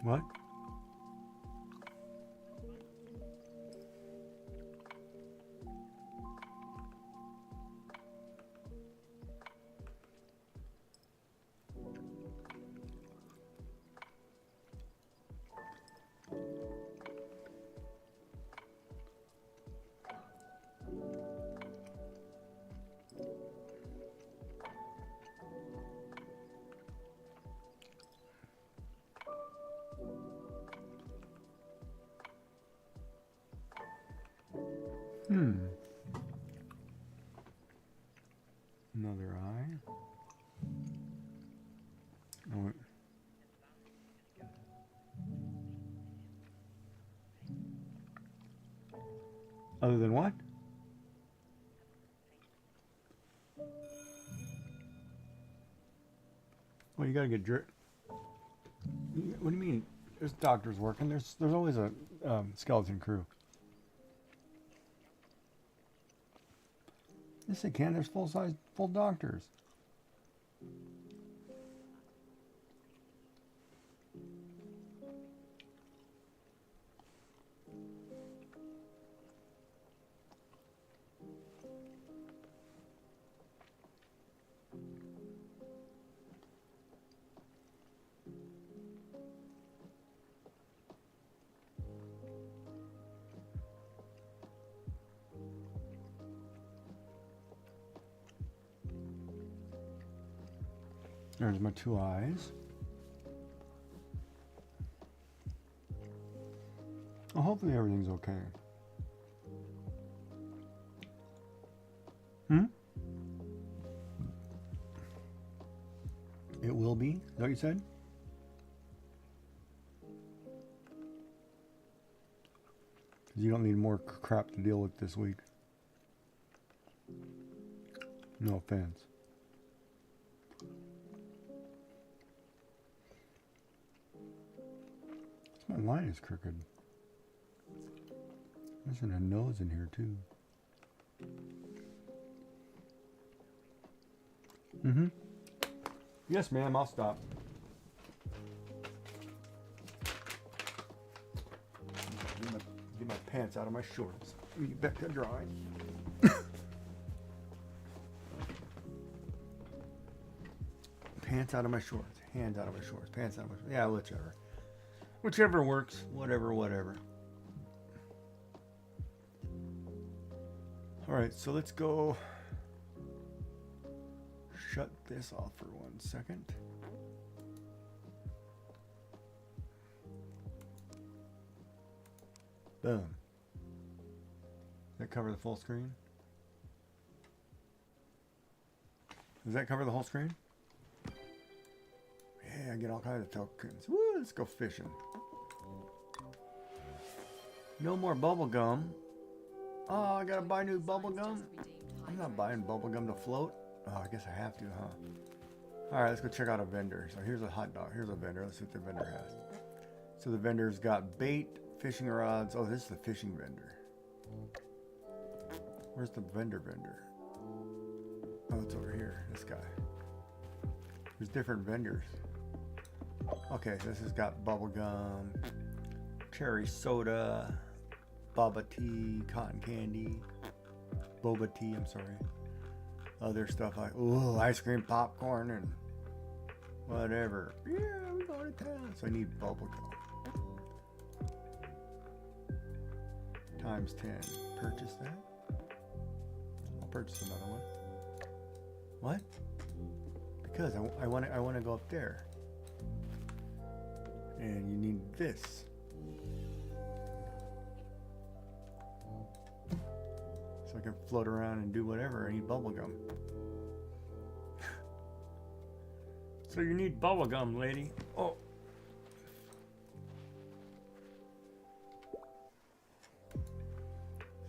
What? Another eye. Oh, wait. Other than what? Well, you gotta get What do you mean? There's doctors working. There's always a skeleton crew. Yes, they can. There's full doctors. There's my two eyes. Well, hopefully everything's okay. It will be? Is that what you said? Because you don't need more crap to deal with this week. No offense. My line is crooked. There's a nose in here too. Yes, ma'am, I'll stop. Get my pants out of my shorts. Let me get back to drawing. Pants out of my shorts. Hands out of my shorts. Pants out of my shorts. Yeah, whichever. Whichever works. Whatever. Alright, so let's go shut this off for 1 second. Boom. Does that cover the full screen? Does that cover the whole screen? Yeah, I get all kinds of tokens. Woo, let's go fishing. No more bubble gum. Oh, I gotta buy new bubble gum. I'm not buying bubble gum to float. Oh, I guess I have to, huh? All right, let's go check out a vendor. So here's a hot dog. Here's a vendor. Let's see what the vendor has. So the vendor's got bait, fishing rods. Oh, this is the fishing vendor. Where's the vendor? Oh, it's over here. This guy. There's different vendors. Okay, so this has got bubble gum, cherry soda, boba tea, cotton candy, boba tea, I'm sorry. Other stuff like, ooh, ice cream, popcorn, and whatever. Yeah, we're going to town. So I need bubble gum. Times 10. Purchase that. I'll purchase another one. What? Because I want to go up there. And you need this. So I can float around and do whatever. I need bubble gum. So you need bubble gum, lady. Oh.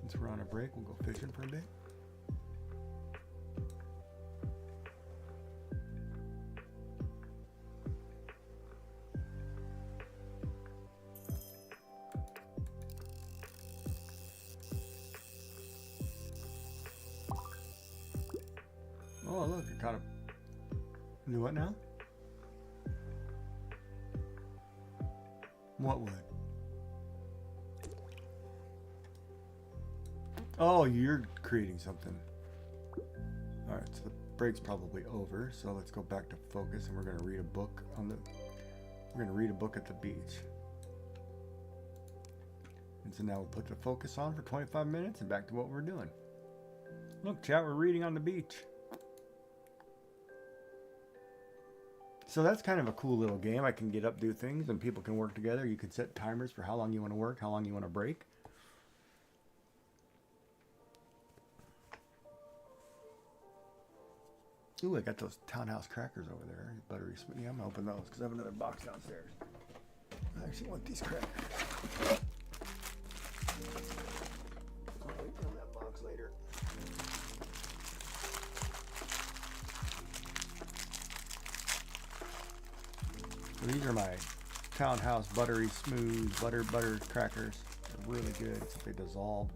Since we're on a break, we'll go fishing for a bit. Oh, look, it kind of... Do what now? What would? Oh, you're creating something. Alright, so the break's probably over, so let's go back to focus and we're gonna read a book on the we're gonna read a book at the beach. And so now we'll put the focus on for 25 minutes and back to what we're doing. Look, chat, we're reading on the beach. So that's kind of a cool little game. I can get up, do things, and people can work together. You can set timers for how long you want to work, how long you want to break. Ooh, I got those townhouse crackers over there. Buttery sweet. Yeah, I'm going to open those because I have another box downstairs. I actually want these crackers. I'll wait for that box later. So these are my townhouse buttery smooth butter crackers. They're really good, except they dissolve.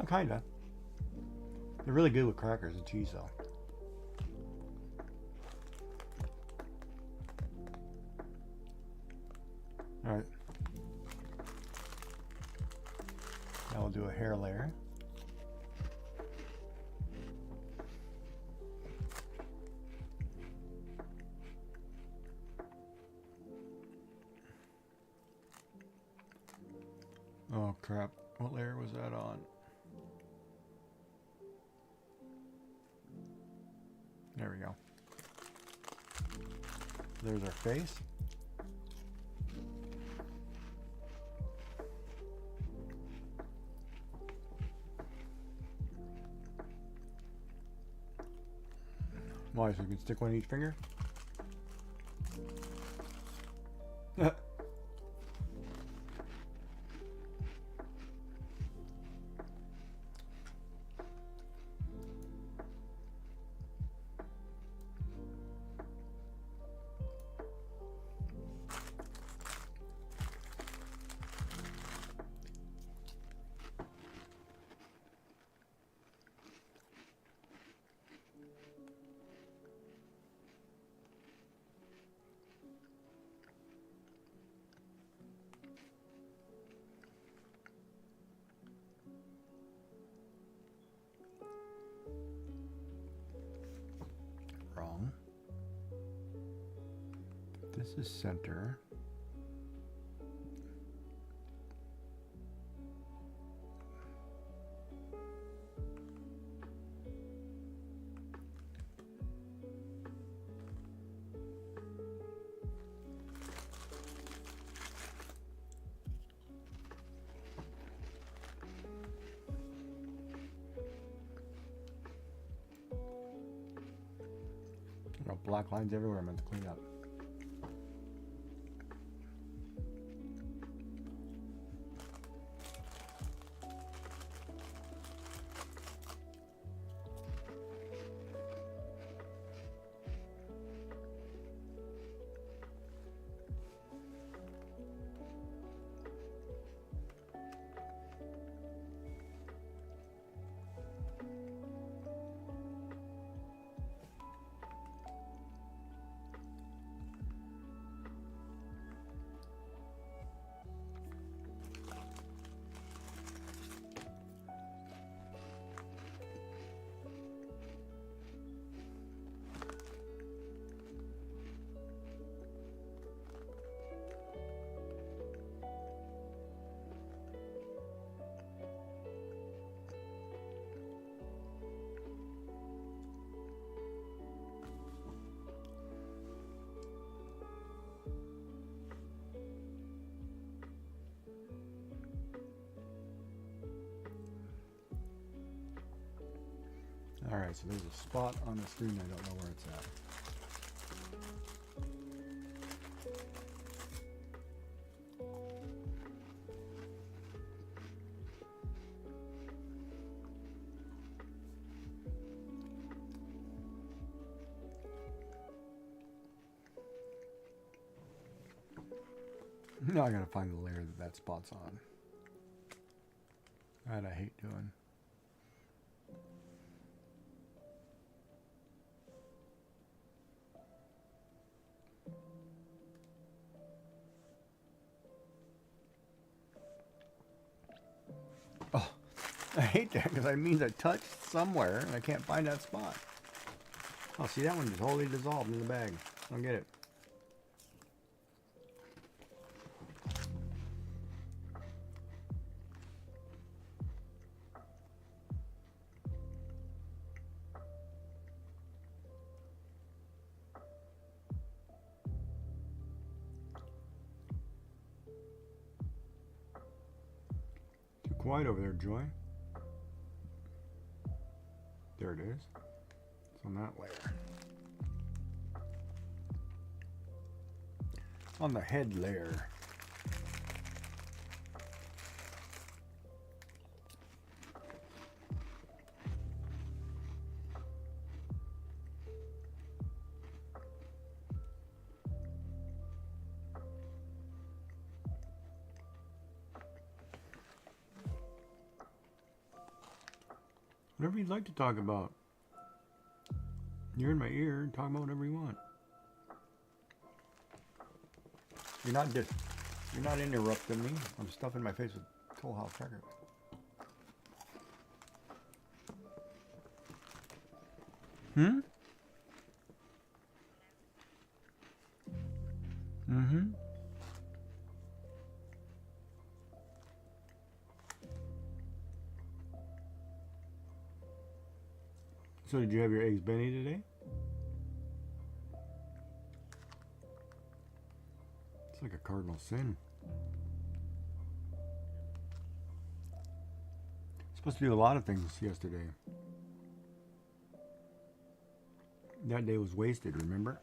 Kinda. They're really good with crackers and cheese, though. All right. Now we'll do a hair layer. Oh crap, what layer was that on? There we go. There's our face. Why, so you can stick one in each finger? Wrong. This is center. Got black lines everywhere. I'm going to clean up. Alright, so there's a spot on the screen, I don't know where it's at. Now I gotta find the layer that spot's on. That I hate doing. hate that because that means I touched somewhere and I can't find that spot. Oh, see, that one just wholly dissolved in the bag. I don't get it. Too quiet over there, Joy. There it is. It's on that layer. On the head layer. Whatever you'd like to talk about. You're in my ear, talk about whatever you want. You're not interrupting me. I'm stuffing my face with Toll House crackers. Hmm? Mm-hmm. So did you have your eggs Benny today? It's like a cardinal sin. Supposed to do a lot of things yesterday. That day was wasted, remember?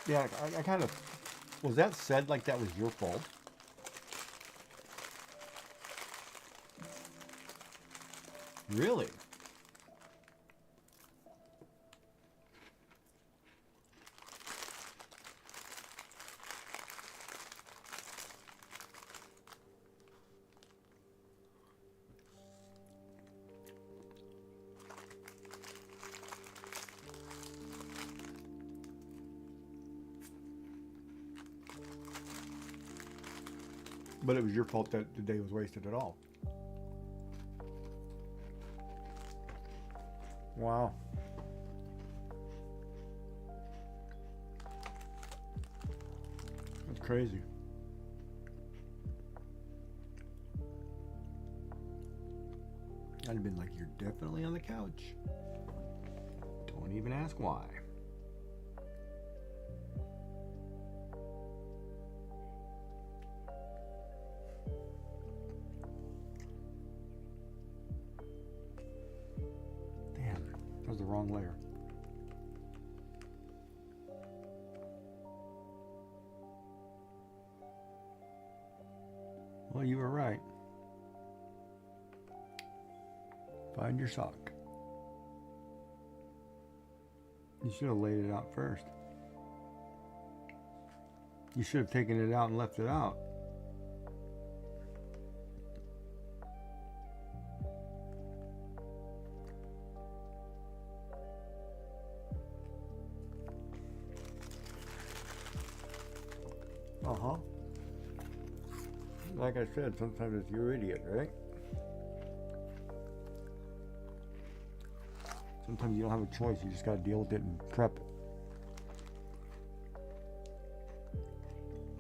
Yeah, I kind of... Was that said like that was your fault? Really? But it was your fault that the day was wasted at all. Wow. That's crazy. I'd have been like, you're definitely on the couch. Don't even ask why. That was the wrong layer. Well, you were right. Find your sock. You should have laid it out first. You should have taken it out and left it out. Uh-huh. Like I said, sometimes it's your idiot, right? Sometimes you don't have a choice. You just got to deal with it and prep it.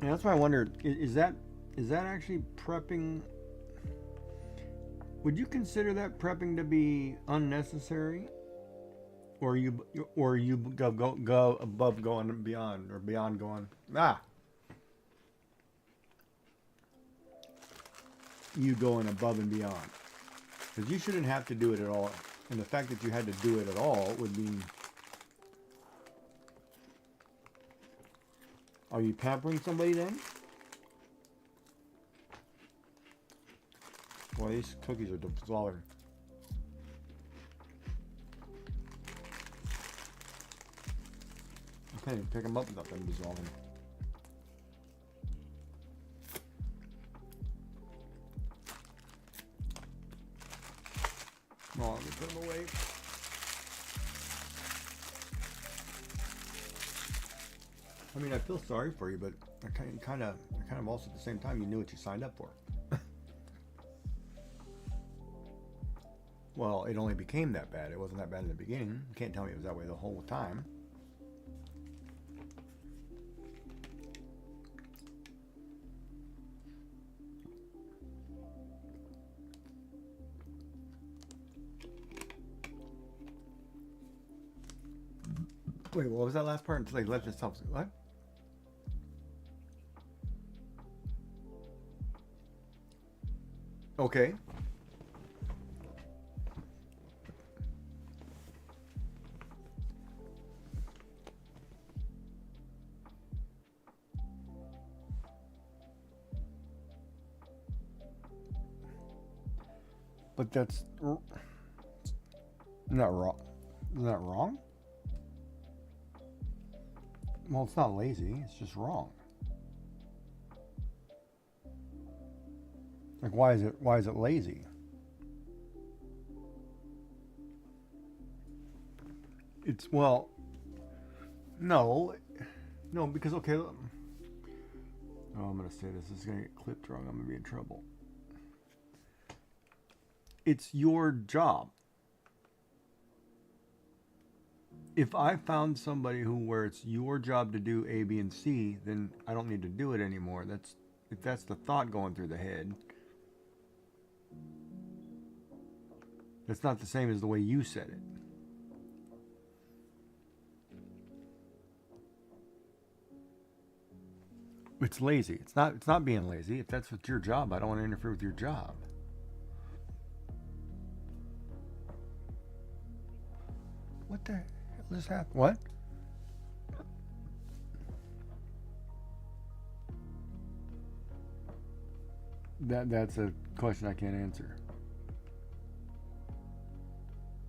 And that's why I wonder, is that actually prepping? Would you consider that prepping to be unnecessary? Or you go above going and beyond, or beyond going, you going above and beyond, because you shouldn't have to do it at all, and the fact that you had to do it at all would mean, are you pampering somebody then? Well, these cookies are dissolving. Okay, pick them up without them dissolving. Oh, let me put them away. I mean, I feel sorry for you, but kind of also at the same time you knew what you signed up for. Well, it only became that bad. It wasn't that bad in the beginning. You can't tell me it was that way the whole time. Wait, what was that last part? Until they left themselves. What? Okay. But that's not wrong. Isn't that wrong? Well, it's not lazy. It's just wrong. Like, why is it lazy? It's, well, no, because, okay, oh, I'm going to say this is going to get clipped wrong. I'm going to be in trouble. It's your job. If I found somebody where it's your job to do A, B, and C, then I don't need to do it anymore. If that's the thought going through the head. That's not the same as the way you said it. It's lazy. It's not being lazy. If that's what's your job, I don't want to interfere with your job. What the hell just happened? What? That's a question I can't answer.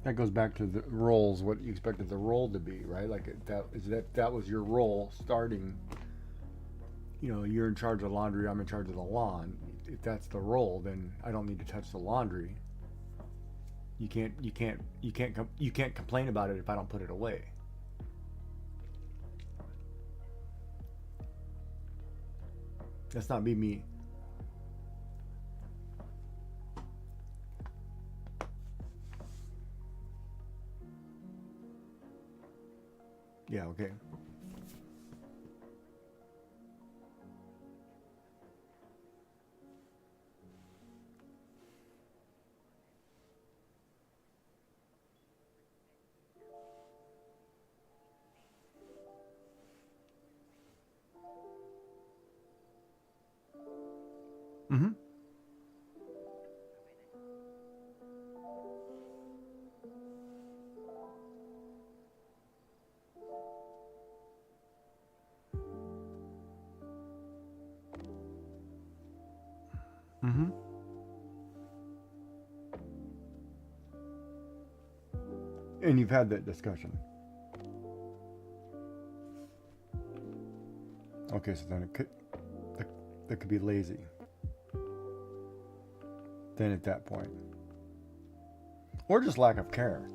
That goes back to the roles, what you expected the role to be, right? Like that was your role starting. You know, you're in charge of the laundry, I'm in charge of the lawn. If that's the role, then I don't need to touch the laundry. You can't complain about it if I don't put it away. That's not me. Yeah, okay. Mm-hmm. Mm-hmm. And you've had that discussion. Okay, so then that could be lazy. Then at that point. Or just lack of care.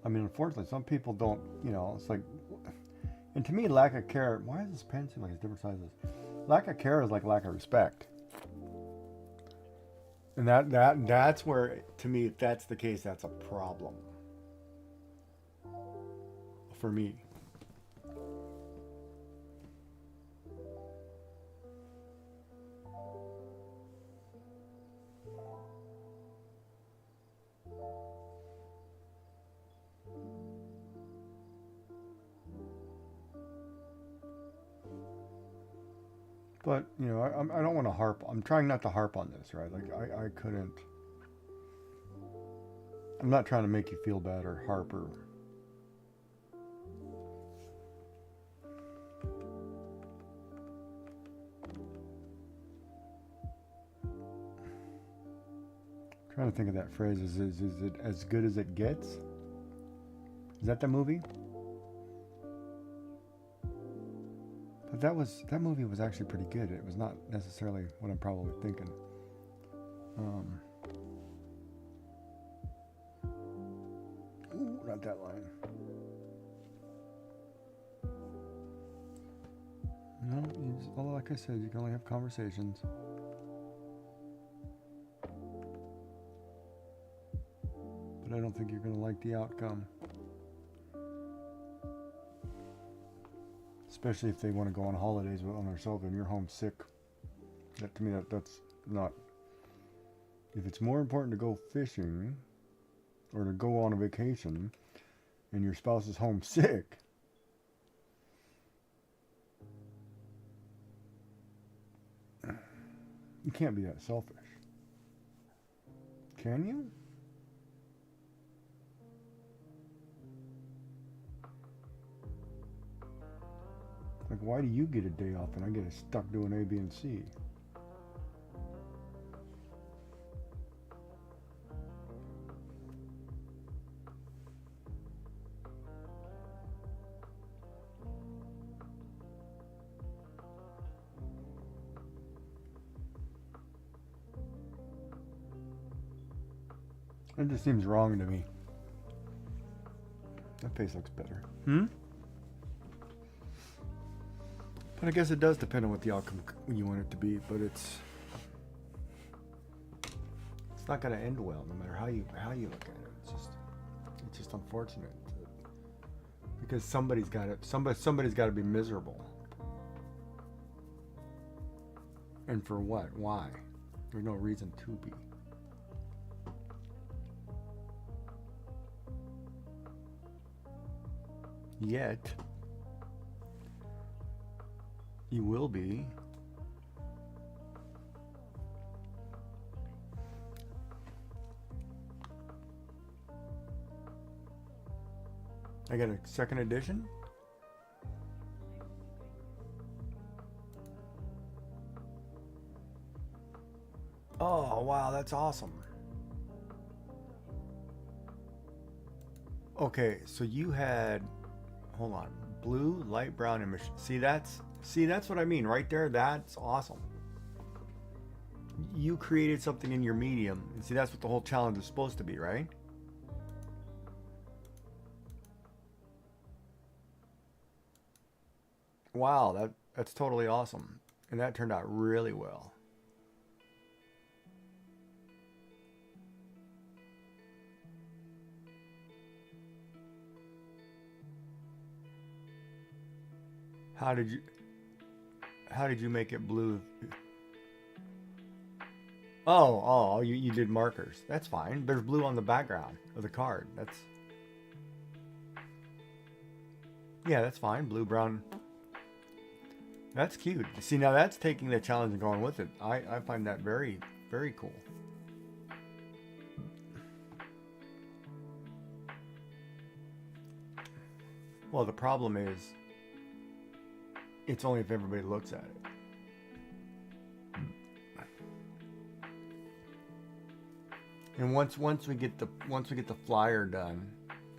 I mean, unfortunately, some people don't, it's like, and to me, lack of care, why does this pen seem like it's different sizes? Lack of care is like lack of respect. And that's where, to me, if that's the case, that's a problem. For me. But, I don't want to harp. I'm trying not to harp on this, right? Like, I couldn't. I'm not trying to make you feel bad or harp or. I'm trying to think of that phrase. Is it as good as it gets? Is that the movie? But that movie was actually pretty good. It was not necessarily what I'm probably thinking. Ooh, not that line. well, like I said, you can only have conversations. But I don't think you're going to like the outcome. Especially if they want to go on holidays on themselves and you're homesick. That, to me, that's not... If it's more important to go fishing or to go on a vacation and your spouse is homesick, you can't be that selfish. Can you? Like, why do you get a day off and I get stuck doing A, B, and C? It just seems wrong to me. That face looks better. But I guess it does depend on what the outcome you want it to be. But it's not going to end well, no matter how you look at it. It's just unfortunate because somebody's got to be miserable. And for what? Why? There's no reason to be. Yet, you will be. I got a second edition? Oh, wow, that's awesome. Okay, so you had... Hold on. Blue, light brown, and see that's what I mean right there. That's awesome. You created something in your medium, and see that's what the whole challenge is supposed to be, right? Wow, that's totally awesome, and that turned out really well. How did you make it blue? Oh, you did markers. That's fine. There's blue on the background of the card. That's fine. Blue, brown. That's cute. See, now that's taking the challenge and going with it. I find that very, very cool. Well, the problem is it's only if everybody looks at it. And once we get the flyer done,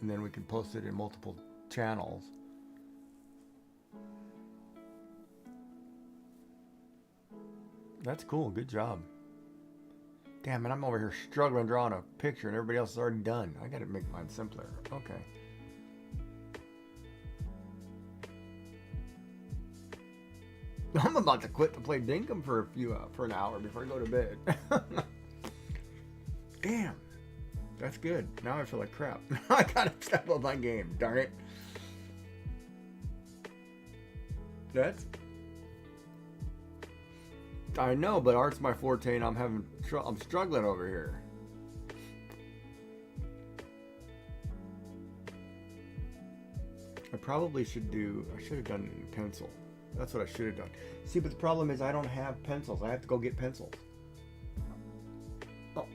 and then we can post it in multiple channels. That's cool. Good job. Damn it, I'm over here struggling drawing a picture, and everybody else is already done. I gotta make mine simpler. Okay. I'm about to quit to play Dinkum for an hour before I go to bed. Damn, that's good. Now I feel like crap. I gotta step up my game. Darn it. I know, but art's my forte, and I'm struggling over here. I should have done it in pencil. That's what I should have done. See, but the problem is I don't have pencils. I have to go get pencils. Oh.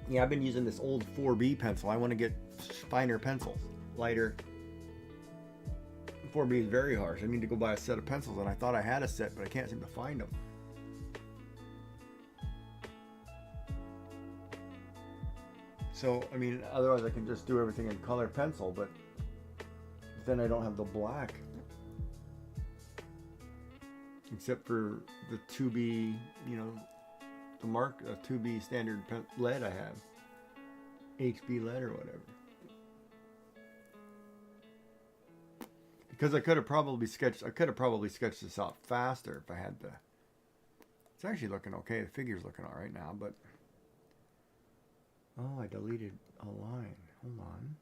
Yeah, I've been using this old 4B pencil. I want to get finer pencils. Lighter. 4B is very harsh. I need to go buy a set of pencils, and I thought I had a set, but I can't seem to find them. So, I mean, otherwise I can just do everything in color pencil, but then I don't have the black. Except for the 2B, the 2B standard lead I have. HB lead or whatever. Because I could have probably sketched this out faster if I had the. It's actually looking okay. The figure's looking all right now, but oh, I deleted a line. Hold on.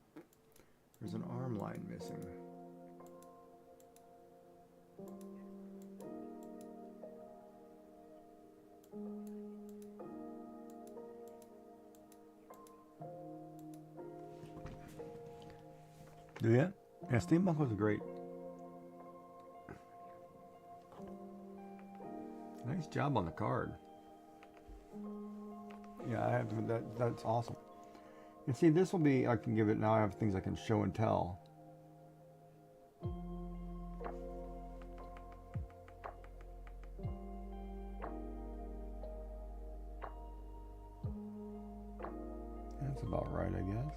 There's an arm line missing. Do you? Yeah, Steampunk was great. Nice job on the card. Yeah, I have that. That's awesome. And see, this will be. I can give it now. I have things I can show and tell. That's about right, I guess.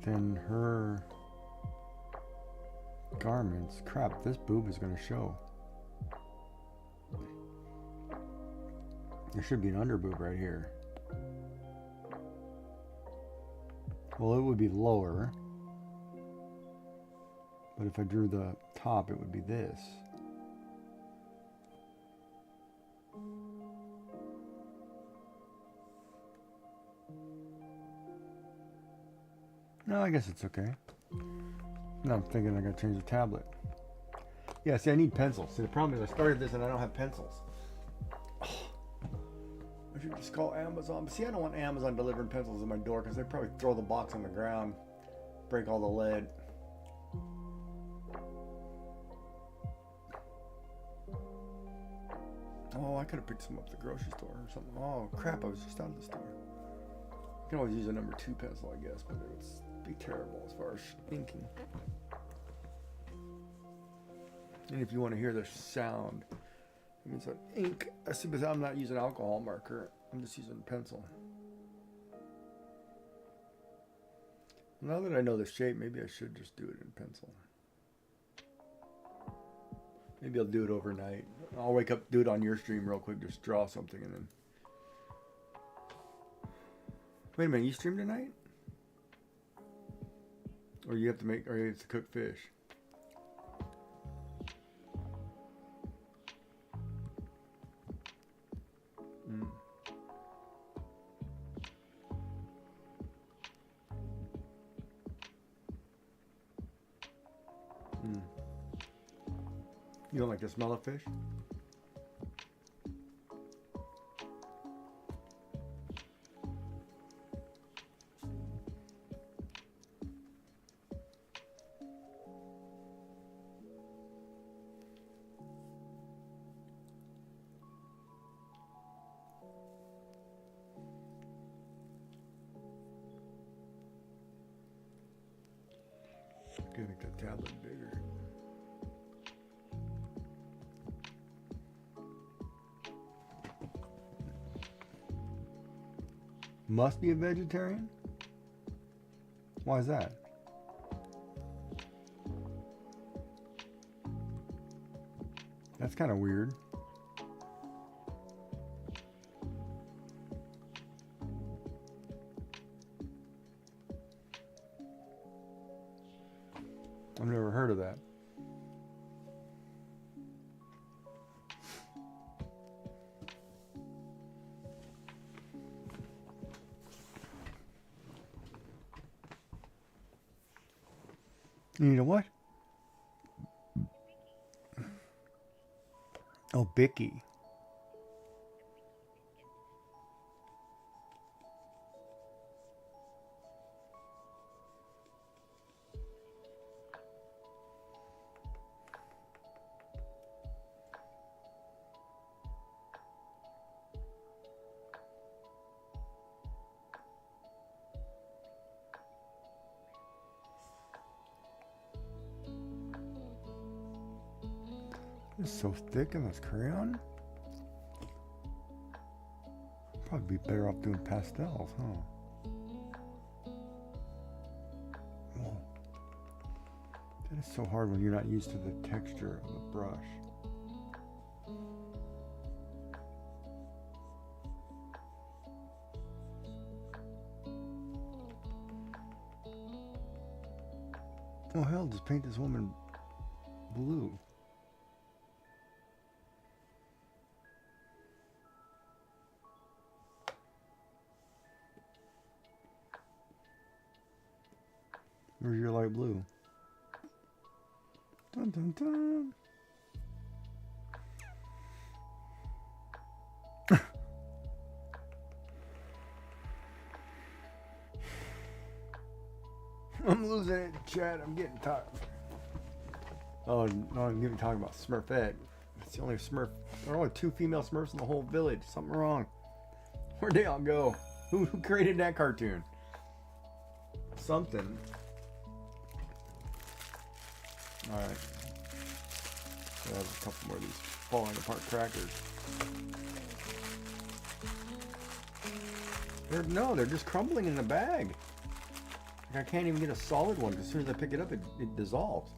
Then her garments. Crap, this boob is going to show. There should be an under boob right here. Well, it would be lower. But if I drew the top, it would be this. No, I guess it's okay. Now I'm thinking I gotta change the tablet. Yeah, see, I need pencils. See, the problem is I started this and I don't have pencils. Oh, I should just call Amazon. But see, I don't want Amazon delivering pencils to my door because they'd probably throw the box on the ground, break all the lead. Oh, I could have picked some up at the grocery store or something. Oh, crap, I was just out of the store. You can always use a number 2 pencil, I guess, but it would be terrible as far as inking. And if you want to hear the sound, it means an ink. I see, but I'm not using alcohol marker. I'm just using pencil. Now that I know the shape, maybe I should just do it in pencil. Maybe I'll do it overnight. I'll wake up, do it on your stream real quick, just draw something and then. Wait a minute, you stream tonight? Or you have to make, or you have to cook fish? Mm. Mm. You don't like the smell of fish? Gotta make the tablet bigger. Must be a vegetarian? Why is that? That's kind of weird. I've never heard of that. You need a what? Oh, Bicky. It's so thick in this crayon. Probably be better off doing pastels, huh? Whoa. That is so hard when you're not used to the texture of the brush. Oh hell, just paint this woman blue. Where's your light blue? Dun dun dun. I'm losing it, Chad. I'm getting tired. Oh, no, I'm even talking about Smurfette. It's the only Smurf. There are only 2 female Smurfs in the whole village. Something wrong. Where'd they all go? Who created that cartoon? Something. Alright. So I have a couple more of these falling apart crackers. They're just crumbling in the bag. I can't even get a solid one because as soon as I pick it up, it dissolves.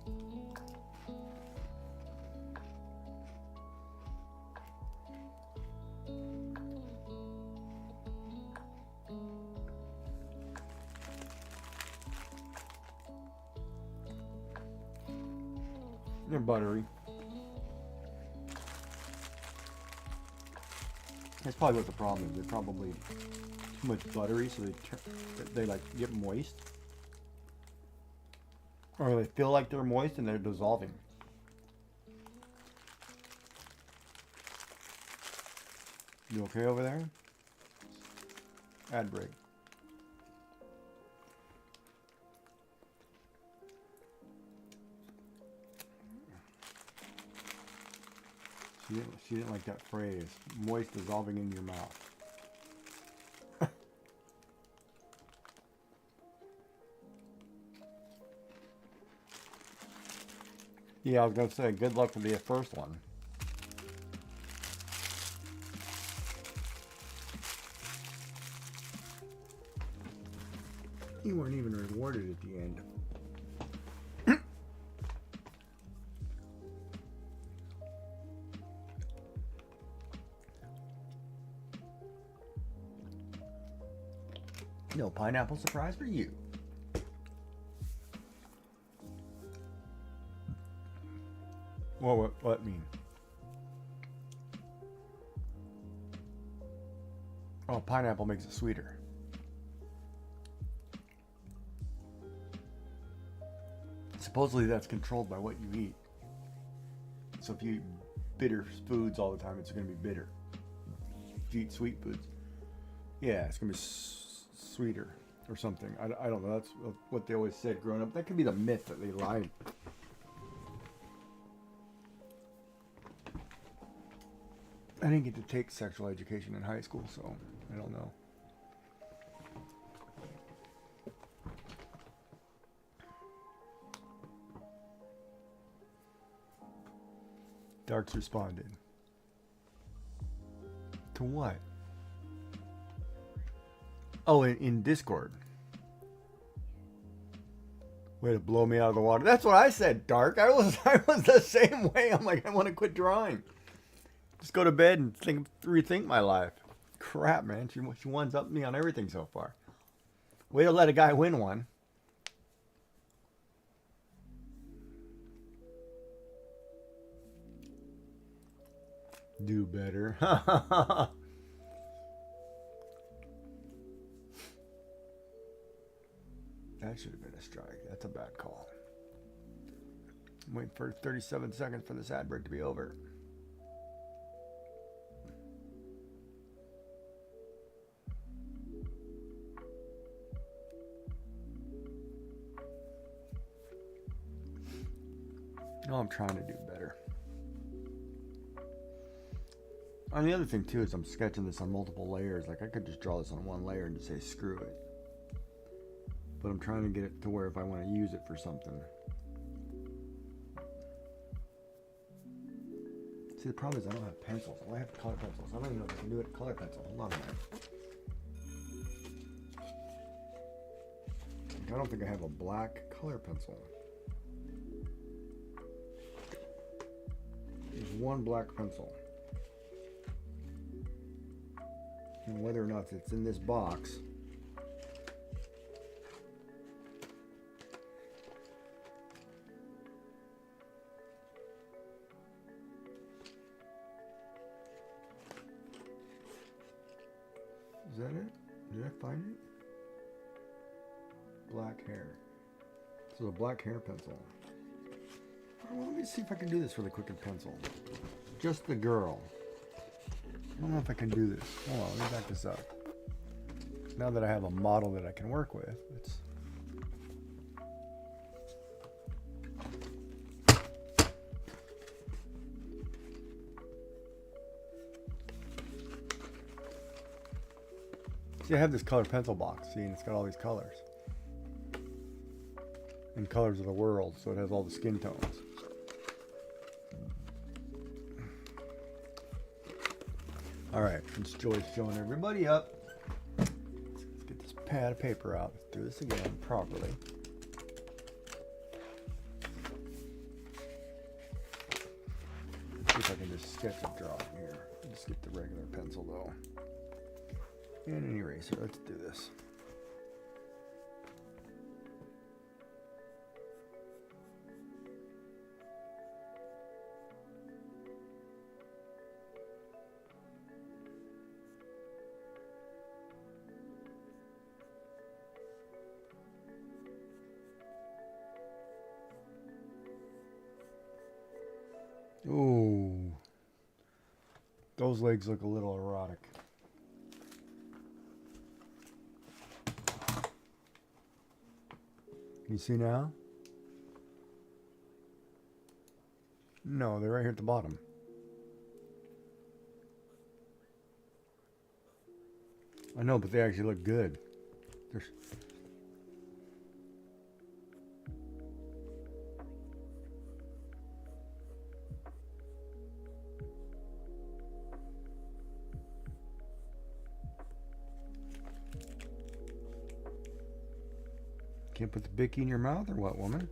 They're buttery. That's probably what the problem is. They're probably too much buttery, so they like get moist. Or they feel like they're moist and they're dissolving. You okay over there? Ad break. She didn't like that phrase. Moist dissolving in your mouth. Yeah, I was going to say, good luck with the first one. You weren't even rewarded at the end. No pineapple surprise for you. What mean? Oh, pineapple makes it sweeter. Supposedly that's controlled by what you eat. So if you eat bitter foods all the time, it's going to be bitter. If you eat sweet foods, yeah, it's going to be sweeter or something. I don't know. That's what they always said growing up. That could be the myth that they lied. I didn't get to take sexual education in high school, so I don't know. Darks responded. To what? Oh, in Discord. Way to blow me out of the water. That's what I said, Dark. I was the same way. I'm like, I want to quit drawing. Just go to bed and rethink my life. Crap, man. She ones up me on everything so far. Way to let a guy win one. Do better. That should have been a strike. That's a bad call. I'm waiting for 37 seconds for this ad break to be over. No, I'm trying to do better. And the other thing too is I'm sketching this on multiple layers. Like I could just draw this on one layer and just say screw it. But I'm trying to get it to where if I want to use it for something. See, the problem is I don't have pencils. I have color pencils. I don't even know if I can do it with color pencil. Hold on a minute. I don't think I have a black color pencil. There's one black pencil. And whether or not it's in this box. Is that it? Did I find it? Black hair. This is a black hair pencil. Well, let me see if I can do this really quick in pencil. Just the girl. I don't know if I can do this. Hold on, let me back this up. Now that I have a model that I can work with, let's... See, I have this colored pencil box, see, and it's got all these colors. And colors of the world, so it has all the skin tones. Alright, since Joy's showing everybody up, let's get this pad of paper out. Let's do this again properly. Let's see if I can just sketch a drawing here. Just get the regular pencil though. And an eraser. Let's do this. Ooh. Those legs look a little erotic. Can you see now? No, they're right here at the bottom. I know, but they actually look good. They're... Can't put the Bicky in your mouth or what, woman?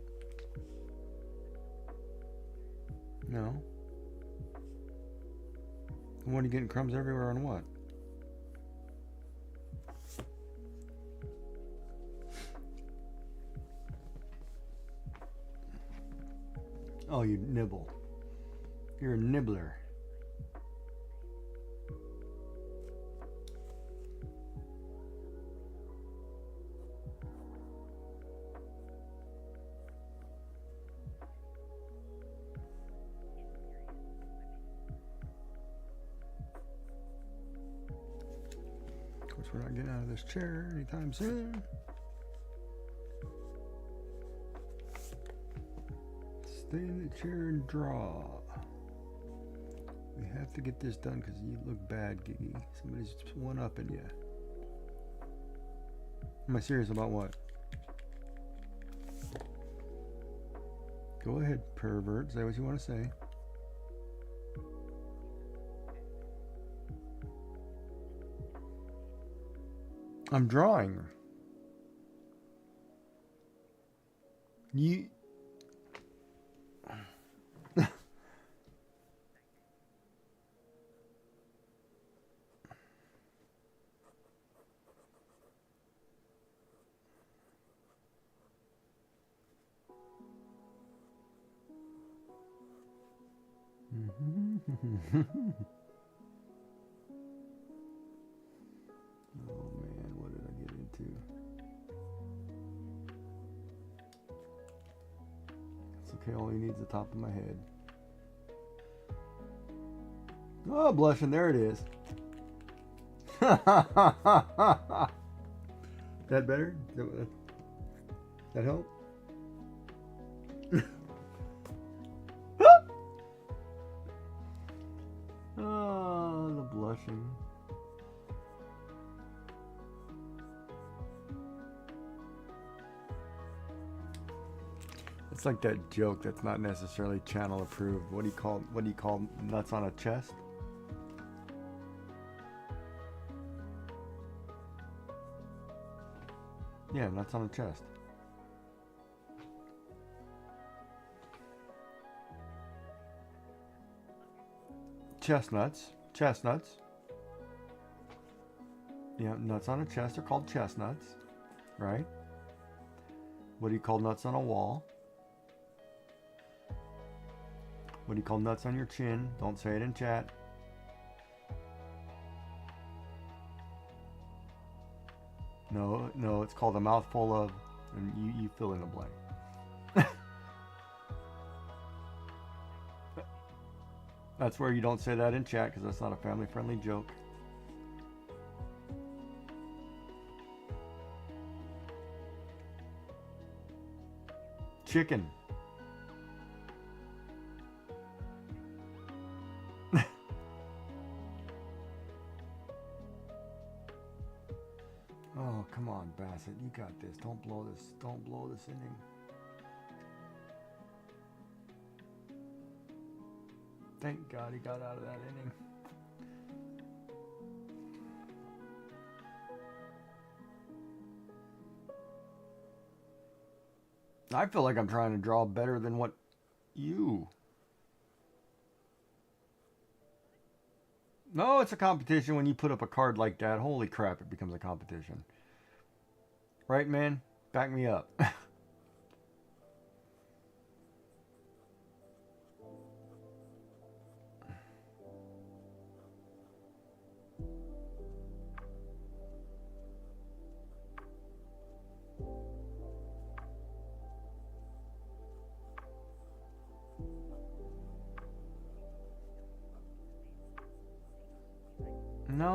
No. What are you getting crumbs everywhere on what? Oh, you nibble. You're a nibbler. We're not getting out of this chair anytime soon. Stay in the chair and draw. We have to get this done because you look bad, Giggy. Somebody's one-upping you. Am I serious about what? Go ahead, pervert. Say what you want to say. I'm drawing. You... Oh man, what did I get into? It's okay, all he needs is the top of my head. Oh, blushing, there it is. That better? That help? Oh, the blushing. It's like that joke that's not necessarily channel approved. What do you call nuts on a chest? Yeah, nuts on a chest. Chestnuts. Chestnuts. Yeah, nuts on a chest are called chestnuts. Right? What do you call nuts on a wall? What do you call nuts on your chin? Don't say it in chat. No, it's called A Mouthful of, and you fill in the blank. That's where you don't say that in chat because that's not a family-friendly joke. Chicken. Oh, come on, Bassett. You got this. Don't blow this. Don't blow this inning. Thank God he got out of that inning. I feel like I'm trying to draw better than what you. No, it's a competition when you put up a card like that. Holy crap, it becomes a competition. Right, man? Back me up.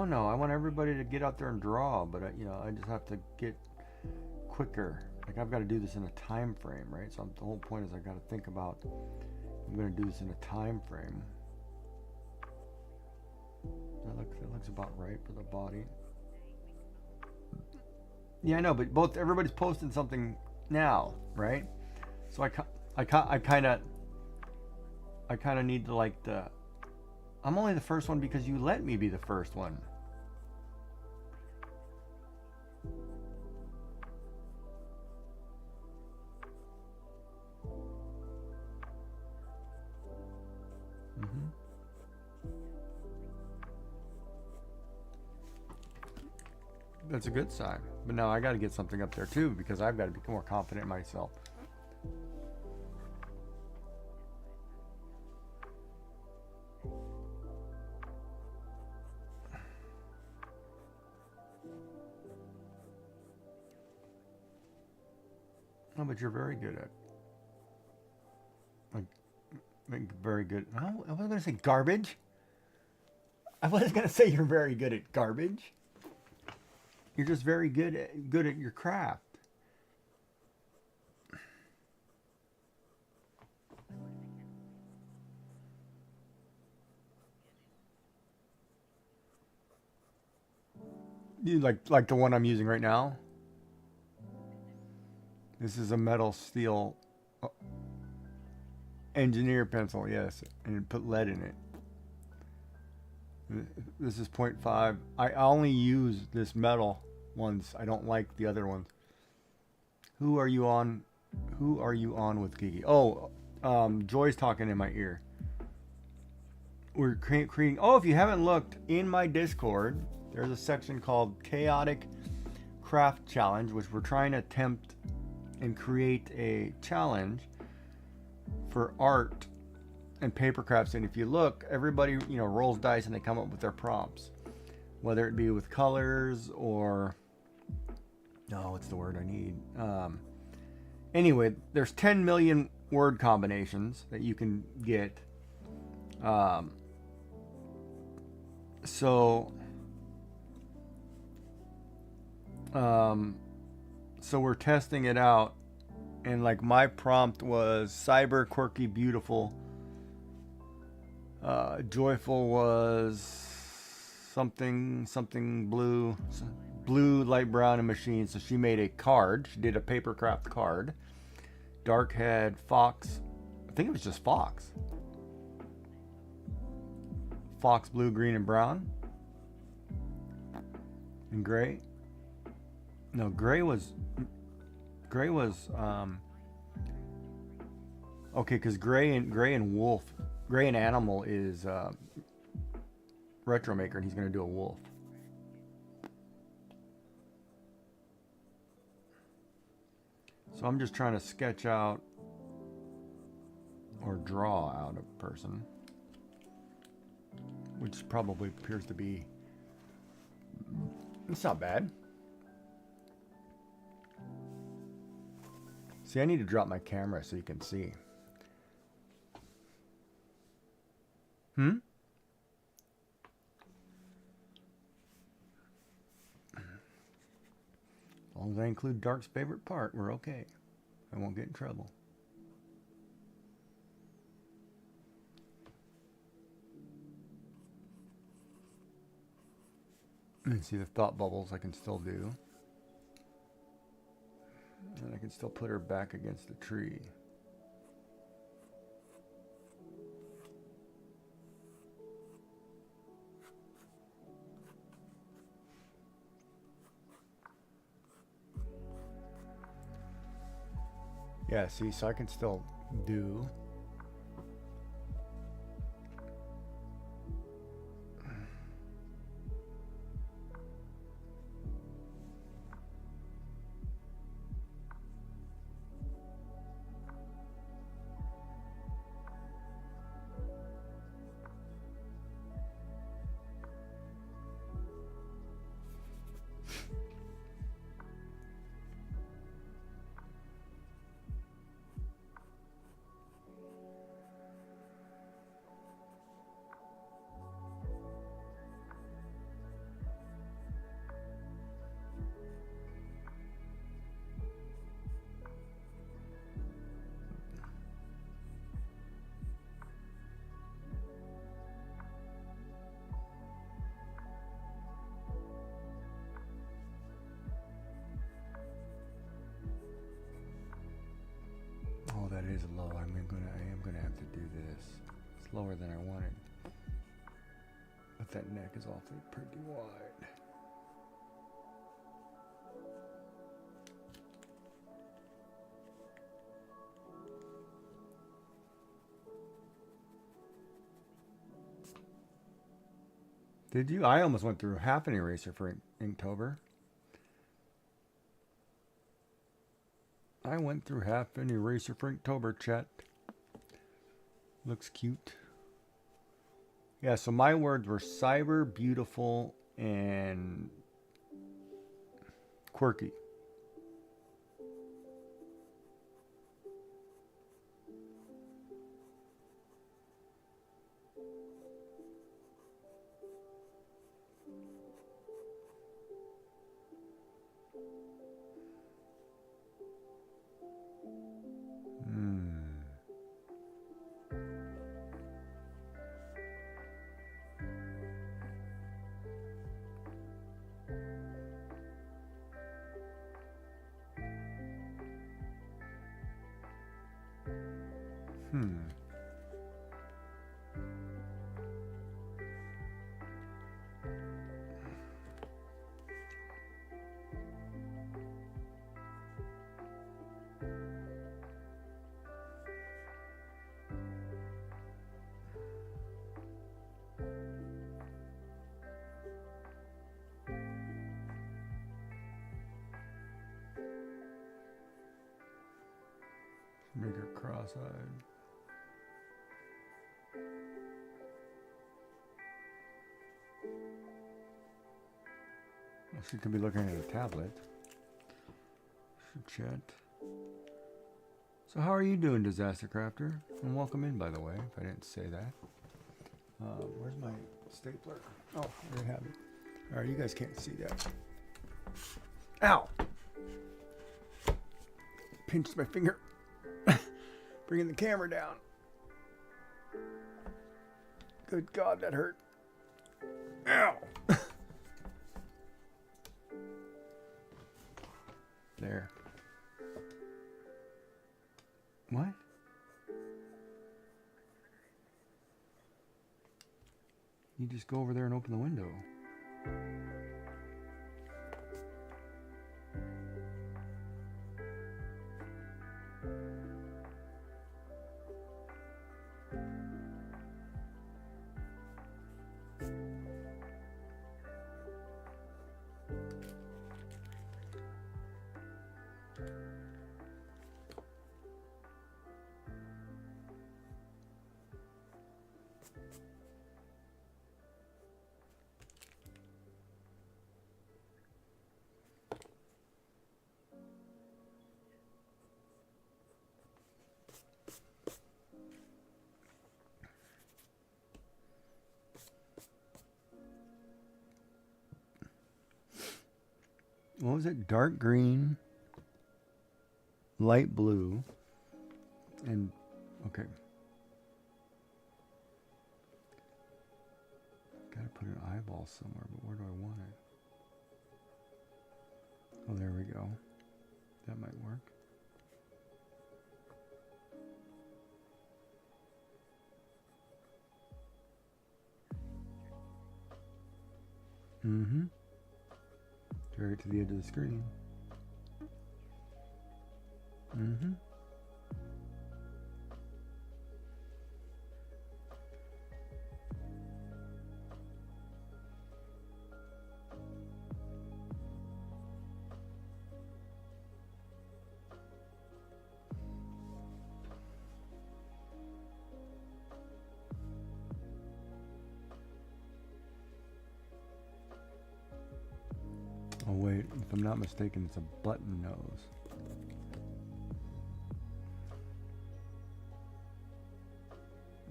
No, I want everybody to get out there and draw, but I just have to get quicker. Like I've got to do this in a time frame, right? So the whole point is I got to think about I'm going to do this in a time frame. That looks about right for the body. Yeah, I know, but everybody's posting something now, right? So I kind of need to like the. I'm only the first one because you let me be the first one. That's a good sign. But now I got to get something up there too because I've got to become more confident in myself. No, but you're very good at. Very good. Oh, I was going to say garbage. I was going to say you're very good at garbage. You're just very good at your craft. You like the one I'm using right now? This is a metal steel engineer pencil, yes, and put lead in it. This is 0.5. I only use this metal ones. I don't like the other ones. Who are you on? Who are you on with, Kiki? Oh, Joy's talking in my ear. We're creating. Oh, if you haven't looked in my Discord, there's a section called Chaotic Craft Challenge, which we're trying to attempt and create a challenge for art and paper crafts. And if you look, everybody rolls dice and they come up with their prompts, whether it be with colors or what's the word I need? Anyway, there's 10 million word combinations that you can get. So we're testing it out, and like my prompt was cyber, quirky, beautiful. Joyful was something blue, light brown, and machine. So she made a card. She did a paper craft card. Dark had fox. I think it was just fox. Fox, blue, green, and brown. And gray. No, gray was okay, because gray and wolf. Gray and Animal is Retro Maker, and he's going to do a wolf. So I'm just trying to sketch out or draw out a person, which probably appears to be. It's not bad. See, I need to drop my camera so you can see. Hmm? As long as I include Dark's favorite part, we're okay. I won't get in trouble. And see the thought bubbles I can still do. And I can still put her back against the tree. Yeah, see, so I can still do. Oh, that is low. I am gonna have to do this. It's lower than I wanted. But that neck is awfully pretty wide. Did you? I almost went through half an eraser for Inktober. I went through half an eraser for Inktober, chat. Looks cute. Yeah, so my words were cyber, beautiful, and quirky. Make her cross-eyed. Well, she could be looking at a tablet. Should chat. So how are you doing, Disaster Crafter? And welcome in, by the way, if I didn't say that. Where's my stapler? Oh, there you have it. All right, you guys can't see that. Ow! Pinched my finger. Bringing the camera down. Good God, that hurt. Ow! There. What? You just go over there and open the window. What was it? Dark green, light blue, and okay. Gotta put an eyeball somewhere, but where do I want it? Oh, there we go. That might work. Mm-hmm. Drag it to the edge of the screen. Mm-hmm. Oh wait, if I'm not mistaken, it's a button nose.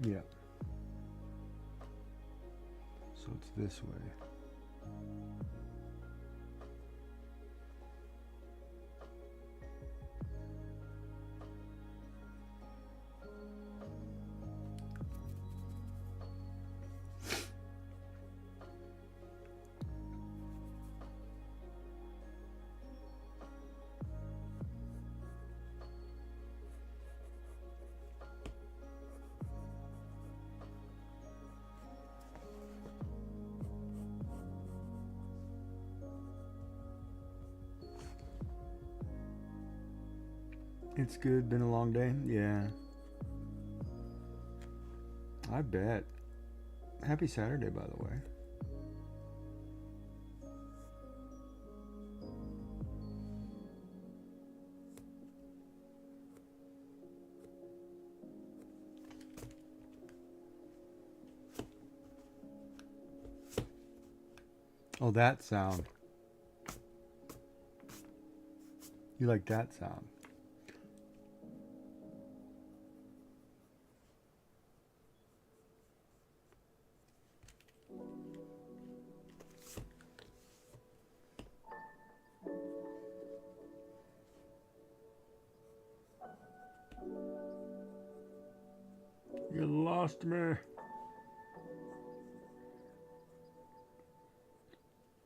Yeah. So it's this way. It's good. Been a long day. Yeah. I bet. Happy Saturday, by the way. Oh, that sound. You like that sound? You lost me.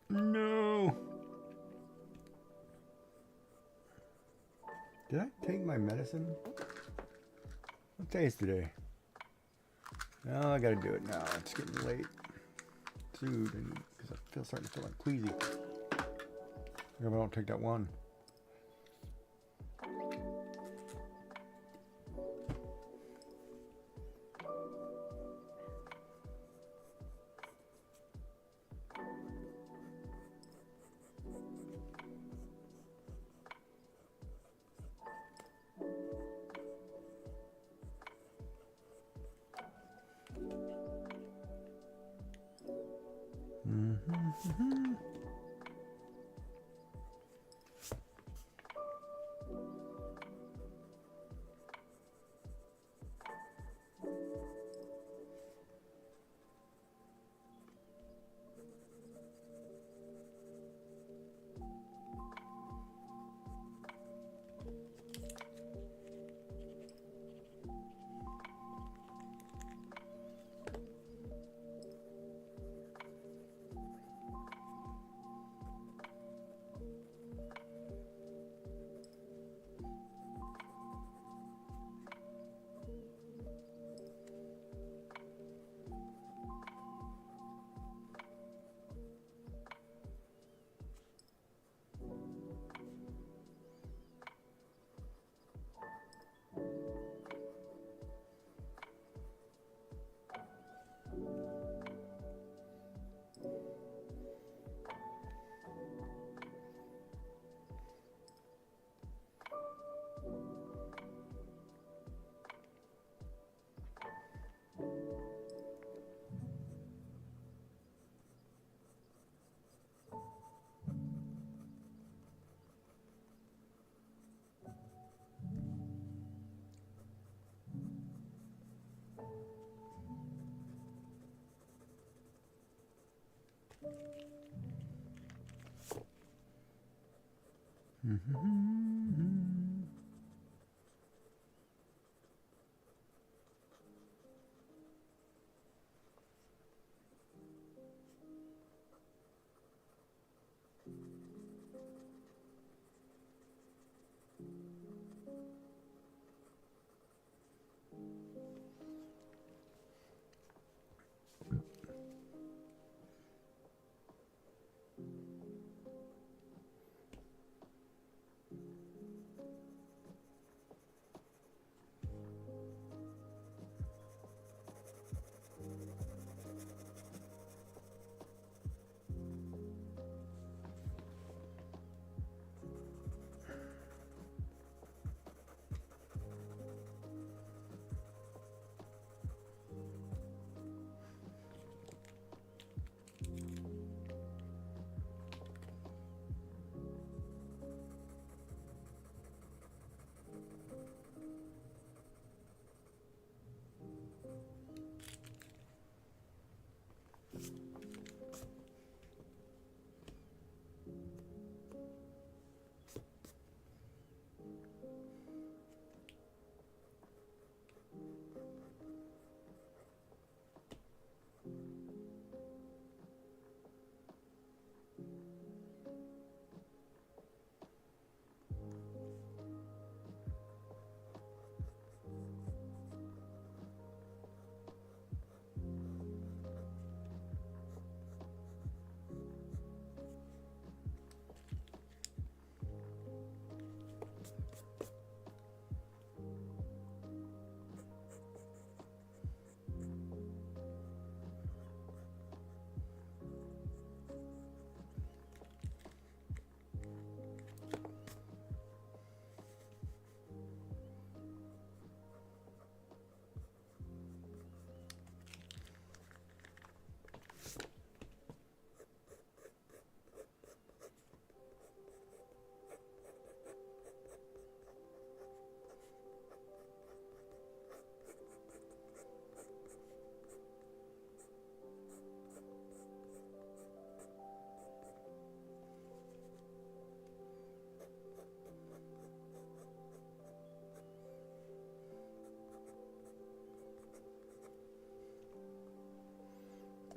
No. Did I take my medicine? What day is today? No, I gotta do it now. It's getting late. Dude, because I feel starting to feel like queasy. If I don't take that one. Mm-hmm.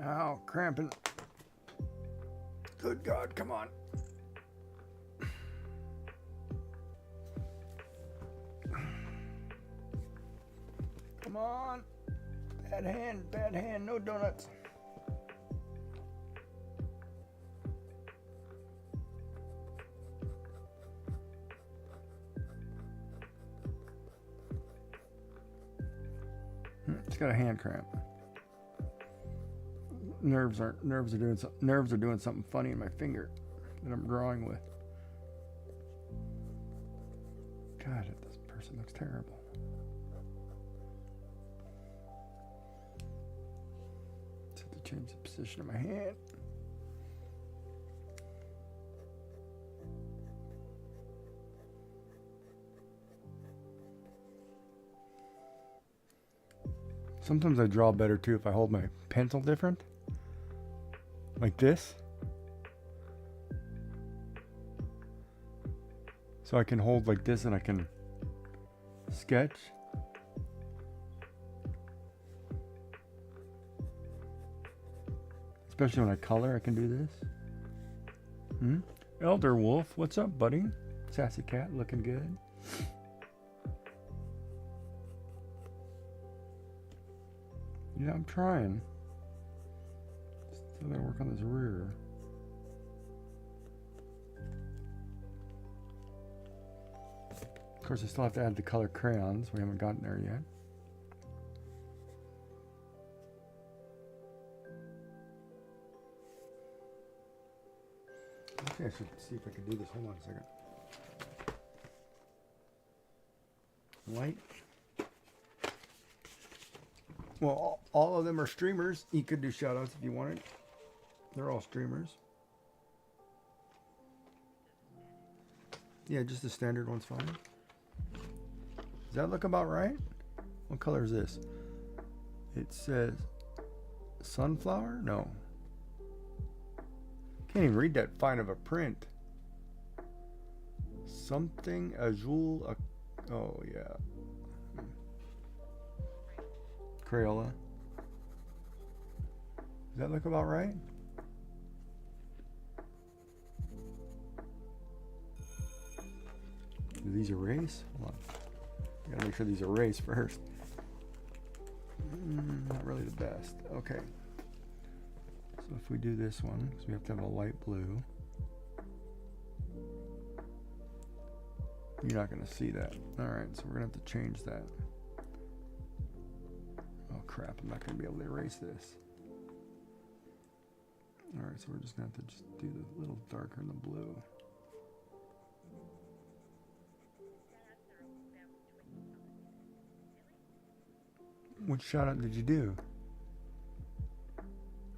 Ow, cramping. Good God, come on. Come on. Bad hand, no donuts. It's got a hand cramp. Nerves are doing something funny in my finger that I'm drawing with. God, this person looks terrible. Just have to change the position of my hand. Sometimes I draw better too if I hold my pencil different. Like this. So I can hold like this and I can sketch. Especially when I color, I can do this. Elder Wolf, what's up, buddy? Sassy cat, looking good. Yeah, I'm trying. Still gotta work on this rear. Of course, I still have to add the color crayons. We haven't gotten there yet. Okay, I should see if I can do this. Hold on a second. Light. Well, all of them are streamers. You could do shoutouts if you wanted. They're all streamers. Yeah, just the standard one's fine. Does that look about right? What color is this? It says sunflower? No. Can't even read that fine of a print. something azul. Oh yeah. Crayola. Does that look about right? Do these erase? Hold on. I gotta make sure these erase first. Not really the best. Okay. So if we do this one, because we have to have a light blue. You're not going to see that. Alright, so we're going to have to change that. Oh crap, I'm not going to be able to erase this. Alright, so we're just going to have to just do the little darker in the blue. Which shout out did you do?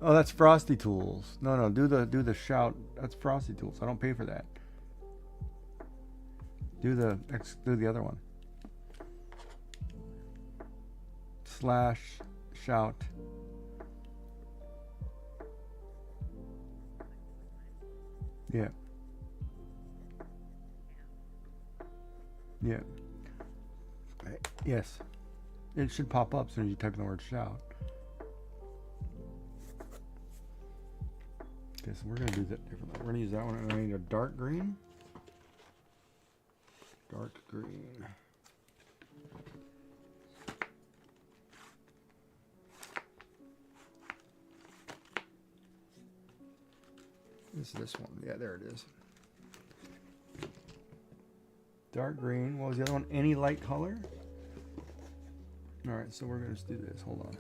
Oh, that's Frosty Tools. No, do the shout. That's Frosty Tools. I don't pay for that. Do the other one. / shout. Yeah. Yeah. Yes. It should pop up as soon as you type in the word shout. Okay, so we're going to do that differently. We're going to use that one, and I need a dark green. Dark green. This one. Yeah, there it is. Dark green. What was the other one? Any light color? Alright, so we're going to just do this. Hold on.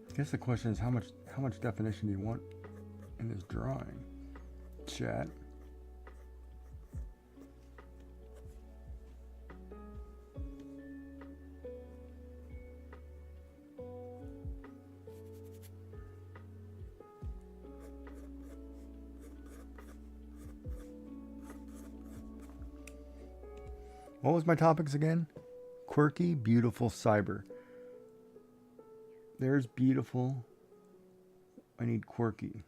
I guess the question is how much definition do you want in this drawing? Chat. What was my topics again? Quirky, beautiful, cyber. There's beautiful. I need quirky.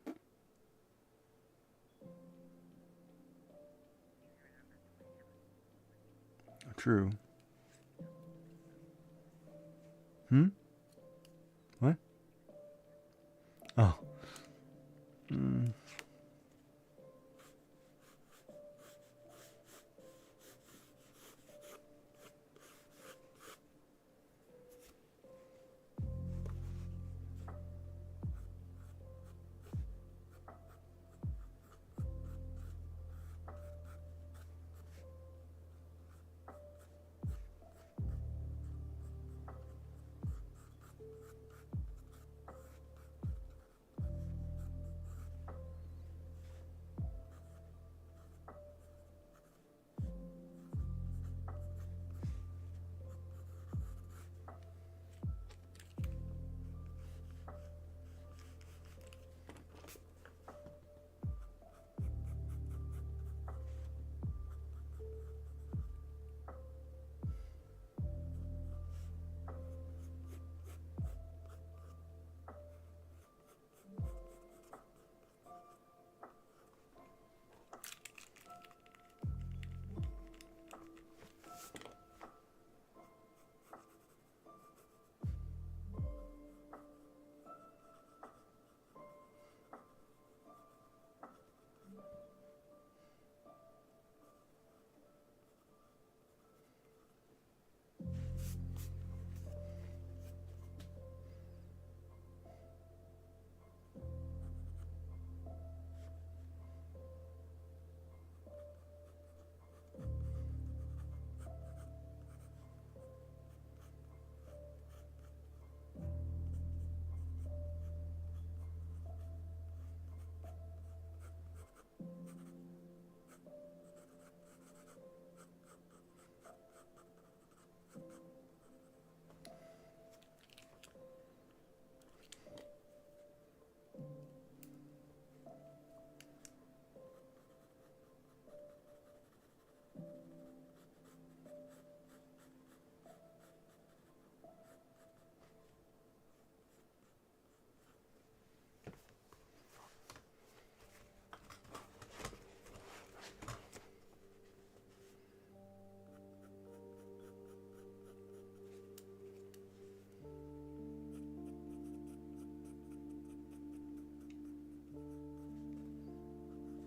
True. What? Oh.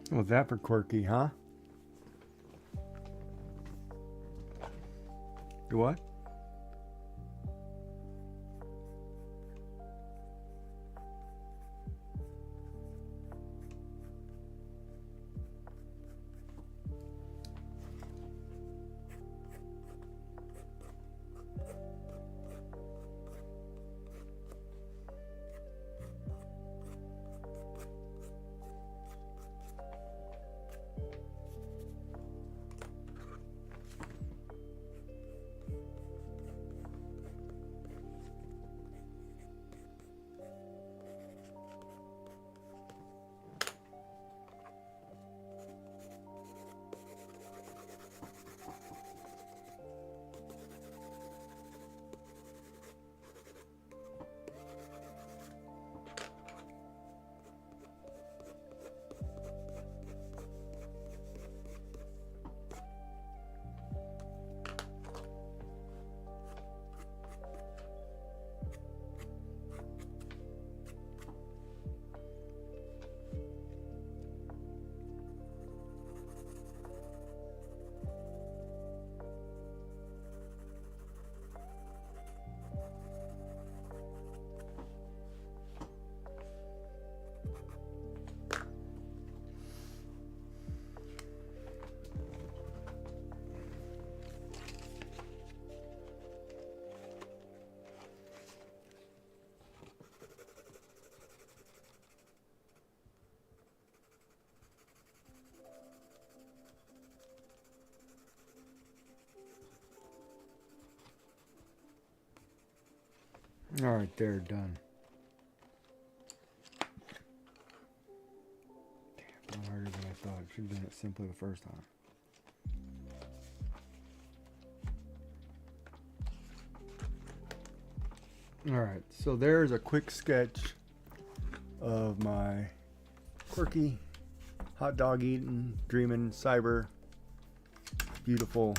What's that for quirky, huh? You what? All right, they're done. Damn, no harder than I thought. Should have done it simply the first time. All right, so there's a quick sketch of my quirky, hot dog eating, dreaming, cyber, beautiful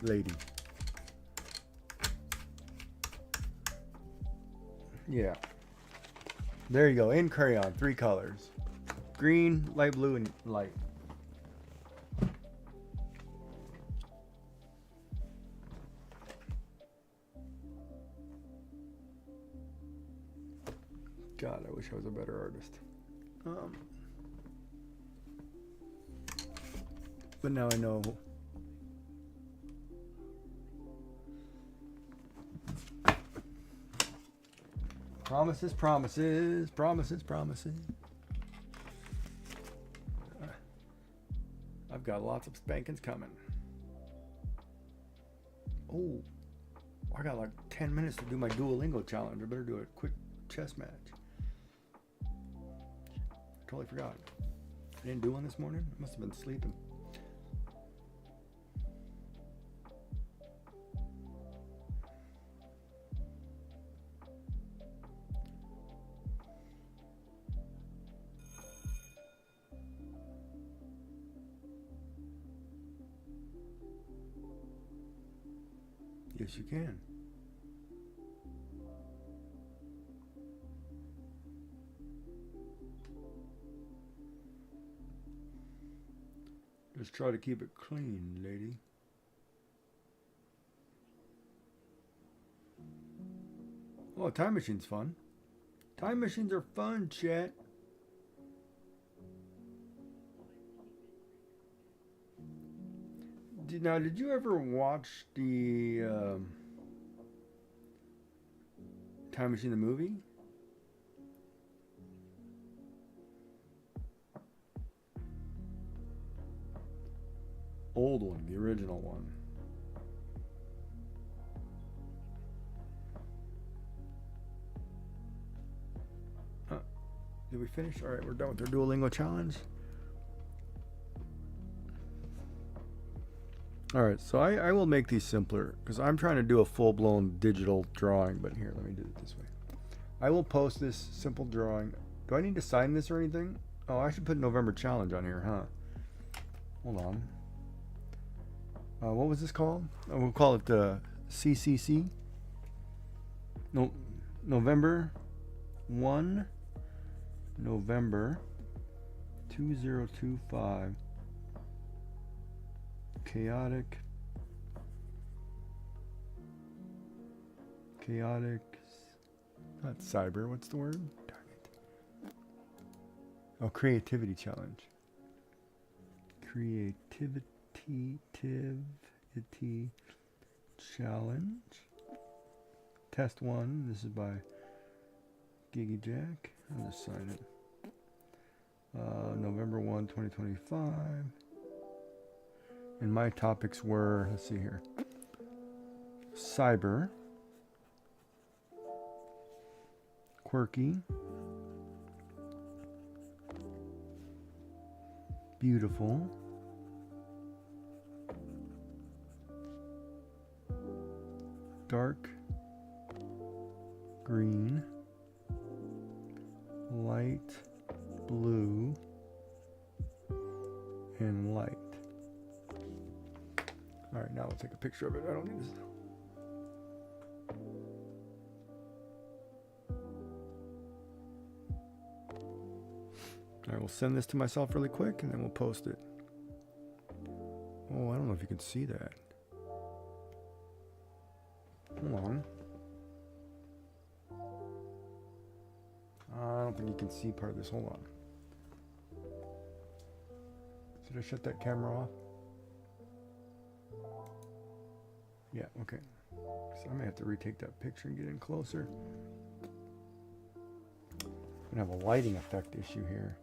lady. Yeah. There you go. In crayon, 3 colors. Green, light blue, and light. God, I wish I was a better artist. But now I know. Promises, promises, promises, promises. I've got lots of spankings coming. Oh, I got like 10 minutes to do my Duolingo challenge. I better do a quick chess match. Totally forgot. I didn't do one this morning. I must have been sleeping. Yes, you can. Just try to keep it clean, lady. Oh, time machine's fun. Time machines are fun, chat. Now, did you ever watch the Time Machine the movie? Old one, the original one. Did we finish? All right, we're done with our Duolingo challenge. All right, so I will make these simpler because I'm trying to do a full-blown digital drawing, but here, let me do it this way. I will post this simple drawing. Do I need to sign this or anything? Oh, I should put November challenge on here, huh? Hold on. What was this called? Oh, we'll call it CCC. No, November 1, November 2025. Chaotic. Not cyber. What's the word? Darn it. Oh, creativity challenge. Creativity challenge. Test 1. This is by Giggy Jack. I'll just sign it. November 1, 2025. And my topics were, let's see here. Cyber. Quirky. Beautiful. Dark green. Light blue. And light. All right, now we'll take a picture of it. I don't need this. I will send this to myself really quick and then we'll post it. Oh, I don't know if you can see that. Hold on. I don't think you can see part of this. Hold on. Did I shut that camera off? Yeah, okay. So I may have to retake that picture and get in closer. I'm gonna have a lighting effect issue here.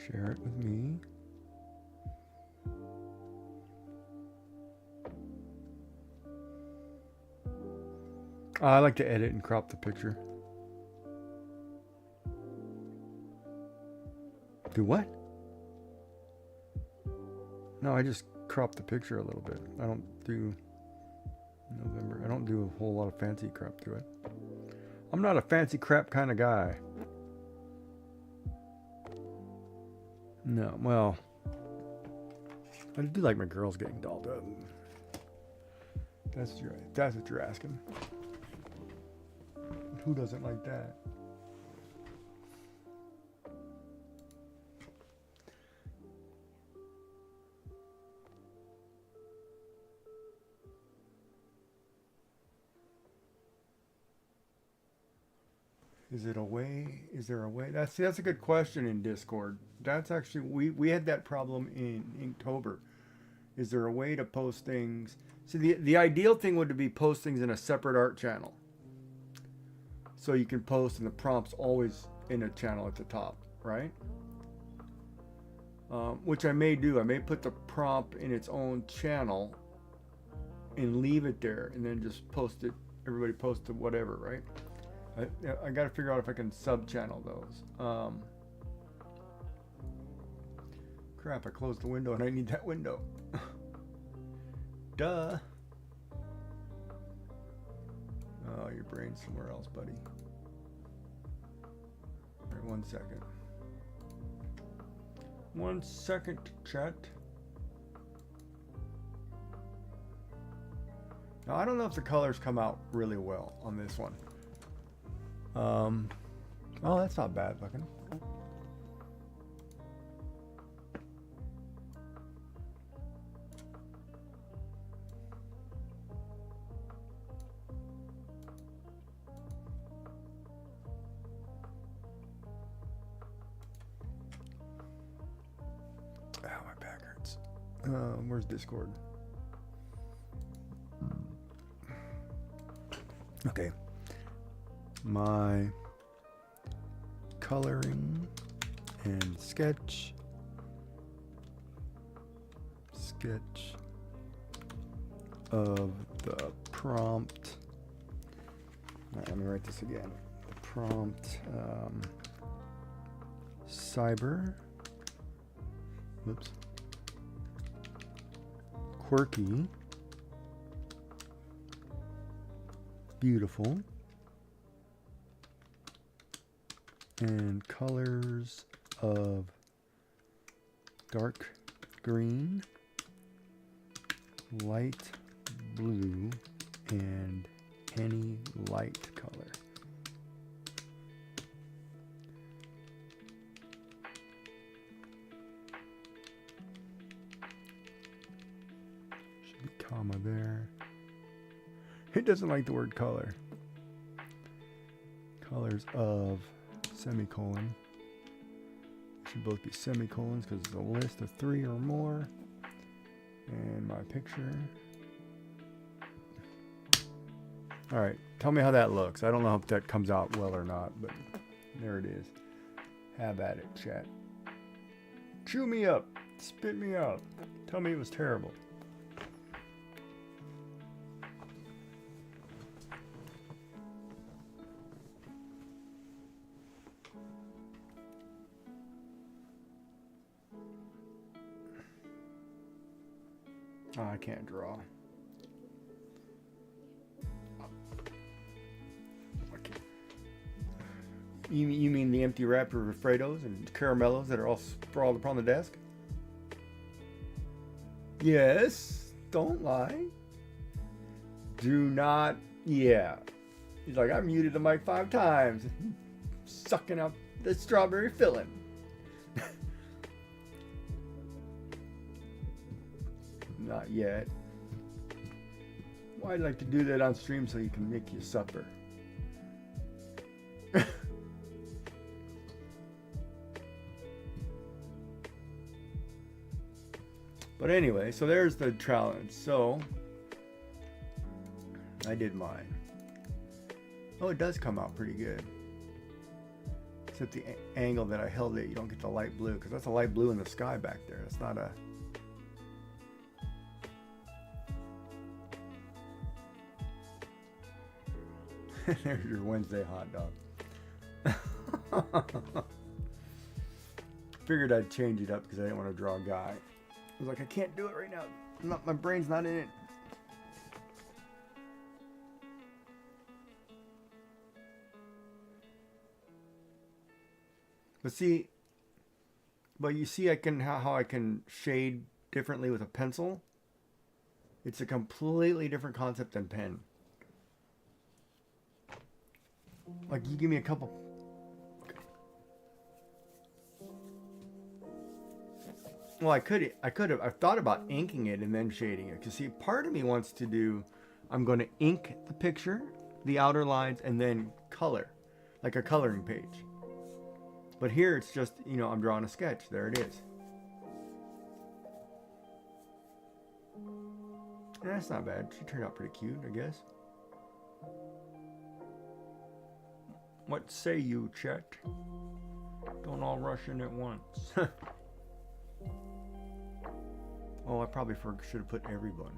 Share it with me. I like to edit and crop the picture. Do what? No, I just crop the picture a little bit. I don't do November. I don't do a whole lot of fancy crap to it. I'm not a fancy crap kind of guy. No, well, I do like my girls getting dolled up. That's what you're asking. Who doesn't like that? Is it a way? Is there a way? That's a good question in Discord. That's actually we had that problem in Inktober. Is there a way to post things? See, the ideal thing would be post things in a separate art channel. So you can post and the prompt's always in a channel at the top, right? Which I may do. I may put the prompt in its own channel and leave it there and then just post it. Everybody post to whatever, right? I got to figure out if I can sub-channel those. Crap, I closed the window and I need that window. Duh. Oh, your brain's somewhere else, buddy. All right, 1 second. 1 second, chat. Now, I don't know if the colors come out really well on this one. Oh, that's not bad looking. Ow, my back hurts. Where's Discord? Okay. My coloring and sketch of the prompt. All right, let me write this again. The prompt cyber. Whoops. Quirky. Beautiful. And colors of dark green, light blue, and any light color. Should be comma there. It doesn't like the word color. Colors of semicolon. Should both be semicolons because it's a list of 3 or more. And my picture. Alright, tell me how that looks. I don't know if that comes out well or not, but there it is. Have at it, chat. Chew me up. Spit me out. Tell me it was terrible. Oh, I can't draw. Okay. You mean the empty wrapper of Fredos and caramellos that are all sprawled upon the desk? Yes, don't lie. Do not, yeah. He's like, I muted the mic 5 times. Sucking out the strawberry filling. Not yet. Well, I'd like to do that on stream so you can make your supper. But anyway, so there's the challenge. So I did mine. Oh, it does come out pretty good. Except the angle that I held it, you don't get the light blue, because that's a light blue in the sky back there. That's not a... There's your Wednesday hot dog. Figured I'd change it up because I didn't want to draw a guy. I was like, I can't do it right now. My brain's not in it. But you see, how I can shade differently with a pencil. It's a completely different concept than pen. Like, you give me a couple. Well, I thought about inking it and then shading it. Because see, part of me wants to do, I'm going to ink the picture, the outer lines, and then color. Like a coloring page. But here it's just, I'm drawing a sketch. There it is. And that's not bad. She turned out pretty cute, I guess. What say you, Chet? Don't all rush in at once. Oh, I probably should have put everyone.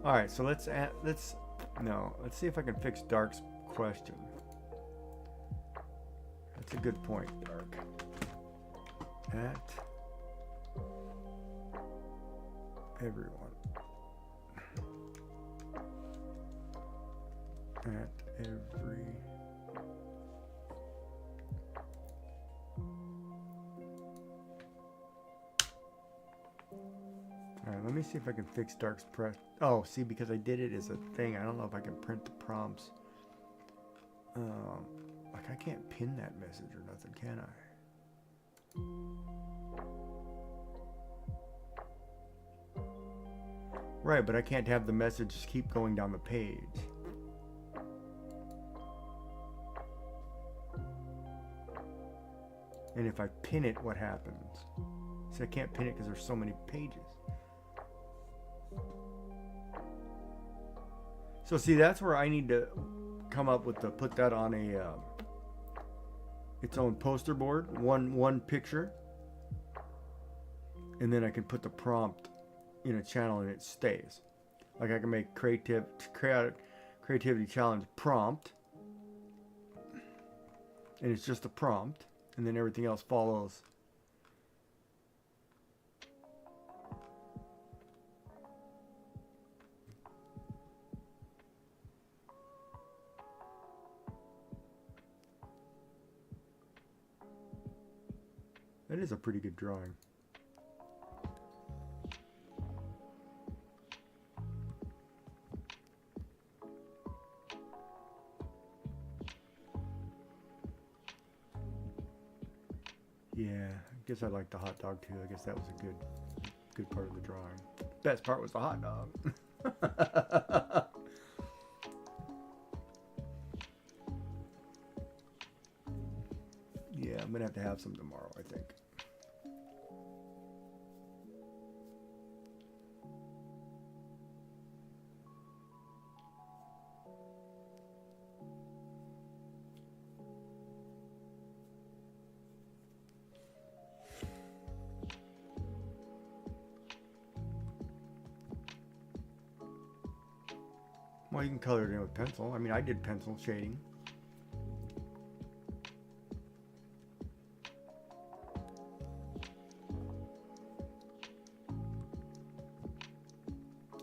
All right, so let's see if I can fix Dark's question. That's a good point, Dark. At everyone. At every. Alright, let me see if I can fix Dark's press. Oh, see, because I did it as a thing, I don't know if I can print the prompts. Like, I can't pin that message or nothing, can I? Right, but I can't have the message just keep going down the page. And if I pin it, what happens? See, I can't pin it because there's so many pages. So see, that's where I need to come up with put that on a its own poster board, one picture, and then I can put the prompt in a channel and it stays. Like I can make creativity challenge prompt, and it's just a prompt, and then everything else follows. That is a pretty good drawing. Yeah, I guess I like the hot dog too. I guess that was a good part of the drawing. Best part was the hot dog. Yeah, I'm gonna have to have some tomorrow, I think. Well, you can color it in with pencil. I mean, I did pencil shading.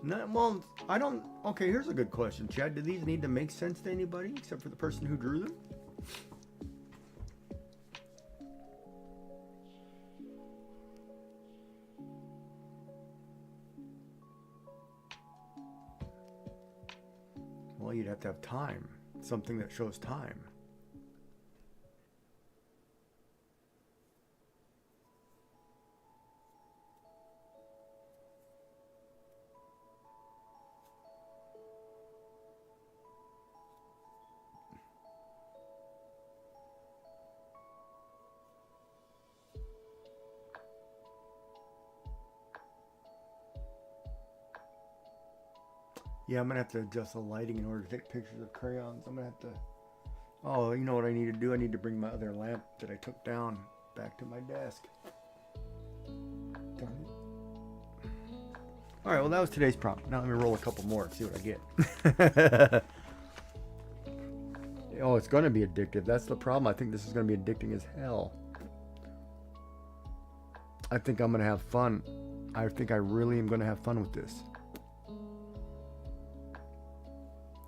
No, well, I don't. Okay, here's a good question, Chad. Do these need to make sense to anybody except for the person who drew them? Well, you'd have to have time. Something that shows time. Yeah, I'm gonna have to adjust the lighting in order to take pictures of crayons. I'm gonna have to. Oh, you know what I need to do? I need to bring my other lamp that I took down back to my desk. Darn it. All right, well that was today's prompt. Now let me roll a couple more and see what I get. Oh, it's gonna be addictive. That's the problem. I think this is gonna be addicting as hell. I think I'm gonna have fun. I think I really am gonna have fun with this.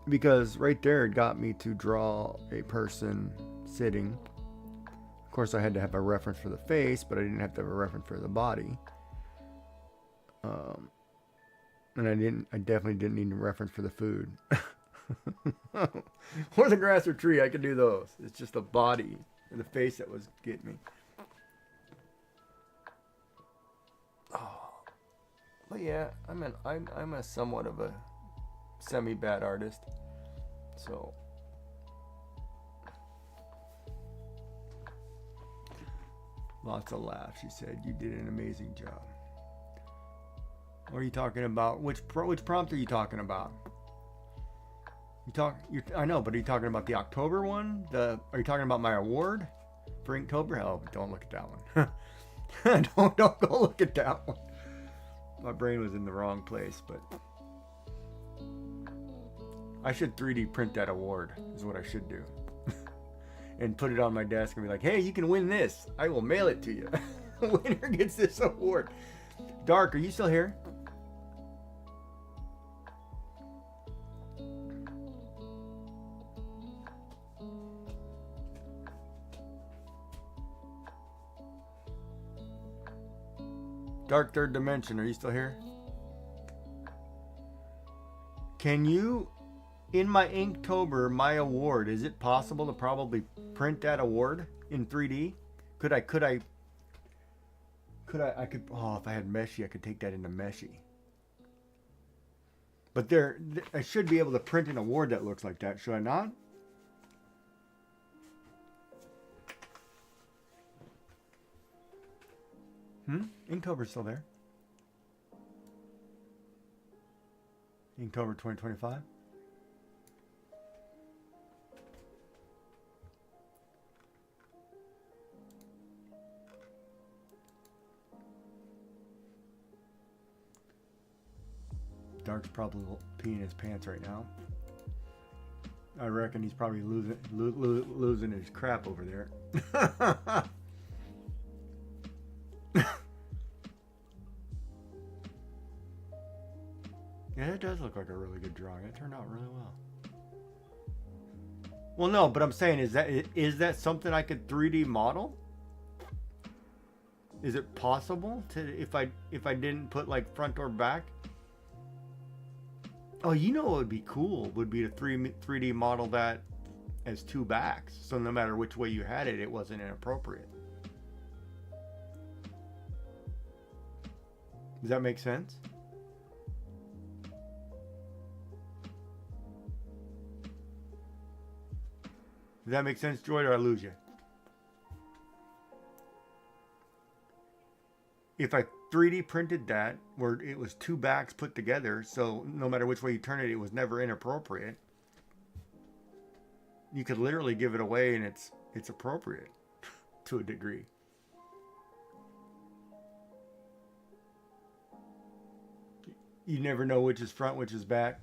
Because right there it got me to draw a person sitting. Of course I had to have a reference for the face, but I didn't have to have a reference for the body. And I definitely didn't need a reference for the food. Or the grass or tree, I could do those. It's just the body and the face that was getting me. Oh. But yeah, I'm a somewhat of a semi-bad artist, so lots of laughs. She said you did an amazing job. What are you talking about? Which prompt are you talking about? I know, but are you talking about the October one? Are you talking about my award for Inktober? Oh, don't look at that one. don't go look at that one. My brain was in the wrong place, but I should 3D print that award, is what I should do. And put it on my desk and be like, hey, you can win this. I will mail it to you. Winner gets this award. Dark, are you still here? Dark Third Dimension, are you still here? Can you, in my Inktober, my award, is it possible to probably print that award in 3D? I could, oh, if I had Meshy, I could take that into Meshy. But I should be able to print an award that looks like that, should I not? Inktober's still there. Inktober 2025. Dark's probably peeing his pants right now. I reckon he's probably losing his crap over there. Yeah, it does look like a really good drawing. It turned out really well. Well, no, but I'm saying, is that something I could 3D model? Is it possible to if I didn't put like front or back? Oh, you know what would be cool would be to 3D model that as two backs. So no matter which way you had it, it wasn't inappropriate. Does that make sense? Does that make sense, Joy, or I lose you? If I 3D printed that, where it was two backs put together, so no matter which way you turn it, it was never inappropriate. You could literally give it away and it's appropriate to a degree. You never know which is front, which is back.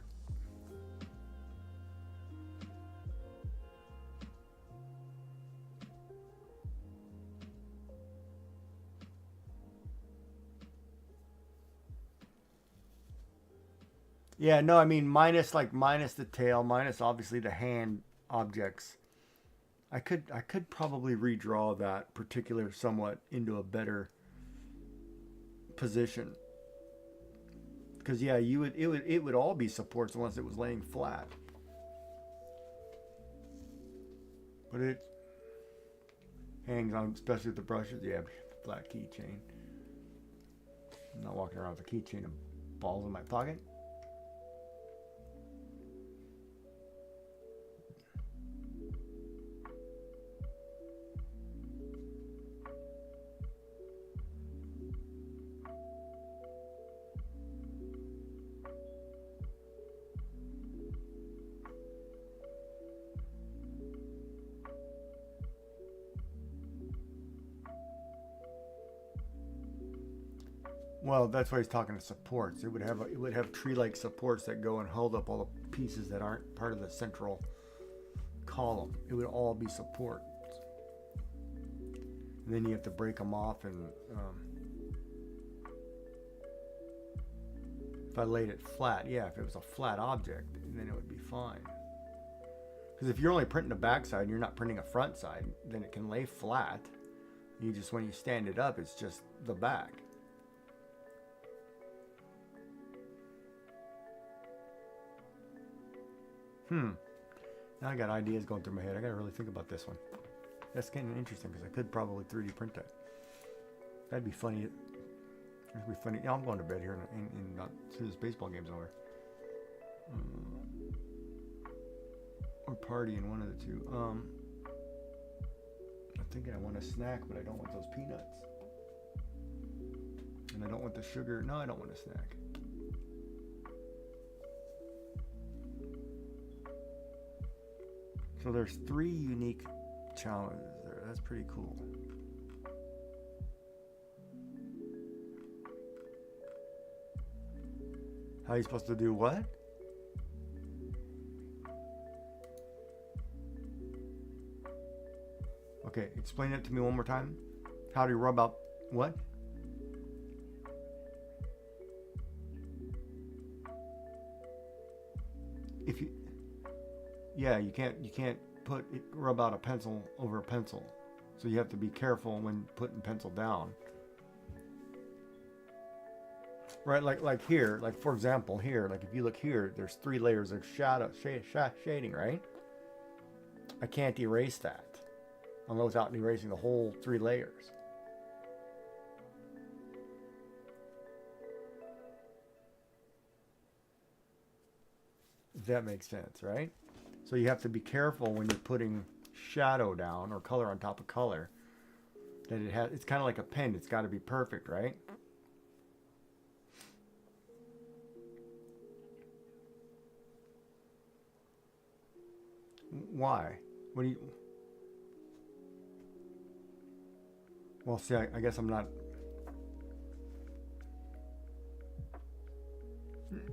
Yeah, no, I mean minus the tail, minus obviously the hand objects. I could probably redraw that particular somewhat into a better position. Because yeah, it would all be supports unless it was laying flat. But it hangs on, especially with the brushes. Yeah, flat keychain. I'm not walking around with a keychain of balls in my pocket. Well, that's why he's talking to supports. It would have tree-like supports that go and hold up all the pieces that aren't part of the central column. It would all be supports. And then you have to break them off, and if I laid it flat, yeah, if it was a flat object, then it would be fine. Because if you're only printing the back side and you're not printing a front side, then it can lay flat. You just, when you stand it up, it's just the back. Now I got ideas going through my head. I gotta really think about this one. That's kind of interesting because I could probably 3D print that. That'd be funny. That'd be funny. Yeah, I'm going to bed here in not as soon as baseball game's over. Or partying, one of the two. I'm thinking I want a snack, but I don't want those peanuts. And I don't want the sugar. No, I don't want a snack. So there's 3 unique challenges there. That's pretty cool. How are you supposed to do what? Okay, explain it to me one more time. How do you rub out what? If you Yeah, you can't rub out a pencil over a pencil. So you have to be careful when putting pencil down. Right, like here, like for example here, like if you look here, there's 3 layers of shading, right? I can't erase that without erasing the whole 3 layers. If that makes sense, right? So you have to be careful when you're putting shadow down or color on top of color. That it's kind of like a pen. It's got to be perfect, right? Why? What do you... Well, see, I guess I'm not...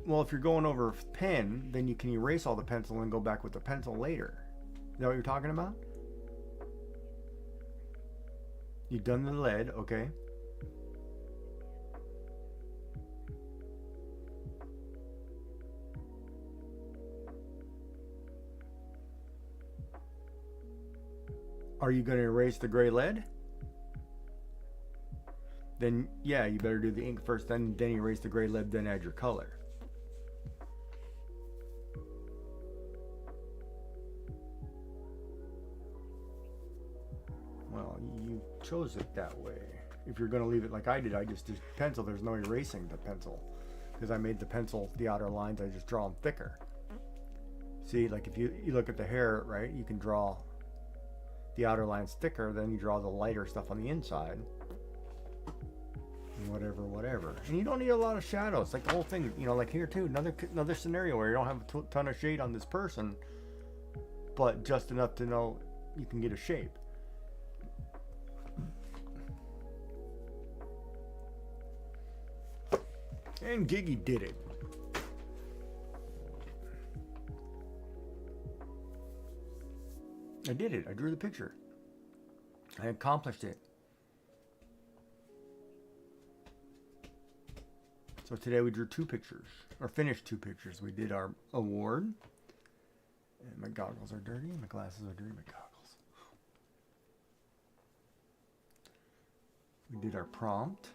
Well, if you're going over a pen, then you can erase all the pencil and go back with the pencil later. Is that what you're talking about? You've done the lead, okay. Are you going to erase the gray lead? then yeah, you better do the ink first, then erase the gray lib, then add your color. Well, you chose it that way. If you're going to leave it like I did, I just did pencil. There's no erasing the pencil because I made the pencil, the outer lines, I just draw them thicker. See, like if you look at the hair, right, you can draw the outer lines thicker, then you draw the lighter stuff on the inside. And whatever. And you don't need a lot of shadows. Like the whole thing, you know, like here too, another scenario where you don't have a ton of shade on this person, but just enough to know you can get a shape. And Giggy did it. I did it. I drew the picture. I accomplished it. So today we drew 2 pictures, or finished 2 pictures. We did our award. And my goggles are dirty. My glasses are dirty. My goggles. We did our prompt.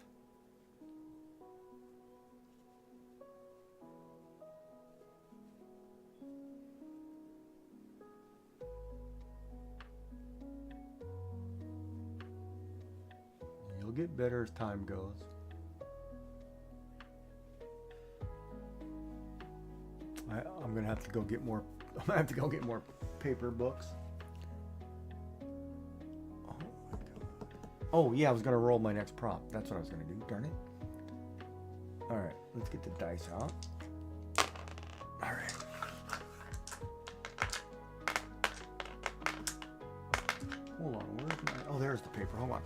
You'll get better as time goes. I'm gonna have to go get more. I'm gonna have to go get more paper books. Oh my god. Oh yeah, I was gonna roll my next prop. That's what I was gonna do. Darn it. All right, let's get the dice out. All right. Hold on. Where's my? Oh, there's the paper. Hold on.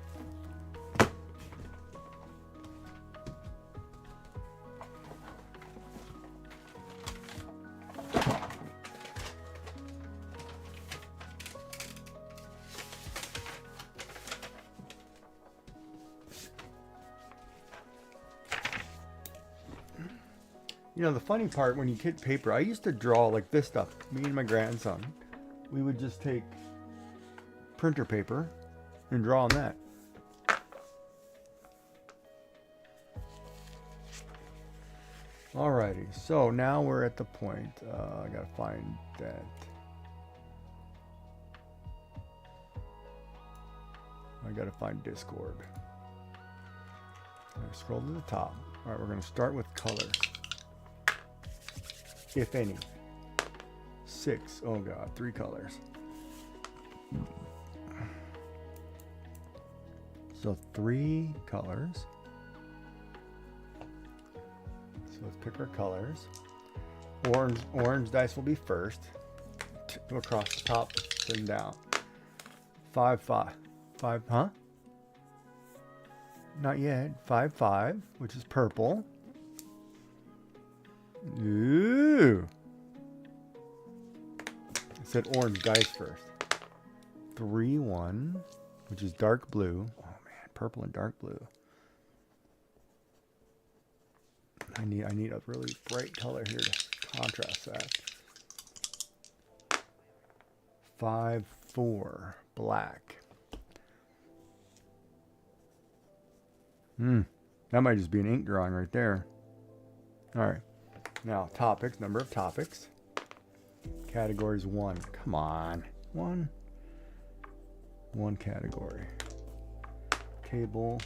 You know, the funny part when you get paper, I used to draw like this stuff. Me and my grandson, we would just take printer paper and draw on that. Alrighty, so now we're at the point. I gotta find that. I gotta find Discord. I scroll to the top. Alright, we're gonna start with color. If any. 6. Oh god, 3 colors. So 3 colors. So let's pick our colors. Orange dice will be first. Across the top, then down. 5, 5. 5, huh? Not yet. 5, 5, which is purple. Ooh. It said orange dice first. 3, 1, which is dark blue. Oh man, purple and dark blue. I need a really bright color here to contrast that. 5, 4, black. That might just be an ink drawing right there. All right. Now, topics, number of topics. Categories 1. Come on. 1 category. Table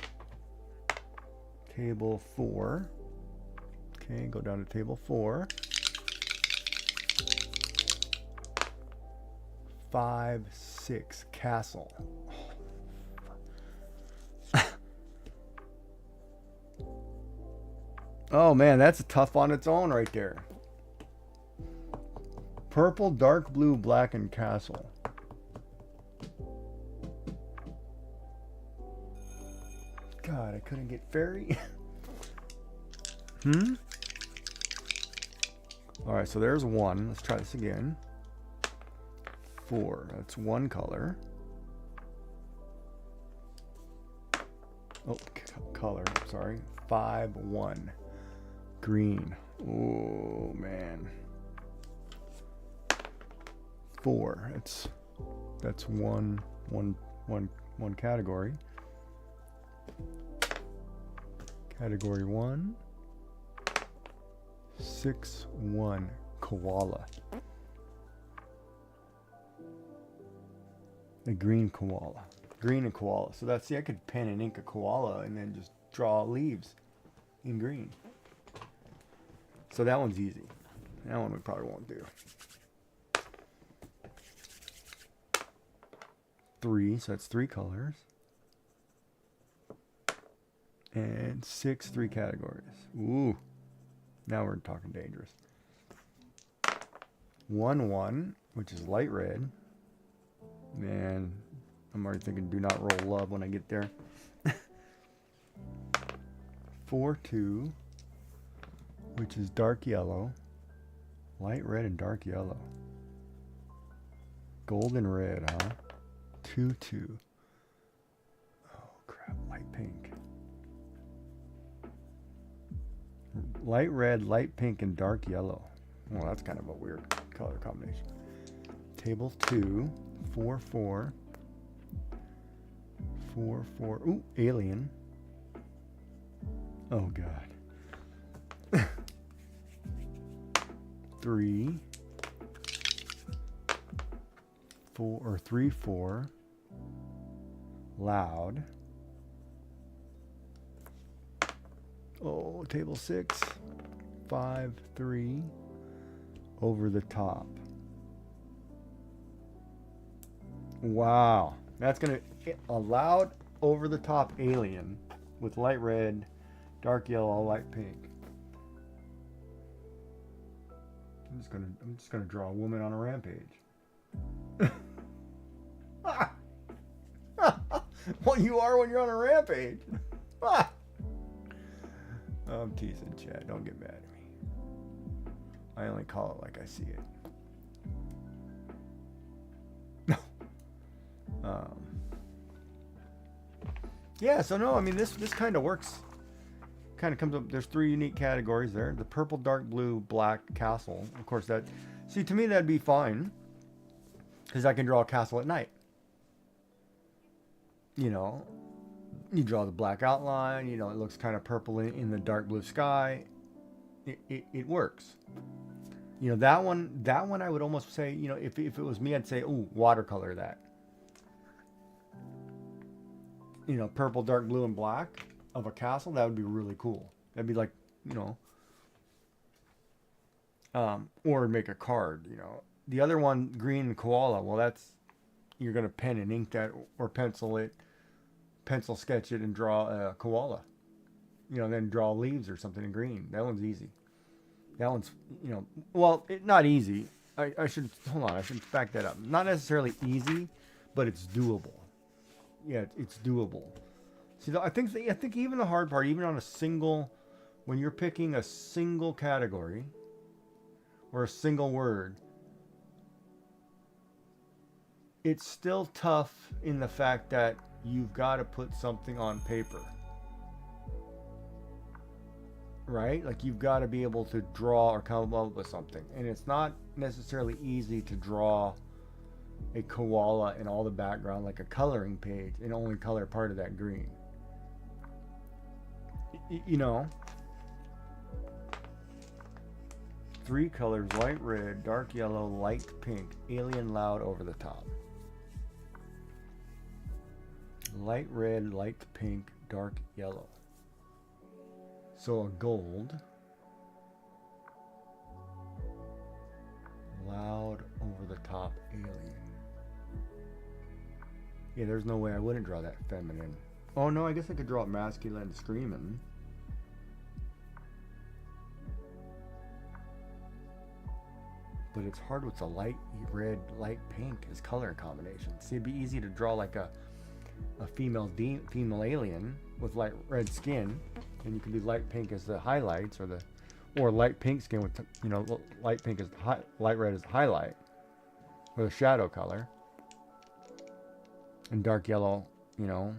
4. Okay, go down to table 4. 5, 6, castle. Oh man, that's a tough on its own right there. Purple, dark blue, black, and castle. God, I couldn't get fairy. Alright, so there's 1. Let's try this again. 4. That's 1 color. Oh, color. Sorry. 5, 1. Green. Oh man. 4. That's one category. Category 1. 6-1 koala. A green koala. Green and koala. So that's, see, I could pen and ink a koala and then just draw leaves in green. So that one's easy. That one we probably won't do. 3, so that's 3 colors. And 6, 3 categories. Ooh. Now we're talking dangerous. 1-1, which is light red. Man, I'm already thinking do not roll love when I get there. 4-2, which is dark yellow. Light red and dark yellow. Golden red, huh? 2-2. Oh, crap. Light pink. Light red, light pink, and dark yellow. Well, that's kind of a weird color combination. Table 2. 4-4. 4-4. Ooh, alien. Oh, God. 3. 4 or 3-4. Loud. Oh, table 6. 5-3. Over the top. Wow. That's going to a loud over the top alien with light red, dark yellow, light pink. I'm just gonna draw a woman on a rampage. Well, you are when you're on a rampage. I'm teasing, Chad. Don't get mad at me. I only call it like I see it. Yeah, so no, I mean this kind of works. Kind of comes up. There's 3 unique categories there. The purple, dark blue, black castle. Of course, that. See, to me that'd be fine, because I can draw a castle at night. You know, you draw the black outline. You know, it looks kind of purple in the dark blue sky. It works. You know, that one I would almost say, you know, if it was me, I'd say, ooh, watercolor that. You know, purple, dark blue, and black of a castle, that would be really cool. That'd be like, you know, or make a card, you know. The other one, green koala, well, that's, you're going to pen and ink that or pencil sketch it and draw a koala. You know, then draw leaves or something in green. That one's easy. That one's, you know, well, not easy. I should back that up. Not necessarily easy, but it's doable. Yeah, it's doable. See, I think even the hard part, even on a single, when you're picking a single category or a single word, it's still tough in the fact that you've got to put something on paper. Right? Like you've got to be able to draw or come up with something. And it's not necessarily easy to draw a koala in all the background like a coloring page and only color part of that green. You know, 3 colors: light red, dark yellow, light pink, alien, loud, over the top. Light red, light pink, dark yellow. So a gold, loud, over the top, alien. Yeah, there's no way I wouldn't draw that feminine. Oh no, I guess I could draw it masculine, screaming. But it's hard with the light red, light pink as color combination. See, it'd be easy to draw like a female alien with light red skin, and you could do light pink as the highlights, or light pink skin with, you know, light pink as light red as the highlight, or the shadow color. And dark yellow, you know,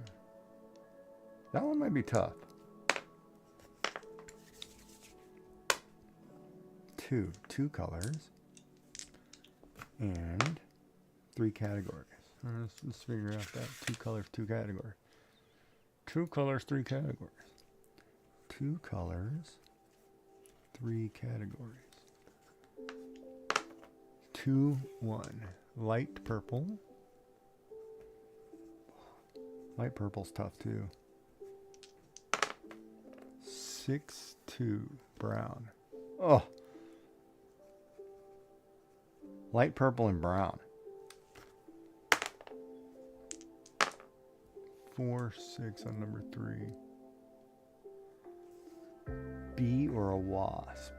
that one might be tough. 2 colors and 3 categories. Let's figure out that 2 colors, 2 categories. 2 colors, 3 categories. 2 colors, 3 categories. 2, 1. Light purple. Light purple's tough too. 6, 2. Brown. Oh. Light purple and brown. 4, 6 on number 3. Bee or a wasp?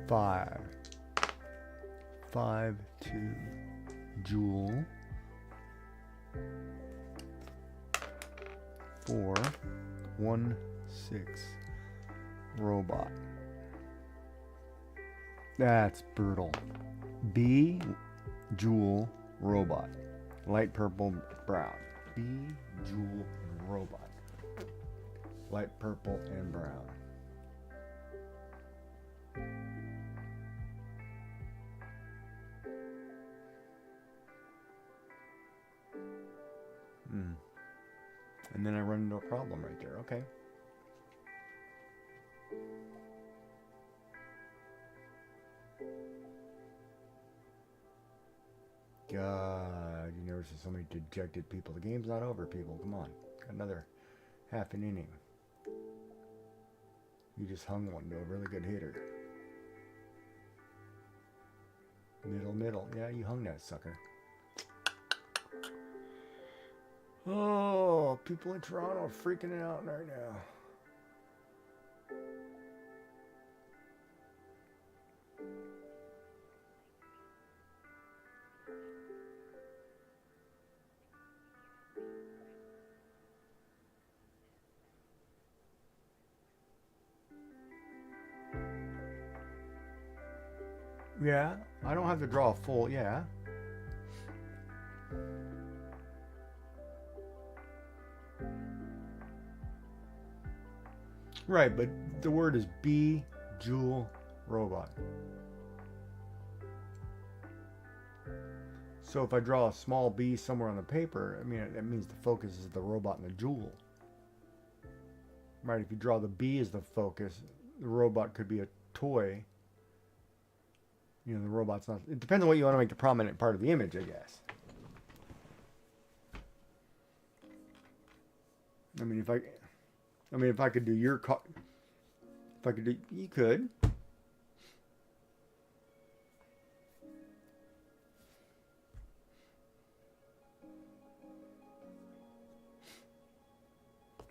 5. 5, 2. Jewel. 4, 1, 6. Robot. That's brutal. Bee, jewel, robot. Light purple, brown. Bee, jewel, robot. Light purple and brown. And then I run into a problem right there. Okay. God, you never see so many dejected people. The game's not over, people. Come on. Got another half an inning. You just hung one to a really good hitter. Middle. Yeah, you hung that sucker. Oh, people in Toronto are freaking out right now. Yeah, I don't have to draw a full, yeah. Right, but the word is bee, jewel, robot. So if I draw a small bee somewhere on the paper, I mean, that means the focus is the robot and the jewel. Right, if you draw the bee as the focus, the robot could be a toy. You know, the robot's not... It depends on what you want to make the prominent part of the image, I guess. I mean, if I could do your... If I could do... You could.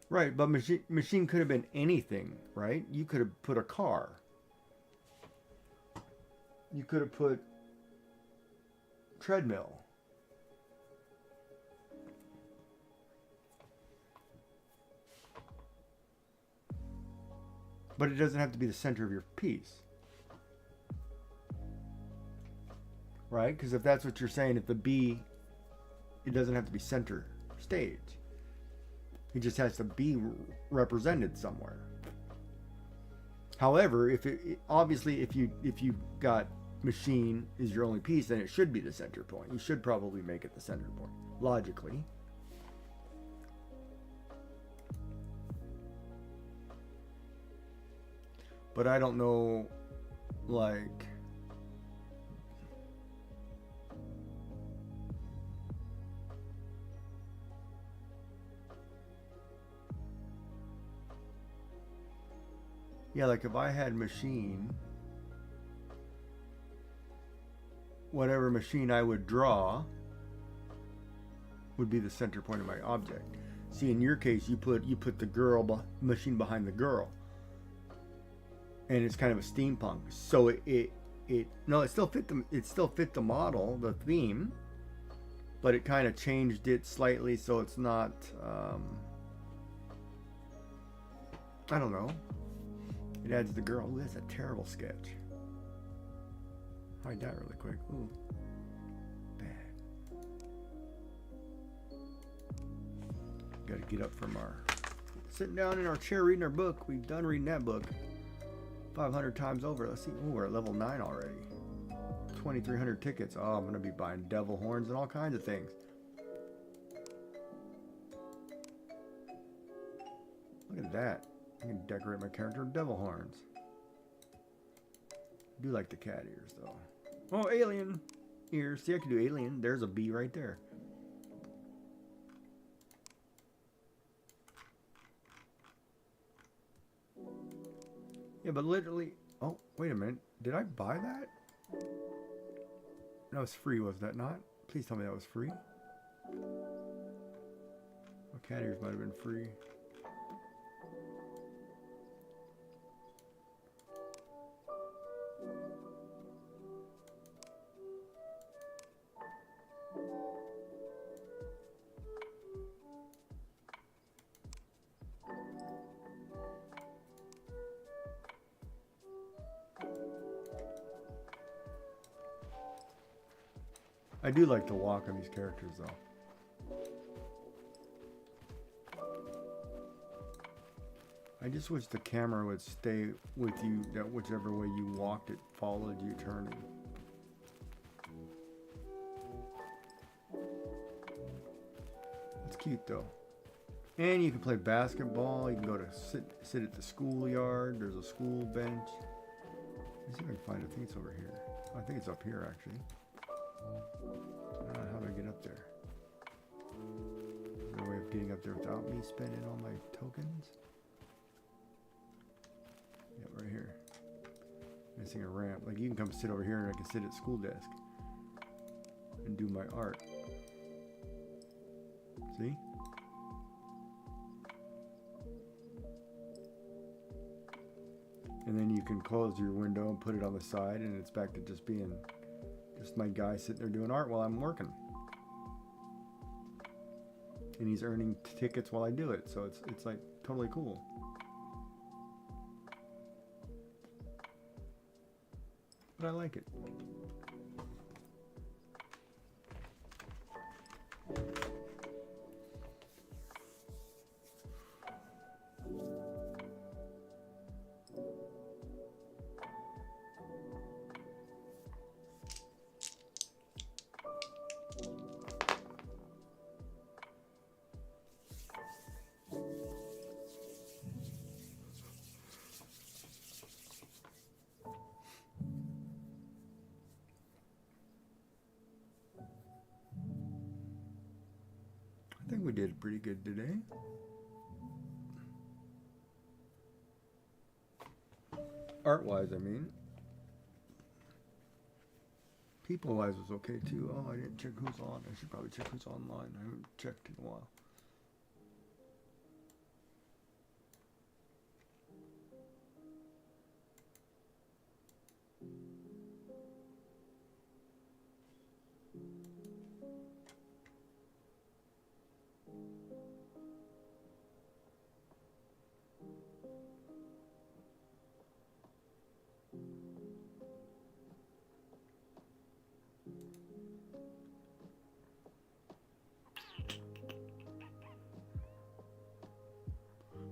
Right, but machine could have been anything, right? You could have put a car. You could have put treadmill. But it doesn't have to be the center of your piece. Right? Because if that's what you're saying, if the bee, it doesn't have to be center stage. It just has to be represented somewhere. However, if you got machine is your only piece, then it should be the center point. You should probably make it the center point, logically. But I don't know, like... Yeah, like if I had machine, whatever machine I would draw would be the center point of my object. See, in your case, you put the machine behind the girl, and it's kind of a steampunk. So it still fit the model, the theme, but it kind of changed it slightly so it's not. I don't know. It adds the girl. Ooh, that's a terrible sketch. Hide that really quick. Ooh. Bad. Gotta get up from our... Sitting down in our chair reading our book. We've done reading that book 500 times over. Let's see. Ooh, we're at level 9 already. 2,300 tickets. Oh, I'm gonna be buying devil horns and all kinds of things. at that. I can decorate my character with devil horns. I do like the cat ears though. Oh, alien ears. See, I can do alien. There's a bee right there. Yeah, but literally... Oh, wait a minute. Did I buy that? That was free, was that not? Please tell me that was free. Oh, cat ears might have been free. I do like the walk on these characters though. I just wish the camera would stay with you, that whichever way you walked it followed you turning. It's cute though. And you can play basketball, you can go to sit at the schoolyard, there's a school bench. Let's see if I can find it. I think it's over here. I think it's up here actually. How do I get up there? Is there a way of getting up there without me spending all my tokens? Yep, right here. Missing a ramp. Like you can come sit over here and I can sit at school desk and do my art. See? And then you can close your window and put it on the side and it's back to just being just my guy sitting there doing art while I'm working. And he's earning tickets while I do it, so it's like totally cool. But I like it. I think we did pretty good today. Art-wise, I mean. People-wise was okay too. Oh, I didn't check who's on. I should probably check who's online. I haven't checked in a while.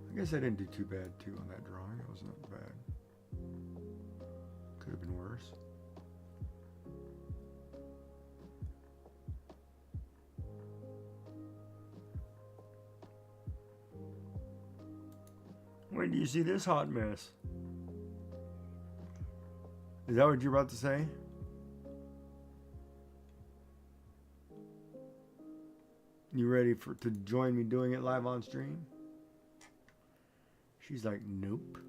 I guess I didn't do too bad too on that drawing. It wasn't bad. Could have been worse. When do you see this hot mess? Is that what you're about to say? You ready to join me doing it live on stream? She's like, nope.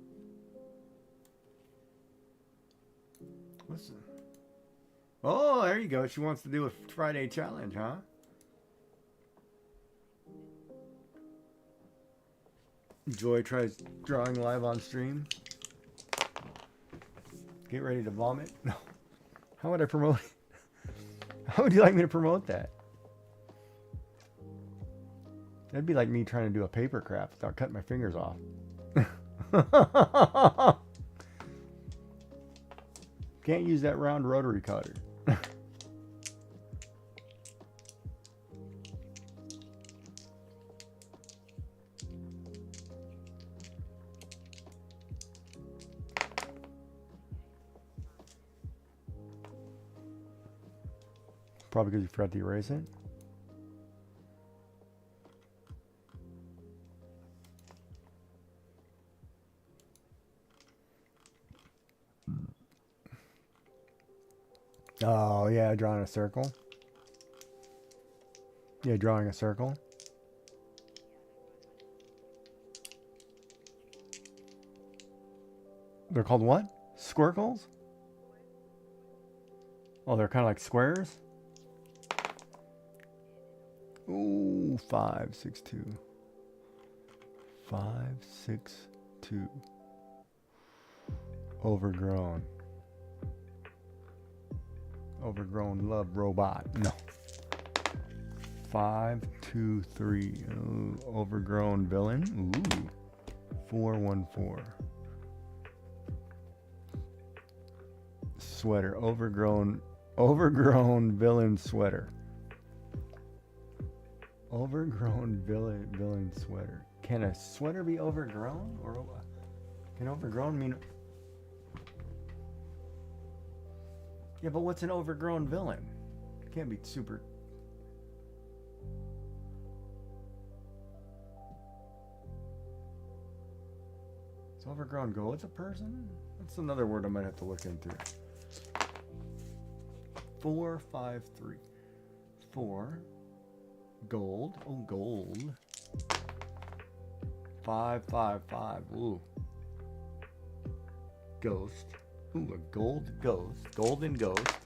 What's the... Oh, there you go. She wants to do a Friday challenge, huh? Joy tries drawing live on stream. Get ready to vomit? No. How would I promote it? How would you like me to promote that? That'd be like me trying to do a paper craft without cutting my fingers off. Can't use that round rotary cutter. Probably because you forgot to erase it. Oh, yeah, drawing a circle. Yeah, drawing a circle. They're called what? Squircles? Oh, they're kind of like squares? Ooh, 5, 6, 2. 5, 6, 2. Overgrown. Overgrown love robot. No. 5, 2, 3. Ooh, overgrown villain. Ooh. 4, 1, 4. Sweater. Overgrown villain sweater. Overgrown villain sweater. Can a sweater be overgrown? Or can overgrown mean... Yeah, but what's an overgrown villain? It can't be super... Is overgrown goat's a person? That's another word I might have to look into. 4, 5, 3. 4. Gold. Oh, gold. 5, 5, 5. Ooh. Ghost. Ooh, a gold ghost. Golden ghost.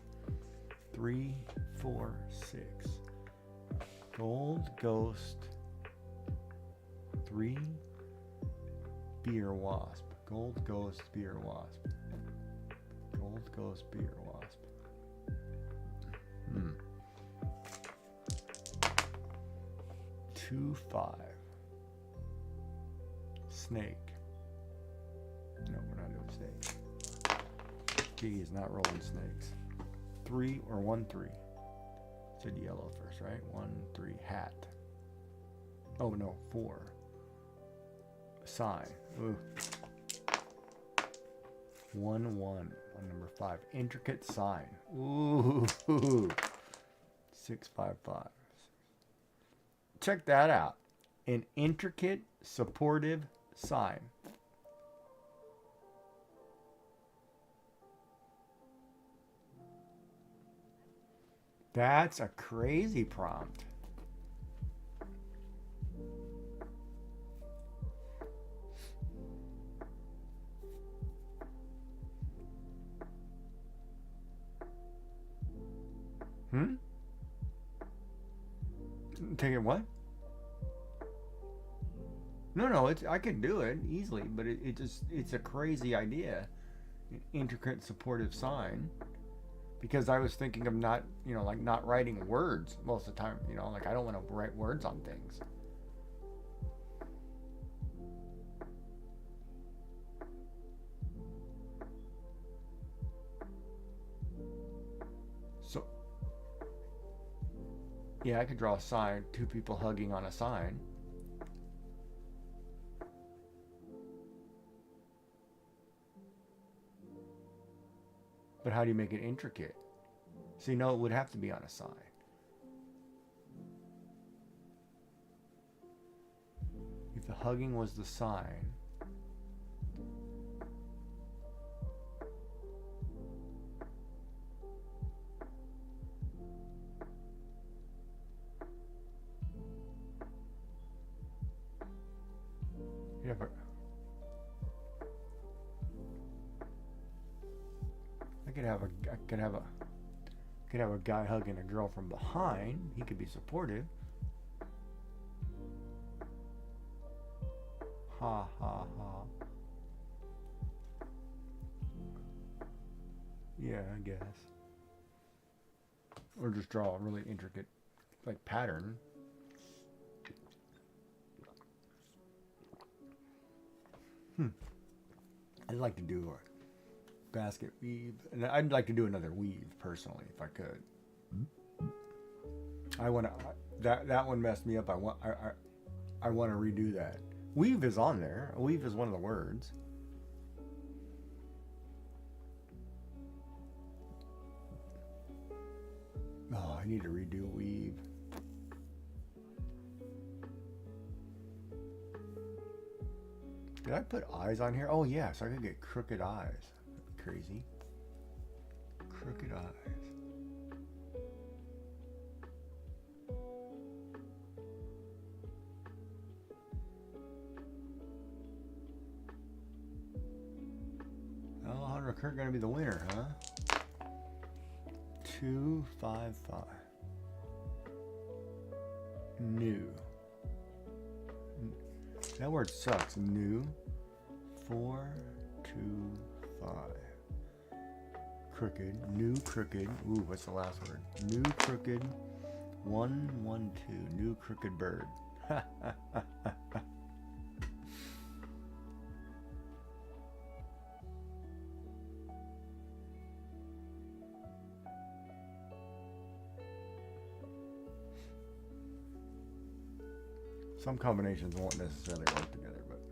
3, 4, 6. Gold ghost. 3. Beer wasp. Gold ghost beer wasp. Gold ghost beer wasp. 2, 5. Snake. No, we're not doing snakes. G is not rolling snakes. 3 or 1, 3. Said yellow first, right? 1, 3. Hat. Oh no, 4. Sign. Ooh. 1, 1 on number 5. Intricate sign. Ooh. 6, 5, 5. Check that out. An intricate supportive sign. That's a crazy prompt. Take it what? No, it's I could do it easily, but it's a crazy idea. An intricate supportive sign. Because I was thinking of not, like not writing words most of the time, like I don't want to write words on things. So, yeah, I could draw a sign, 2 people hugging on a sign. But how do you make it intricate? So it would have to be on a sign. If the hugging was the sign, yeah, but I could have a guy hugging a girl from behind. He could be supportive. Ha ha ha. Yeah, I guess. Or just draw a really intricate pattern. I'd like to do a basket weave, and I'd like to do another weave personally if I could. I want to. That one messed me up. I want to redo that. Weave is on there. Weave is one of the words. Oh, I need to redo weave. Did I put eyes on here? Oh yeah, so I could get crooked eyes. Crazy. Crooked eyes. Kirk gonna be the winner, huh? 255. New. That word sucks. New. 425. Crooked. New crooked. Ooh, what's the last word? New crooked. 112. New crooked bird. Some combinations won't necessarily work together, but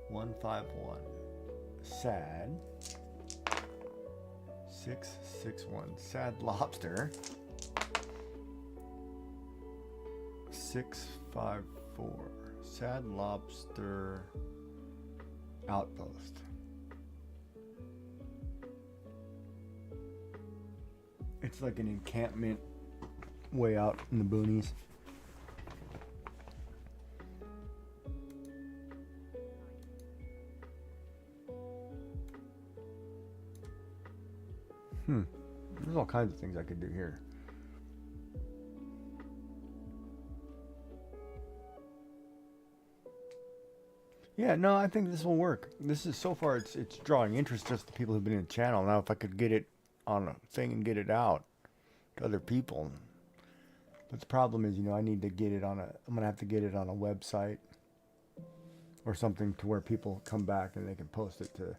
151. Sad. 661. Sad lobster. 654. Sad lobster outpost. It's like an encampment way out in the boonies. There's all kinds of things I could do here. Yeah, no, I think this will work. This is, so far, it's drawing interest just to people who've been in the channel. Now, if I could get it on a thing and get it out to other people. But the problem is, I need to get it on I'm going to have to get it on a website or something to where people come back and they can post it to,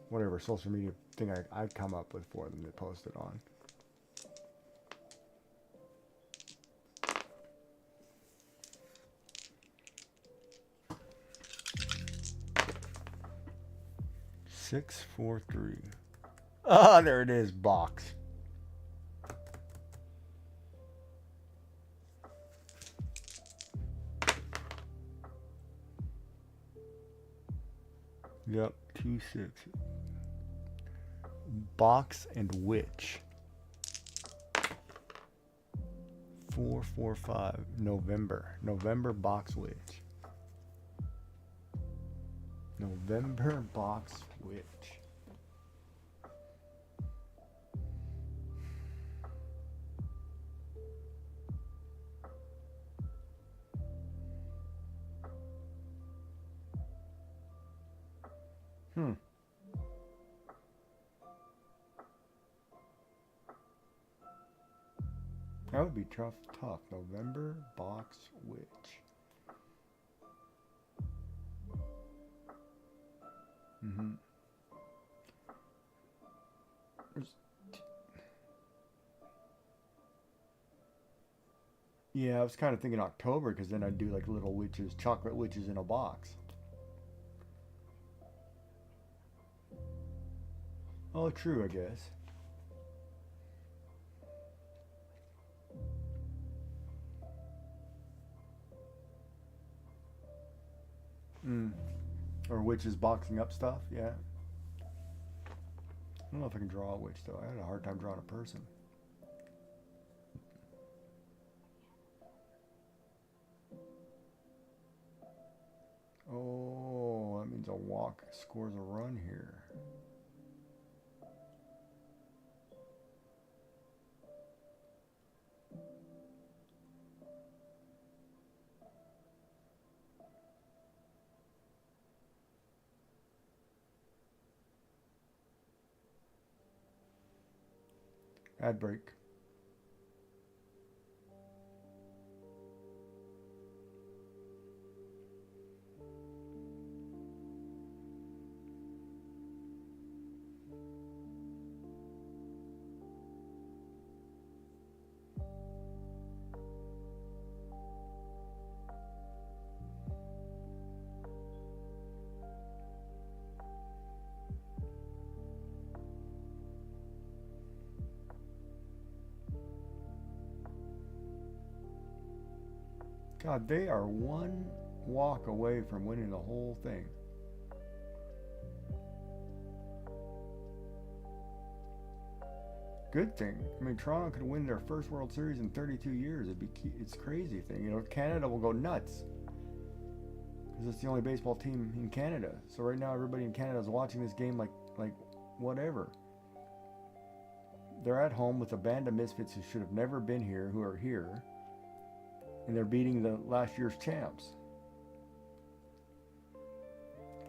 whatever social media thing I'd come up with for them to post it on. Six, 4, 3. Ah, there it is, box. Yep, 2, 6. Box and witch. 4, 4, 5. November box witch. November box witch. That would be tough. November box witch. Yeah, I was kind of thinking October because then I'd do like little witches, chocolate witches in a box. Oh, true, I guess. Or witches boxing up stuff, yeah. I don't know if I can draw a witch though. I had a hard time drawing a person. Oh, that means a walk scores a run here. Ad break. God, they are one walk away from winning the whole thing. Good thing. I mean, Toronto could win their first World Series in 32 years. It's a crazy thing. Canada will go nuts. because it's the only baseball team in Canada. So right now, everybody in Canada is watching this game like whatever. They're at home with a band of misfits who should have never been here, who are here, and they're beating the last year's champs.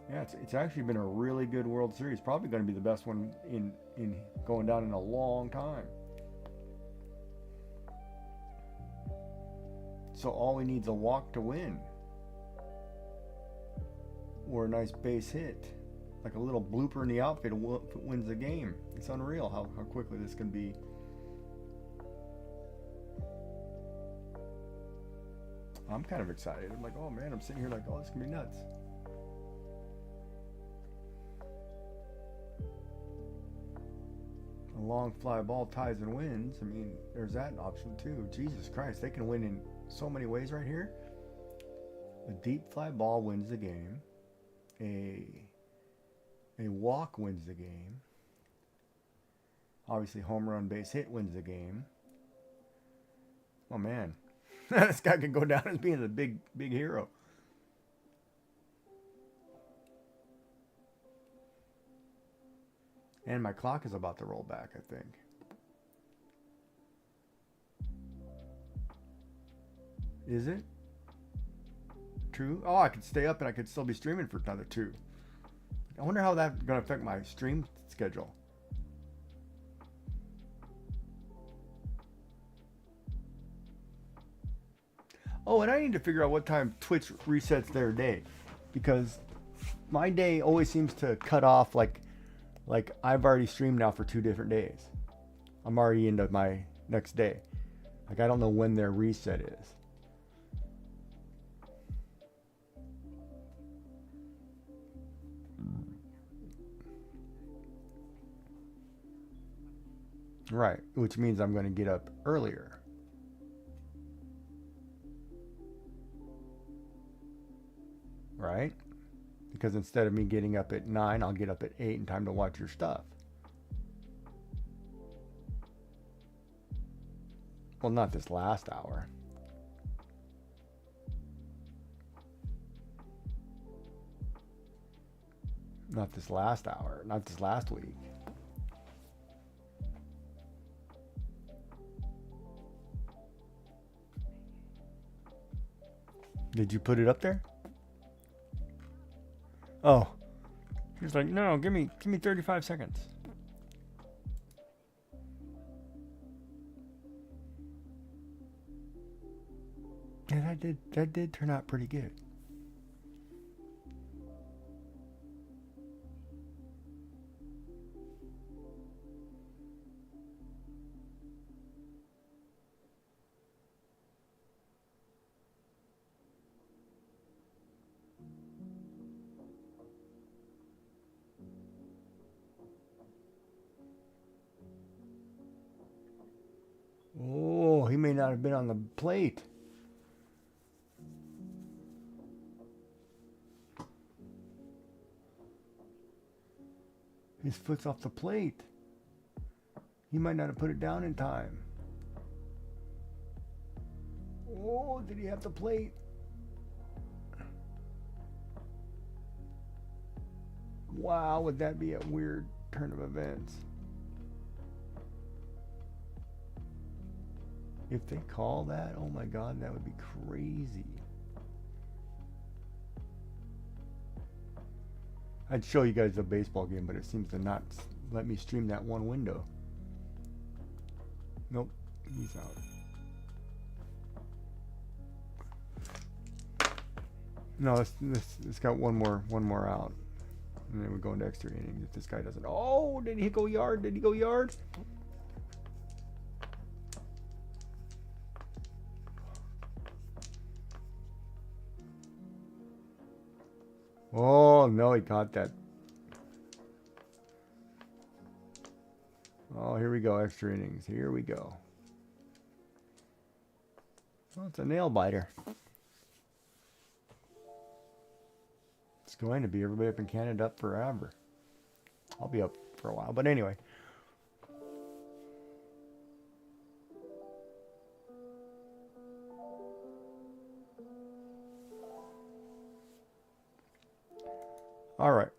Yeah, it's actually been a really good World Series. Probably going to be the best one in going down in a long time. So all we need is a walk to win, or a nice base hit, like a little blooper in the outfit wins the game. It's unreal how quickly this can be. I'm kind of excited. I'm like, oh man, I'm sitting here like, oh, this can be nuts. A long fly ball ties and wins. I mean, there's that option too. Jesus Christ, they can win in so many ways right here. A deep fly ball wins the game. A walk wins the game. Obviously, home run base hit wins the game. Oh man, this guy could go down as being a big hero. And my clock is about to roll back, I think. Is it? True? Oh, I could stay up and I could still be streaming for another 2. I wonder how that's going to affect my stream schedule. Oh, and I need to figure out what time Twitch resets their day. Because my day always seems to cut off like I've already streamed now for 2 different days. I'm already into my next day. Like I don't know when their reset is. Right, which means I'm going to get up earlier. Right? Because instead of me getting up at 9, I'll get up at 8 in time to watch your stuff. Well, not this last hour. Not this last hour. Not this last week. Did you put it up there? Oh. He's like, no, give me 35 seconds. Yeah, that did turn out pretty good. Oh, he may not have been on the plate. His foot's off the plate. He might not have put it down in time. Oh, did he have the plate? Wow, would that be a weird turn of events? If they call that, oh my God, that would be crazy. I'd show you guys the baseball game, but it seems to not let me stream that one window. Nope, he's out. No, it's got one more out, and then we go into extra innings if this guy doesn't. Oh, did he go yard? Did he go yard? Oh, no, he caught that. Oh, here we go, extra innings. Here we go. Oh, it's a nail biter. It's going to be everybody up in Canada up forever. I'll be up for a while, but anyway. All right.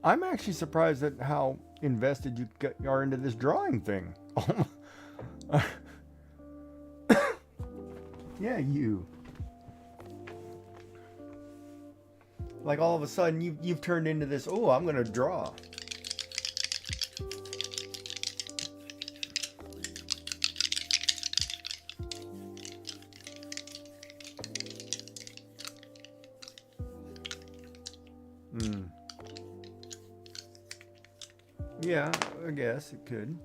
I'm actually surprised at how invested you are into this drawing thing. Yeah, you. Like all of a sudden you've turned into this, oh, I'm gonna draw. Yeah, I guess it could.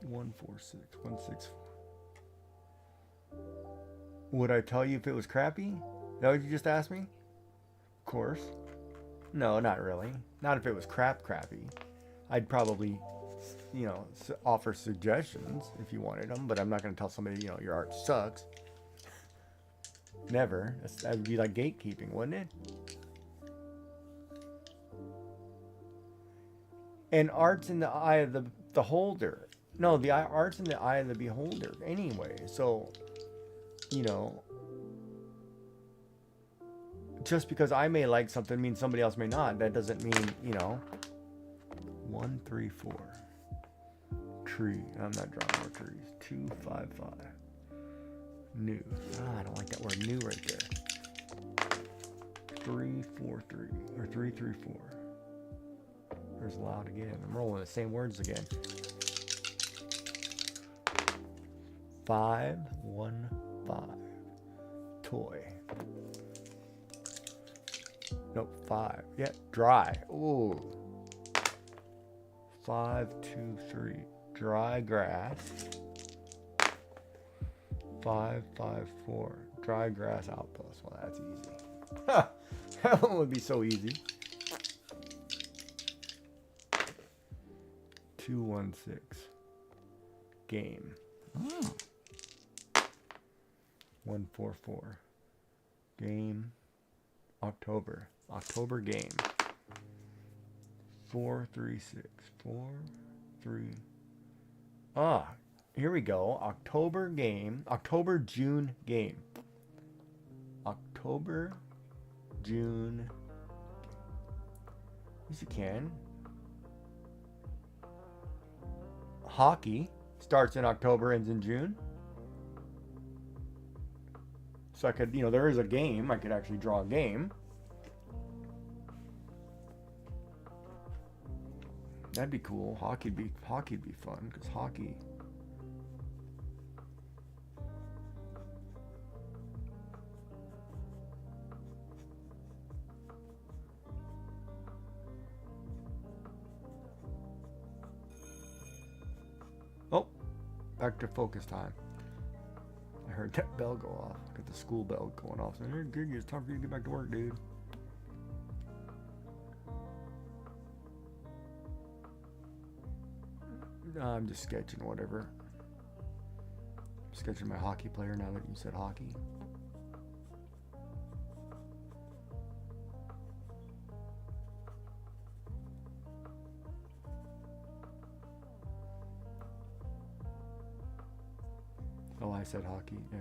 146, 164. Would I tell you if it was crappy? Is that what you just asked me? Of course. No, not really. Not if it was crappy. I'd probably, offer suggestions if you wanted them, but I'm not going to tell somebody, your art sucks. Never. That would be like gatekeeping, wouldn't it? And art's in the eye of the beholder. No, art's in the eye of the beholder anyway. So, just because I may like something means somebody else may not. That doesn't mean, 1, 3, 4. Tree. I'm not drawing more trees. 2, 5, 5. New. I don't like that word new right there. 3, 4, 3. Or 3, 3, 4. There's loud again. I'm rolling the same words again. 5, 1, 5. Toy. Nope, 5. Yeah, dry. Ooh. 5, 2, 3. Dry grass. 5, 5, 4. Dry grass outpost. Well, that's easy. That one would be so easy. 216. Game. 144. Game. October game. 436. 4, 3. Here we go. October game. October, June game. October, June. Yes, you can. Hockey starts in October, ends in June. So I could, there is a game. I could actually draw a game. That'd be cool. Hockey'd be fun because hockey. Oh, back to focus time. I heard that bell go off. Got the school bell going off. So, hey, Giggy, it's time for you to get back to work, dude. I'm just sketching whatever. I'm sketching my hockey player now that you said hockey. Oh, I said hockey, yeah.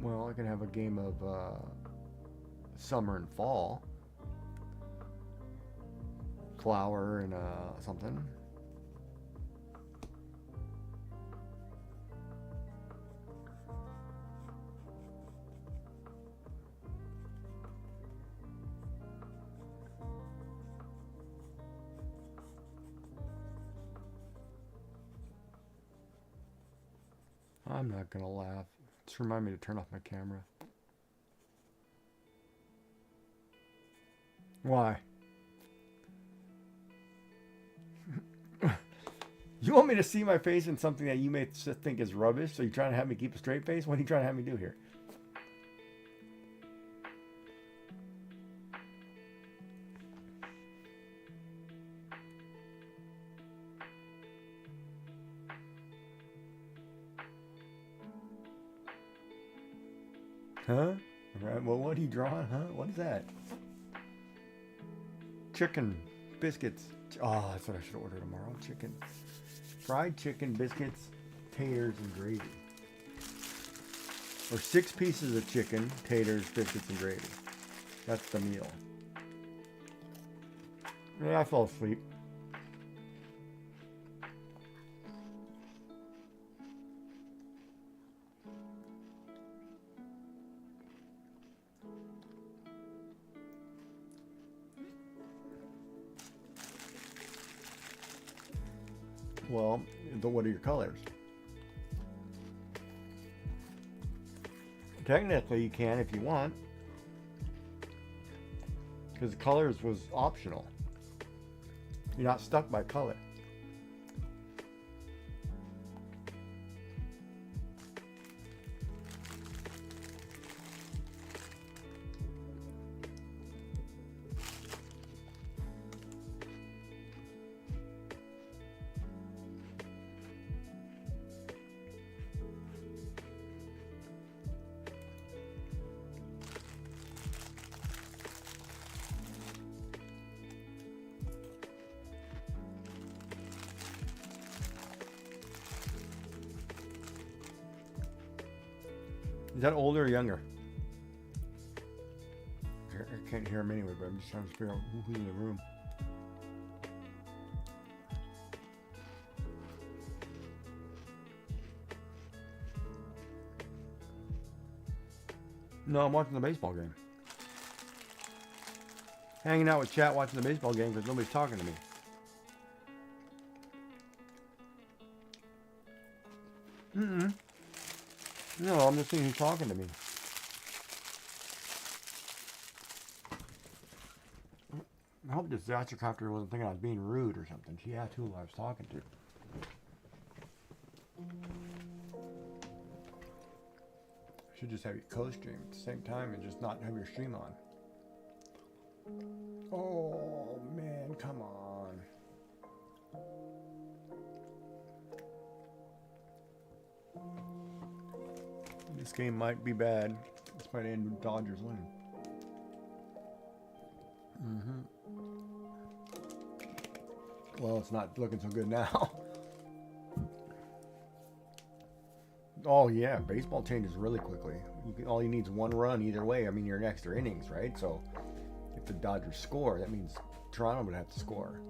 Well, I can have a game of summer and fall. Flower and something. I'm not gonna laugh. Just remind me to turn off my camera. Why? You want me to see my face in something that you may think is rubbish? So you're trying to have me keep a straight face? What are you trying to have me do here? Huh? Right. Well, what are you drawing? Huh? What is that? Chicken biscuits. Oh, that's what I should order tomorrow. Chicken Fried chicken, biscuits, taters, and gravy. Or 6 pieces of chicken, taters, biscuits, and gravy. That's the meal. Yeah, I fell asleep. Well, what are your colors? Technically, you can if you want. Because colors was optional. You're not stuck by color. Is that older or younger? I can't hear him anyway, but I'm just trying to figure out who's in the room. No, I'm watching the baseball game. Hanging out with chat watching the baseball game because nobody's talking to me. No, I'm just seeing who's talking to me. I hope this disaster copter wasn't thinking I was being rude or something. She asked who I was talking to. Should just have your co-stream at the same time and just not have your stream on. Oh man, come on. This game might be bad. This might end with Dodgers winning. Well, it's not looking so good now. Oh yeah, baseball changes really quickly. All you need is one run either way. I mean, you're in extra innings, right? So if the Dodgers score, that means Toronto would have to score.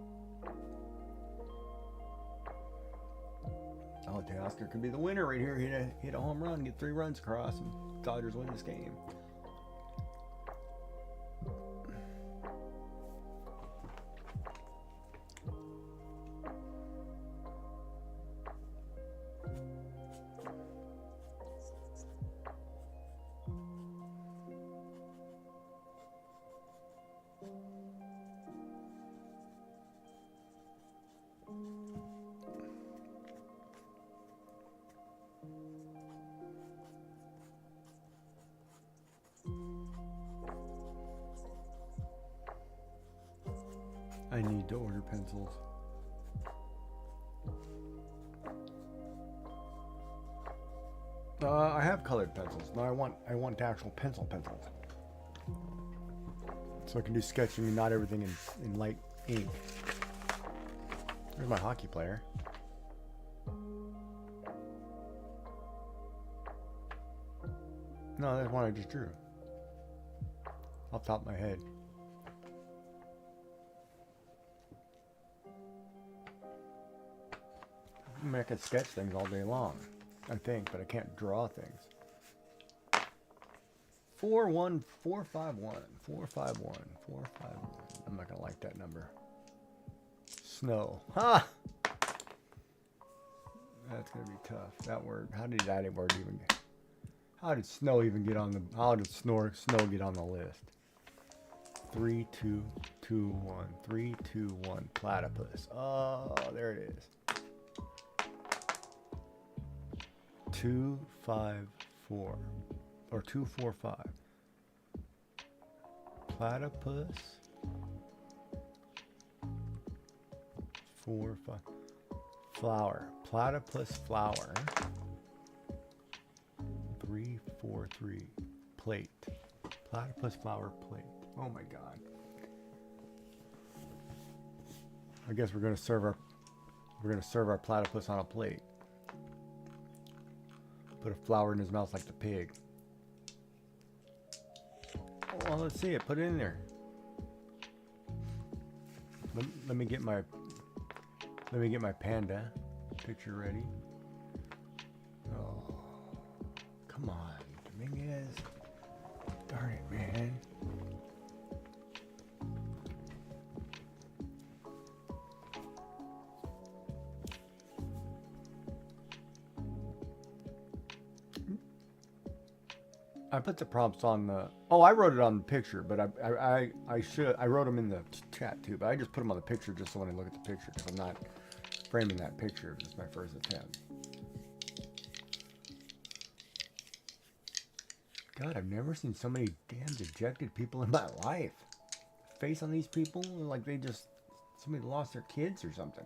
Oh, Teoscar could be the winner right here. Hit a home run, get 3 runs across, and Dodgers win this game. I need to order pencils. I have colored pencils. No, I want actual pencils. So I can do sketching and not everything in light ink. There's my hockey player. No, that's one I just drew. Off the top of my head. I mean, I can sketch things all day long, I think, but I can't draw things. 41451. 451. 451. I'm not gonna like that number. Snow. Ha! That's gonna be tough. That word. How did that word even get? How did snow even get on the? How did snow get on the list? 3, 2, 2, 1. 3, 2, 1. Platypus. Oh, there it is. 2, 5, 4, or 2, 4, 5. Platypus. 4, 5. Flower. Platypus flower. 3, 4, 3. Plate. Platypus flower plate. Oh my God. I guess we're gonna serve our We're gonna serve our platypus on a plate. Put a flower in his mouth like the pig. Well, let's see it. Put it in there. Let me get my panda picture ready. Oh, come on, Dominguez. Darn it, man. I put the prompts on the. Oh, I wrote it on the picture, but I wrote them in the chat too. But I just put them on the picture just so when I look at the picture, because I'm not framing that picture. It's my first attempt. God, I've never seen so many damn dejected people in my life. Face on these people like somebody lost their kids or something.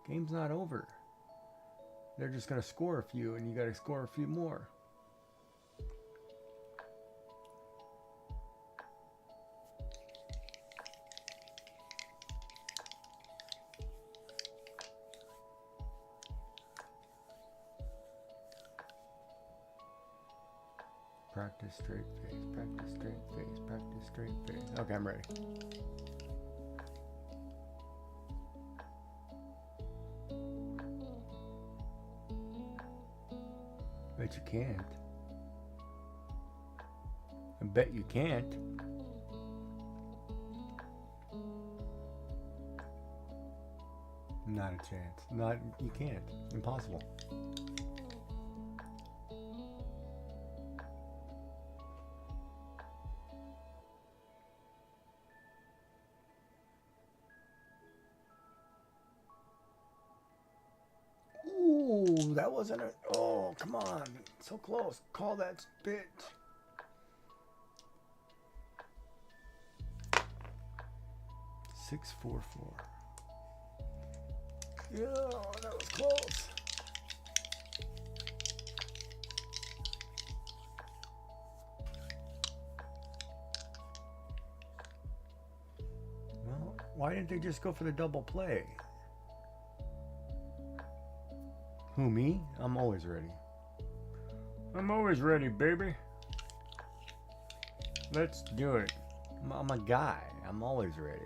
Game's not over. They're just gonna score a few, and you gotta score a few more. Practice straight face, practice straight face, practice straight face. Okay, I'm ready. Bet you can't. I bet you can't. Not a chance. You can't. Impossible. Ooh, that wasn't a. Oh, come on. So close. Call that bitch. Six, 4, 4. Yeah, that was close. Well, why didn't they just go for the double play? Who, me? I'm always ready. I'm always ready, baby. Let's do it. I'm a guy. I'm always ready.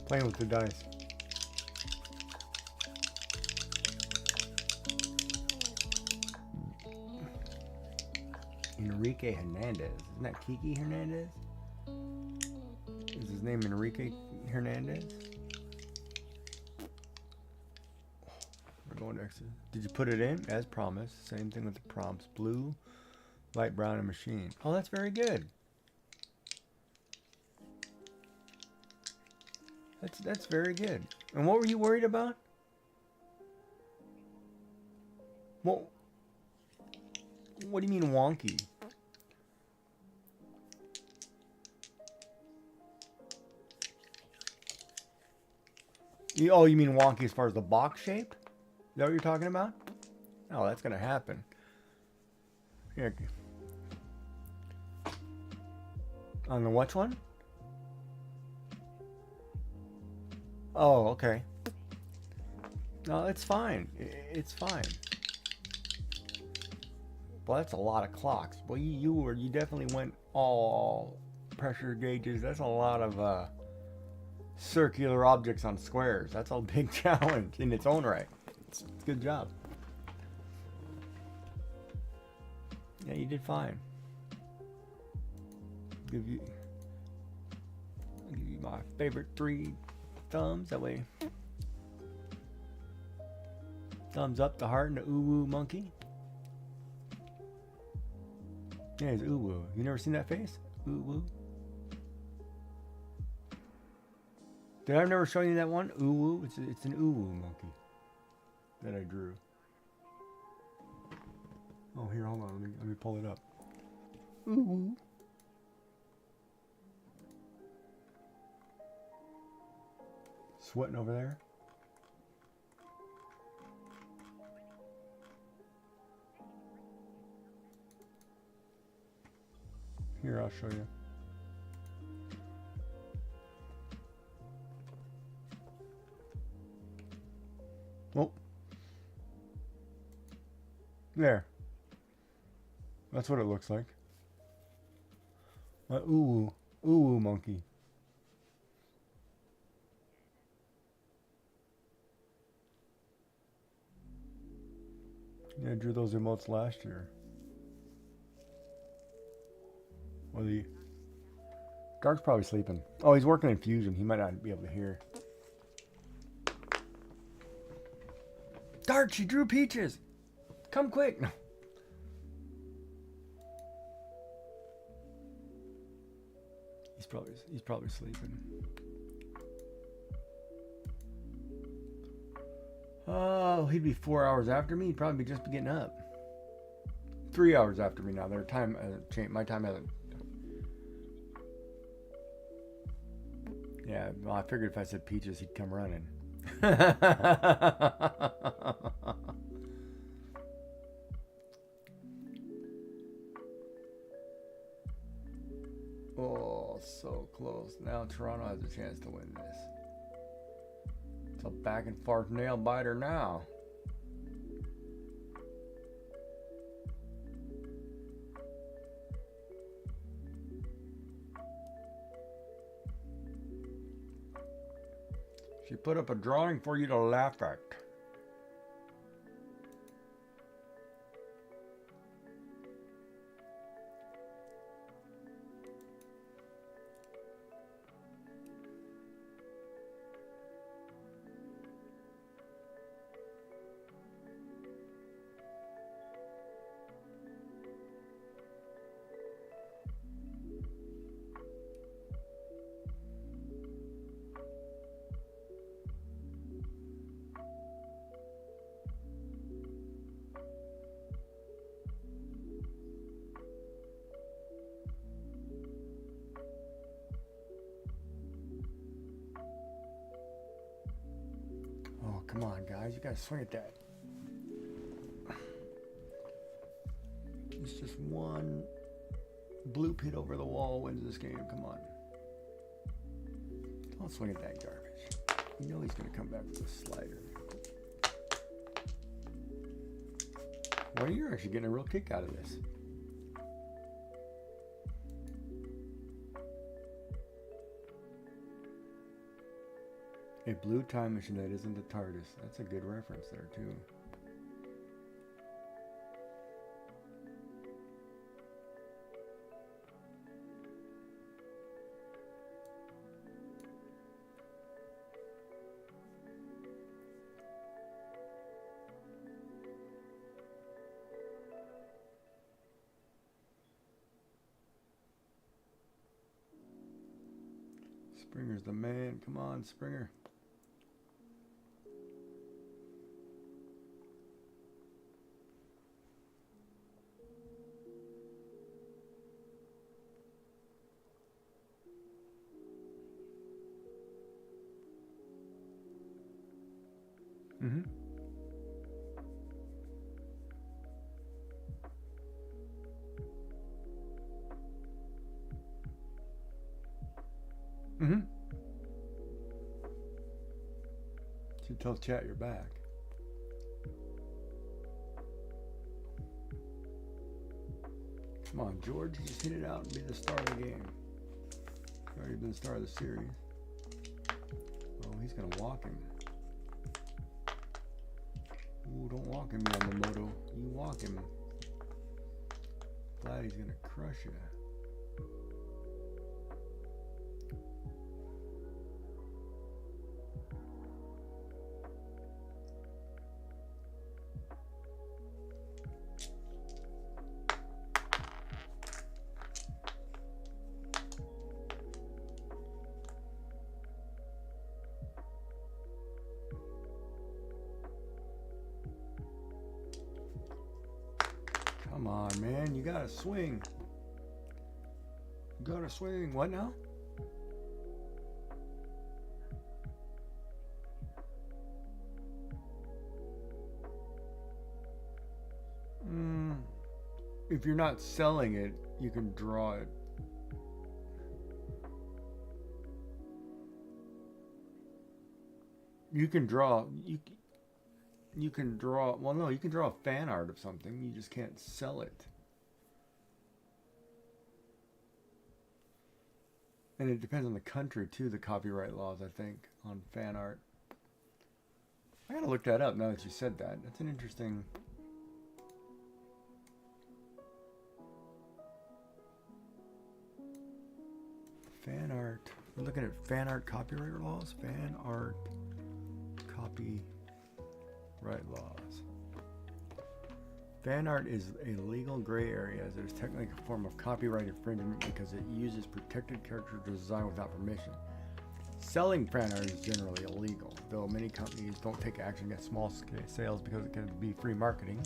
Playing with the dice. Enrique Hernandez. Isn't that Kiki Hernandez? Is his name Enrique Hernandez? We're going to exit. Did you put it in? As promised. Same thing with the prompts. Blue, light brown, and machine. Oh, that's very good. That's very good. And what were you worried about? What do you mean wonky? You mean wonky as far as the box shape? Is that what you're talking about? Oh, that's gonna happen. Here. On the which one? Oh, okay. No, it's fine. It's fine. Well, that's a lot of clocks. Well, you definitely went all pressure gauges. That's a lot of circular objects on squares. That's a big challenge in its own right. It's a good job. Yeah, you did fine. I'll give you my favorite 3 thumbs. That way. Thumbs up, the heart, and the ooh-woo monkey. Yeah, it's ooh-woo. You never seen that face? Ooh-woo. Did I never show you that one? Ooh-woo. It's an ooh-woo monkey that I drew. Oh, here, hold on. Let me pull it up. Ooh-woo. Sweating over there. Here, I'll show you. Oh. There. That's what it looks like. My ooh monkey. Yeah, I drew those emotes last year. Well, the Dark's probably sleeping. Oh, he's working in Fusion. He might not be able to hear. Dark, she drew peaches. Come quick. No. He's probably sleeping. Oh, he'd be 4 hours after me. He'd probably just be getting up. 3 hours after me now. Their time hasn't changed. My time hasn't. Yeah, well, I figured if I said peaches, he'd come running. Oh, so close. Now Toronto has a chance to win this. It's a back and forth nail biter now. She put up a drawing for you to laugh at. Oh, come on, guys. You gotta swing at that. It's just one blue hit over the wall wins this game. Come on. Don't swing at that garbage. You know he's gonna come back with a slider. Well, you're actually getting a real kick out of this. A blue time machine that isn't the TARDIS. That's a good reference there, too. Springer's the man. Come on, Springer. Mm-hmm. Mm-hmm. Should tell chat you're back. Come on, George, just hit it out and be the star of the game. You've already been the star of the series. Oh, he's gonna walk him. Ooh, don't walk him, Yamamoto. You walk him. Glad he's gonna crush you. Come on, man. You gotta swing. You gotta swing. What now? if you're not selling it, you can draw it. You can draw you can draw, well, no, you can draw fan art of something, you just can't sell it. And it depends on the country too, the copyright laws, I think, on fan art. I gotta look that up now that you said that. That's an interesting. Fan art. We're looking at fan art copyright laws. Fan art copyright laws. Fan art is a legal gray area as it is technically a form of copyright infringement because it uses protected character design without permission. Selling fan art is generally illegal, though many companies don't take action against small scale sales because it can be free marketing.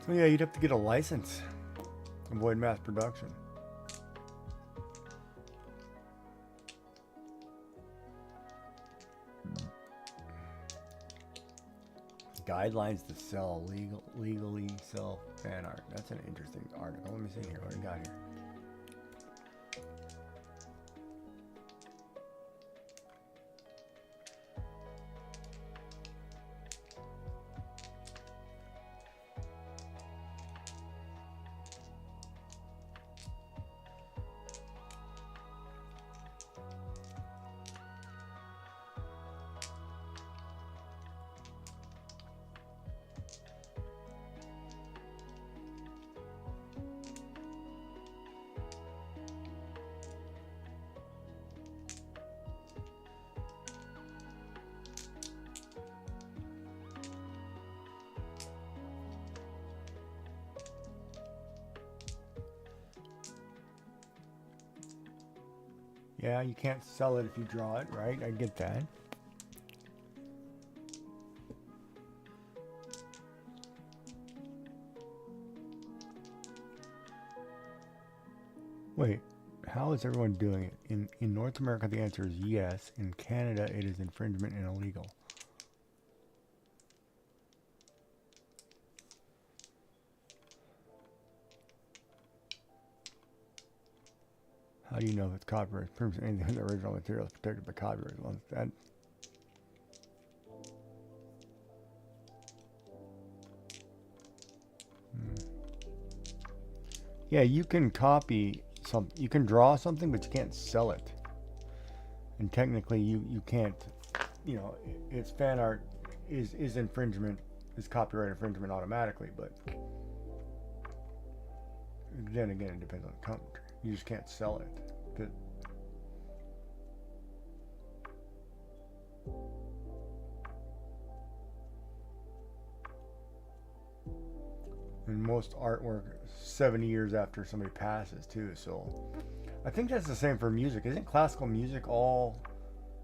So yeah, you'd have to get a license. Avoid mass production. Guidelines to sell legally sell fan art. That's an interesting article. Let me see here. What do we got here? Yeah, you can't sell it if you draw it, right? I get that. Wait, how is everyone doing it? In North America, the answer is yes. In Canada, it is infringement and illegal. How do you know if it's copyright? Anything in the original material is protected by copyright. Well, that. Yeah, you can copy some. You can draw something, but you can't sell it. And technically, you can't. You know, it's fan art is infringement, is copyright infringement automatically. But then again, it depends on the country. You just can't sell it. And most artwork 70 years after somebody passes too, so I think that's the same for music. Isn't classical music all,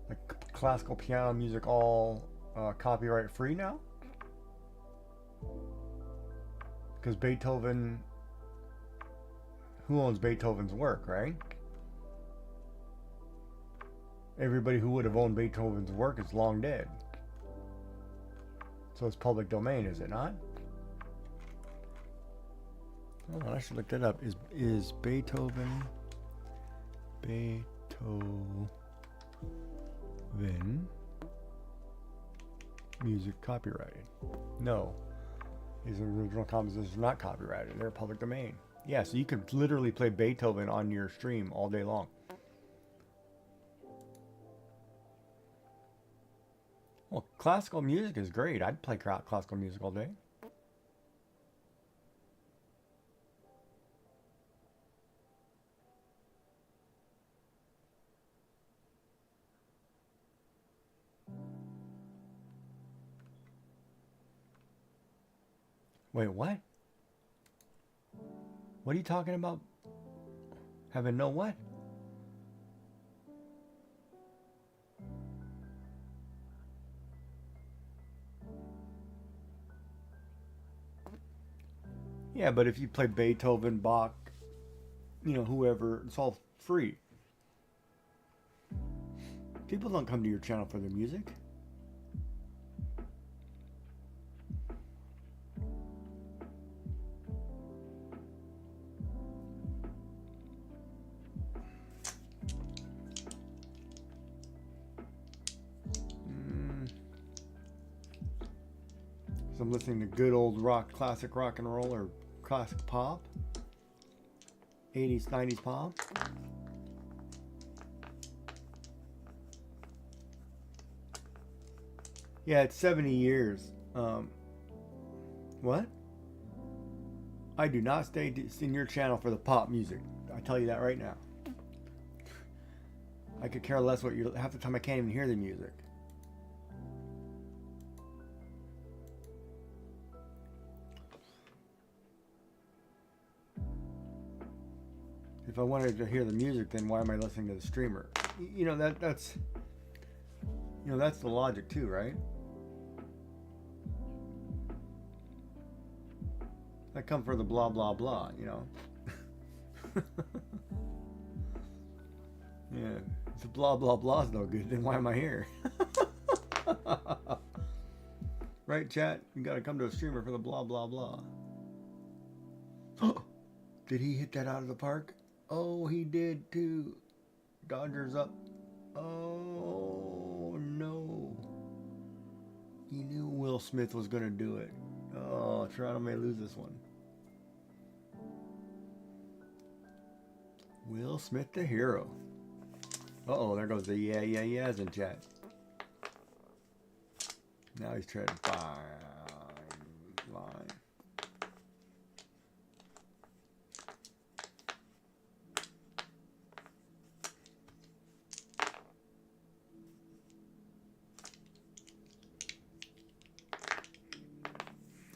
like classical piano music, all copyright free now? Because Beethoven, who owns Beethoven's work, right? Everybody who would have owned Beethoven's work is long dead. So it's public domain, is it not? Oh, I should look that up. Is Beethoven music copyrighted? No. His original compositions are not copyrighted. They're public domain. Yeah, so you could literally play Beethoven on your stream all day long. Well, classical music is great. I'd play classical music all day. Wait, what? What are you talking about? Having no what? Yeah, but if you play Beethoven, Bach, you know, whoever, it's all free. People don't come to your channel for their music. So I'm listening to good old rock, classic rock and roll, or classic pop. 80s, 90s pop. Yeah, it's 70 years. What? I do not stay in your channel for the pop music. I tell you that right now. I could care less what you. Half the time I can't even hear the music. If I wanted to hear the music, then why am I listening to the streamer? You know that's the logic too, right? I come for the blah blah blah, you know. Yeah, if the blah blah blah is no good, then why am I here? Right, chat? You gotta come to a streamer for the blah blah blah. Did he hit that out of the park? Oh, he did too. Dodgers up. Oh no. He knew Will Smith was gonna do it. Oh, Toronto may lose this one. Will Smith the hero. Uh-oh, there goes the yeahs in chat. Now he's treading fine line.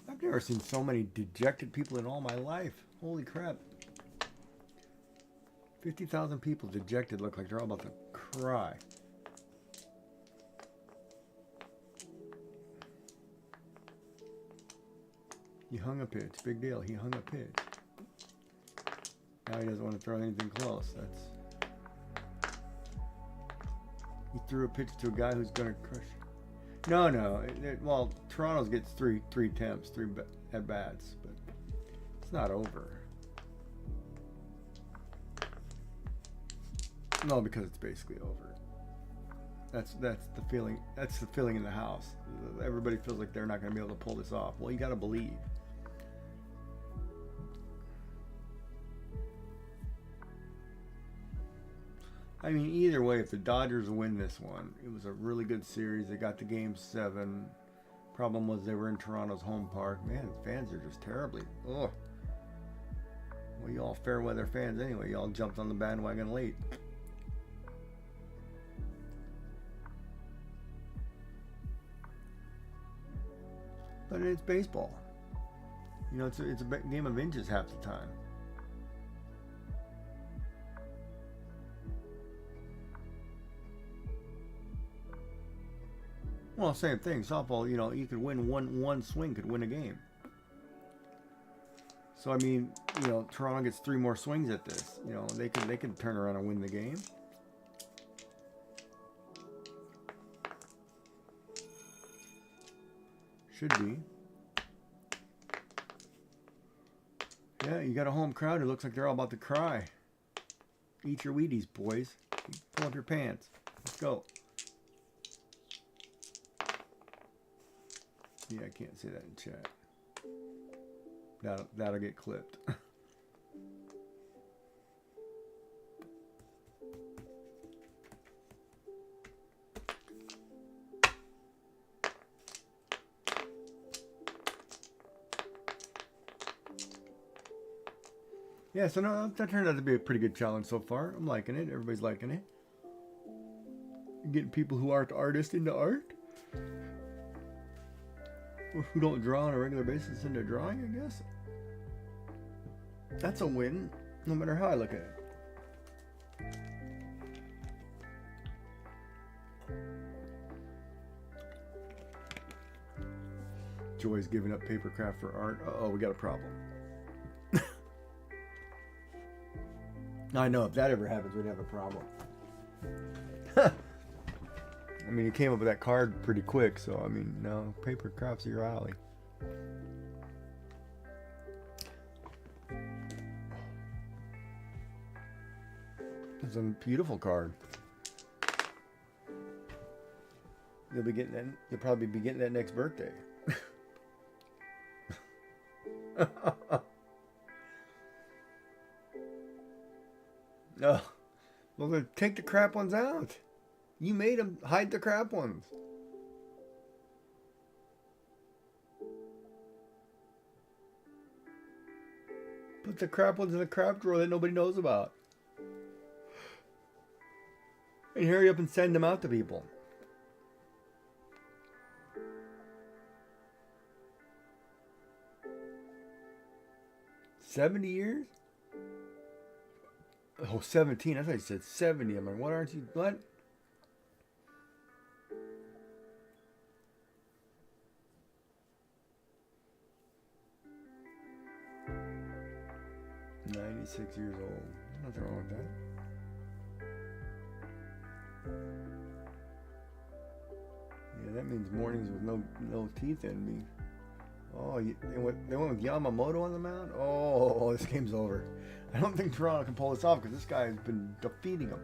I've never seen so many dejected people in all my life. Holy crap. 50,000 people dejected, look like they're all about to cry. He hung a pitch. Big deal. He hung a pitch. Now he doesn't want to throw anything close. He threw a pitch to a guy who's going to crush. No. Well, Toronto's gets three attempts, three at bats, but it's not over. No, because it's basically over. That's the feeling. That's the feeling in the house. Everybody feels like they're not going to be able to pull this off. Well, you got to believe. I mean, either way, if the Dodgers win this one, it was a really good series. They got to Game 7. Problem was they were in Toronto's home park. Man, fans are just terribly. Ugh. Well, you all fair weather fans anyway. You all jumped on the bandwagon late. But it's baseball. You know, it's a game of inches half the time. Well, same thing. Softball, you know, you could win one swing could win a game. So I mean, you know, Toronto gets 3 more swings at this. You know, they can turn around and win the game. Should be. Yeah, you got a home crowd. It looks like they're all about to cry. Eat your Wheaties, boys. Pull up your pants. Let's go. Yeah, I can't say that in chat. That'll get clipped. Yeah, so no, that turned out to be a pretty good challenge so far. I'm liking it. Everybody's liking it. You're getting people who aren't artists into art. Or who don't draw on a regular basis into drawing, I guess. That's a win, no matter how I look at it. Joy's giving up paper craft for art. Uh-oh, we got a problem. I know if that ever happens, we'd have a problem. I mean, you came up with that card pretty quick, so I mean, no, paper craft's your alley. It's a beautiful card. You'll be getting that. You'll probably be getting that next birthday. No. Well, then take the crap ones out. You made them hide the crap ones. Put the crap ones in the crap drawer that nobody knows about. And hurry up and send them out to people. $70 years? Oh, 17. I thought you said 70. I'm like, what aren't you? What? $96 years old. Nothing wrong with that. Yeah, that means mornings with no teeth in me. Oh, they went with Yamamoto on the mound? Oh, this game's over. I don't think Toronto can pull this off because this guy has been defeating him.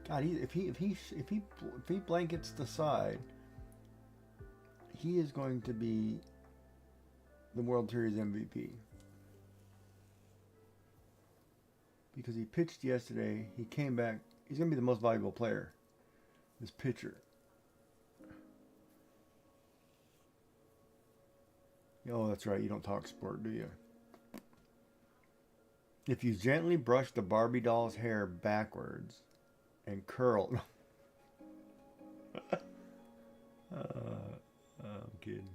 God, if he blankets the side, he is going to be the World Series MVP. Because he pitched yesterday, he came back. He's going to be the most valuable player. This pitcher. Oh, that's right. You don't talk sport, do you? If you gently brush the Barbie doll's hair backwards and curl... I'm kidding.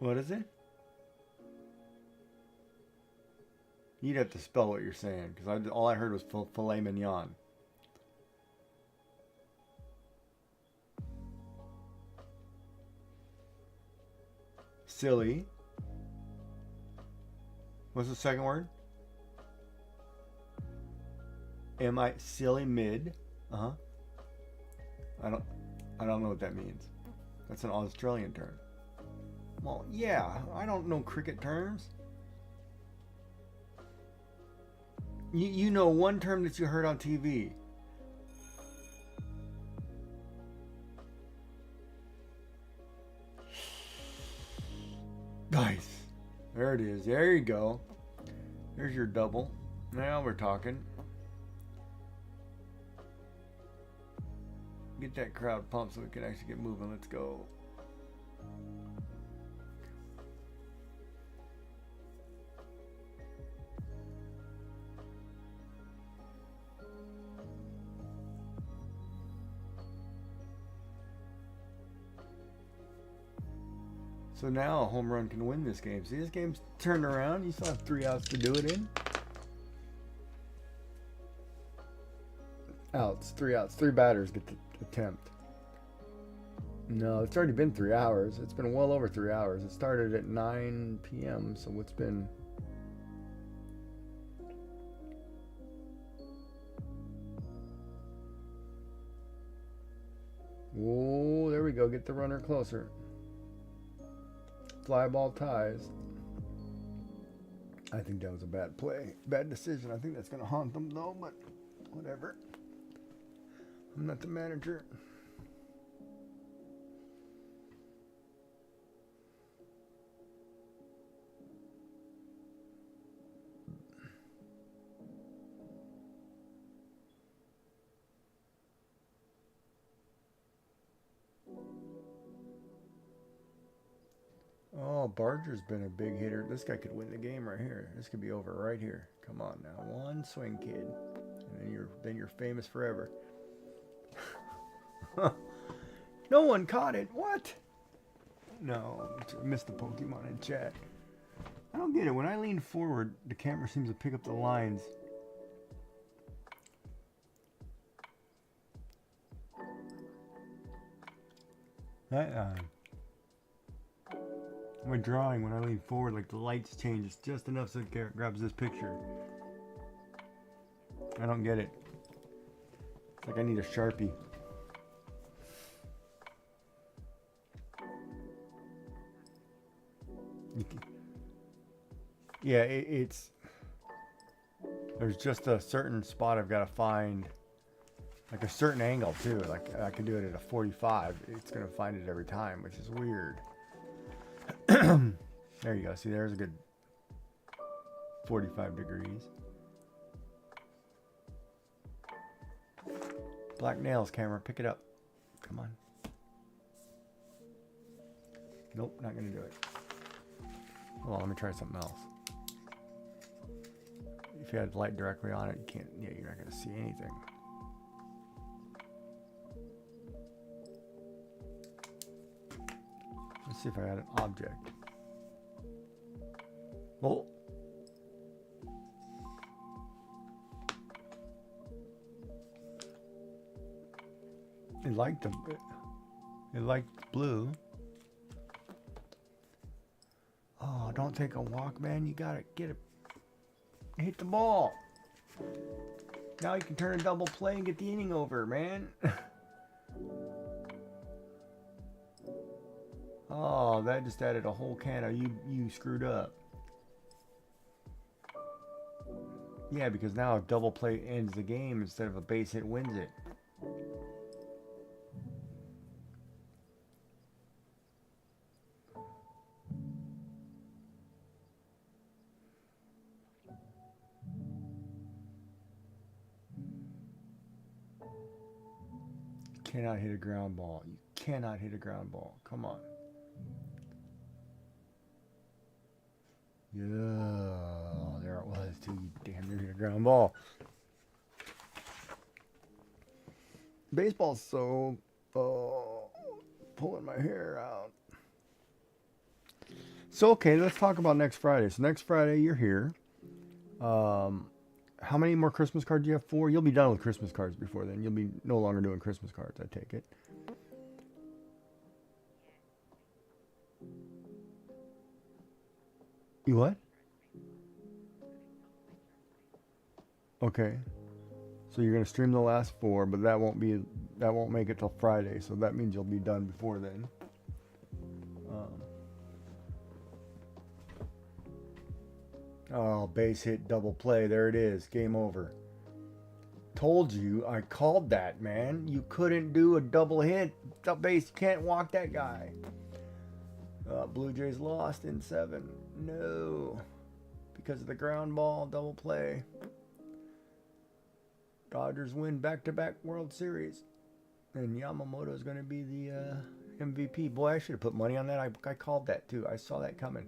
What is it? You'd have to spell what you're saying, because all I heard was filet mignon. Silly. What's the second word? Am I silly mid? I don't know what that means. That's an Australian term. Well, yeah, I don't know cricket terms. You know one term that you heard on TV. Nice. There it is. There you go. There's your double. Now we're talking. Get that crowd pumped so we can actually get moving. Let's go. So now a home run can win this game. See, this game's turned around. You still have 3 outs to do it in. Outs, 3 outs. 3 batters get to attempt. No, it's already been 3 hours. It's been well over 3 hours. It started at 9 p.m. So it's been... Whoa, there we go. Get the runner closer. Fly ball ties. I think that was a bad play. Bad decision. I think that's going to haunt them though, but whatever. I'm not the manager. Oh, Barger's been a big hitter. This guy could win the game right here. This could be over right here. Come on now, one swing, kid, and then you're famous forever. No one caught it. What? No, I missed the Pokemon in chat. I don't get it. When I lean forward, the camera seems to pick up the lines. My drawing, when I lean forward, like the lights change just enough so it grabs this picture. I don't get it. It's like I need a Sharpie. Yeah, it's... There's just a certain spot I've got to find. Like a certain angle too. Like I can do it at a 45. It's going to find it every time, which is weird. There you go. See, there's a good 45 degrees. Black nails, camera. Pick it up. Come on. Nope, not going to do it. Hold on, let me try something else. If you had light directly on it, you can't, yeah, you're not going to see anything. Let's see if I had an object. Well, it liked them. It liked blue. Oh, don't take a walk, man. You gotta get it. Hit the ball. Now you can turn a double play and get the inning over, man. Oh, that just added a whole can of you screwed up. Yeah, because now a double play ends the game instead of a base hit wins it. You cannot hit a ground ball. You cannot hit a ground ball. Come on. Yeah, there it was too. You damn near hit a ground ball. Baseball's so pulling my hair out. So okay, let's talk about next Friday. So next Friday you're here. How many more Christmas cards do you have? 4? You'll be done with Christmas cards before then. You'll be no longer doing Christmas cards, I take it. You what? Okay. So you're gonna stream the last 4, but that won't make it till Friday. So that means you'll be done before then. Oh, base hit, double play. There it is. Game over. Told you. I called that, man. You couldn't do a double hit. The base, you can't walk that guy. Blue Jays lost in 7. No. Because of the ground ball, double play. Dodgers win back-to-back World Series. And Yamamoto's going to be the MVP. Boy, I should have put money on that. I called that, too. I saw that coming.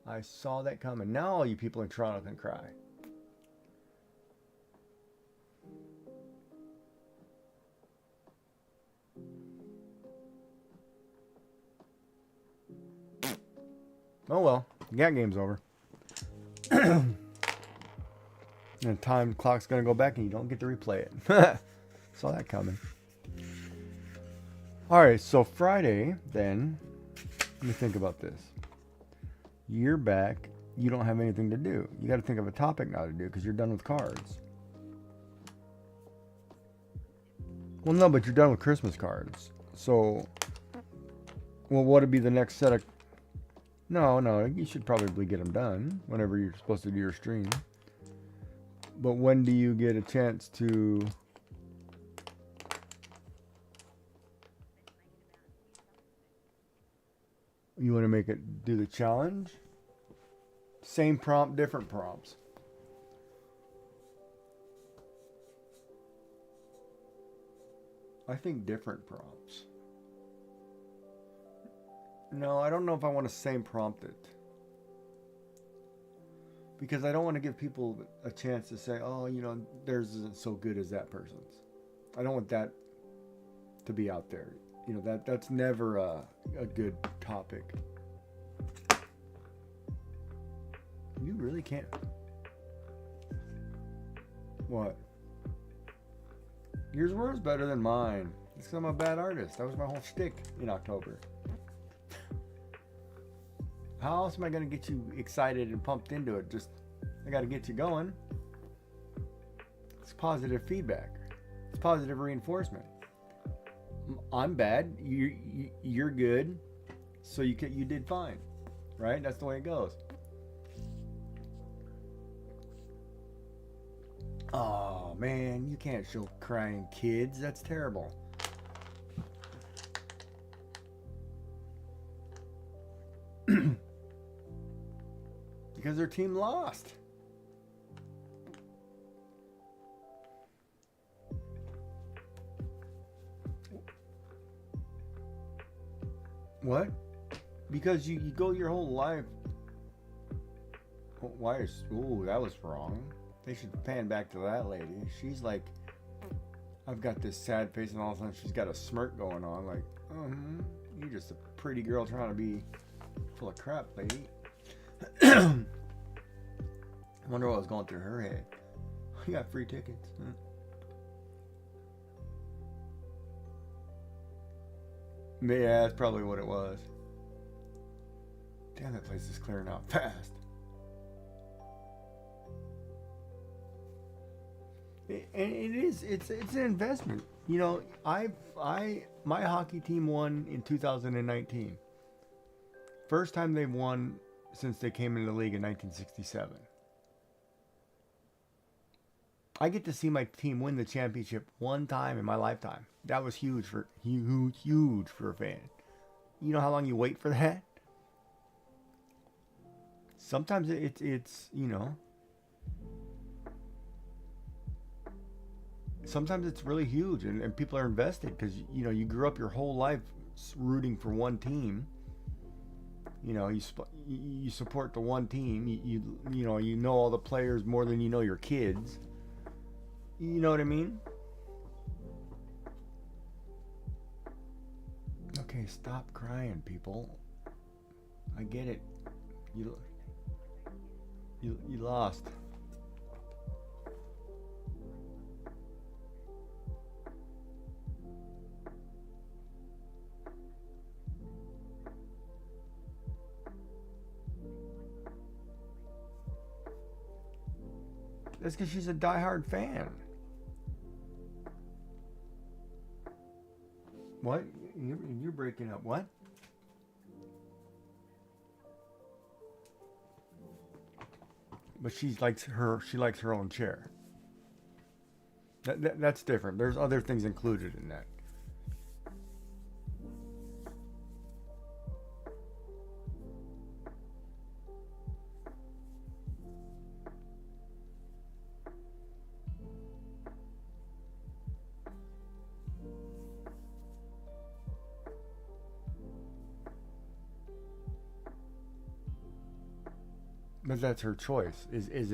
I saw that coming. Now all you people in Toronto can cry. Oh well, that game's over. And time clock's gonna go back and you don't get to replay it. Saw that coming. Alright, so Friday then, let me think about this. You're back, you don't have anything to do. You got to think of a topic now to do because you're done with cards. Well, no, but you're done with Christmas cards. So, well, what would be the next set of... No, you should probably get them done whenever you're supposed to do your stream. But when do you get a chance to... You want to make it do the challenge? Same prompt, different prompts. I think different prompts. No, I don't know if I want to same prompt it. Because I don't want to give people a chance to say, oh, you know, theirs isn't so good as that person's. I don't want that to be out there. You know, that's never a good topic. You really can't. What? Yours was better than mine. It's because I'm a bad artist. That was my whole shtick in October. How else am I going to get you excited and pumped into it? I got to get you going. It's positive feedback. It's positive reinforcement. I'm bad. You're good. So you did fine, right? That's the way it goes. Oh man, you can't show crying kids. That's terrible. Because their team lost. What? Because you go your whole life. Why is... Ooh, that was wrong. They should pan back to that lady. She's like... I've got this sad face and all of a sudden she's got a smirk going on. Like, you're just a pretty girl trying to be full of crap, lady. I wonder what was going through her head. You got free tickets. Huh? Yeah, that's probably what it was. Damn, that place is clearing out fast. And it's an investment. You know, my hockey team won in 2019. First time they've won since they came into the league in 1967. I get to see my team win the championship one time in my lifetime. That was huge for a fan. You know how long you wait for that? Sometimes it's you know. Sometimes it's really huge, and people are invested because you know you grew up your whole life rooting for one team. You know you support the one team. You know all the players more than you know your kids. You know what I mean? Okay, stop crying, people. I get it. You lost. That's because she's a diehard fan. What? You're breaking up. What? But she likes her own chair. That's different. There's other things included in that. But that's her choice. Is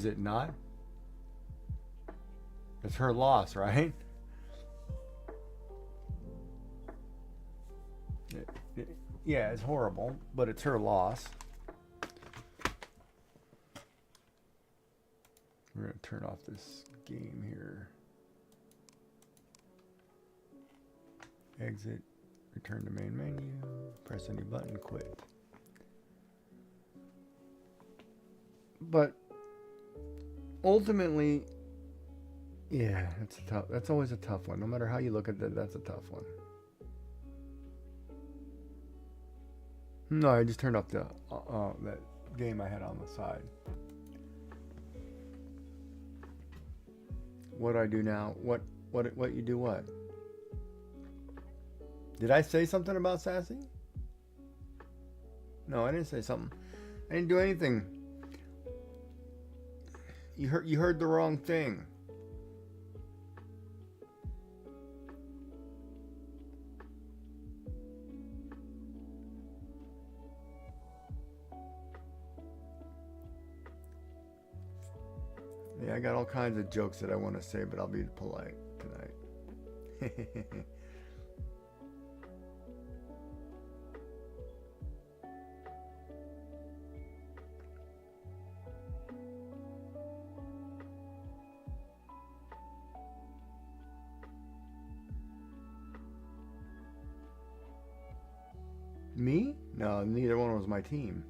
it not? It's her loss, right? Yeah, it's horrible, but it's her loss. We're going to turn off this game here. Exit, return to main menu, press any button, quit. But ultimately, yeah, that's always a tough one. No matter how you look at it, that's a tough one. No, I just turned off the that game I had on the side. What do I do now? What you do what? Did I say something about Sassy? No, I didn't say something. I didn't do anything. You heard the wrong thing. Yeah, I got all kinds of jokes that I want to say, but I'll be polite tonight. Me? No, neither one was my team.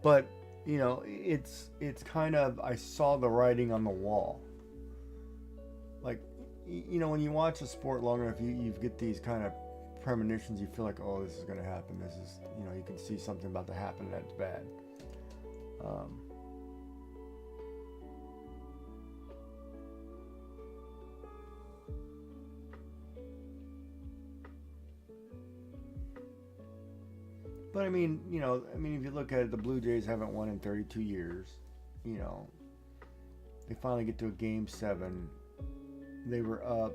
But, you know, it's kind of, I saw the writing on the wall. Like, you know, when you watch a sport long enough, you get these kind of premonitions. You feel like, oh, this is going to happen. This is, you know, you can see something about to happen that's bad. But I mean, you know, if you look at it, the Blue Jays haven't won in 32 years. You know, they finally get to a game 7. They were up.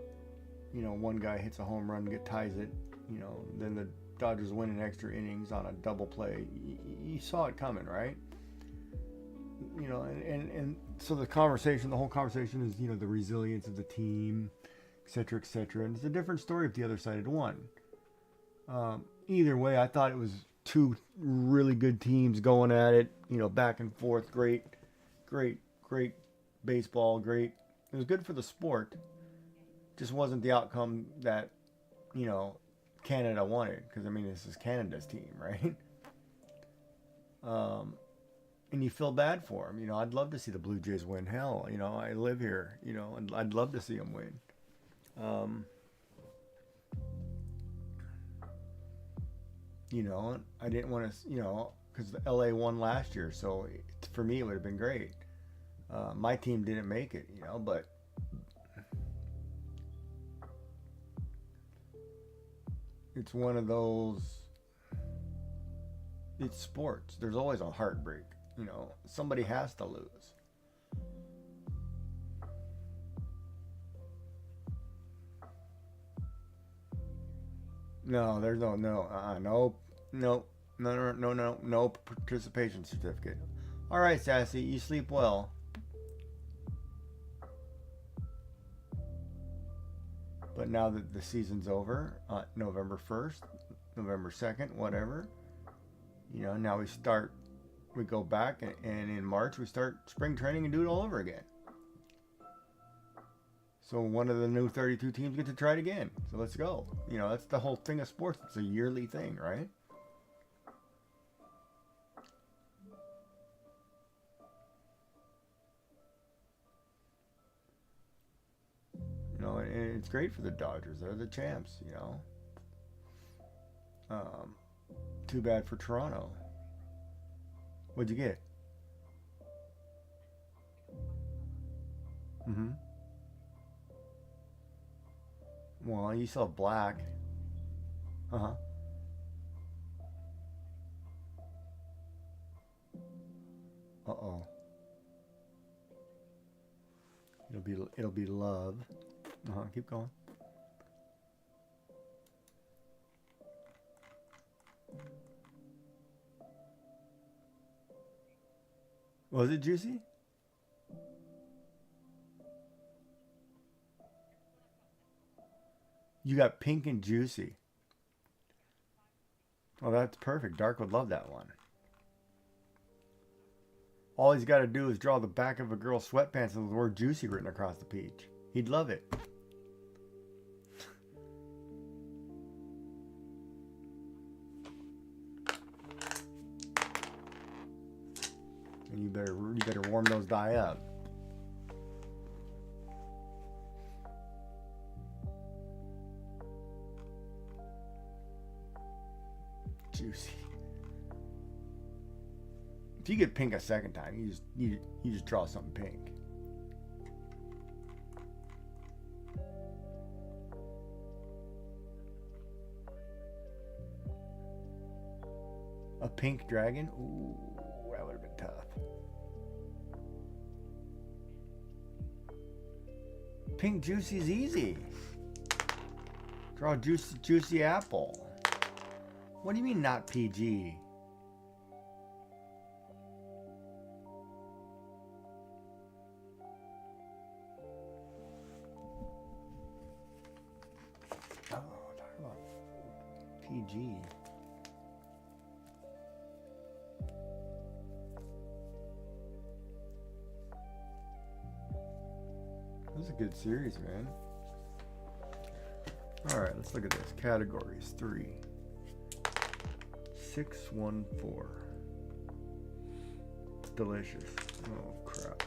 You know, one guy hits a home run, ties it. You know, then the Dodgers win in extra innings on a double play. You saw it coming, right? You know, and so the whole conversation is, you know, the resilience of the team, et cetera, et cetera. And it's a different story if the other side had won. Either way, I thought it was 2 really good teams going at it, you know, back and forth. Great baseball. Great. It was good for the sport. Just wasn't the outcome that, you know, Canada wanted. Because, I mean, this is Canada's team, right? And you feel bad for them. You know, I'd love to see the Blue Jays win. Hell, you know, I live here, you know, and I'd love to see them win. You know, I didn't want to, you know, because the LA won last year, so for me it would have been great. My team didn't make it, you know, but it's one of those. It's sports. There's always a heartbreak, you know. Somebody has to lose. No, there's no participation certificate. All right, Sassy, you sleep well. But now that the season's over, November 1st, November 2nd, whatever, you know, now we go back, and in March we start spring training and do it all over again. So one of the new 32 teams get to try it again. So let's go. You know, that's the whole thing of sports. It's a yearly thing, right? You know, and it's great for the Dodgers. They're the champs, you know. Too bad for Toronto. What'd you get? Mm-hmm. Well, you still have black. Uh-huh. Uh-oh. It'll be love. Uh-huh, keep going. Was it juicy? You got pink and juicy. Oh, that's perfect. Dark would love that one. All he's got to do is draw the back of a girl's sweatpants with the word juicy written across the peach. He'd love it. And you better warm those dye up. Juicy. If you get pink a second time, you just draw something pink. A pink dragon? Ooh, that would have been tough. Pink juicy is easy. Draw a juicy apple. What do you mean not PG? Oh, talk about PG. This is a good series, man. Alright, let's look at this. Categories 3. 614. Delicious. Oh crap.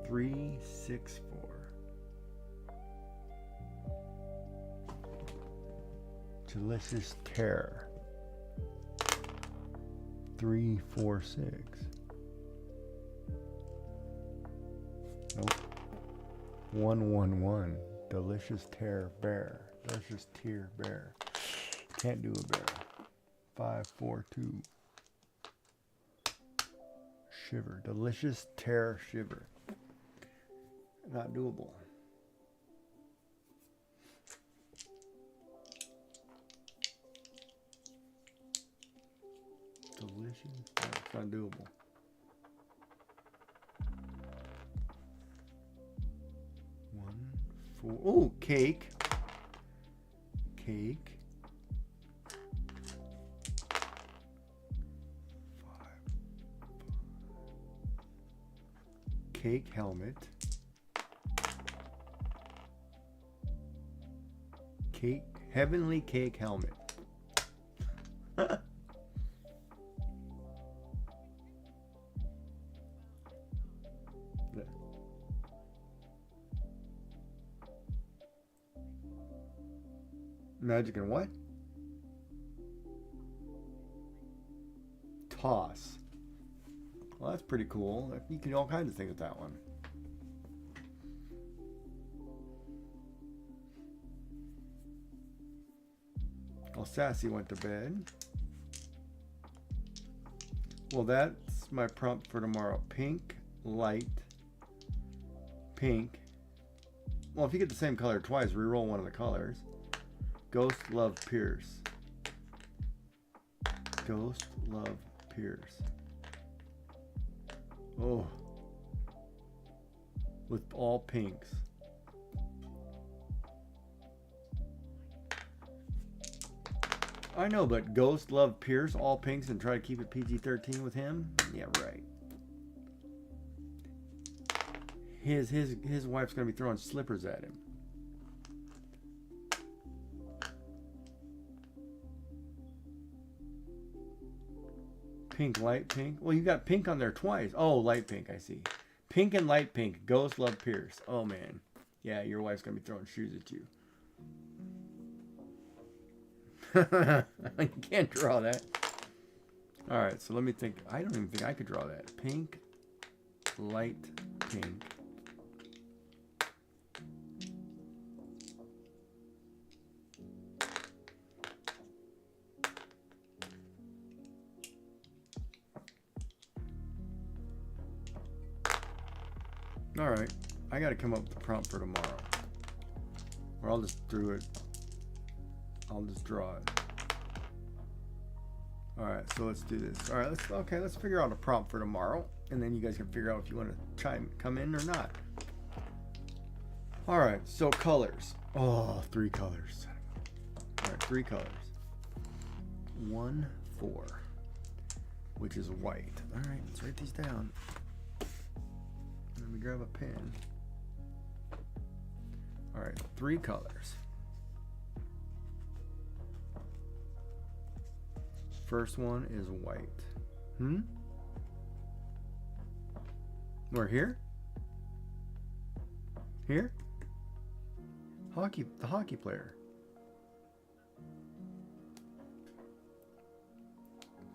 364. Delicious Terror. 346. Nope. 111. Delicious Terror Bear. Delicious Tear Bear. Can't do a bear. 542. Shiver. Delicious Terror Shiver. Not doable. Delicious. No, it's not doable. One, four. Oh, cake. Cake. Cake helmet. Cake, heavenly cake helmet. Magic and what? Toss. Well, that's pretty cool. You can do all kinds of things with that one. Well, Sassy went to bed. Well, that's my prompt for tomorrow. Pink, light, pink. Well, if you get the same color twice, reroll one of the colors. Ghost, Love, Pierce. Ghost, Love, Pierce. Oh. With all pinks. I know, but Ghost, Love, Pierce, all pinks, and try to keep it PG-13 with him? Yeah, right. His wife's gonna be throwing slippers at him. Pink, light pink. Well, you got pink on there twice. Oh, light pink, I see. Pink and light pink. Ghost, Love, Pierce. Oh, man. Yeah, your wife's going to be throwing shoes at you. You can't draw that. All right, so let me think. I don't even think I could draw that. Pink, light pink. All right, I got to come up with a prompt for tomorrow, or I'll just do it. I'll just draw it. All right, so let's do this. All right, let's figure out a prompt for tomorrow, and then you guys can figure out if you want to come in or not. All right, so colors. Oh, 3 colors. All right, 3 colors. 1, 4, which is white. All right, let's write these down. Let me grab a pen. All right, 3 colors. First one is white. We're here? Here? The hockey player.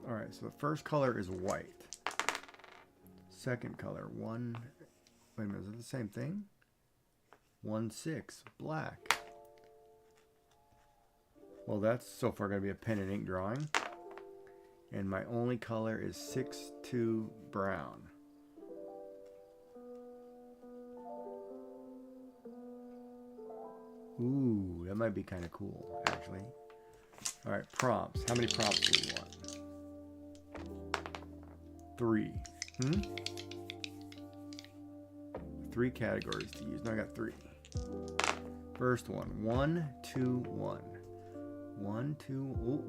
All right, so the first color is white. Second color, wait a minute, is it the same thing? 1, 6, black. Well, that's so far going to be a pen and ink drawing. And my only color is 6, 2, brown. Ooh, that might be kind of cool, actually. All right, prompts. How many prompts do we want? 3. 3 categories to use. Now I got 3. First one, 1, 2, 1. 1, 2,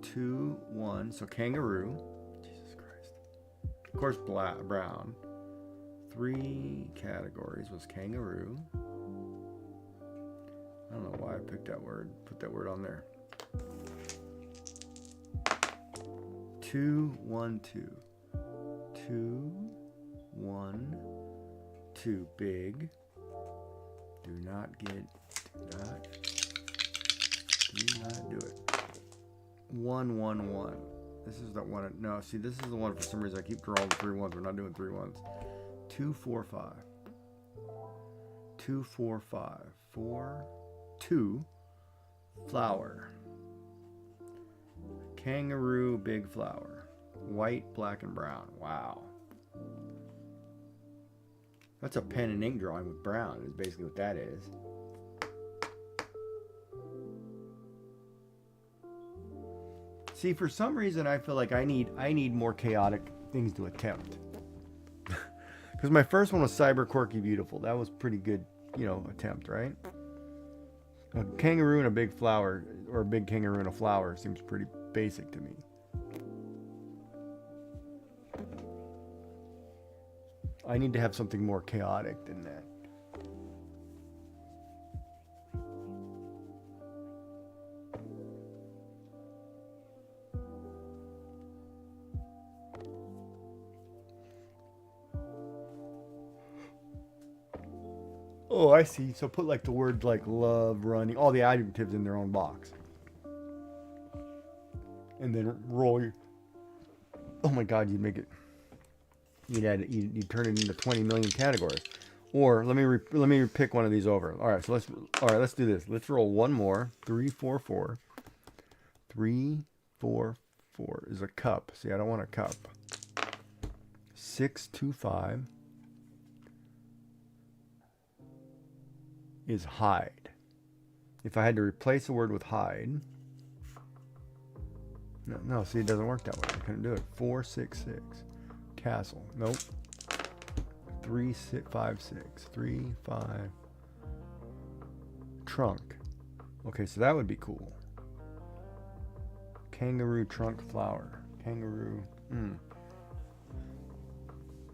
2, 1. So kangaroo. Jesus Christ. Of course, brown. 3 categories was kangaroo. I don't know why I picked that word. Put that word on there. 2, 1, 2. 2, 1, 2. Big. Do not do not do it. 1, 1, 1. This is the one. No, see, this is the one for some reason I keep drawing 3 1s. We're not doing 3 1s. 2, 4, 5. 2, 4, 5. 4, 2. Flower. Kangaroo, big flower. White, black, and brown. Wow. That's a pen and ink drawing with brown, is basically what that is. See, for some reason, I feel like I need more chaotic things to attempt. Because my first one was Cyber Quirky Beautiful. That was pretty good, attempt, right? A kangaroo and a big flower, or a big kangaroo and a flower, seems pretty basic to me. I need to have something more chaotic than that. Oh, I see. So put like the words like love, running, all the adjectives in their own box. And then roll your... Oh my God, you'd make it... You'd turn it into 20 million categories. Or let me pick one of these over. All right, let's do this. Let's roll one more. 3, 4, 4. 3, 4, 4 is a cup. See, I don't want a cup. 6, 2, 5 is hide. If I had to replace a word with hide, no, see, it doesn't work that way. I couldn't do it. 4, 6, 6. Castle. Nope. 3, 6, 5, 6. 3, 5. Trunk. Okay, so that would be cool. Kangaroo trunk flower. Kangaroo.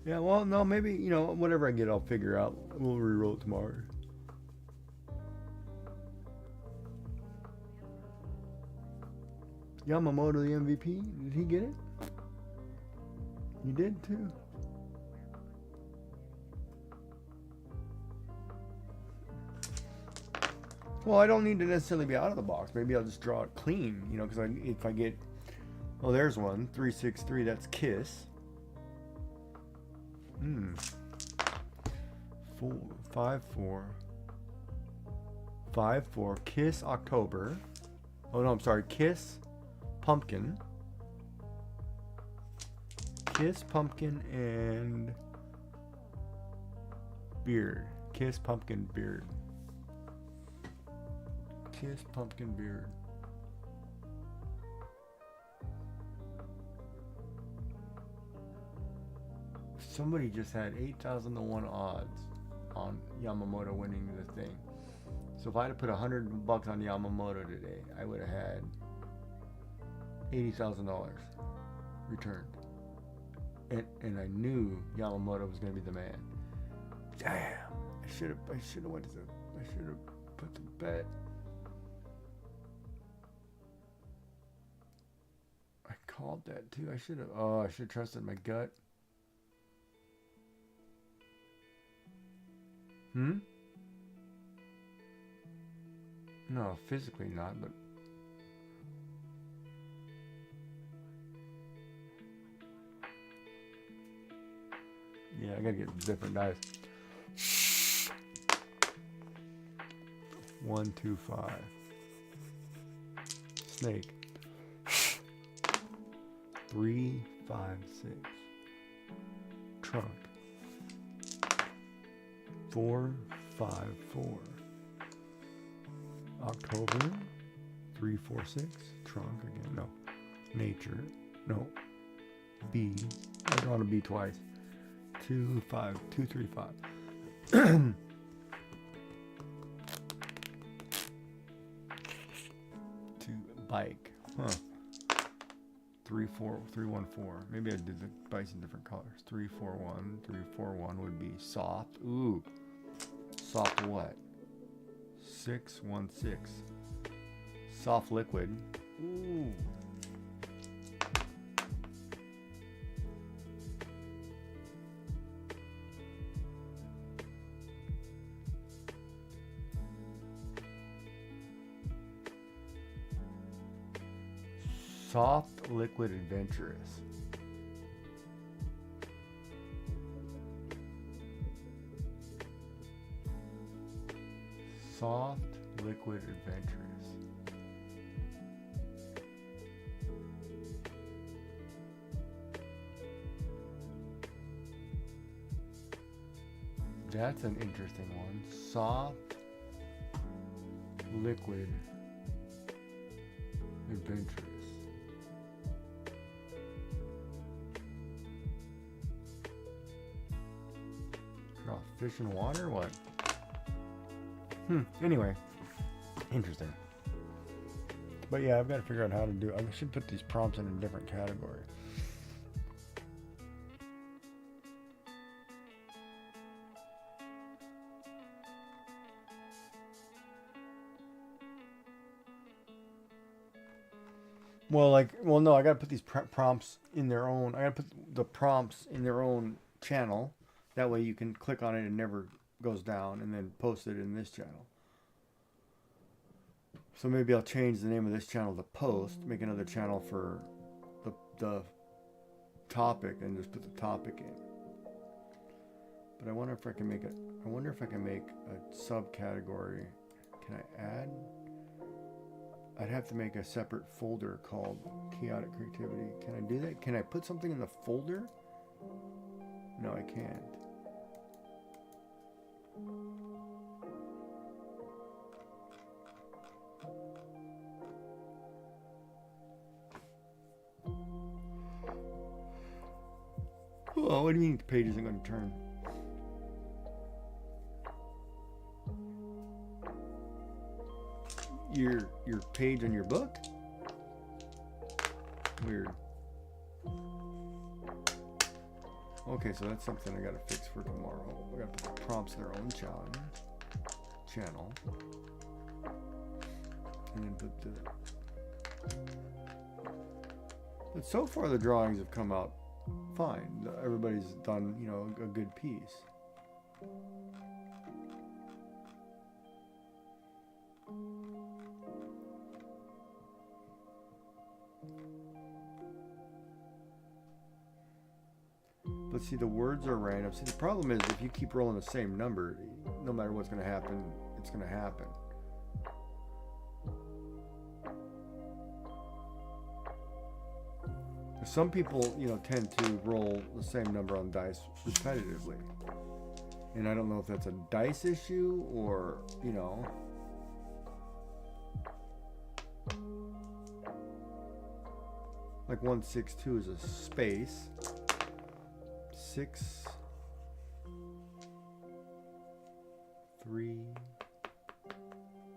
Yeah, well, no, maybe, whatever I get, I'll figure out. We'll reroll it tomorrow. Yamamoto, the MVP. Did he get it? You did too. Well, I don't need to necessarily be out of the box. Maybe I'll just draw it clean, because if I get... Oh, there's one. 3, 6, 3. That's kiss. 4, 5, 4. 5, 4. Kiss October. Oh, no, I'm sorry. Kiss pumpkin. Kiss pumpkin and beard. Kiss pumpkin beard. Kiss pumpkin beard. Somebody just had 8,000 to 1 odds on Yamamoto winning the thing. So if I had to put $100 on Yamamoto today, I would have had $80,000 returned. And I knew Yamamoto was going to be the man. Damn! I should have put the bet. I called that too. I should have trusted my gut. No, physically not, but yeah, I gotta get different dice. 1, 2, 5. Snake. 3, 5, 6. Trunk. 4, 5, 4. October. 3, 4, 6. Trunk again. No. Nature. No. B. I drawn a B twice. 2, 5. 2, 3, 5. Bike. 3, 4, 3, 1, 4. Maybe I did the bikes in different colors. 3, 4, 1. 3, 4, 1 would be soft. Ooh. Soft what? 6, 1, 6. Soft liquid. Ooh. Soft, liquid, adventurous. Soft, liquid, adventurous. That's an interesting one. Soft, liquid, adventurous. Oh, fish and water? What? Anyway, interesting. But yeah, I've got to figure out how to do. I should put these prompts in a different category. Well, no, I gotta put these prompts in their own. I gotta put the prompts in their own channel. That way you can click on it and never goes down, and then post it in this channel. So maybe I'll change the name of this channel to Post, make another channel for the topic, and just put the topic in. But I wonder if I can make a subcategory. Can I add? I'd have to make a separate folder called Chaotic Creativity. Can I do that? Can I put something in the folder? No, I can't. Oh, what do you mean the page isn't going to turn? Your page on your book? Weird. Okay, so that's something I gotta fix for tomorrow. I gotta put the prompts in their own channel. And then put the... But so far the drawings have come out fine. Everybody's done, a good piece. But see, the words are random. See, the problem is if you keep rolling the same number, no matter what's going to happen, it's going to happen. Some people, tend to roll the same number on dice repetitively. And I don't know if that's a dice issue or, like 162 is a space. 6, 3,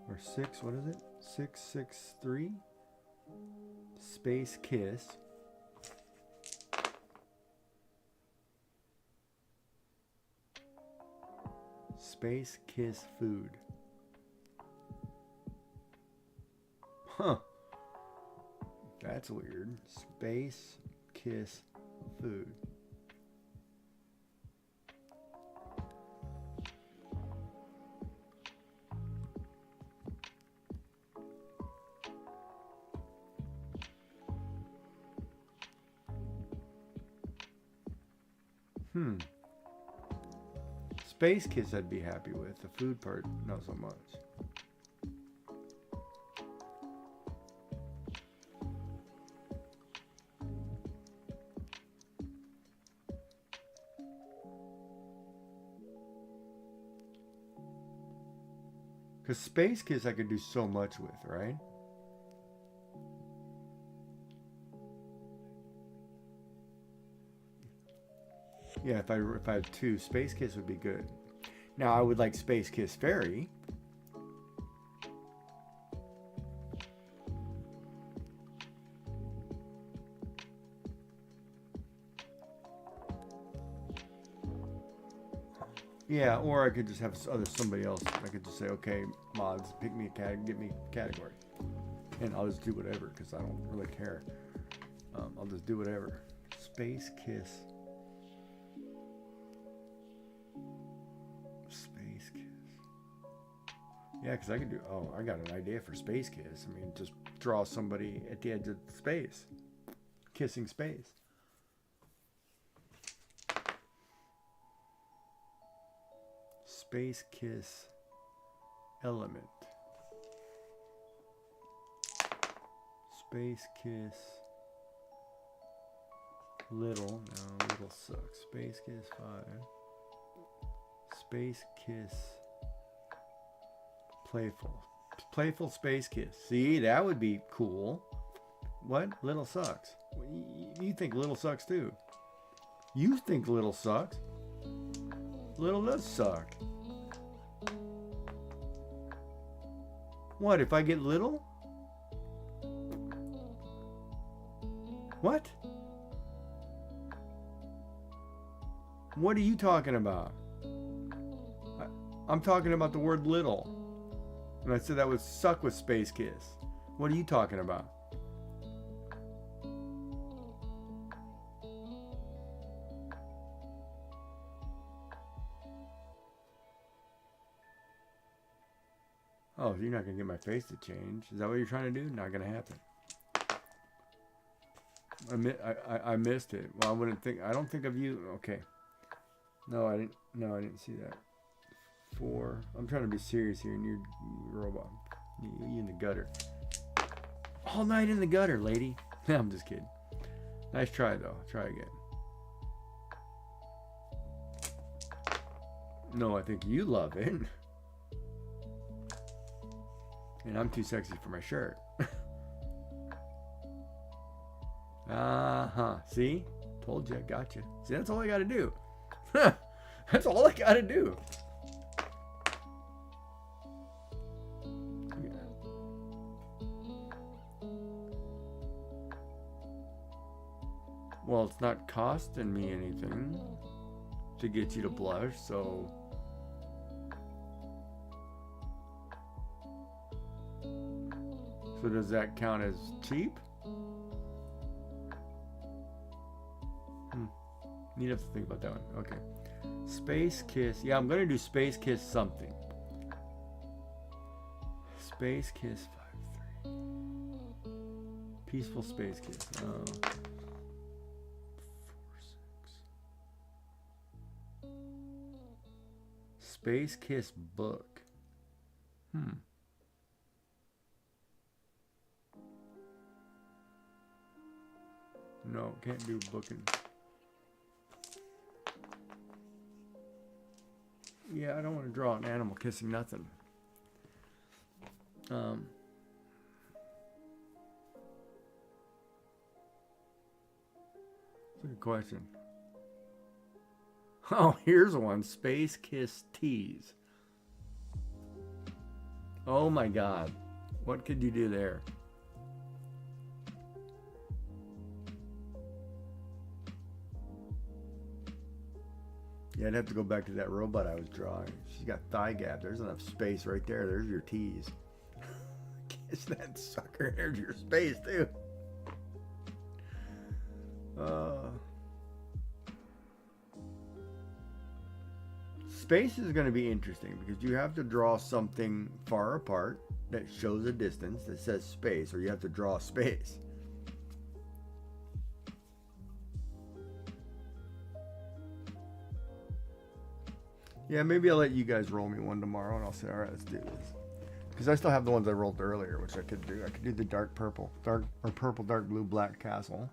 or 6, what is it? 663, space kiss. Space kiss food. Huh. That's weird. Space kiss food. Space kiss I'd be happy with. The food part, not so much. Because Space Kiss I could do so much with, right? Yeah, if I had 2, Space Kiss would be good. Now I would like Space Kiss Fairy. Yeah, or I could just have somebody else. I could just say, okay, mods, pick me get me a category, and I'll just do whatever because I don't really care. I'll just do whatever. Space Kiss. Space Kiss. Yeah, because I could do. Oh, I got an idea for Space Kiss. I mean, just draw somebody at the edge of space, kissing space. Space Kiss element. Space Kiss little. No, little sucks. Space Kiss 5. Space Kiss playful. Playful Space Kiss. See, that would be cool. What? Little sucks. You think little sucks too. You think little sucks. Little does suck. What, if I get little? What? What are you talking about? I'm talking about the word little. And I said that would suck with Space Kiss. What are you talking about? Oh, you're not going to get my face to change. Is that what you're trying to do? Not going to happen. I missed it. Well, I don't think of you. Okay. No, I didn't see that. 4. I'm trying to be serious here, and you're robot. You in the gutter. All night in the gutter, lady. I'm just kidding. Nice try, though. Try again. No, I think you love it. And I'm too sexy for my shirt. See? Told you, I got you. See, that's all I got to do. That's all I got to do. Yeah. Well, it's not costing me anything to get you to blush, so... So does that count as cheap? You'd have to think about that one. Okay. Space Kiss. Yeah, I'm going to do Space Kiss something. Space Kiss 5-3. Peaceful Space Kiss. Oh. 4-6. Space Kiss book. No, can't do booking. Yeah, I don't want to draw an animal kissing nothing. That's a good question. Oh, here's one. Space Kiss Tease. Oh my God. What could you do there? Yeah, I'd have to go back to that robot I was drawing. She's got thigh gap. There's enough space right there. There's your tease. Kiss that sucker. There's your space, too. Space is going to be interesting because you have to draw something far apart that shows a distance that says space, or you have to draw space. Yeah, maybe I'll let you guys roll me one tomorrow, and I'll say, all right, let's do this. Because I still have the ones I rolled earlier, which I could do. I could do the dark purple, dark blue, black castle.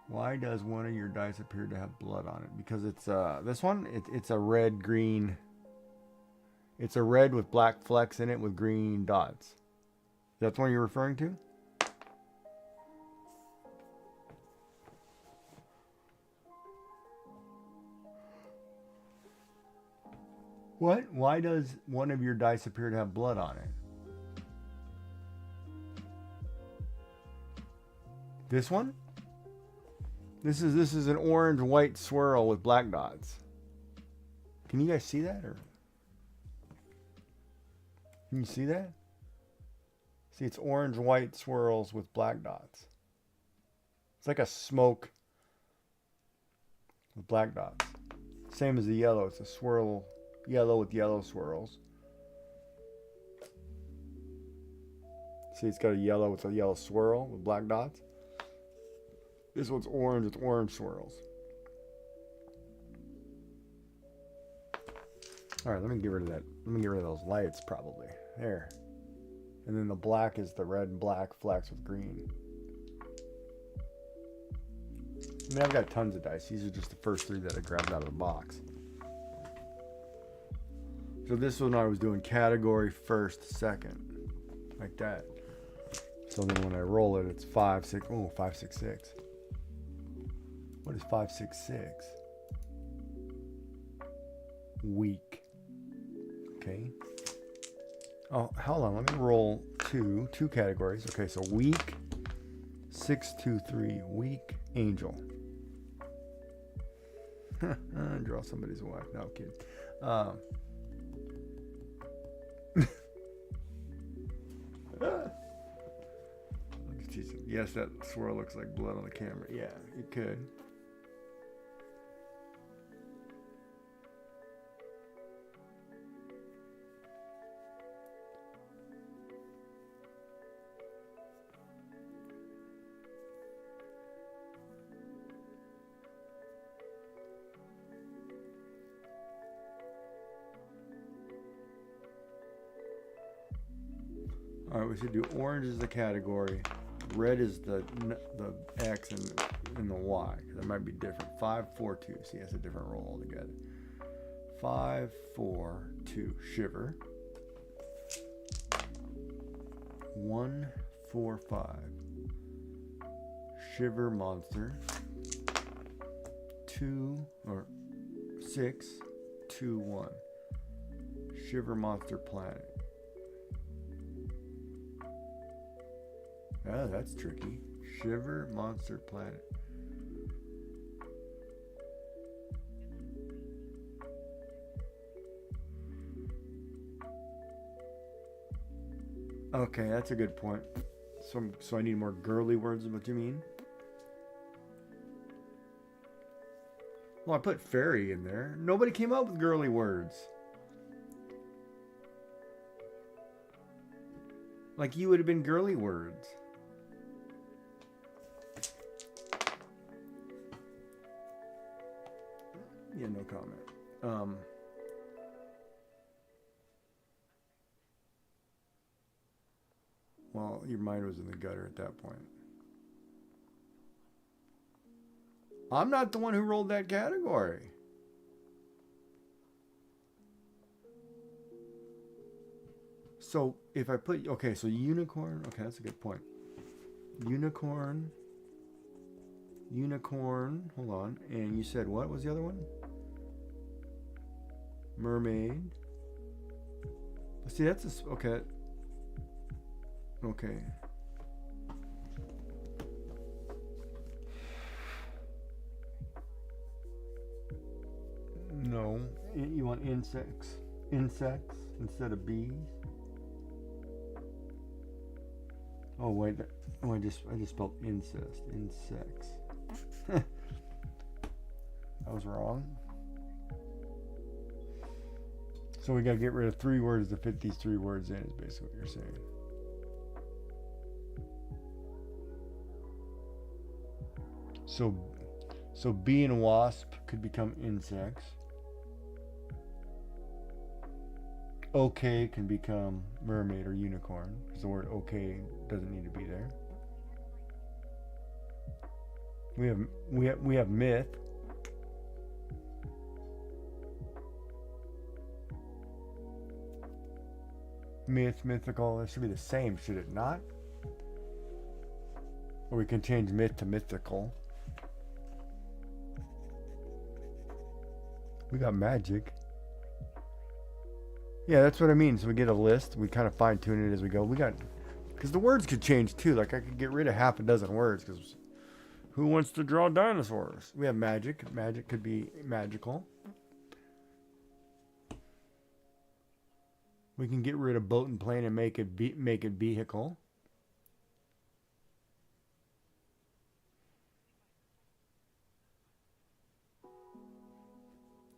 Why does one of your dice appear to have blood on it? Because it's this one. It's a red green. It's a red with black flecks in it with green dots. That's the one you're referring to? What? Why does one of your dice appear to have blood on it? This one? This is an orange white swirl with black dots. Can you guys see that, or can you see that? See, it's orange white swirls with black dots. It's like a smoke with black dots. Same as the yellow. It's a swirl. Yellow with yellow swirls. See, it's got a yellow with a yellow swirl with black dots. This one's orange with orange swirls. All right, let me get rid of that. Let me get rid of those lights, probably. There. And then the black is the red and black flecks with green. I mean, I've got tons of dice. These are just the first 3 that I grabbed out of the box. So this one I was doing category first, second. Like that. So then when I roll it, it's 5, 6. Oh, 5, 6, 6. What is 5, 6, 6? Weak. Okay. Oh, hold on. Let me roll two categories. Okay, so weak, 6, 2, 3. Weak, angel. Draw somebody's wife. No, I'm kidding. Yes, that swirl looks like blood on the camera. Yeah, it could. All right, we should do orange as the category. Red is the X and the Y. That might be different. 5, 4, 2. See, that's a different roll altogether. 5, 4, 2. Shiver. 1, 4, 5. Shiver monster. 2 or 6, 2, 1. Shiver monster planet. Oh, that's tricky. Shiver monster planet. Okay, that's a good point. So I need more girly words, is what you mean? Well, I put fairy in there. Nobody came up with girly words. Like you would have been girly words. Yeah, no comment. Well, your mind was in the gutter at that point. I'm not the one who rolled that category. So if I put, okay, so unicorn, okay, that's a good point. Unicorn, hold on. And you said what was the other one? Mermaid. See, that's a, okay. Okay. No, you want insects instead of bees. Oh wait, I just spelled incest. Insects. That was wrong. So we gotta get rid of 3 words to fit these 3 words in. Is basically what you're saying. So bee and wasp could become insects. Okay can become mermaid or unicorn, because the word okay doesn't need to be there. We have myth. Mythical. It should be the same, should it not? Or we can change myth to mythical. We got magic. Yeah, that's what I mean. So we get a list. We kind of fine tune it as we go. Because the words could change too. Like I could get rid of half a dozen words. Because who wants to draw dinosaurs? We have magic. Magic could be magical. We can get rid of boat and plane and make it vehicle.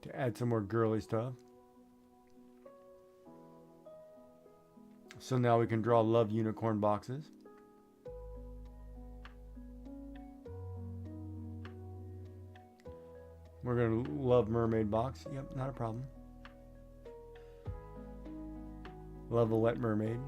To add some more girly stuff. So now we can draw love unicorn boxes. We're going to love mermaid box. Yep, not a problem. Love a wet mermaid.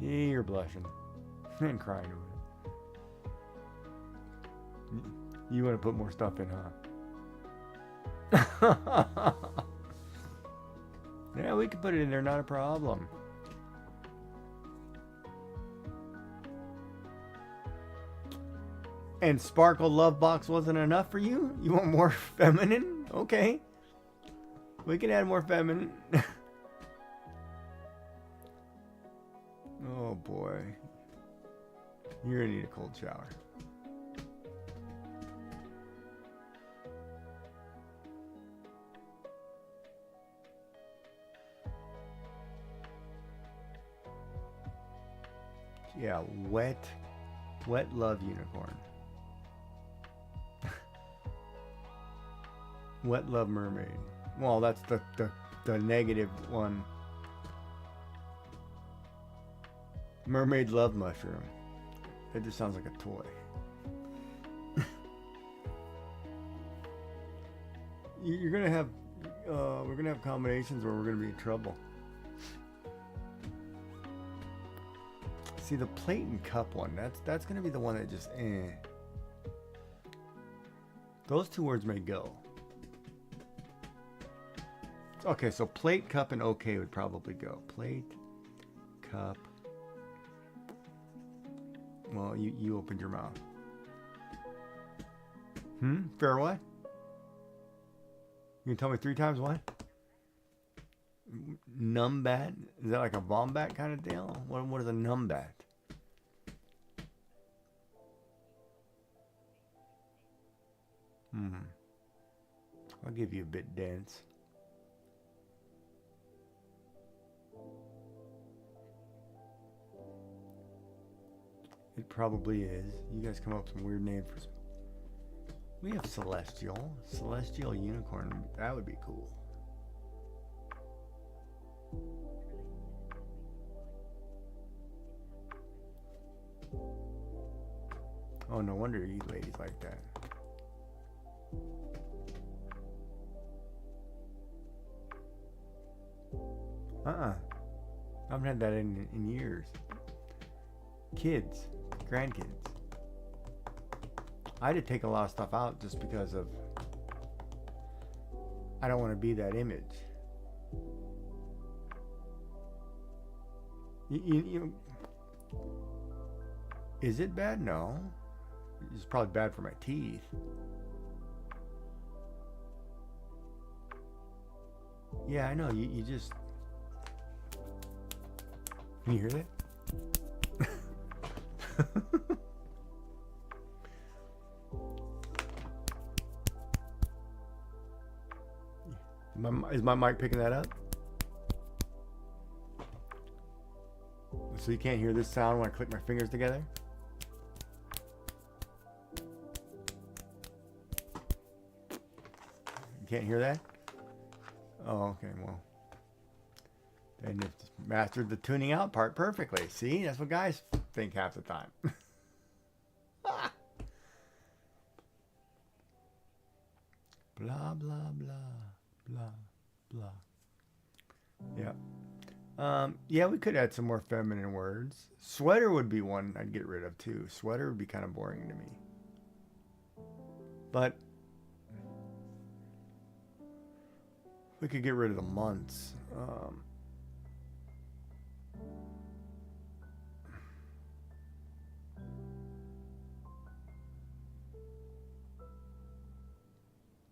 Yeah, you're blushing and crying over it. You want to put more stuff in, huh? Yeah, we can put it in there, not a problem. And Sparkle Love Box wasn't enough for you? You want more feminine? Okay. We can add more feminine. Oh boy. You're gonna need a cold shower. Yeah, wet love unicorn. Wet love mermaid. Well, that's the negative one. Mermaid love mushroom. It just sounds like a toy. You're gonna have we're gonna have combinations where we're gonna be in trouble. See, the plate and cup one, that's gonna be the one that just Those two words may go. Okay, so plate, cup, and okay would probably go. Plate, cup. Well, you opened your mouth. Fair what? You can tell me 3 times what? Numbat? Is that like a wombat kind of deal? What is a numbat? I'll give you a bit dense. It probably is. You guys come up with some weird names for some. We have Celestial Unicorn. That would be cool. Oh, no wonder you ladies like that. I haven't had that in years. Kids, grandkids. I had to take a lot of stuff out just because of I don't want to be that image. You is it bad? No. It's probably bad for my teeth. Yeah, I know. You just... Can you hear that? Is my mic picking that up? So you can't hear this sound when I click my fingers together? You can't hear that? Oh, okay, well. Then you mastered the tuning out part perfectly. See, that's what guys think half the time. Blah, blah, blah, blah, blah. Yeah. Yeah, we could add some more feminine words. Sweater would be one I'd get rid of too. Sweater would be kind of boring to me. But we could get rid of the months.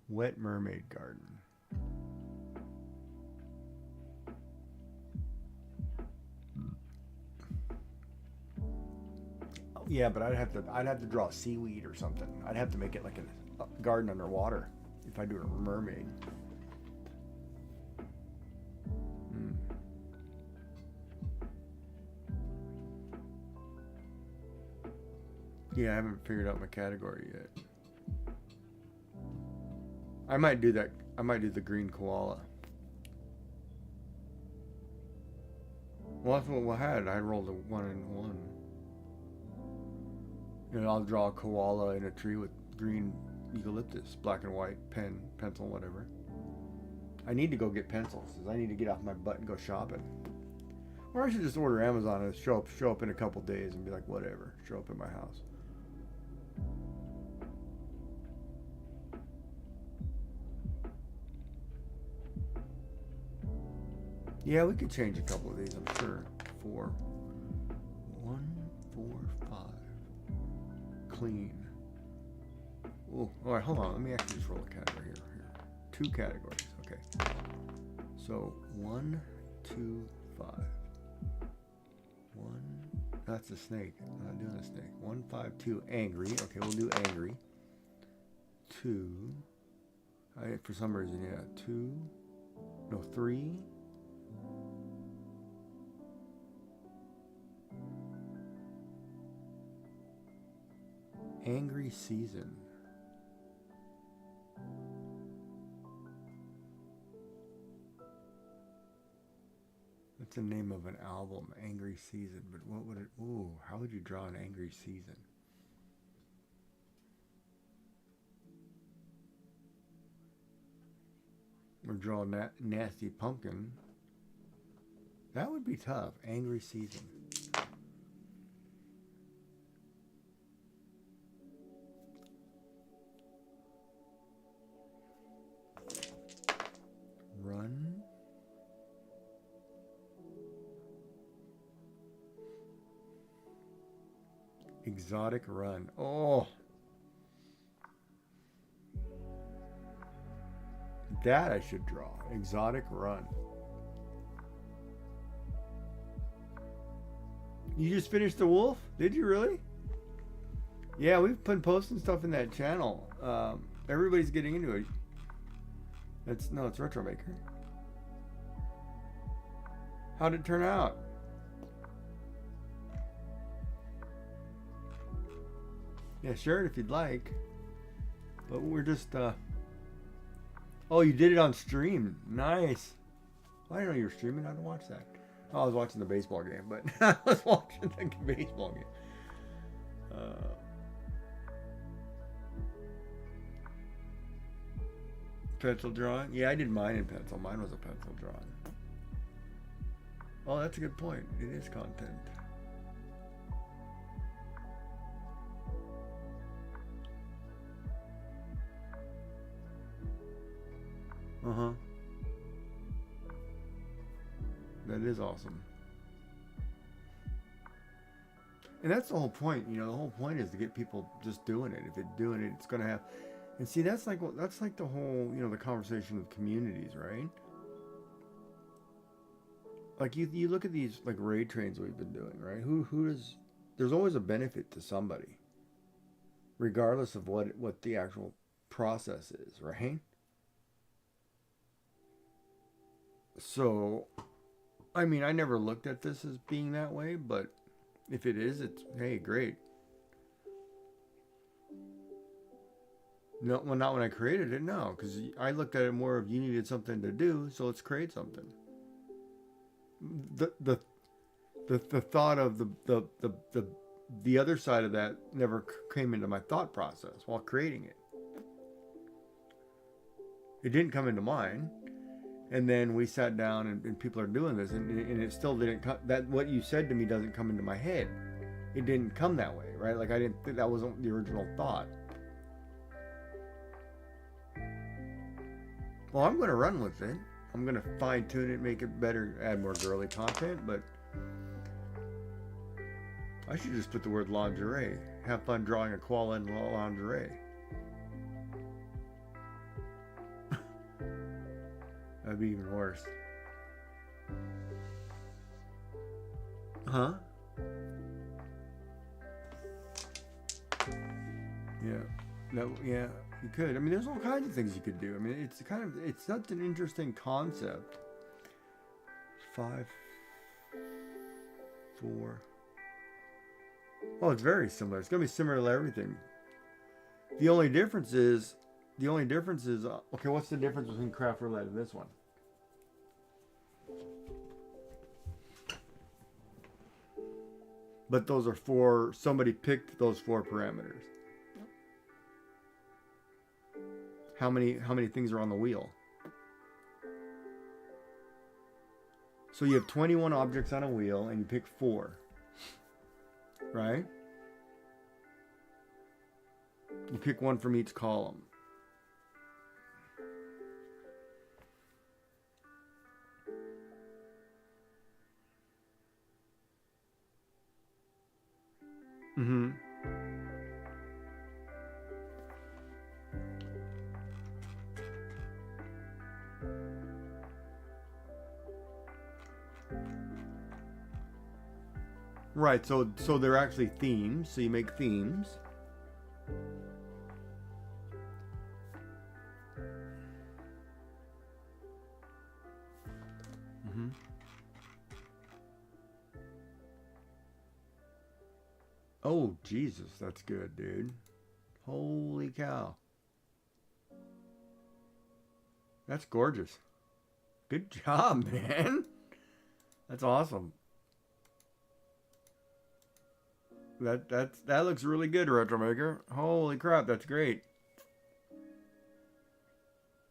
Wet mermaid garden. Oh, yeah, but I'd have to draw seaweed or something. I'd have to make it like a garden underwater if I do a mermaid. Yeah, I haven't figured out my category yet. I might do that. I might do the green koala. Well, that's what I had. I rolled a 1 and 1. And I'll draw a koala in a tree with green eucalyptus, black and white, pen, pencil, whatever. I need to go get pencils. I need to get off my butt and go shopping. Or I should just order Amazon and show up in a couple days and be like, whatever, show up at my house. Yeah, we could change a couple of these, I'm sure. 4. 1, 4, 5. Clean. Oh, all right, hold on. Let me actually just roll a category here. 2 categories. Okay. So 1, 2, 5. 1. That's a snake. I'm not doing a snake. 1, 5, 2. Angry. Okay, we'll do angry. 2. For some reason, yeah. 2. No, 3. Angry season. That's the name of an album, Angry Season. But what would it? Ooh, how would you draw an angry season? Or draw a nasty pumpkin. That would be tough. Angry season. Run. Exotic run. Oh. That I should draw. Exotic run. You just finished the wolf? Did you really? Yeah, we've been posting stuff in that channel. Everybody's getting into it. It's Retro Maker. How'd it turn out? Yeah, share it if you'd like. But we're just oh, you did it on stream. Nice. Well, I didn't know you were streaming. I didn't watch that. Oh, I was watching the baseball game, but I was watching the baseball game. Pencil drawing? Yeah, I did mine in pencil. Mine was a pencil drawing. Oh, that's a good point. It is content. Uh-huh. That is awesome. And that's the whole point, you know, the whole point is to get people just doing it. If it's doing it, it's going to have... And see, that's like the whole, you know, the conversation with communities, right? Like you look at these like raid trains we've been doing, right? Who does... There's always a benefit to somebody, regardless of what the actual process is, right? So, I mean, I never looked at this as being that way, but if it is, it's, hey, great. No, well, not when I created it, no, because I looked at it more of you needed something to do, so let's create something. The thought of the other side of that never came into my thought process while creating it. It didn't come into mine. And then we sat down and people are doing this, and it still didn't come. That what you said to me doesn't come into my head. It didn't come that way, right? Like I didn't think that wasn't the original thought. Well, I'm going to run with it. I'm going to fine tune it, make it better, add more girly content, but I should just put the word lingerie. Have fun drawing a koala in lingerie. That'd be even worse. Huh? Yeah. Yeah, you could. I mean, there's all kinds of things you could do. I mean, it's such an interesting concept. 5, 4. Oh, it's very similar. It's gonna be similar to everything. The only difference is, okay, what's the difference between craft roulette and this one? But those are four, somebody picked those four parameters. How many things are on the wheel? So you have 21 objects on a wheel and you pick 4. Right? You pick one from each column. Mm-hmm. Right, so they're actually themes, so you make themes. Mm-hmm. Oh, Jesus, that's good, dude. Holy cow. That's gorgeous. Good job, man. That's awesome. That looks really good, Retromaker. Holy crap, that's great.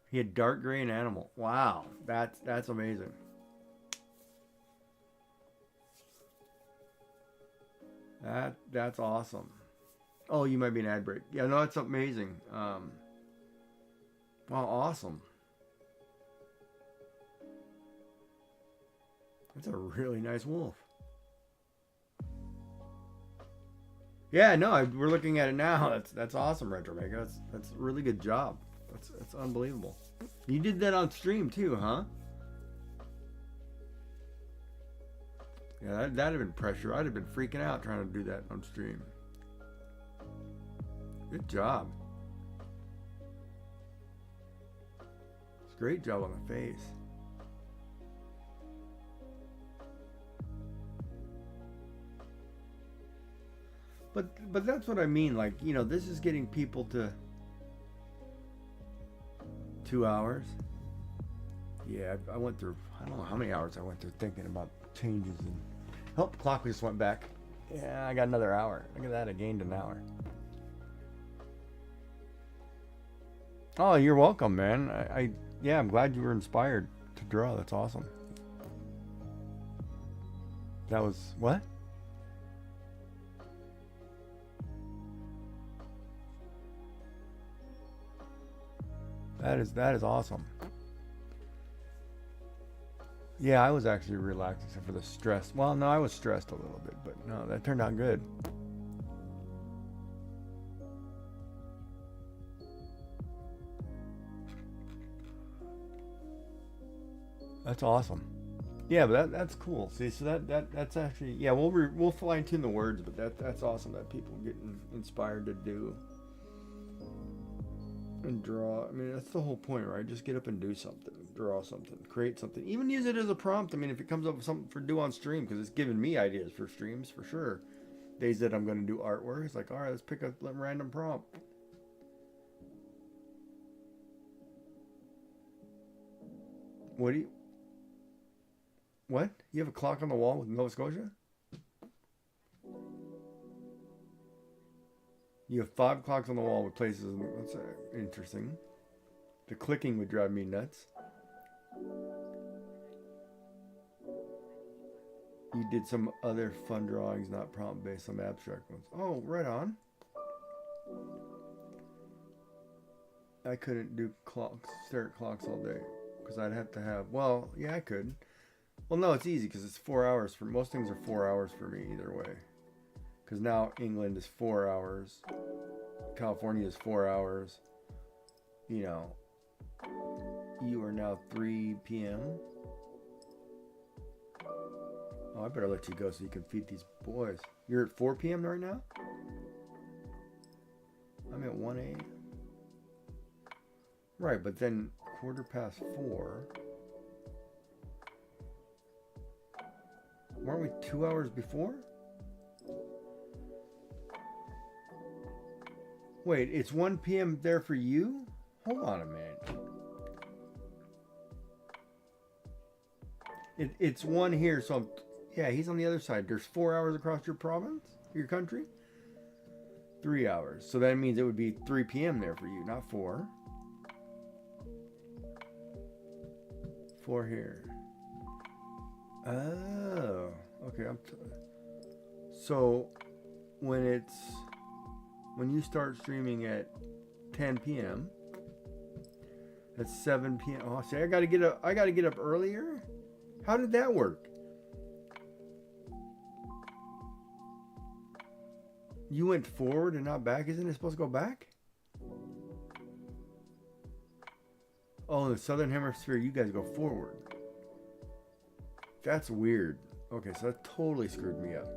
He had dark gray and animal. Wow, that's amazing. That's awesome. Oh, you might be an ad break. Yeah, no, that's amazing. Wow, awesome. That's a really nice wolf. Yeah, no, we're looking at it now. That's awesome, Retromaker. That's a really good job. That's unbelievable. You did that on stream too, huh? Yeah, that'd have been pressure. I'd have been freaking out trying to do that on stream. Good job. It's a great job on the face. But that's what I mean. Like, you know, this is getting people to 2 hours. Yeah, I went through, I don't know how many hours I went through thinking about changes. And oh, the clock just went back. Yeah, I got another hour. Look at that, I gained an hour. Oh, you're welcome, man. Yeah, I'm glad you were inspired to draw. That's awesome. That was, what? That is awesome. Yeah, I was actually relaxed except for the stress. Well, no, I was stressed a little bit, but no, that turned out good. That's awesome. Yeah, but that's cool. See, so that's actually, yeah, we'll fine tune the words, but that's awesome that people getting inspired to do and draw. I mean, that's the whole point, right? Just get up and do something, draw something, create something, even use it as a prompt. I mean, if it comes up with something for do on stream, because it's giving me ideas for streams for sure. Days that I'm going to do artwork, it's like, all right, let's pick a random prompt. What? You have a clock on the wall with Nova Scotia? You have 5 clocks on the wall with places. That's interesting. The clicking would drive me nuts. You did some other fun drawings, not prompt based, some abstract ones. Oh, right on. I couldn't do clocks, stare at clocks all day because I'd have to have. Well, yeah, I could. Well, no, it's easy because it's 4 hours. For most things are 4 hours for me either way. Because now England is 4 hours. California is 4 hours. You know, you are now 3 p.m. Oh, I better let you go so you can feed these boys. You're at 4 p.m. right now? I'm at 1 a.m. Right, but then 4:15. Weren't we 2 hours before? Wait, it's 1 p.m. there for you? Hold on a minute. It's 1 here, so yeah, he's on the other side. There's 4 hours across your province, your country. 3 hours. So that means it would be 3 p.m. there for you, not 4. 4 here. Oh, okay. So when you start streaming at 10 p.m. That's 7 p.m. Oh, see, I gotta get up earlier. How did that work? You went forward and not back. Isn't it supposed to go back? Oh, in the southern hemisphere, you guys go forward. That's weird. Okay, so that totally screwed me up.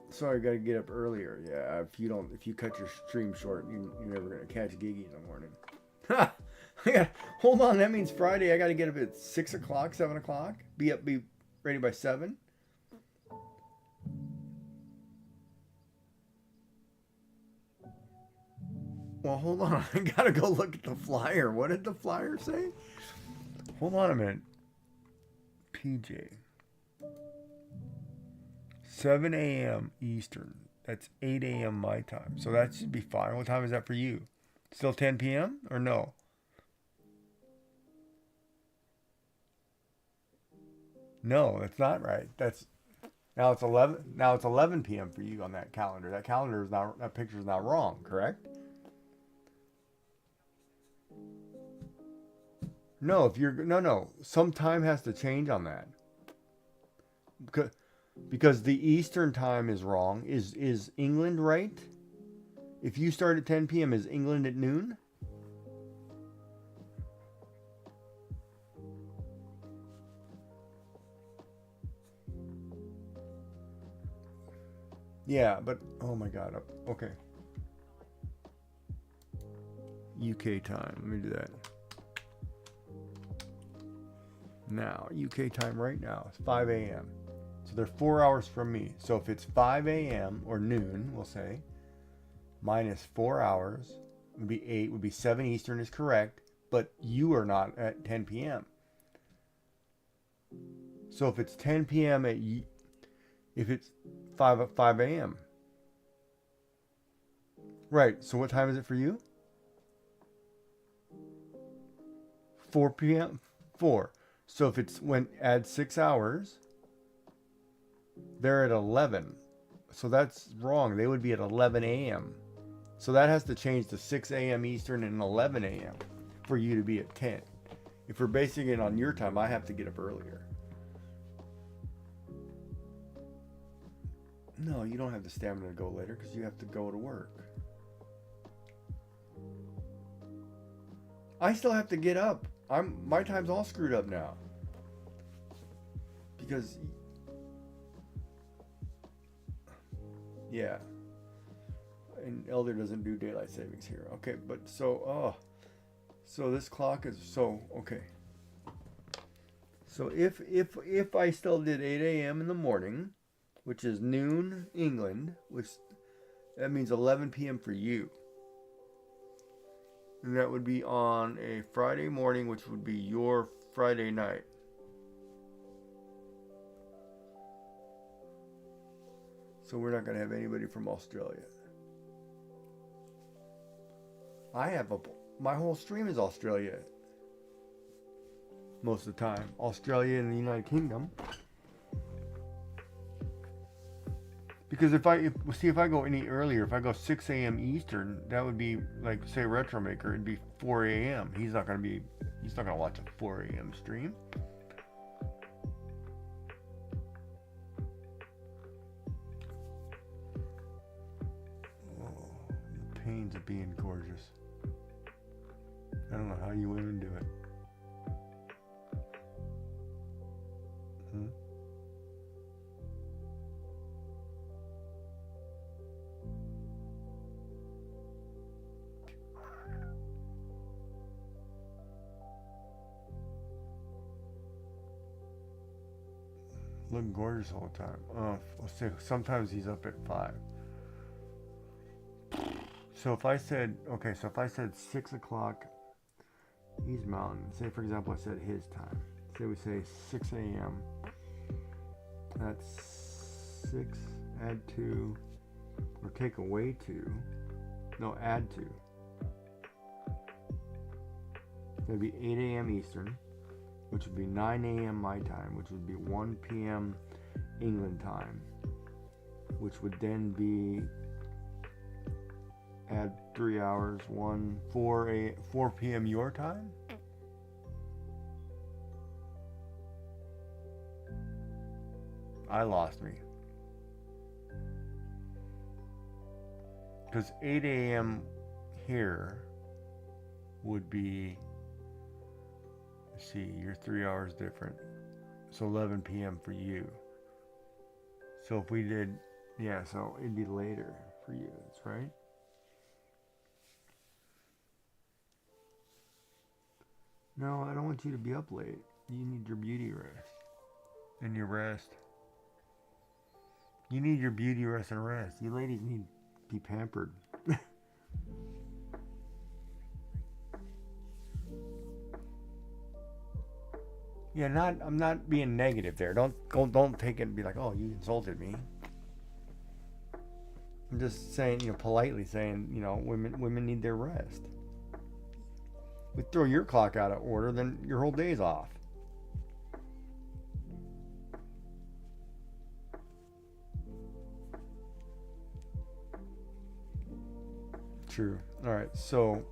Sorry, I gotta get up earlier. Yeah, if you cut your stream short, you're never gonna catch Gigi in the morning. Ha! Hold on, that means Friday. I gotta get up at 6 o'clock, 7 o'clock. Be ready by 7. Well, hold on. I gotta go look at the flyer. What did the flyer say? Hold on a minute. PJ. 7 a.m. Eastern. That's 8 a.m. my time. So that should be fine. What time is that for you? Still 10 p.m. or no? No, that's not right. Now it's 11 p.m. for you on that calendar. That picture is not wrong, correct? No, no. Some time has to change on that. Because the Eastern time is wrong. Is England right? If you start at 10 p.m., is England at noon? Yeah, but oh my God. Okay. UK time. Let me do that. Now, UK time right now is 5 a.m. So they're 4 hours from me. So if it's 5 a.m. or noon, we'll say, minus 4 hours would be 8, would be 7 Eastern is correct, but you are not at 10 p.m. So if it's 10 p.m. if it's 5 a.m. Right, so what time is it for you? 4 p.m. 4. So if it's add 6 hours, they're at 11. So that's wrong. They would be at 11 a.m. So that has to change to 6 a.m. Eastern and 11 a.m. for you to be at 10. If we're basing it on your time, I have to get up earlier. No, you don't have the stamina to go later because you have to go to work. I still have to get up. My time's all screwed up now. Because yeah. And Elder doesn't do daylight savings here. Okay, but so this clock is okay. So if I still did 8 a.m. in the morning, which is noon England, which that means 11 p.m. for you. And that would be on a Friday morning, which would be your Friday night. So we're not going to have anybody from Australia. My whole stream is Australia. Most of the time. Australia and the United Kingdom. Because if I go any earlier, if I go 6 a.m. Eastern, that would be like, say, Retromaker, it'd be 4 a.m. He's not gonna watch a 4 a.m. stream. Oh, the pains of being gorgeous. I don't know how you women do it. Look gorgeous all the time. Let's say sometimes he's up at 5. So if I said, okay, so if I said 6 o'clock East Mountain, say for example I said his time. Say we say 6 a.m. That's 6, add 2, or take away 2. No, add 2. That'd be 8 a.m. Eastern, which would be 9 a.m. my time, which would be 1 p.m. England time, which would then be add 3 hours, 4 p.m. your time. I lost me. Because 8 a.m. here would be, let's see, you're 3 hours different. So 11 p.m. for you. So if we did, yeah, so it'd be later for you, that's right. No, I don't want you to be up late. You need your beauty rest. And your rest. You need your beauty rest and rest. You ladies need to be pampered. Yeah, I'm not being negative there. Don't take it and be like, oh, you insulted me. I'm just saying, politely saying, women need their rest. We throw your clock out of order, then your whole day's off. True. All right. So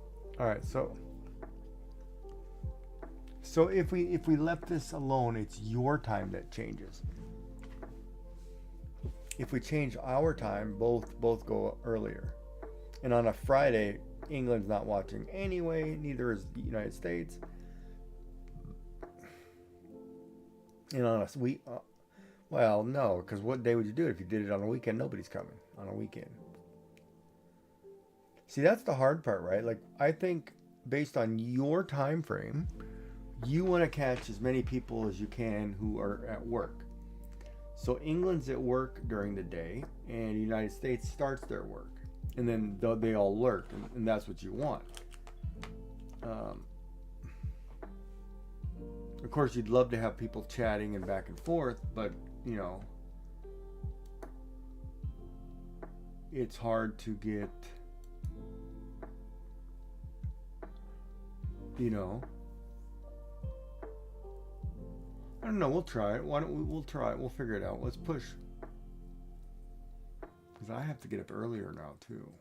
if we left this alone, it's your time that changes. If we change our time, both go earlier. And on a Friday, England's not watching anyway, neither is the United States. And on a week, well, no, because what day would you do it if you did it on a weekend? Nobody's coming on a weekend. See, that's the hard part, right? Like, I think based on your time frame, you want to catch as many people as you can who are at work. So England's at work during the day, and the United States starts their work. And then they all lurk, and that's what you want. Of course, you'd love to have people chatting and back and forth, but, it's hard to get, I don't know, we'll try it. Why don't we'll try it. We'll figure it out. Let's push. Because I have to get up earlier now, too.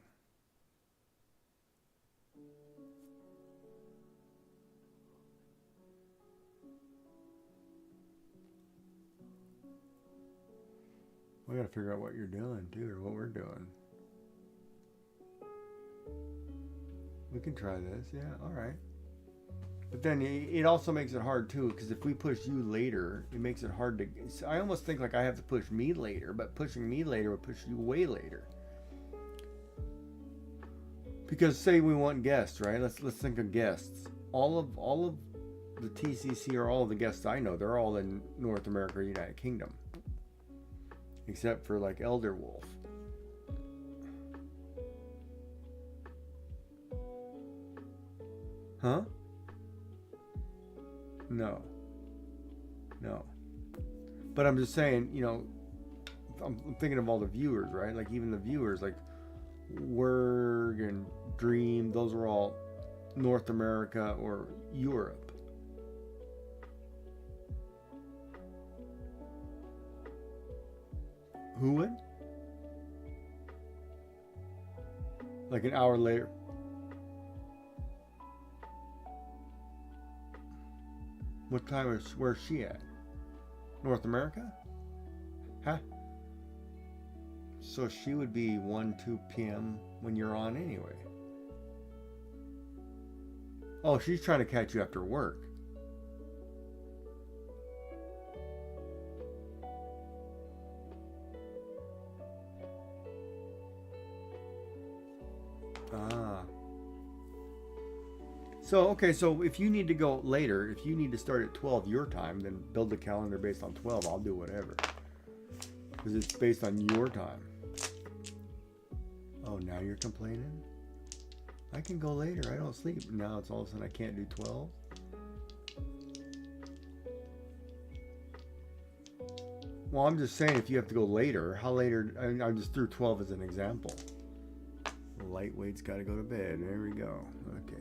We gotta figure out what you're doing, too, or what we're doing. We can try this, yeah, alright. But then it also makes it hard, too, because if we push you later, it makes it hard to... I almost think like I have to push me later, but pushing me later would push you way later. Because say we want guests, right? Let's think of guests. All of the TCC, or all of the guests I know, they're all in North America, United Kingdom. Except for like Elder Wolf. Huh? No. But I'm just saying, I'm thinking of all the viewers, right? Like even the viewers, like Word and Dream, those are all North America or Europe. Who would? Like an hour later. What time where's she at? North America? Huh? So she would be 2 p.m. when you're on anyway. Oh, she's trying to catch you after work. So, okay, so if you need to go later, if you need to start at 12 your time, then build a calendar based on 12. I'll do whatever. Because it's based on your time. Oh, now you're complaining? I can go later. I don't sleep. Now it's all of a sudden I can't do 12. Well, I'm just saying if you have to go later, how later? I just threw 12 as an example. Lightweight's got to go to bed. There we go. Okay.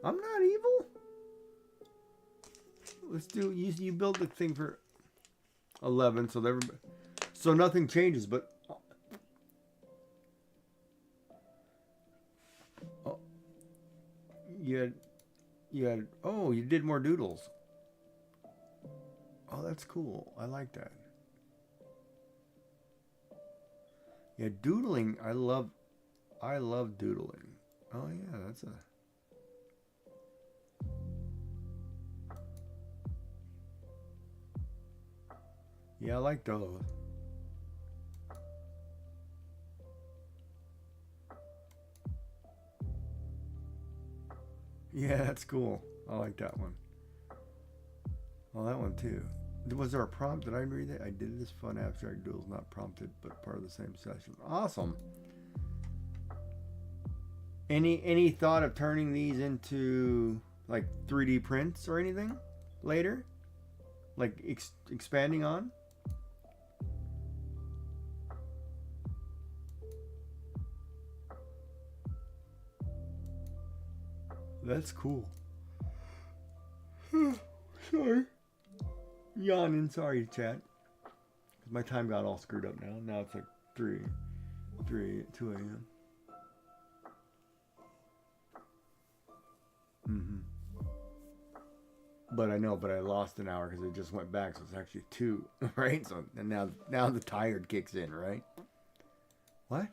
I'm not evil. Let's do. You build the thing for 11, so nothing changes. But oh, you had. Oh, you did more doodles. Oh, that's cool. I like that. Yeah, doodling. I love doodling. Oh yeah, that's a. Yeah, I like those. Yeah, that's cool. I like that one. Oh, that one too. Was there a prompt? Did I read that? I did this fun abstract doodles, not prompted, but part of the same session. Awesome. Any thought of turning these into like 3D prints or anything later? Like expanding on? That's cool. Sorry. Yawning. Sorry, chat. My time got all screwed up now. Now it's like 2 a.m. But I know, but I lost an hour because it just went back, so it's actually 2, right? So and now the tired kicks in, right? What?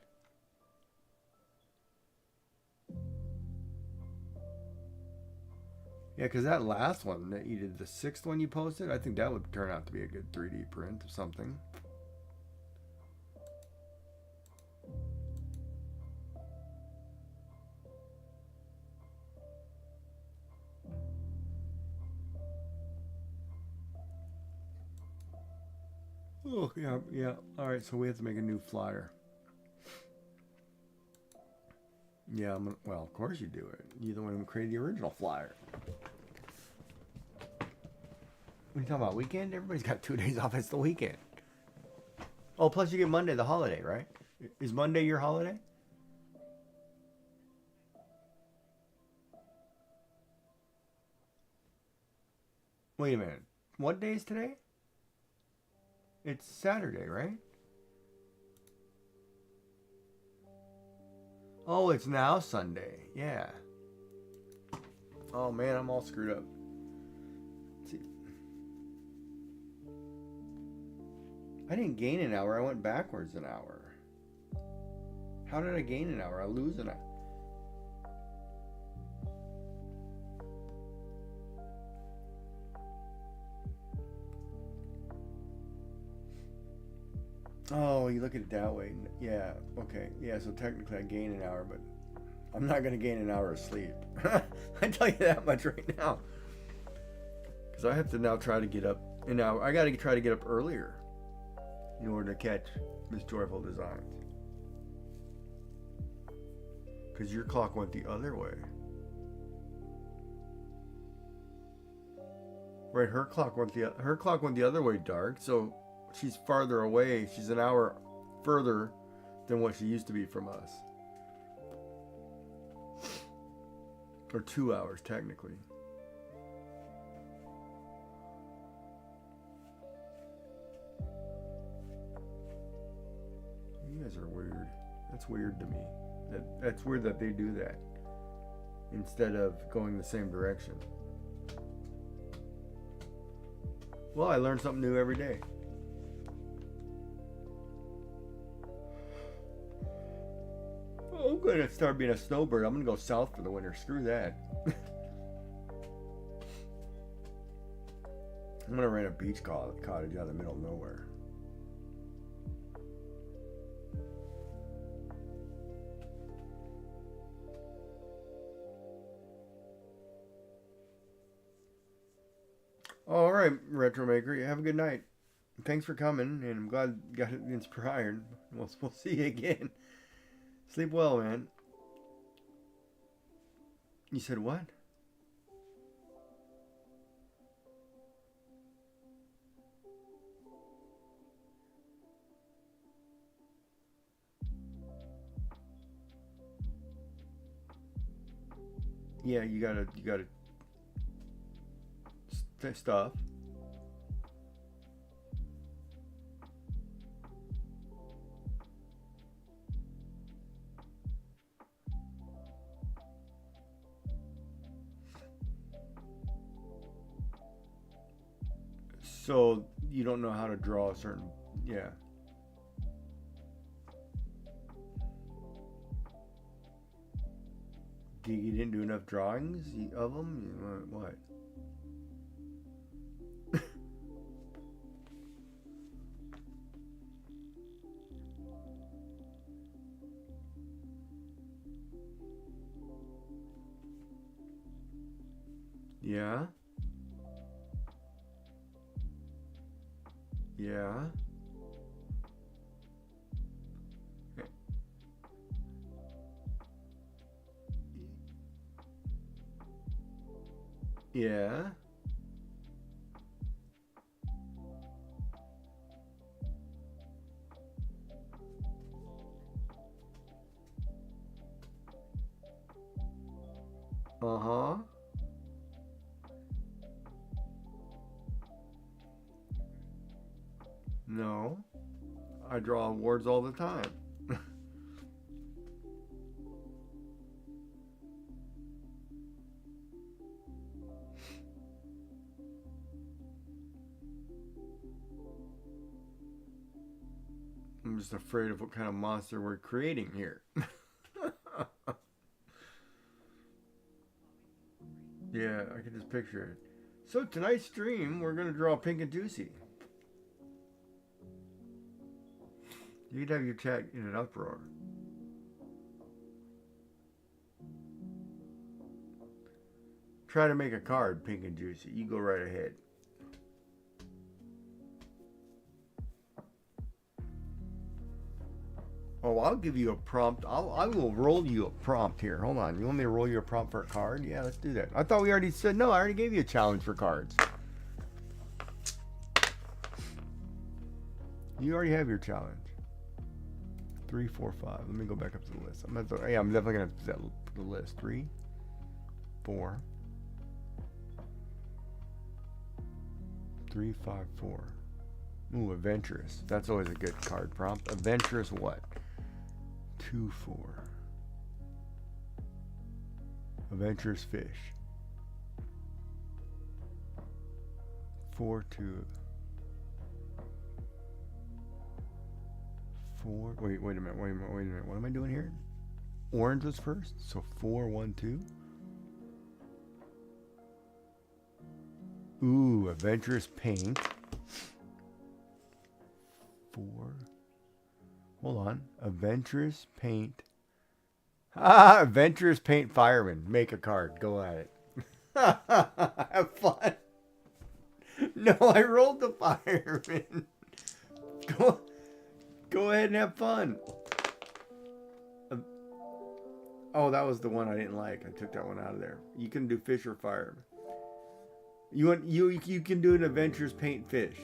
Yeah, because that last one that you did, the 6th one you posted, I think that would turn out to be a good 3D print of something. Oh, yeah. All right, so we have to make a new flyer. Yeah, well, of course you do it. You're the one who created the original flyer. What are you talking about? Weekend? Everybody's got 2 days off. It's the weekend. Oh, plus you get Monday, the holiday, right? Is Monday your holiday? Wait a minute. What day is today? It's Saturday, right? Oh, it's now Sunday. Yeah. Oh, man, I'm all screwed up. Let's see. I didn't gain an hour. I went backwards an hour. How did I gain an hour? I lose an hour. Oh, you look at it that way. Yeah, okay. Yeah, so technically I gain an hour, but I'm not going to gain an hour of sleep. I tell you that much right now. Because I have to now try to get up an hour. I got to try to get up earlier in order to catch Miss Joyful Designs. Because your clock went the other way. Right, her clock went the other way, Dark. So she's farther away. She's an hour further than what she used to be from us. Or 2 hours, technically. You guys are weird. That's weird to me. That's weird that they do that instead of going the same direction. Well, I learn something new every day. I'm going to start being a snowbird. I'm going to go south for the winter. Screw that. I'm going to rent a beach cottage out in the middle of nowhere. All right, Retro Maker. You have a good night. Thanks for coming, and I'm glad you got inspired. We'll see you again. Sleep well, man. You said what? Yeah, you gotta stuff. So you don't know how to draw a certain, yeah. You didn't do enough drawings of them? What? Yeah? Yeah? Yeah? Uh-huh. No. I draw awards all the time. I'm just afraid of what kind of monster we're creating here. Yeah, I can just picture it. So tonight's stream, we're going to draw Pink and Juicy. You'd have your chat in an uproar. Try to make a card, Pink and Juicy. You go right ahead. Oh, I'll give you a prompt. I will roll you a prompt here. Hold on. You want me to roll you a prompt for a card? Yeah, let's do that. I thought we already said no. I already gave you a challenge for cards. You already have your challenge. 3, 4, 5. Let me go back up to the list. I'm definitely gonna set the list. 3, 4, 3, 5, 4. Ooh, adventurous. That's always a good card prompt. Adventurous what? 2, 4. Adventurous fish. 4, 2. 4. Wait a minute. What am I doing here? Orange was first. So 4, 1, 2. Ooh, adventurous paint. 4. Hold on. Adventurous paint. Adventurous paint fireman. Make a card. Go at it. Have fun. No, I rolled the fireman. Go ahead and have fun. Oh, that was the one I didn't like. I took that one out of there. You can do fish or fire. You can do an adventurous paint fish.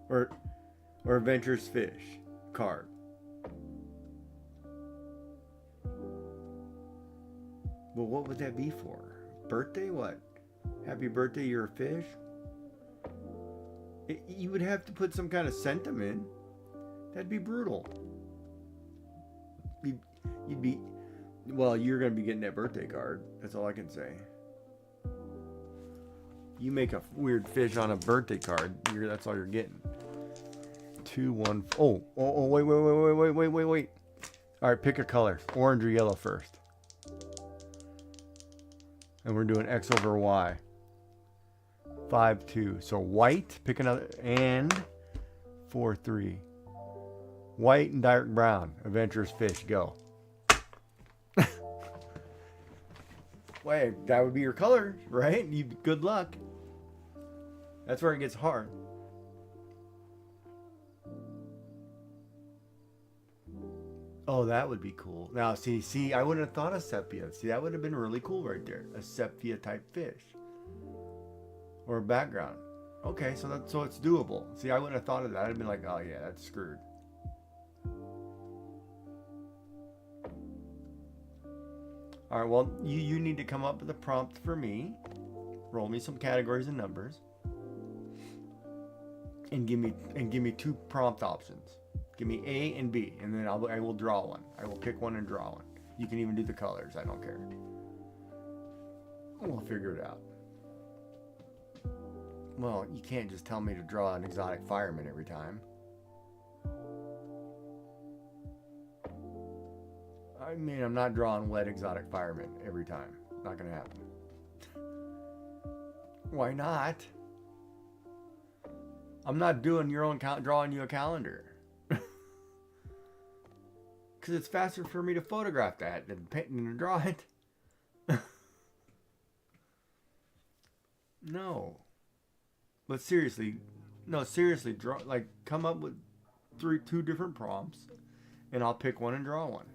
Or adventurous fish card. Well, what would that be for? Birthday? What? Happy birthday, you're a fish? You would have to put some kind of sentiment. That'd be brutal. You'd be... Well, you're going to be getting that birthday card. That's all I can say. You make a weird fish on a birthday card, that's all you're getting. 2, 1... Oh, wait. All right, pick a color. Orange or yellow first. And we're doing X over Y. 5, 2. So white, pick another, and 4, 3. White and dark brown. Adventurous fish, go. Wait, that would be your color, right? Good luck. That's where it gets hard. Oh, that would be cool. Now, see, I wouldn't have thought of sepia. See, that would have been really cool right there. A sepia type fish. Or a background. Okay, so it's doable. See, I wouldn't have thought of that. I'd have been like, oh yeah, that's screwed. All right, well, you need to come up with a prompt for me. Roll me some categories and numbers. And give me 2 prompt options. Give me A and B, and then I will draw one. I will pick one and draw one. You can even do the colors. I don't care. We'll figure it out. Well, you can't just tell me to draw an exotic fireman every time. I mean, I'm not drawing wet exotic fireman every time. Not gonna happen. Why not? I'm not doing your own drawing you a calendar. Because it's faster for me to photograph that than paint and draw it. No. But seriously, draw, like, come up with 2 different prompts, and I'll pick one and draw one.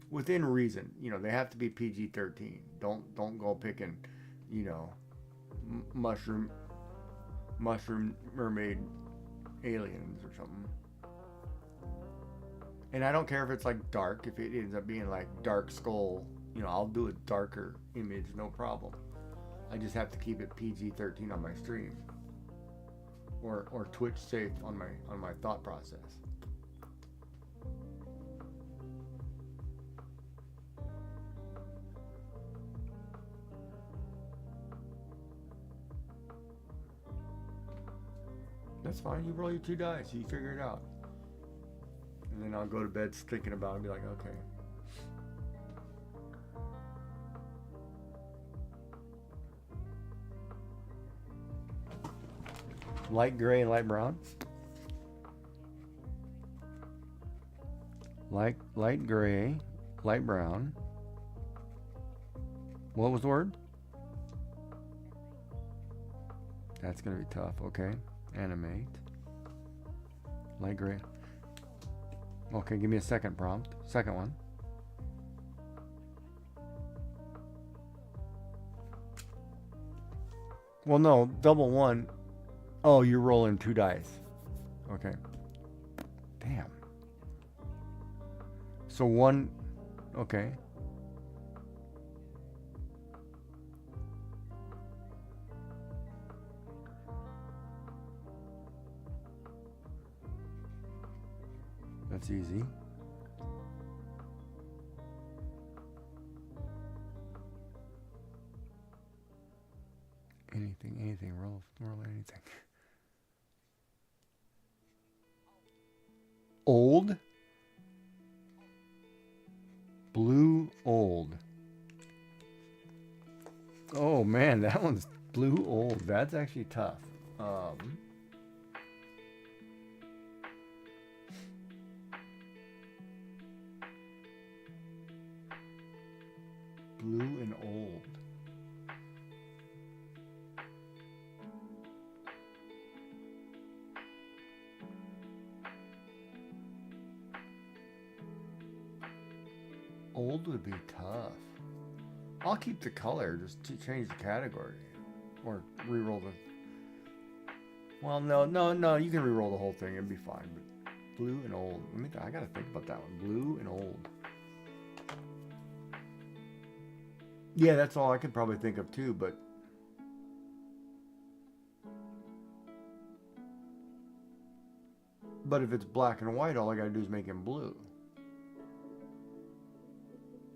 Within reason. You know, they have to be PG-13. Don't go picking, you know, mushroom mermaid aliens or something. And I don't care if it's like dark, if it ends up being like dark skull, you know, I'll do a darker image, no problem. I just have to keep it PG-13 on my stream. Or Twitch safe on my thought process. That's fine. You roll your 2 dice. You figure it out. And then I'll go to bed thinking about it and be like, okay. Light gray and light brown. Light gray, light brown. What was the word? That's going to be tough. Okay. Animate. Light gray. Okay, give me a second prompt. Second one. Well, no, double one. Oh, you're rolling 2 dice. Okay. Damn. So one. Okay. That's easy. Anything, roll anything. Old. Blue old. Oh man, that one's blue old. That's actually tough. Blue and old. Old would be tough. I'll keep the color, just to change the category. Or re-roll the... Well, no, you can re-roll the whole thing, it'd be fine. But blue and old. I gotta think about that one. Blue and old. Yeah, that's all I could probably think of too, but... But if it's black and white, all I gotta do is make him blue.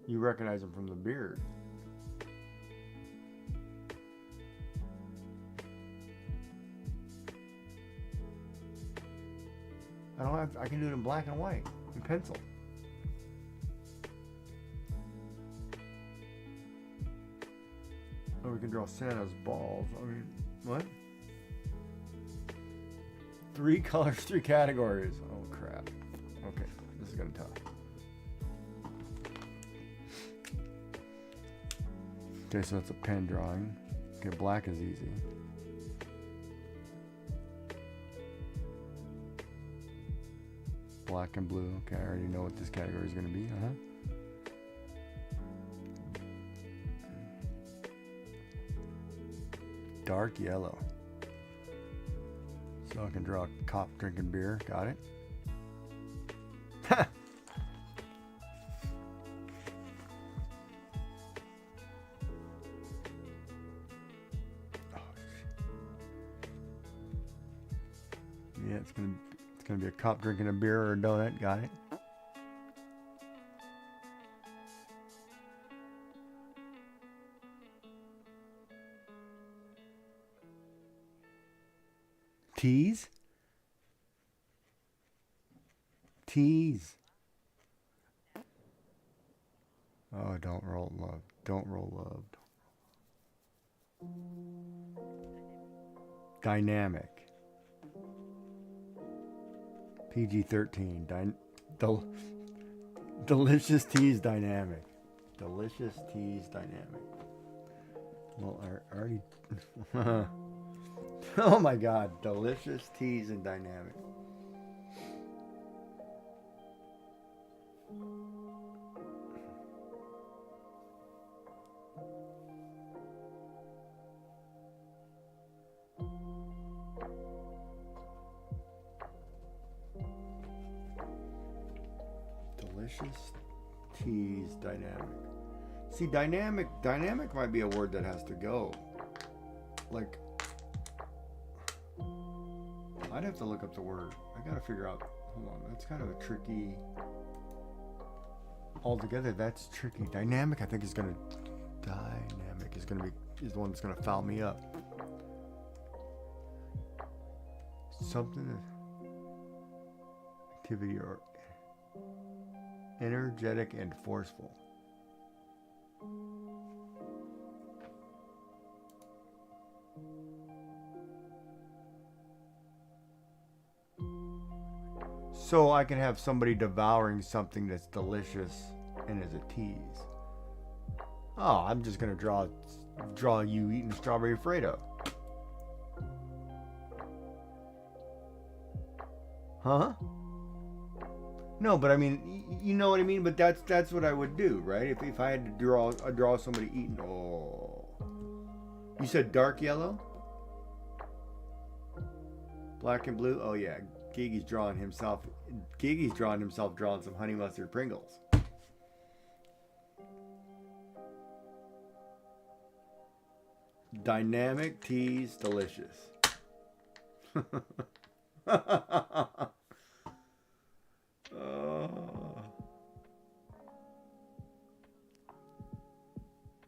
You recognize him from the beard. I can do it in black and white, in pencil. Or we can draw Santa's balls. I mean, what? 3 colors, 3 categories. Oh crap. Okay, this is gonna be tough. Okay, so it's a pen drawing. Okay, black is easy. Black and blue. Okay, I already know what this category is going to be. Dark yellow. So I can draw a cop drinking beer. Got it? Yeah, it's gonna be a cop drinking a beer or a donut. Got it? Tease? Tease. Oh, don't roll love. Don't roll love. Dynamic. PG-13. Delicious tease dynamic. Delicious tease dynamic. Well, I already... Oh my god. Delicious tease and dynamic. Delicious tease dynamic. See, dynamic might be a word that has to go. Like, I'd have to look up the word. I gotta figure out. Hold on, that's kind of a tricky. Altogether, that's tricky. Dynamic, I think is the one that's gonna foul me up. Something, activity or energetic and forceful. So I can have somebody devouring something that's delicious and is a tease. Oh, I'm just gonna draw you eating strawberry Fredo. Huh? No, but I mean, you know what I mean. But that's what I would do, right? If I had to draw somebody eating. Oh, you said dark yellow, black and blue. Oh yeah, Gigi's drawing himself drawing some honey mustard Pringles. Dynamic tease, delicious.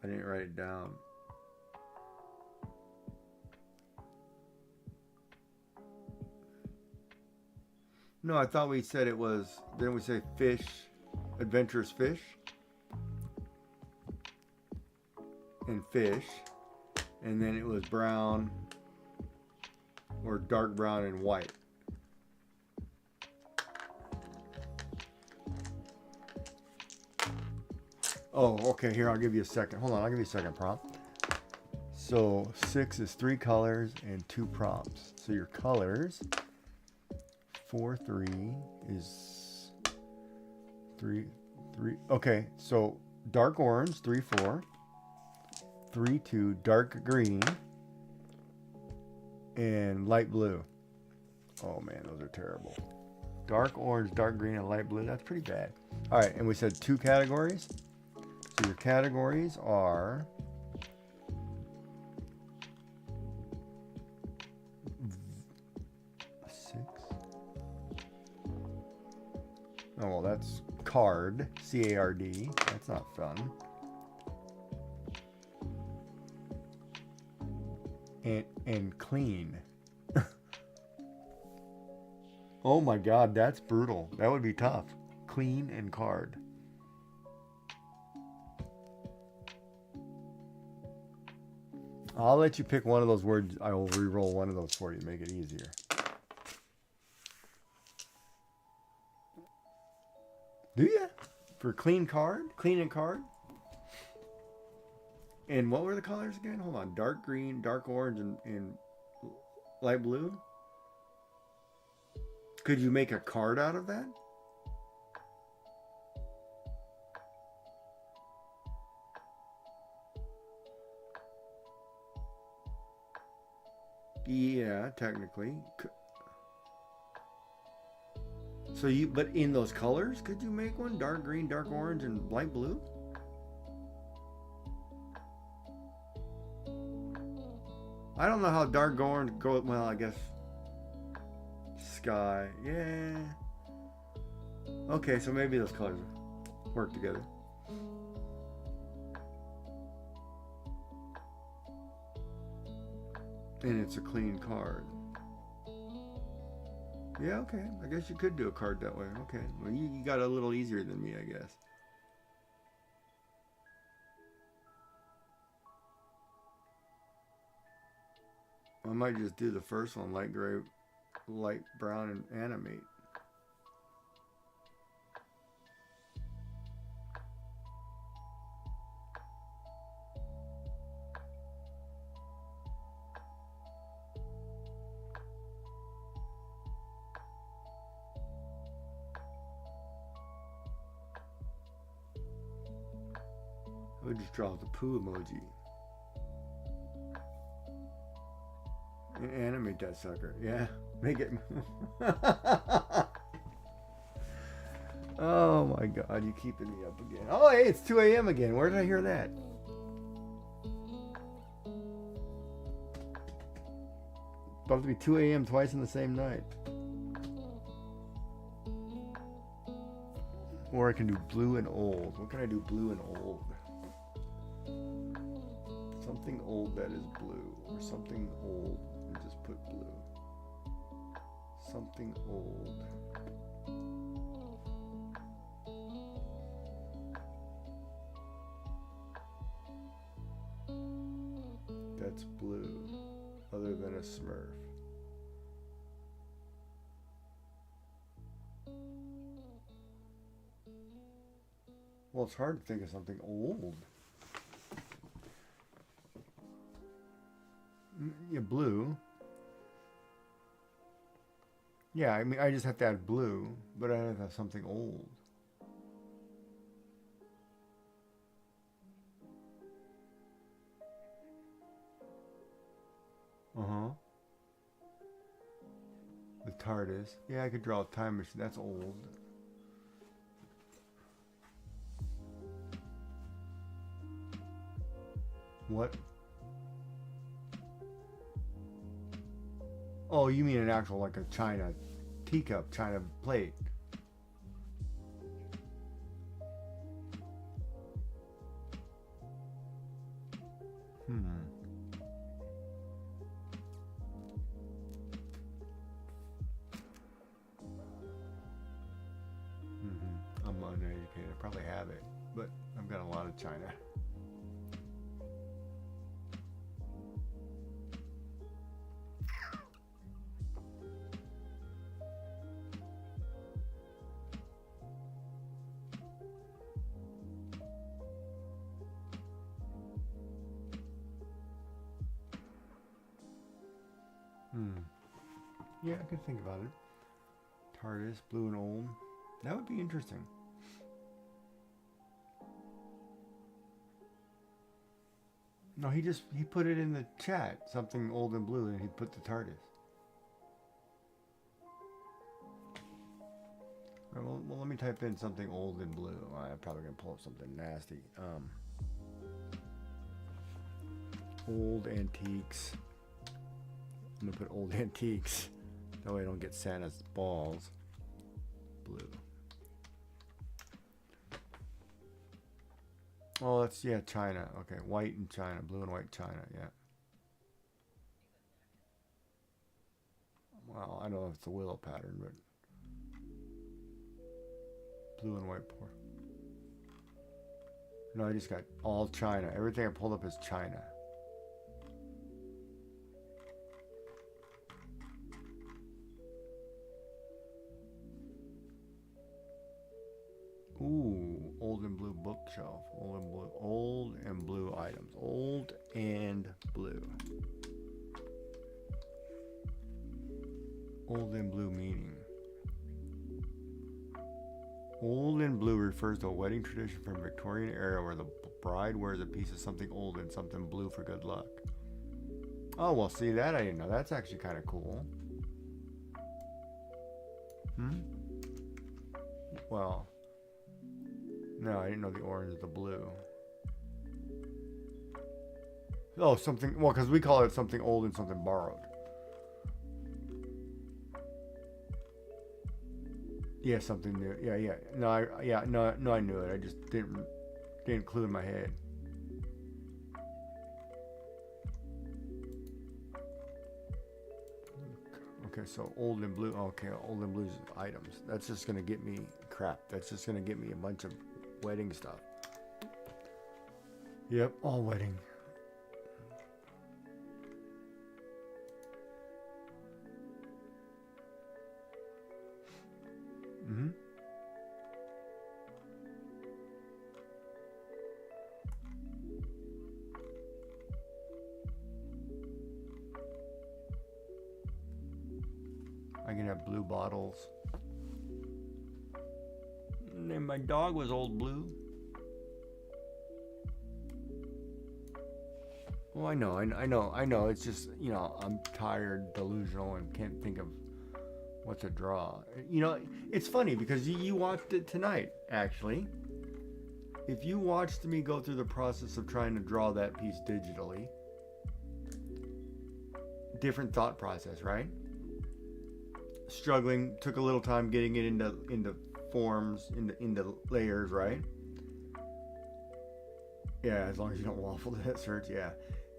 I didn't write it down. No, I thought we said it was. Didn't we say fish? Adventurous fish? And fish. And then it was brown or dark brown and white. Oh, okay. Here, I'll give you a second. Hold on, I'll give you a second prompt. So 6 is 3 colors and 2 prompts. So your colors, 4, 3 is 3. Okay, so dark orange, 3, 4. 3, 2, dark green, and light blue. Oh man, those are terrible. Dark orange, dark green, and light blue. That's pretty bad. All right, and we said 2 categories. So your categories are six. Oh well, that's card, C-A-R-D. That's not fun. And clean. Oh my god, that's brutal. That would be tough. Clean and card. I'll let you pick one of those words. I will re-roll one of those for you to make it easier. Do you? For clean card? Clean and card? And what were the colors again? Hold on. Dark green, dark orange, and light blue? Could you make a card out of that? Yeah, technically. So but in those colors, could you make one? Dark green, dark orange, and light blue? I don't know how dark orange go. Well, I guess sky. Yeah. Okay, so maybe those colors work together. And it's a clean card. Yeah, okay. I guess you could do a card that way. Okay. Well, you got a little easier than me, I guess. I might just do the first one, light gray, light brown, and animate. I would just draw the poo emoji. And animate that sucker. Yeah. Make it. Oh my god, you keeping me up again. Oh, hey, it's 2 a.m. again. Where did I hear that? About to be 2 a.m. twice in the same night. Or I can do blue and old. What can I do blue and old? Something old that is blue. Or something old and just put blue. Something old. That's blue. Other than a Smurf. Well, it's hard to think of something old. Yeah, blue. Yeah, I mean, I just have to add blue, but I have to have something old. Uh-huh. The TARDIS. Yeah, I could draw a time machine. That's old. What? Oh, you mean an actual, like a china teacup, china plate. I'm uneducated. I probably have it, but I've got a lot of china. Yeah, I could think about it. TARDIS, blue and old. That would be interesting. No, he put it in the chat. Something old and blue, and he put the TARDIS. Well, let me type in something old and blue. I'm probably gonna pull up something nasty. Old antiques. I'm gonna put old antiques. That way I don't get Santa's balls. Blue. Oh, that's, yeah, China. Okay, white and China. Blue and white China, yeah. Well, I don't know if it's a willow pattern, but blue and white pour. No, I just got all China. Everything I pulled up is China. Ooh, Old and blue bookshelf. Old and blue items. Old and blue. Old and blue meaning. Old and blue refers to a wedding tradition from Victorian era where the bride wears a piece of something old and something blue for good luck. Oh, well, see, that I didn't know. That's actually kind of cool. Well, no, I didn't know the orange is the blue. Oh, something, well, because we call it something old and something borrowed. Yeah, something new. Yeah. No, I knew it. I just didn't clue in my head. Okay, so old and blue. Okay, old and blue's items. That's just gonna get me crap. That's just gonna get me a bunch of wedding stuff. Yep, all wedding. I can have blue bottles. And my dog was old blue. Well, I know. It's just, I'm tired, delusional, and can't think of what to draw. It's funny because you watched it tonight, actually. If you watched me go through the process of trying to draw that piece digitally, different thought process, right? Struggling, took a little time getting it into forms, into layers, right? Yeah, as long as you don't waffle to that search, yeah.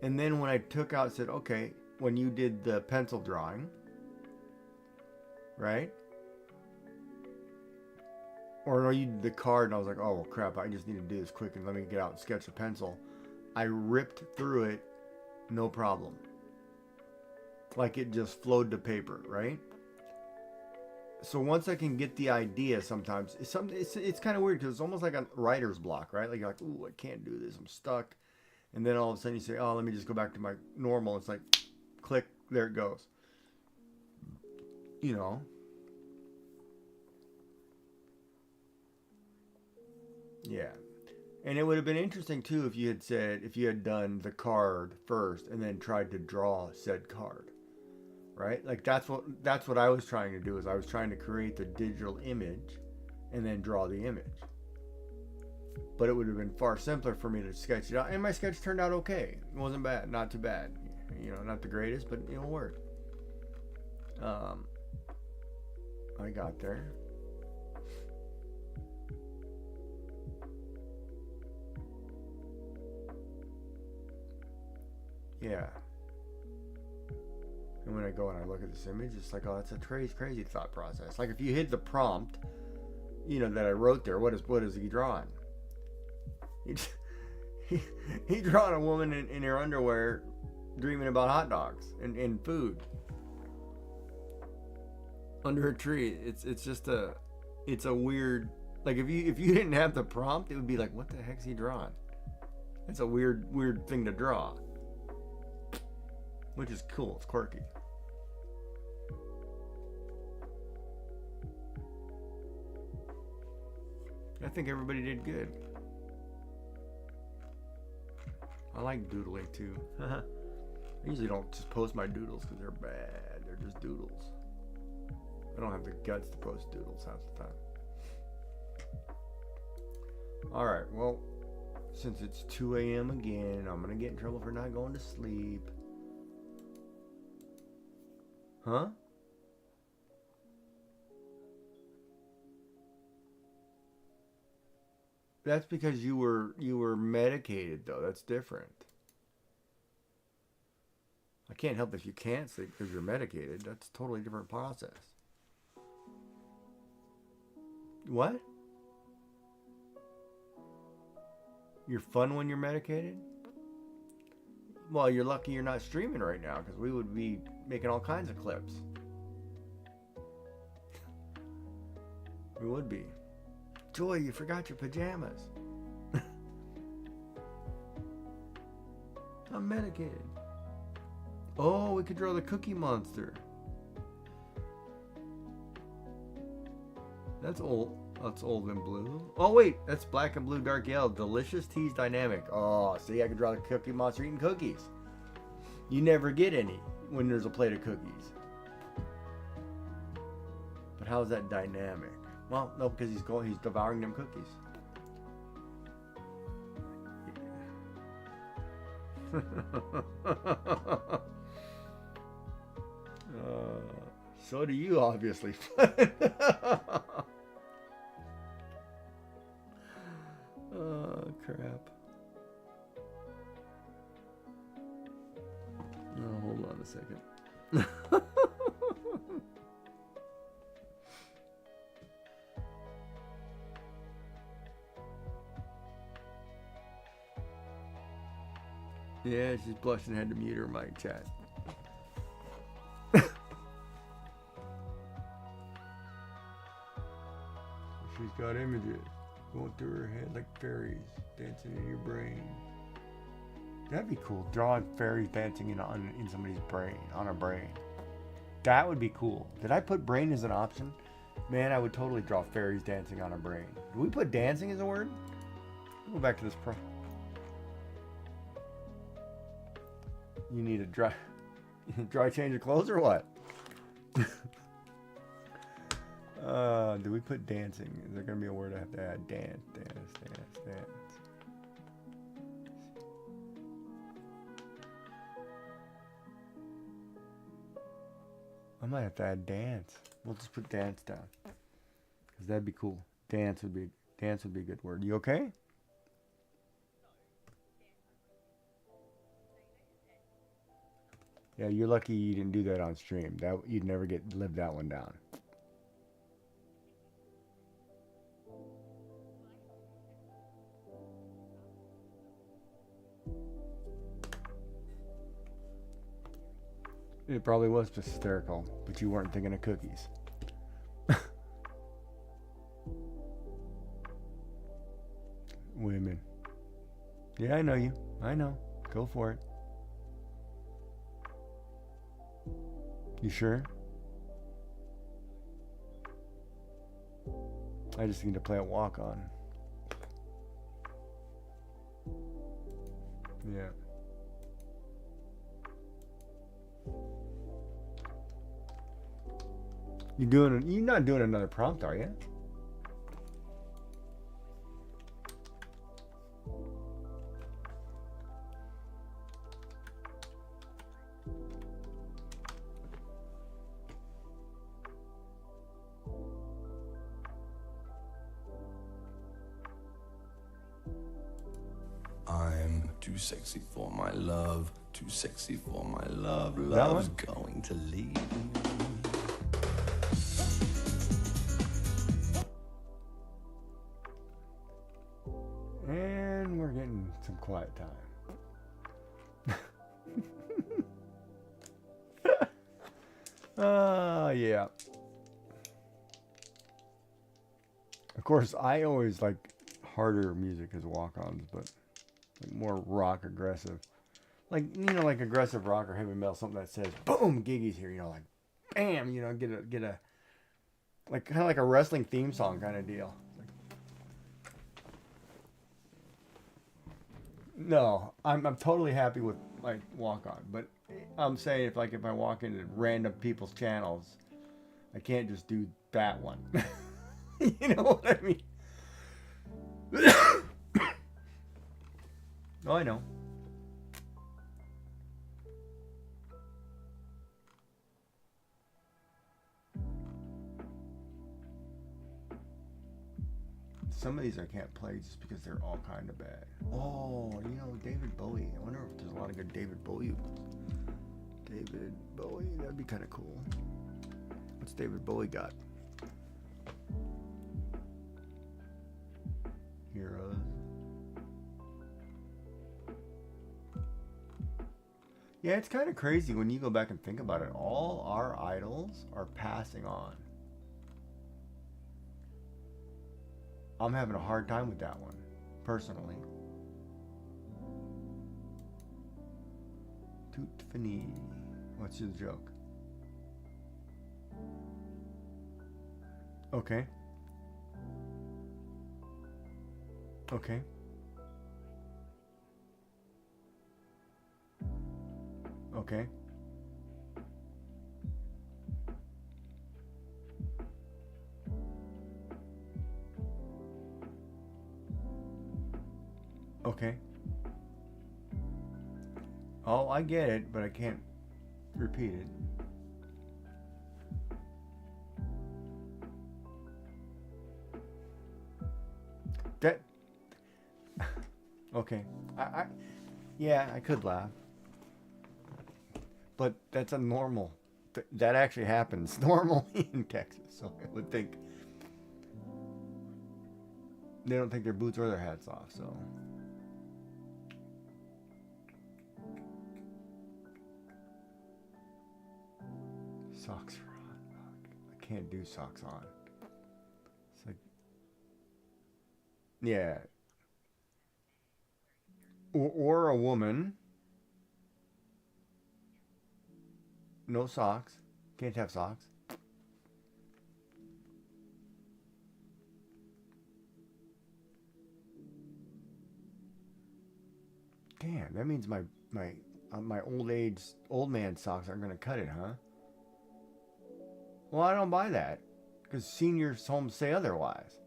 And then when I took out, said, okay, when you did the pencil drawing, right? Or no, you did the card, and I was like, oh, well, crap, I just need to do this quick, and let me get out and sketch a pencil. I ripped through it, no problem. Like it just flowed to paper, right? So once I can get the idea, sometimes it's kind of weird because it's almost like a writer's block, right? Like you're like, ooh, I can't do this, I'm stuck. And then all of a sudden you say, oh, let me just go back to my normal. It's like, click, there it goes. Yeah. And it would have been interesting too if you had done the card first and then tried to draw said card. Right? Like that's what I was trying to do, is I was trying to create the digital image and then draw the image. But it would have been far simpler for me to sketch it out, and my sketch turned out okay. It wasn't bad, not too bad. Not the greatest, but it worked. I got there. Yeah. And when I go and I look at this image, it's like, oh, that's a crazy thought process. Like if you hit the prompt, that I wrote there, what is he drawing? He drawing a woman in her underwear dreaming about hot dogs and food under a tree. It's a weird, like if you didn't have the prompt, it would be like, what the heck's he drawing? It's a weird thing to draw, which is cool. It's quirky. I think everybody did good. I like doodling too. I usually don't just post my doodles because they're bad. They're just doodles. I don't have the guts to post doodles half the time. Alright, well, since it's 2 a.m. again, I'm going to get in trouble for not going to sleep. Huh? That's because you were medicated, though. That's different. I can't help if you can't sleep because you're medicated. That's a totally different process. What? You're fun when you're medicated? Well, you're lucky you're not streaming right now because we would be making all kinds of clips. We would be. Joy, you forgot your pajamas. I'm medicated. Oh, we could draw the Cookie Monster. That's old. That's old and blue. Oh wait, that's black and blue, dark yellow. Delicious teas dynamic. Oh, see, I could draw the Cookie Monster eating cookies. You never get any when there's a plate of cookies. But how is that dynamic? Well, no, because he's devouring them cookies. So do you, obviously. Oh, crap. Oh, hold on a second. Yeah, she's blushing. Had to mute her mic chat. She's got images going through her head like fairies dancing in your brain. That'd be cool. Drawing fairies dancing in somebody's brain, on a brain. That would be cool. Did I put brain as an option? Man, I would totally draw fairies dancing on a brain. Did we put dancing as a word? Go back to this pro. You need a dry change of clothes or what? Do we put dancing? Is there going to be a word I have to add? Dance. I might have to add dance. We'll just put dance down. Because that'd be cool. Dance would be a good word. You okay? Yeah, you're lucky you didn't do that on stream. That you'd never live that one down. It probably was just hysterical, but you weren't thinking of cookies. Women. Yeah, I know you. I know. Go for it. You sure? I just need to play a walk on. Yeah. You're not doing another prompt, are you? I'm too sexy for my love, too sexy for my love. Love's going to leave me. And we're getting some quiet time. Yeah. Of course, I always like harder music as walk-ons, but like more rock aggressive. Like, like aggressive rock or heavy metal, something that says, boom, Giggy's here, like, bam, get a, like, kind of like a wrestling theme song kind of deal. No, I'm totally happy with like walk on, but I'm saying if I walk into random people's channels, I can't just do that one. You know what I mean? Oh, I know. Some of these I can't play just because they're all kind of bad. Oh, David Bowie. I wonder if there's a lot of good David Bowie. David Bowie, that'd be kind of cool. What's David Bowie got? Heroes. Yeah, it's kind of crazy when you go back and think about it. All our idols are passing on. I'm having a hard time with that one, personally. Tiffany, what's your joke? Okay. Okay. Okay. Okay. Oh, I get it, but I can't repeat it. That. Okay. Yeah, I could laugh. But that's a normal. That actually happens normally in Texas, so I would think. They don't take their boots or their hats off, so. Socks are on. I can't do socks on. It's like, yeah. Or a woman. No socks. Can't have socks. Damn, that means my old man socks aren't gonna cut it, huh? Well, I don't buy that because seniors' homes say otherwise.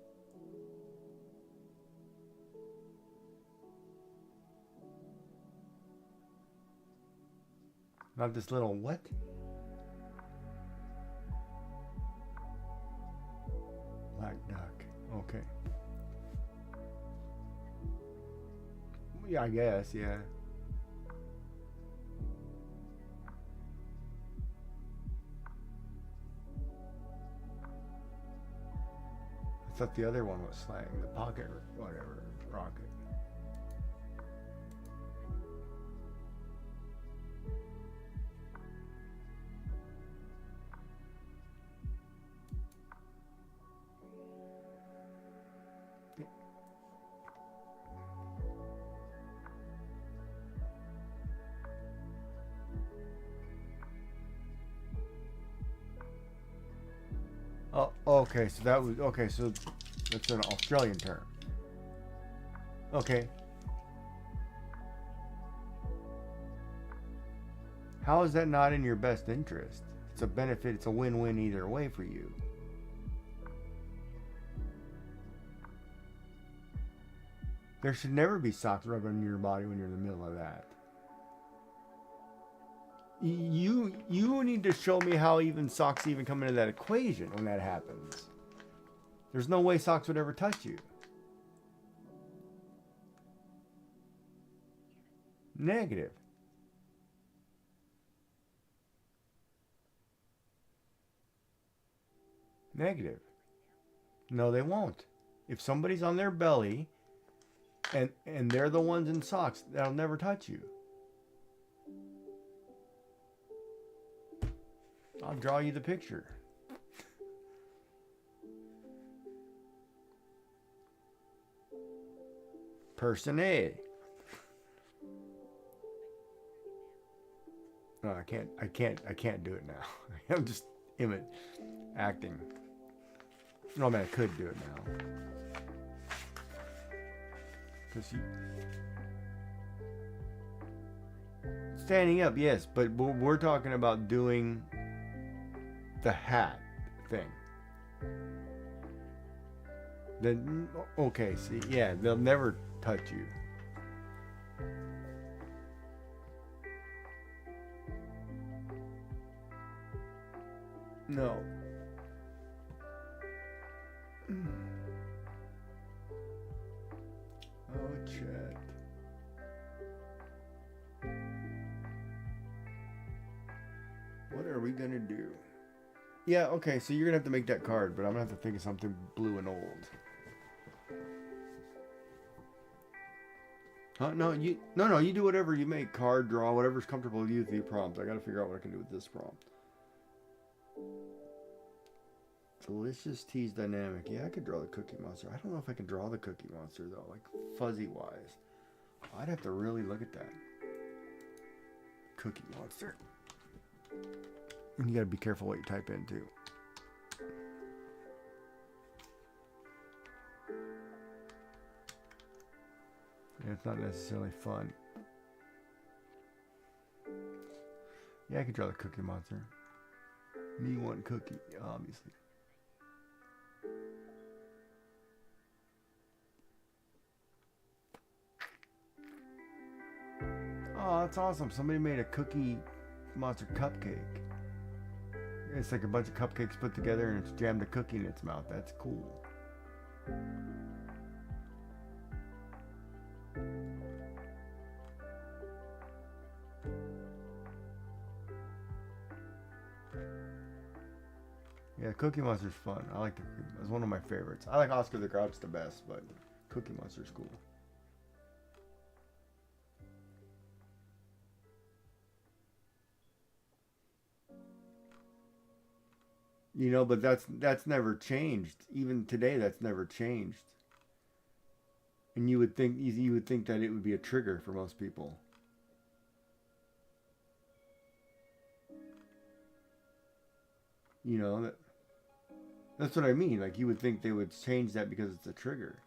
Not this little what? Black duck. Okay. Yeah, I guess, yeah. I thought the other one was slang, the pocket or whatever, rocket. Oh, okay, so that was, okay, so that's an Australian term. Okay. How is that not in your best interest? It's a benefit, it's a win-win either way for you. There should never be socks rubbing on your body when you're in the middle of that. You need to show me how even socks even come into that equation when that happens. There's no way socks would ever touch you. Negative. Negative. No, they won't. If somebody's on their belly and they're the ones in socks, that'll never touch you. I'll draw you the picture. Person A. No, I can't do it now. I'm just acting. No, I mean, I could do it now. Because standing up, yes, but we're talking about doing the hat thing. Then, okay, see, yeah, they'll never touch you. No. Oh, Chet. What are we gonna do? Yeah, okay, so you're gonna have to make that card, but I'm gonna have to think of something blue and old. Huh? No, you do whatever you make. Card, draw, whatever's comfortable with you with the prompt. I gotta figure out what I can do with this prompt. Delicious Teas Dynamic. Yeah, I could draw the Cookie Monster. I don't know if I can draw the Cookie Monster though, like fuzzy wise. I'd have to really look at that. Cookie Monster. And you gotta be careful what you type in too. Yeah, it's not necessarily fun. Yeah, I could draw the Cookie Monster. Me want cookie, obviously. Oh, that's awesome. Somebody made a Cookie Monster cupcake. It's like a bunch of cupcakes put together and it's jammed a cookie in its mouth. That's cool. Yeah, Cookie Monster's fun. I like the Cookie Monster. It's one of my favorites. I like Oscar the Grouch the best, but Cookie Monster's cool. You know, but that's never changed. Even today, that's never changed. And you would think that it would be a trigger for most people. You know, that's what I mean. Like, you would think they would change that because it's a trigger.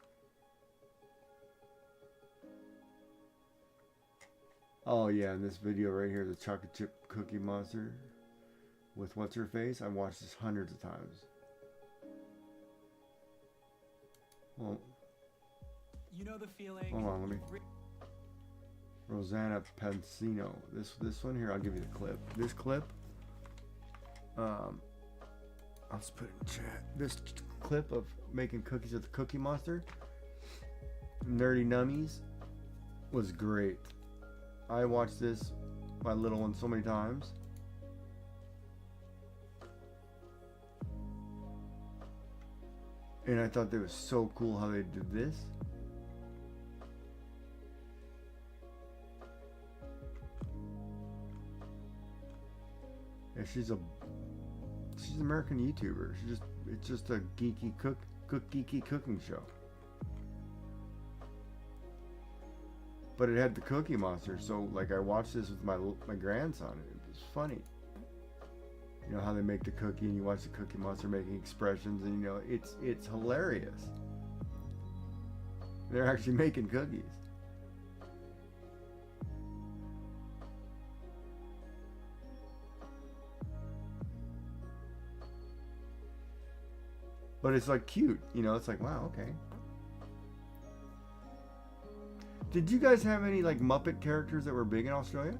Oh yeah, in this video right here, the chocolate chip Cookie Monster with what's her face. I've watched this hundreds of times. Well, you know the feeling. Hold on, let me. Rosanna Pansino. This one here, I'll give you the clip. This clip. I'll just put it in chat. This clip of making cookies with the Cookie Monster, Nerdy Nummies, was great. I watched this, my little one, so many times. And I thought that was so cool how they did this. Yeah, she's an American YouTuber. It's just a geeky geeky cooking show. But it had the Cookie Monster, so like I watched this with my grandson. It was funny. You know how they make the cookie, and you watch the Cookie Monster making expressions, and you know it's hilarious. They're actually making cookies. But it's like cute, you know, it's like, wow, okay. Did you guys have any like Muppet characters that were big in Australia?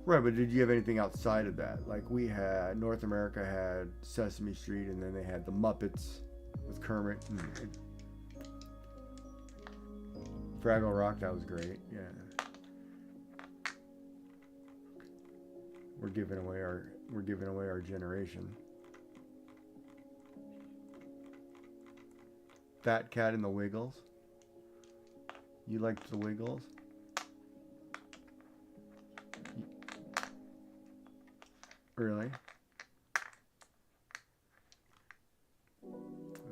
Right, but did you have anything outside of that? Like we had, North America had Sesame Street, and then they had the Muppets with Kermit and Fraggle Rock. That was great, yeah. We're giving away our generation. Fat Cat and the Wiggles. You liked the Wiggles? Really?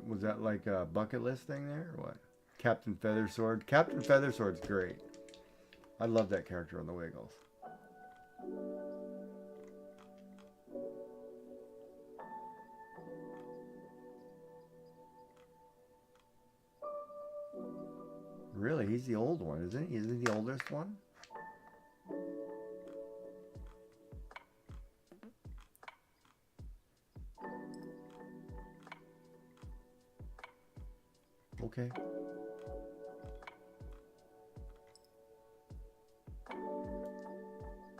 Was that like a bucket list thing there or what? Captain Feathersword. Captain Feathersword's great. I love that character on the Wiggles. Really? He's the old one, isn't he? Isn't he the oldest one? Okay.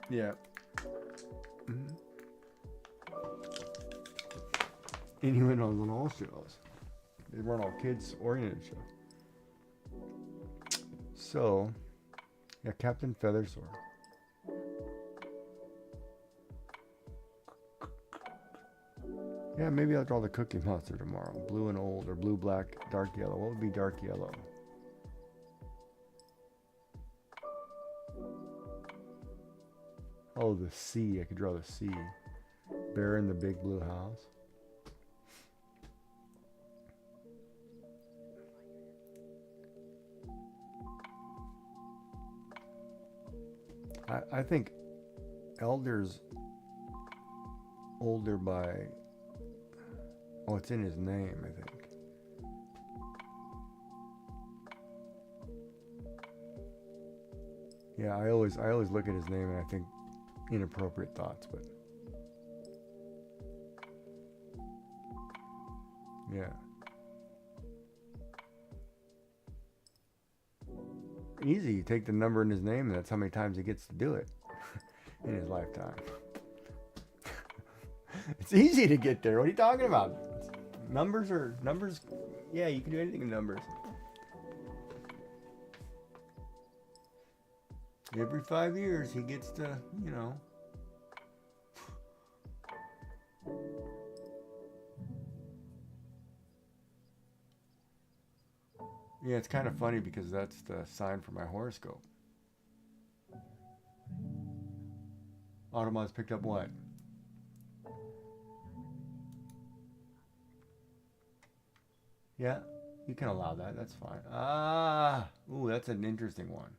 Yeah. Mm-hmm. And he went on all shows. They weren't all kids-oriented shows. So, yeah, Captain Feathersword. Yeah, maybe I'll draw the Cookie Monster tomorrow. Blue and old, or blue, black, dark yellow. What would be dark yellow? Oh, the sea. I could draw the sea. Bear in the big blue house. I think Elder's older by... Oh, it's in his name, I think. Yeah, I always look at his name and I think inappropriate thoughts, but yeah. Easy, you take the number in his name and that's how many times he gets to do it in his lifetime. It's easy to get there. What are you talking about? Numbers. Yeah, you can do anything in numbers. Every 5 years he gets to, you know. Yeah, it's kind of funny because that's the sign for my horoscope. Automods picked up what? Yeah, you can allow that. That's fine. Ooh, that's an interesting one.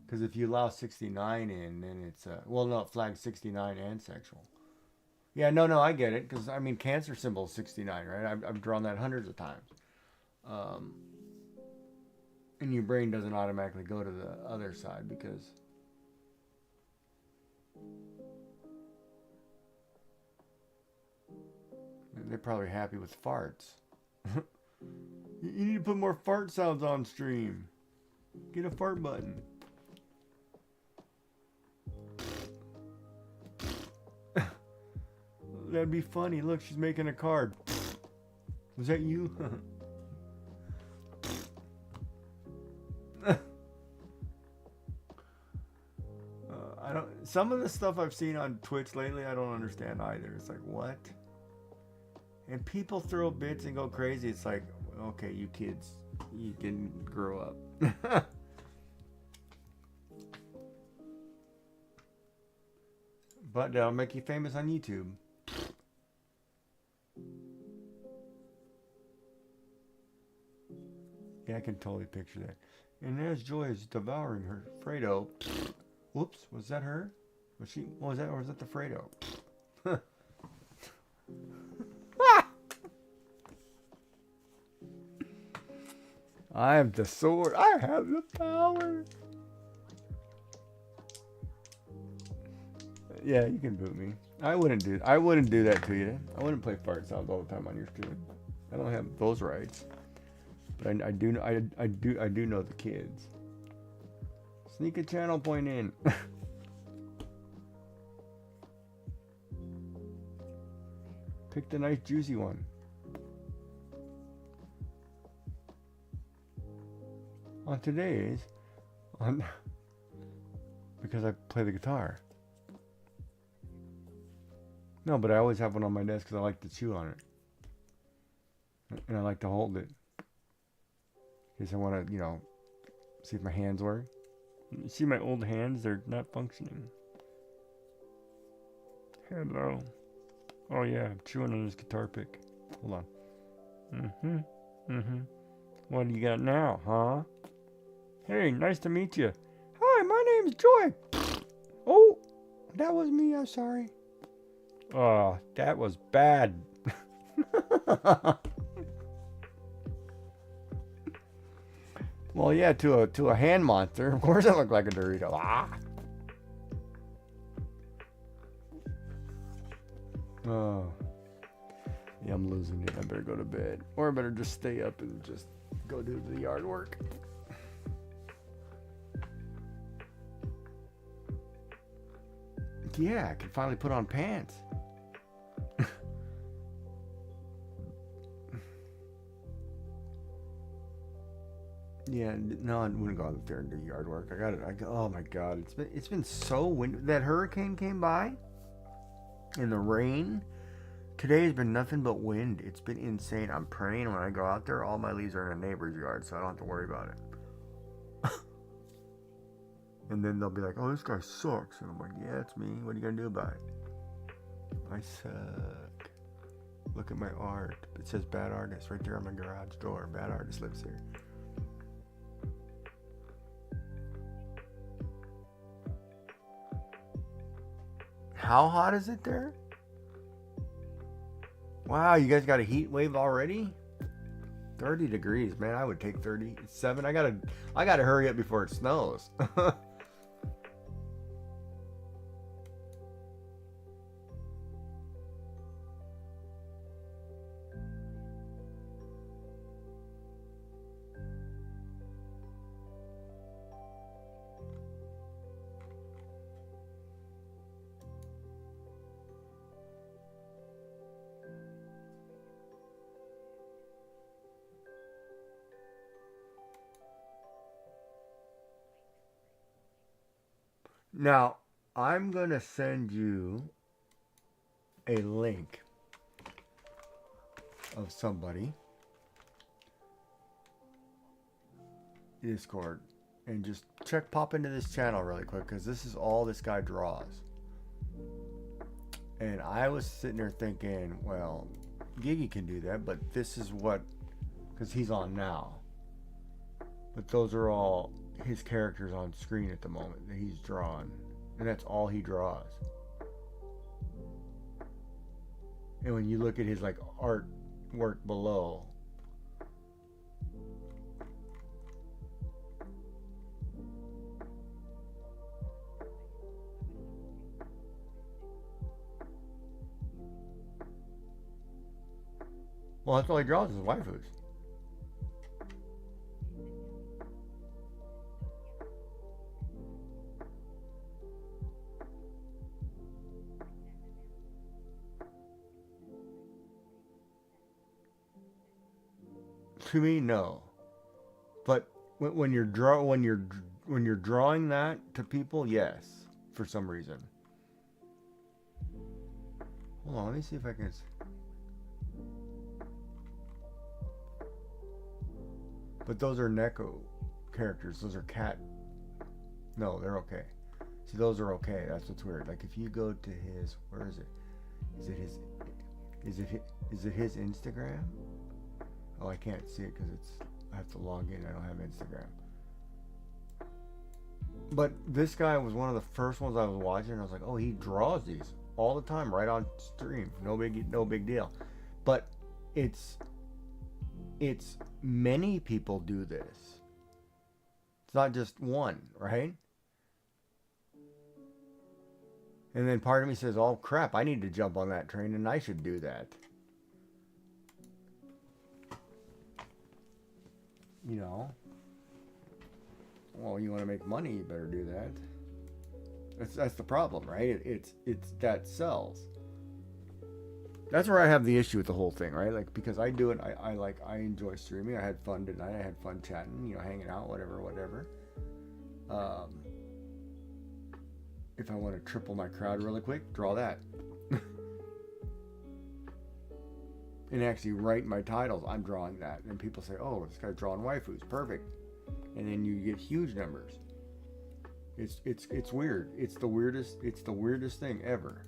Because if you allow 69 in, then it's well, no, it flags 69 and sexual. Yeah, no, I get it. Because I mean, Cancer symbol is 69, right? I've drawn that hundreds of times. And your brain doesn't automatically go to the other side because they're probably happy with farts. You need to put more fart sounds on stream. Get a fart button. That'd be funny. Look, she's making a card. Was that you? I don't. Some of the stuff I've seen on Twitch lately, I don't understand either. It's like, what? And people throw bits and go crazy. It's like, okay, you kids, you can grow up. But that'll make you famous on YouTube. Yeah, I can totally picture that. And there's Joy is devouring her Fredo. Whoops, was that her? Was she? What was that? Or was that the Fredo? I have the sword. I have the power. Yeah, you can boot me. I wouldn't do that to you. I wouldn't play fart sounds all the time on your stream. I don't have those rights. But I do know the kids. Sneak a channel point in. Pick the nice juicy one. On today's, because I play the guitar. No, but I always have one on my desk because I like to chew on it. And I like to hold it. In case I want to, you know, see if my hands work. You see my old hands? They're not functioning. Hello. Oh yeah, I'm chewing on this guitar pick. Hold on. What do you got now, huh? Hey, nice to meet you. Hi, my name's Joy. Oh, that was me. I'm sorry. Oh, that was bad. Well, yeah, to a hand monster, of course I look like a Dorito. Ah. Oh. Yeah, I'm losing it. I better go to bed. Or I better just stay up and just go do the yard work. Yeah, I can finally put on pants. Yeah, no, I wouldn't go out there and do yard work. I got it. Oh my God, it's been so windy. That hurricane came by, and the rain. Today has been nothing but wind. It's been insane. I'm praying when I go out there, all my leaves are in a neighbor's yard, so I don't have to worry about it. And then they'll be like, oh, this guy sucks. And I'm like, yeah, it's me. What are you going to do about it? I suck. Look at my art. It says bad artist right there on my garage door. Bad artist lives here. How hot is it there? Wow, you guys got a heat wave already? 30 degrees, man. I would take 37. I gotta hurry up before it snows. Now, I'm going to send you a link of somebody. Discord. And just pop into this channel really quick, because this is all this guy draws. And I was sitting there thinking, well, Gigi can do that, but this is what, because he's on now. But those are all his characters on screen at the moment that he's drawn, and that's all he draws. And when you look at his like artwork below, well, that's all he draws is waifus. To me, no. But when you're drawing that to people, yes, for some reason. Hold on, let me see if I can. But those are Neko characters. Those are cat. No, they're okay. See, those are okay. That's what's weird. Like if you go to his, where is it? Is it his Instagram? Oh, I can't see it because I have to log in. I don't have Instagram. But this guy was one of the first ones I was watching. And I was like, oh, he draws these all the time, right on stream. No big deal. But it's many people do this. It's not just one, right? And then part of me says, oh crap, I need to jump on that train and I should do that. You know, well, you want to make money, you better do that. That's the problem, right? It's that sells. That's where I have the issue with the whole thing, right? Like, because I do it, I enjoy streaming. I had fun tonight. I had fun chatting, you know, hanging out, whatever. If I want to triple my crowd really quick, draw that. And actually write my titles, I'm drawing that. And people say, oh, this guy's drawing waifus, perfect. And then you get huge numbers. It's weird. It's the weirdest thing ever.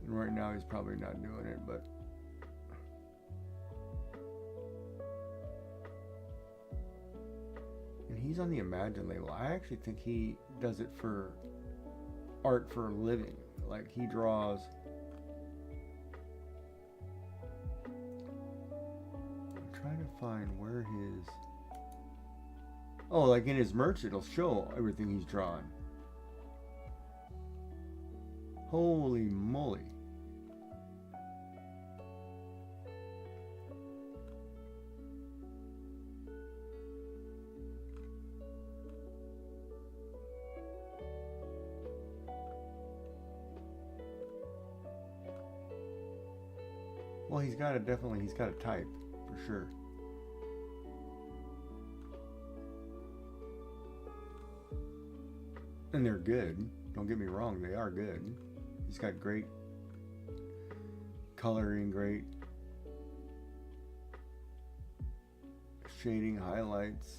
And right now he's probably not doing it, but and he's on the Imagine label. I actually think he does it for art for a living. Like he draws. I'm trying to find where his. Oh, like in his merch, it'll show everything he's drawn. Holy moly. Well, he's got a type, for sure. And they're good. Don't get me wrong, they are good. He's got great coloring, great shading, highlights.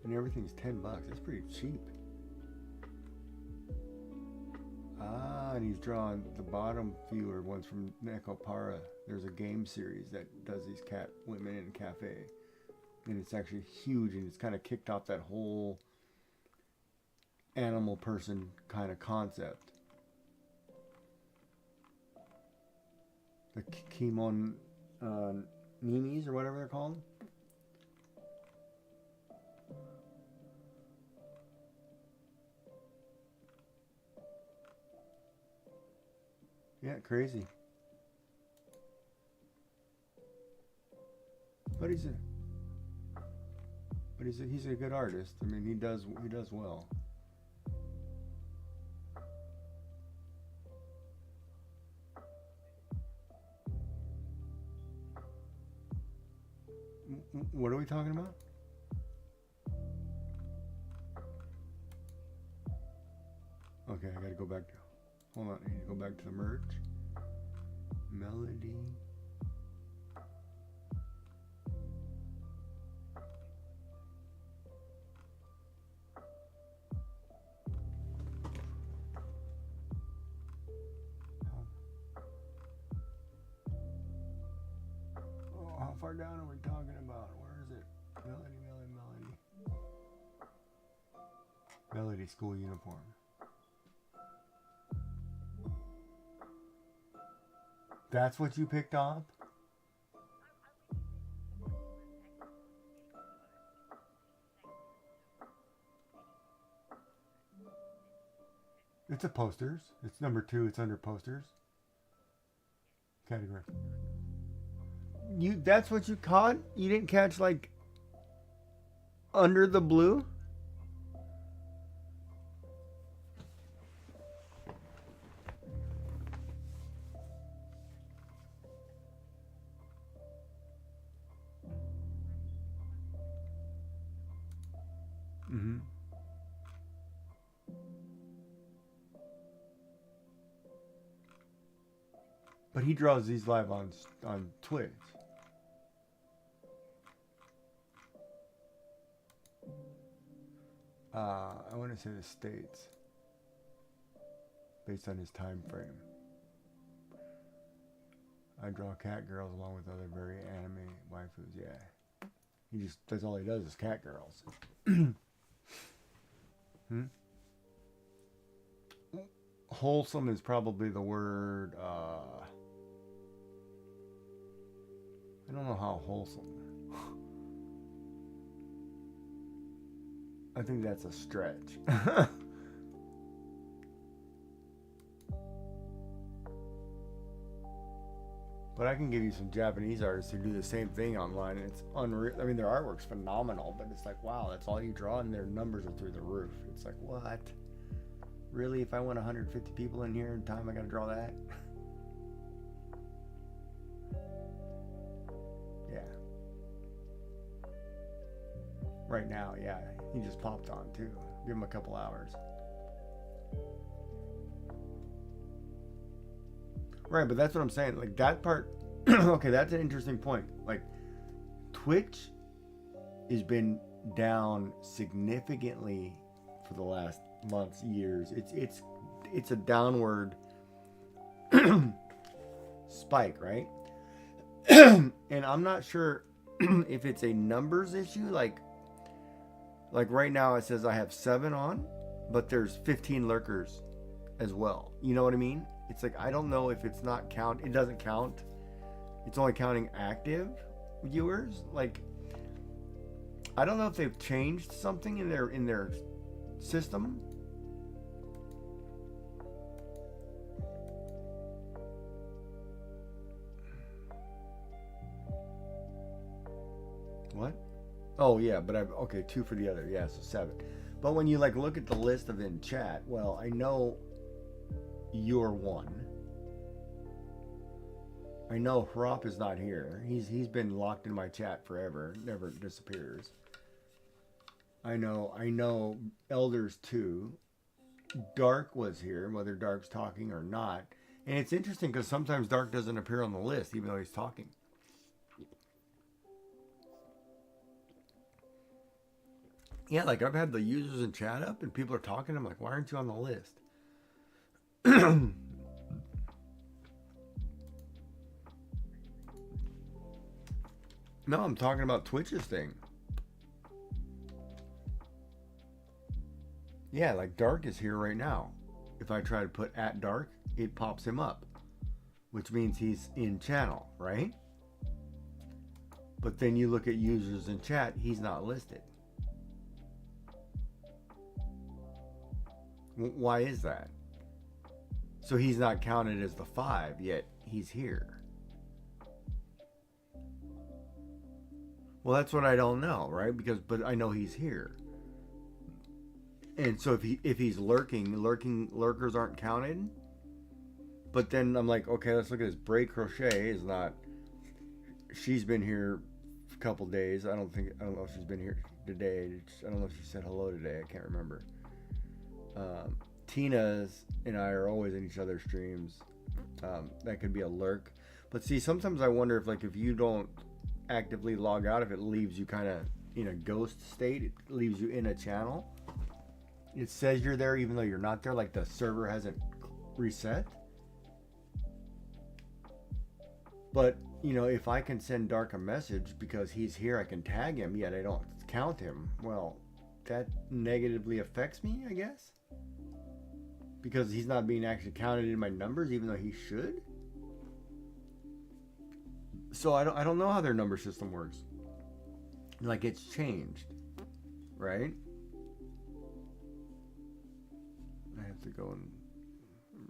And everything's $10. That's pretty cheap. Ah, and he's drawn the bottom few are ones from Nekopara. There's a game series that does these cat women in a cafe. And it's actually huge, and it's kind of kicked off that whole animal person kind of concept. The Kimon Nimis, or whatever they're called. Yeah, crazy. But he's a good artist. I mean, he does well. What are we talking about? Okay, I gotta go back to. Hold on, I need to go back to the merge. Melody. Oh, how far down are we talking about? Where is it? Melody. Melody school uniform. That's what you picked up? It's a posters. It's number 2. It's under posters. Category. That's what you caught? You didn't catch like under the blue? Mm-hmm. But he draws these live on Twitch. I want to say the States, based on his time frame. I draw cat girls along with other very anime waifus. Yeah, that's all he does is cat girls. Wholesome is probably the word. I don't know how wholesome. I think that's a stretch. But I can give you some Japanese artists who do the same thing online, and it's unreal. I mean, their artwork's phenomenal, but it's like, wow, that's all you draw, and their numbers are through the roof. It's like, what? Really? If I want 150 people in here in time, I gotta draw that? Yeah. Right now, yeah. He just popped on, too. Give him a couple hours. Right, but that's what I'm saying. Like, that part... okay, that's an interesting point. Like, Twitch has been down significantly for the last months, years. It's a downward spike, right? And I'm not sure if it's a numbers issue. Like right now it says I have 7 on, but there's 15 lurkers as well. You know what I mean? It's like, I don't know if it's not count. It doesn't count. It's only counting active viewers. Like, I don't know if they've changed something in their system. What? Oh yeah, but okay, 2 for the other. Yeah, so 7. But when you like look at the list of in chat, well, I know you're 1. I know Hrop is not here. He's been locked in my chat forever. Never disappears. I know Elders 2. Dark was here, and whether Dark's talking or not. And it's interesting because sometimes Dark doesn't appear on the list, even though he's talking. Yeah, like I've had the users in chat up and people are talking. I'm like, why aren't you on the list? No, I'm talking about Twitch's thing. Yeah, like Dark is here right now. If I try to put @Dark, it pops him up, which means he's in channel, right? But then you look at users in chat, he's not listed. Why is that? So he's not counted as the 5, yet he's here. Well, that's what I don't know, right? But I know he's here. And so if he's lurkers aren't counted. But then I'm like, okay, let's look at this. Bray Crochet is not. She's been here a couple days. I don't know if she's been here today. I don't know if she said hello today. I can't remember. Tina's and I are always in each other's streams. That could be a lurk. But see, sometimes I wonder if you don't actively log out, if it leaves you kind of in a ghost state, it leaves you in a channel. It says you're there even though you're not there, like the server hasn't reset. But, if I can send Dark a message because he's here, I can tag him, yet I don't count him. Well, that negatively affects me, I guess. Because he's not being actually counted in my numbers, even though he should. So I don't know how their number system works. Like, it's changed, right? I have to go and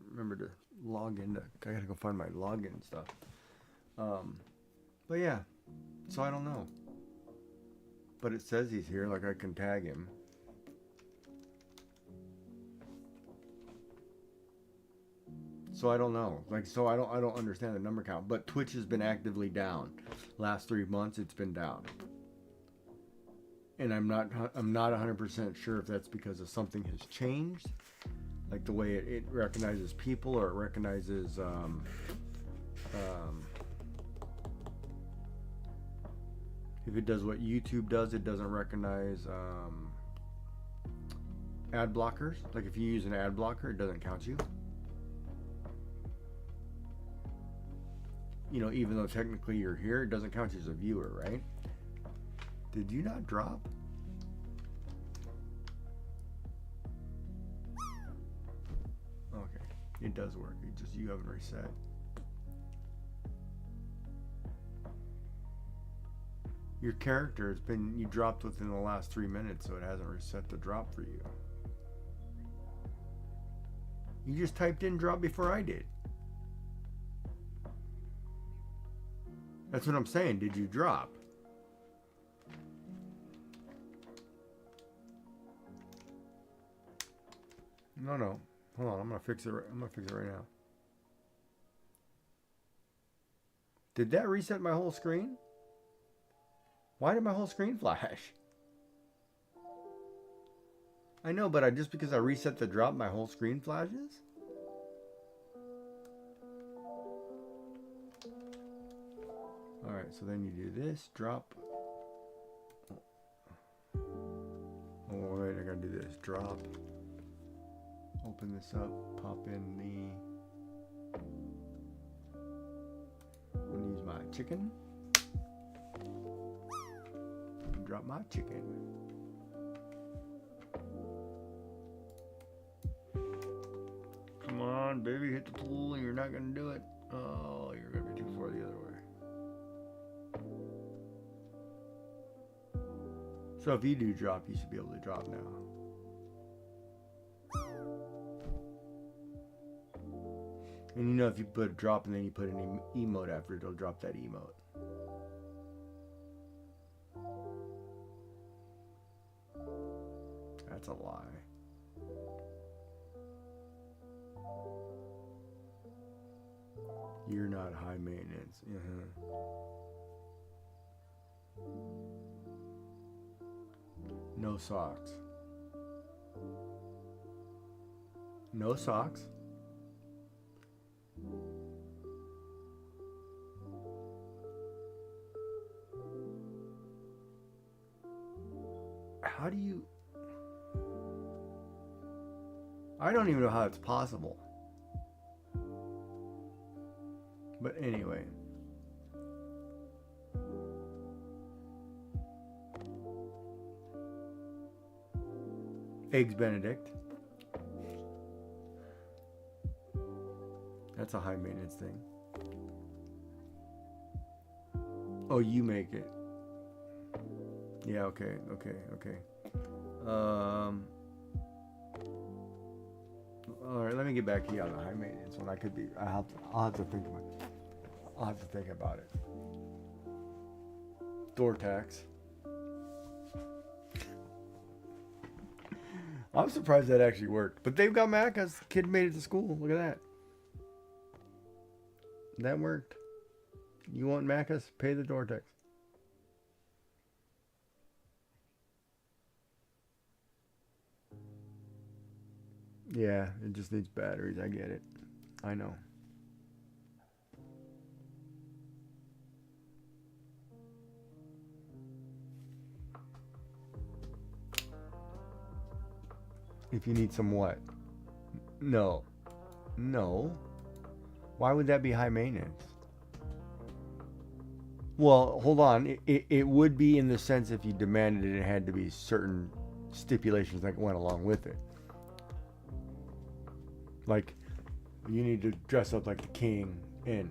remember to log in. I gotta go find my login stuff. But yeah, so I don't know. But it says he's here, like I can tag him. So I don't know. I don't understand the number count. But Twitch has been actively down. Last 3 months it's been down. And I'm not 100% sure if that's because of something has changed. Like the way it recognizes people, or it recognizes if it does what YouTube does, it doesn't recognize ad blockers. Like if you use an ad blocker, it doesn't count you. Even though technically you're here, it doesn't count you as a viewer, right? Did you not drop? Okay, it does work. You haven't reset. Your character has been, you dropped within the last 3 minutes, so it hasn't reset the drop for you. You just typed in drop before I did. That's what I'm saying. Did you drop? No. Hold on. I'm gonna fix it. I'm gonna fix it right now. Did that reset my whole screen? Why did my whole screen flash? I know, but just because I reset the drop, my whole screen flashes? Alright, so then you do this, drop. Oh wait, I gotta do this. Drop. Open this up, pop in the... I'm gonna use my chicken. Drop my chicken. Come on, baby, hit the pool, and you're not gonna do it. Oh, you're gonna be too far the other way. So if you do drop, you should be able to drop now. And if you put a drop and then you put an emote after it, it'll drop that emote. That's a lie. You're not high maintenance. No socks. No socks. How do you... I don't even know how it's possible. But anyway. Eggs Benedict. That's a high maintenance thing. Oh, you make it. Yeah, okay. All right, let me get back to you on the high maintenance one. I'll have to think about it. Door tax. I'm surprised that actually worked. But they've got Macca's. Kid made it to school. Look at that. That worked. You want Macca's? Pay the door tax. Yeah, it just needs batteries. I get it. I know. If you need some what? No. Why would that be high maintenance? Well, hold on. It would be in the sense if you demanded it had to be certain stipulations that went along with it. Like, you need to dress up like the king and,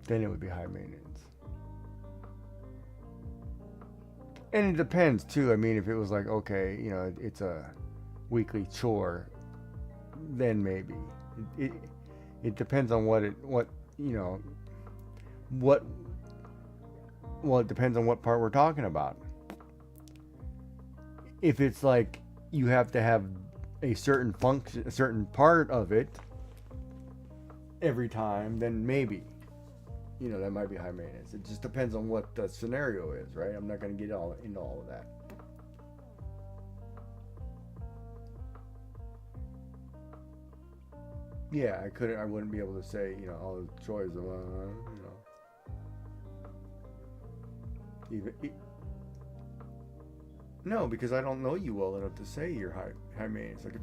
then it would be high maintenance. And it depends too. I mean, if it was like, okay, it's a weekly chore, then maybe. It depends on well, it depends on what part we're talking about. If it's like you have to have a certain function, a certain part of it every time, then maybe. That might be high maintenance. It just depends on what the scenario is, right? I'm not going to get into all of that. Yeah, I wouldn't be able to say, all the choice of, No, because I don't know you well enough to say you're high maintenance. Like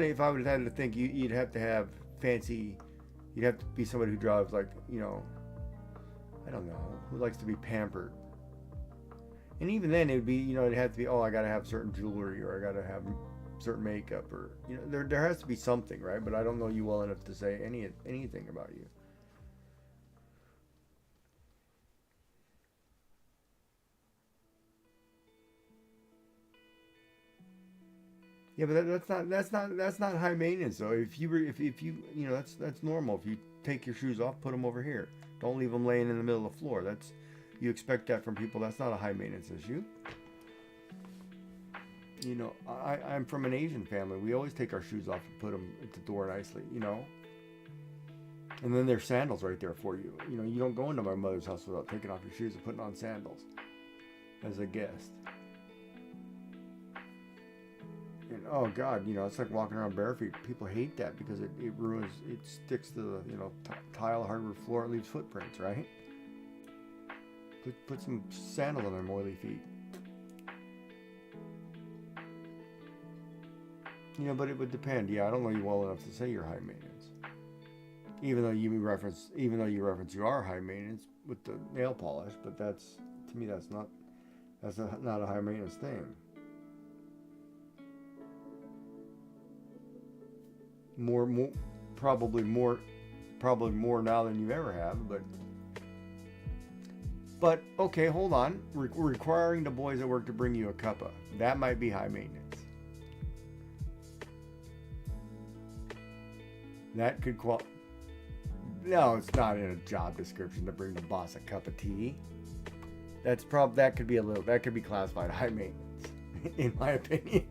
if I would have had to think, you'd have to have fancy. You'd have to be somebody who drives like, I don't know, who likes to be pampered. And even then, it would be, it'd have to be, I got to have certain jewelry, or I got to have certain makeup, or there has to be something, right? But I don't know you well enough to say anything about you. Yeah, but that's not high maintenance though. If you that's normal. If you take your shoes off, put them over here. Don't leave them laying in the middle of the floor. You expect that from people. That's not a high maintenance issue. I'm from an Asian family. We always take our shoes off and put them at the door nicely. And then there's sandals right there for you. You don't go into my mother's house without taking off your shoes and putting on sandals as a guest. And oh God, it's like walking around barefoot. People hate that because it ruins, it sticks to the tile hardwood floor. It leaves footprints, right? Put some sandals on their oily feet. But it would depend. Yeah, I don't know you well enough to say you're high maintenance. Even though you reference you are high maintenance with the nail polish, but that's not a high maintenance thing. Probably more now than you ever have, but okay, hold on. Requiring the boys at work to bring you a cuppa, that might be high maintenance. That could No, it's not in a job description to bring the boss a cup of tea. That could be classified high maintenance, in my opinion.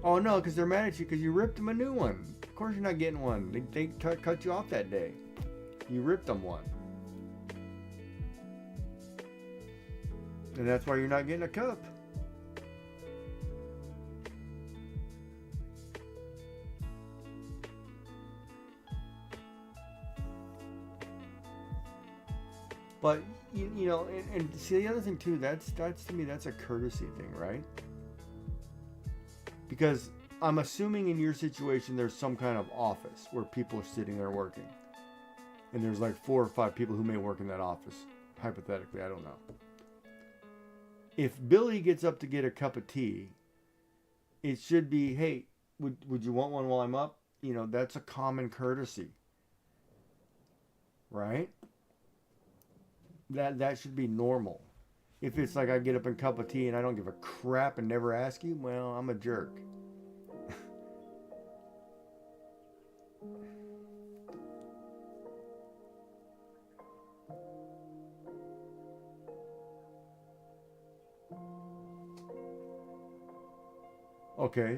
Oh no, because they're mad at you because you ripped them a new one. Of course you're not getting one. They cut you off that day. You ripped them one. And that's why you're not getting a cup. But you know, and see the other thing too. That's to me that's a courtesy thing, right? Because I'm assuming in your situation there's some kind of office where people are sitting there working, and there's like 4 or 5 people who may work in that office. Hypothetically, I don't know. If Billy gets up to get a cup of tea, it should be, hey, would you want one while I'm up? You know, that's a common courtesy, right? That should be normal. If it's like I get up and cup of tea and I don't give a crap and never ask you, well, I'm a jerk. Okay.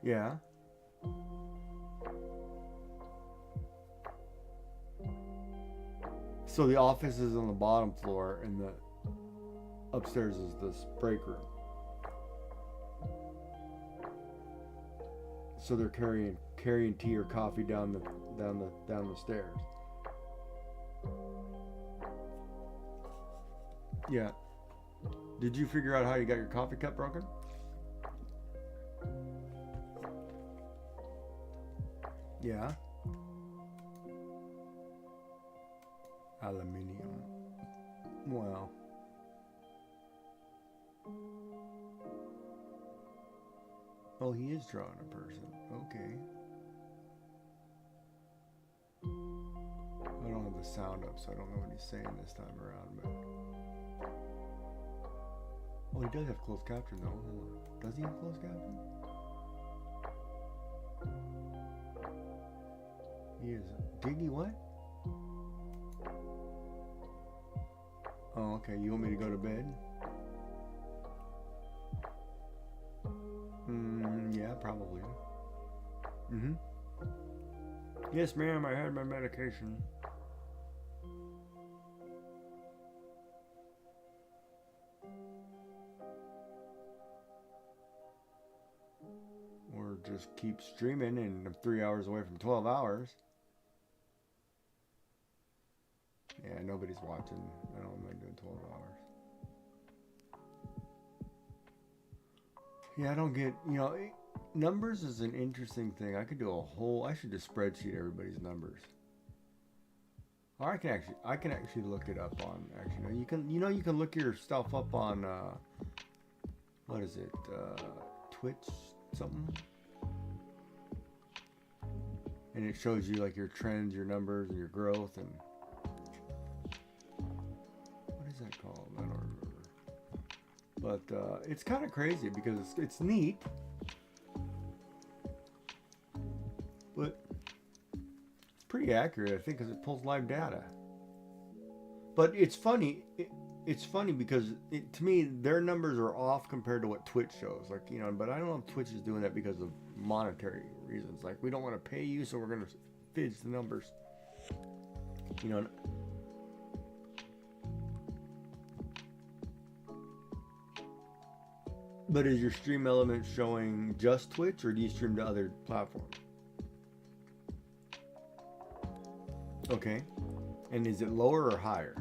Yeah. So the office is on the bottom floor and the upstairs is this break room. So they're carrying tea or coffee down the stairs. Yeah. Did you figure out how you got your coffee cup broken? Yeah. Aluminium. Wow. Oh, he is drawing a person. Okay. I don't have the sound up, so I don't know what he's saying this time around, but... Oh, he does have closed caption, though. Hold on. Does he have closed caption? He is. Diggy what? Oh, okay. You want me to go to bed? Yeah, probably. Yes, ma'am, I had my medication. Or just keep streaming and I'm 3 hours away from 12 hours. Yeah, nobody's watching. I don't mind doing 12 hours. Yeah, I don't get, you know, numbers is an interesting thing. I should just spreadsheet everybody's numbers. Or I can actually look it up on, you can look your stuff up on, what is it, Twitch something? And it shows you like your trends, your numbers, and your growth, and what is that called? I don't remember. But it's kind of crazy because it's neat, but it's pretty accurate, I think, because it pulls live data. But it's funny. It's funny because to me their numbers are off compared to what Twitch shows. Like, you know, but I don't know if Twitch is doing that because of monetary reasons. Like, we don't want to pay you, so we're going to fidge the numbers. You know. But is your stream element showing just Twitch, or do you stream to other platforms? Okay. And is it lower or higher?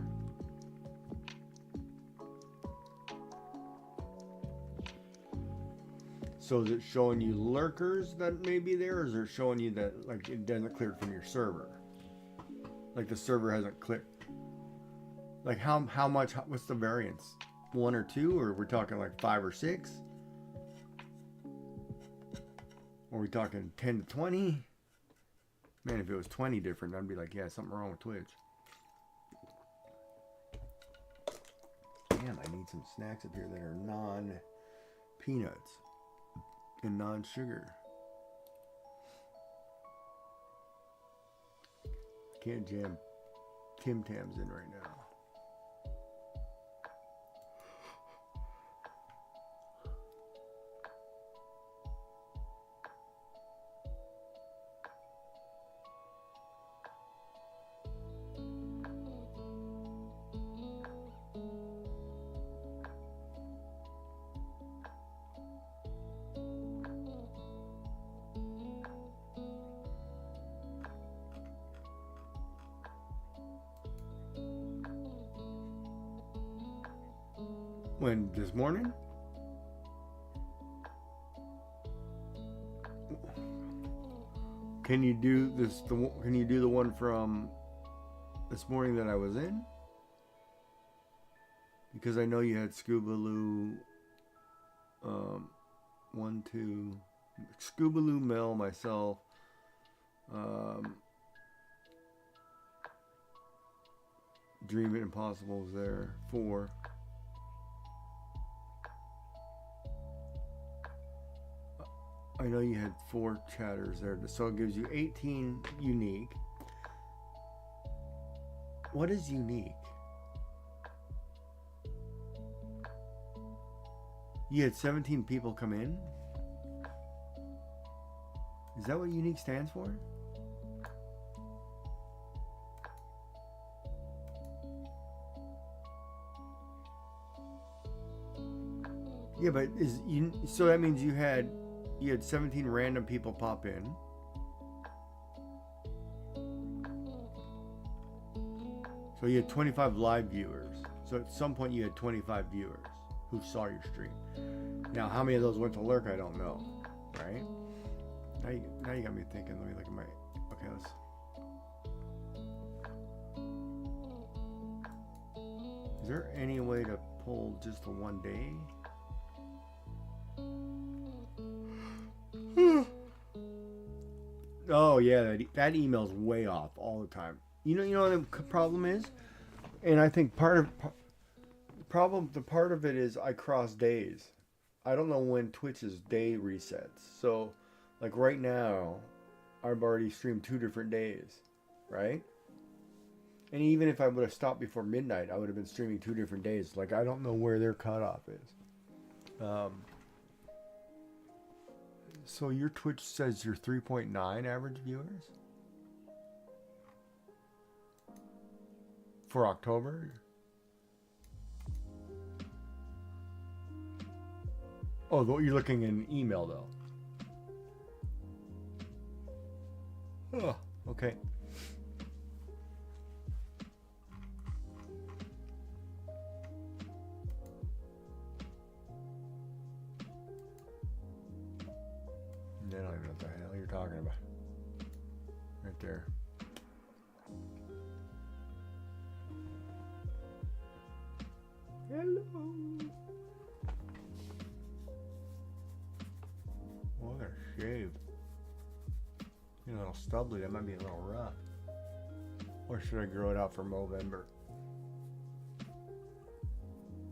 So is it showing you lurkers that may be there, or is it showing you that like it doesn't clear from your server? Like the server hasn't clicked. Like how much? What's the variance? 1 or 2, or we're talking like 5 or 6? Or are we talking 10 to 20? Man, if it was 20 different, I'd be like, yeah, something wrong with Twitch. Damn, I need some snacks up here that are non-peanuts and non-sugar. can't jam Tim Tams in right now. When this morning? Can you do this? Can you do the one from this morning that I was in? Because I know you had Scoobaloo. 1, 2, Scoobaloo, Mel, myself. Dream It Impossible was there. 4. I know you had 4 chatters there, so it gives you 18 unique. What is unique? You had 17 people come in? Is that what unique stands for? Yeah, but so that means you had 17 random people pop in. So you had 25 live viewers. So at some point you had 25 viewers who saw your stream. Now how many of those went to lurk, I don't know. Right? Now you got me thinking. Let me look at my... Okay, let's... Is there any way to pull just the one day? Oh yeah, that email's way off all the time. You know what the problem is, and I think part of it is I cross days. I don't know when Twitch's day resets. So, like right now, I've already streamed 2 different days, right? And even if I would have stopped before midnight, I would have been streaming 2 different days. Like I don't know where their cutoff is. So your Twitch says you're 3.9 average viewers? For October? Oh, you're looking in email though. Oh, okay. I don't even know what the hell you're talking about. Right there. Hello. Well, they're shaved. You know, a little stubbly. That might be a little rough. Or should I grow it out for Movember?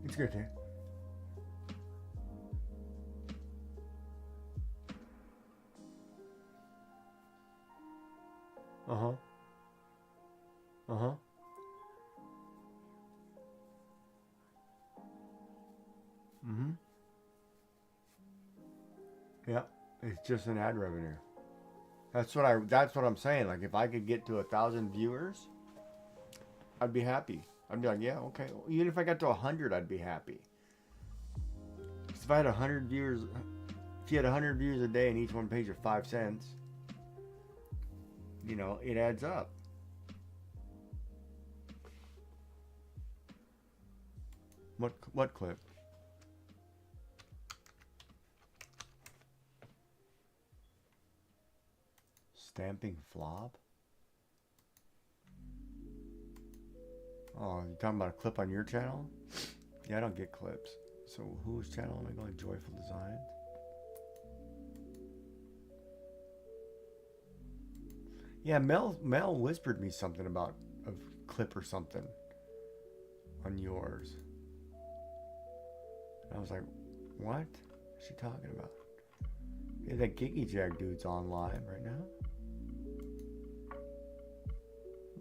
It's good too. Uh-huh. Uh-huh. Mm-hmm. Yeah, it's just an ad revenue. That's what I'm saying. Like if I could get to 1,000 viewers, I'd be happy. I'd be like, yeah, okay. Even if I got to 100, I'd be happy. If I had 100 viewers, if you had 100 views a day and each one pays you 5 cents, you know, it adds up. What clip? Stamping flop? Oh, you talking about a clip on your channel? Yeah, I don't get clips. So whose channel am I going? Joyful Designs? Yeah, Mel whispered me something about a clip or something on yours. And I was like, what is she talking about? Yeah, that Giggy Jag dude's on live right now.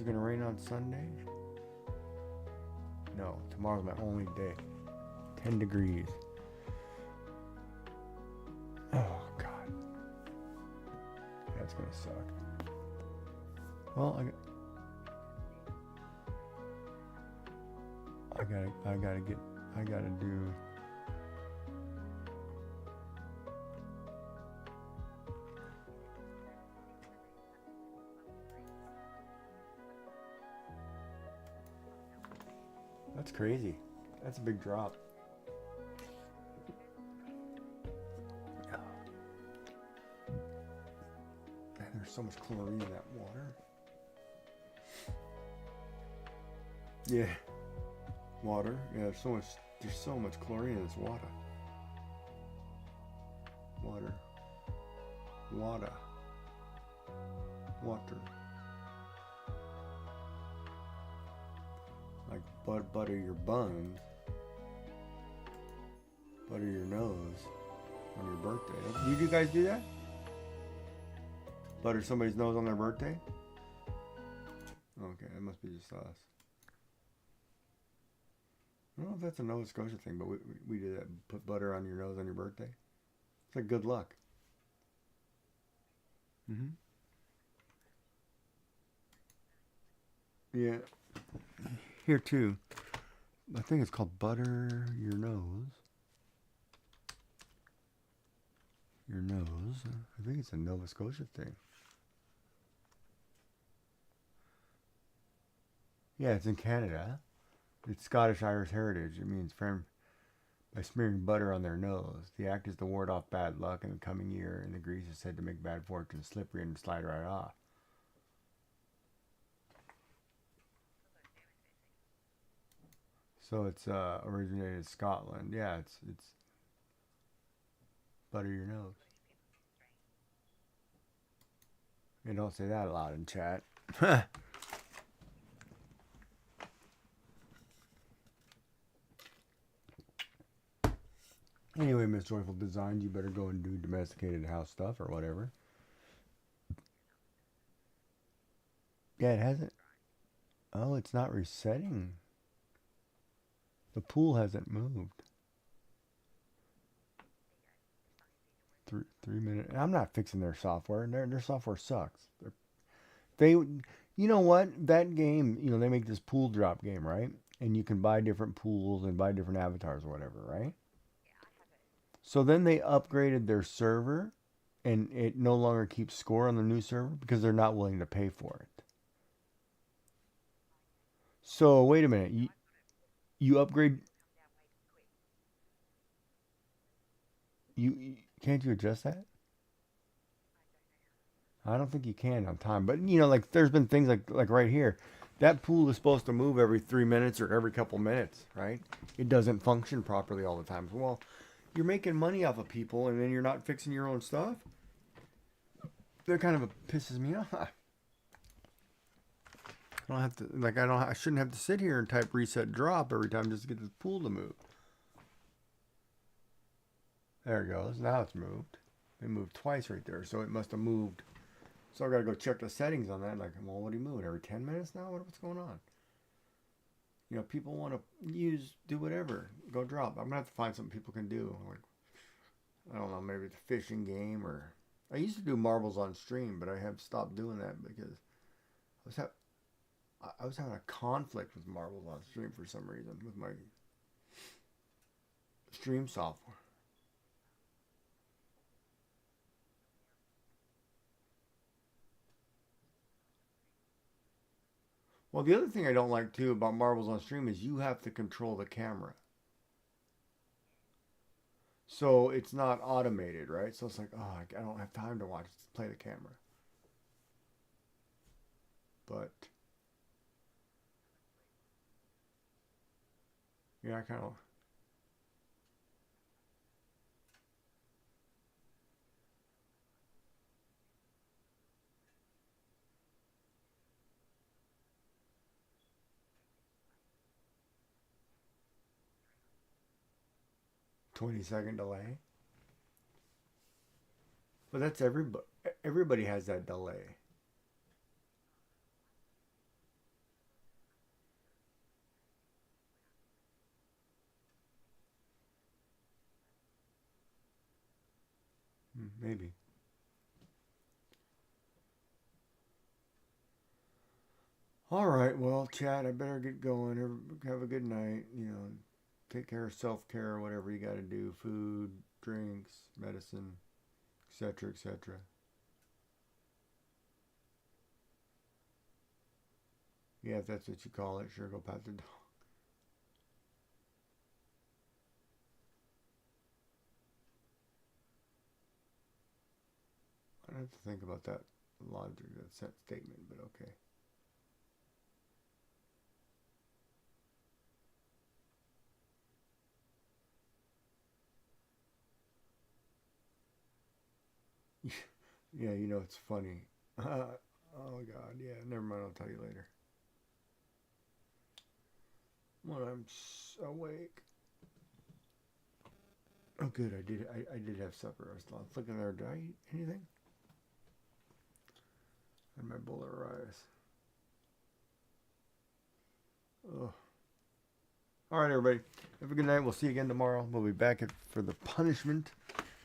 Is it gonna rain on Sunday? No, tomorrow's my only day. 10 degrees. Oh God. That's gonna suck. Well, I gotta do. That's crazy. That's a big drop. Man, there's so much chlorine in that water. Yeah. Water. Yeah, there's so much chlorine in this water. Water. Like butter your buns. Butter your nose on your birthday. Do you guys do that? Butter somebody's nose on their birthday? Okay, it must be just us. I don't know if that's a Nova Scotia thing, but we do that. Put butter on your nose on your birthday. It's like good luck. Yeah. Here too. I think it's called butter your nose. Your nose. I think it's a Nova Scotia thing. Yeah, it's in Canada. It's Scottish-Irish heritage. It means by smearing butter on their nose. The act is to ward off bad luck in the coming year, and the grease is said to make bad fortune slippery and slide right off. So it's originated in Scotland. Yeah, it's butter your nose. You don't say that a lot in chat. Anyway, Miss Joyful Designs, you better go and do domesticated house stuff or whatever. Yeah, it hasn't. Oh, it's not resetting. The pool hasn't moved. 3 minutes. I'm not fixing their software. Their software sucks. You know what? That game, they make this pool drop game, right? And you can buy different pools and buy different avatars or whatever, right? So then they upgraded their server, and it no longer keeps score on the new server because they're not willing to pay for it. So wait a minute. You upgrade. Can't you adjust that? I don't think you can on time. But like there's been things like right here. That pool is supposed to move every 3 minutes or every couple minutes, right? It doesn't function properly all the time. Well, you're making money off of people and then you're not fixing your own stuff. That kind of pisses me off. I shouldn't have to sit here and type reset drop every time just to get this pool to move. There it goes. Now it's moved. It moved twice right there, so it must have moved. So I gotta go check the settings on that. Like, well, what are you moving? Every 10 minutes now? What's going on? People want to do whatever. Go drop. I'm gonna have to find something people can do. Like, I don't know, maybe it's a fishing game or. I used to do marbles on stream, but I have stopped doing that because I was having a conflict with marbles on stream for some reason with my stream software. Well, the other thing I don't like too about marbles on stream is you have to control the camera. So it's not automated, right? So it's like, oh, I don't have time to play the camera. But yeah, I kind of. 20-second delay. But that's everybody has that delay. maybe. All right, well, chat, I better get going. Have a good night. You know, take care of self-care, whatever you got to do. Food, drinks, medicine, etc., etc. Yeah, if that's what you call it, sure, go pat the dog. I have to think about that logic, that statement, but okay. Yeah, you know, it's funny. Oh, God, yeah, never mind, I'll tell you later. When I'm awake. Oh, good, I did have supper. I was looking there, did I eat anything? And my bowl of rice. Oh. All right, everybody. Have a good night. We'll see you again tomorrow. We'll be back for the punishment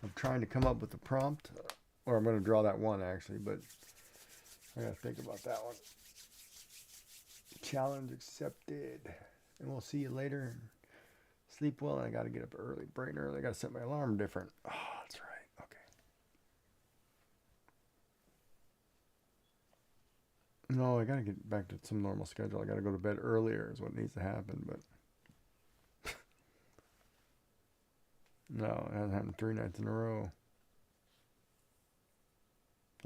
of trying to come up with a prompt. Or I'm going to draw that one, actually, but I got to think about that one. Challenge accepted. And we'll see you later. Sleep well. I got to get up early, bright and early. I got to set my alarm different. Oh, that's right. Okay. No, I got to get back to some normal schedule. I got to go to bed earlier is what needs to happen, but no, it hasn't happened 3 nights in a row.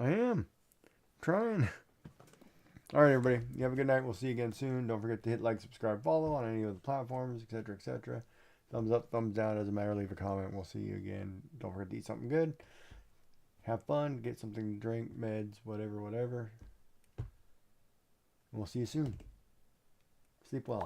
I am trying. All right, everybody. You have a good night. We'll see you again soon. Don't forget to hit like, subscribe, follow on any of the platforms, etc., etc. Thumbs up, thumbs down. Doesn't matter. Leave a comment. We'll see you again. Don't forget to eat something good. Have fun. Get something to drink, meds, whatever, whatever. And we'll see you soon. Sleep well.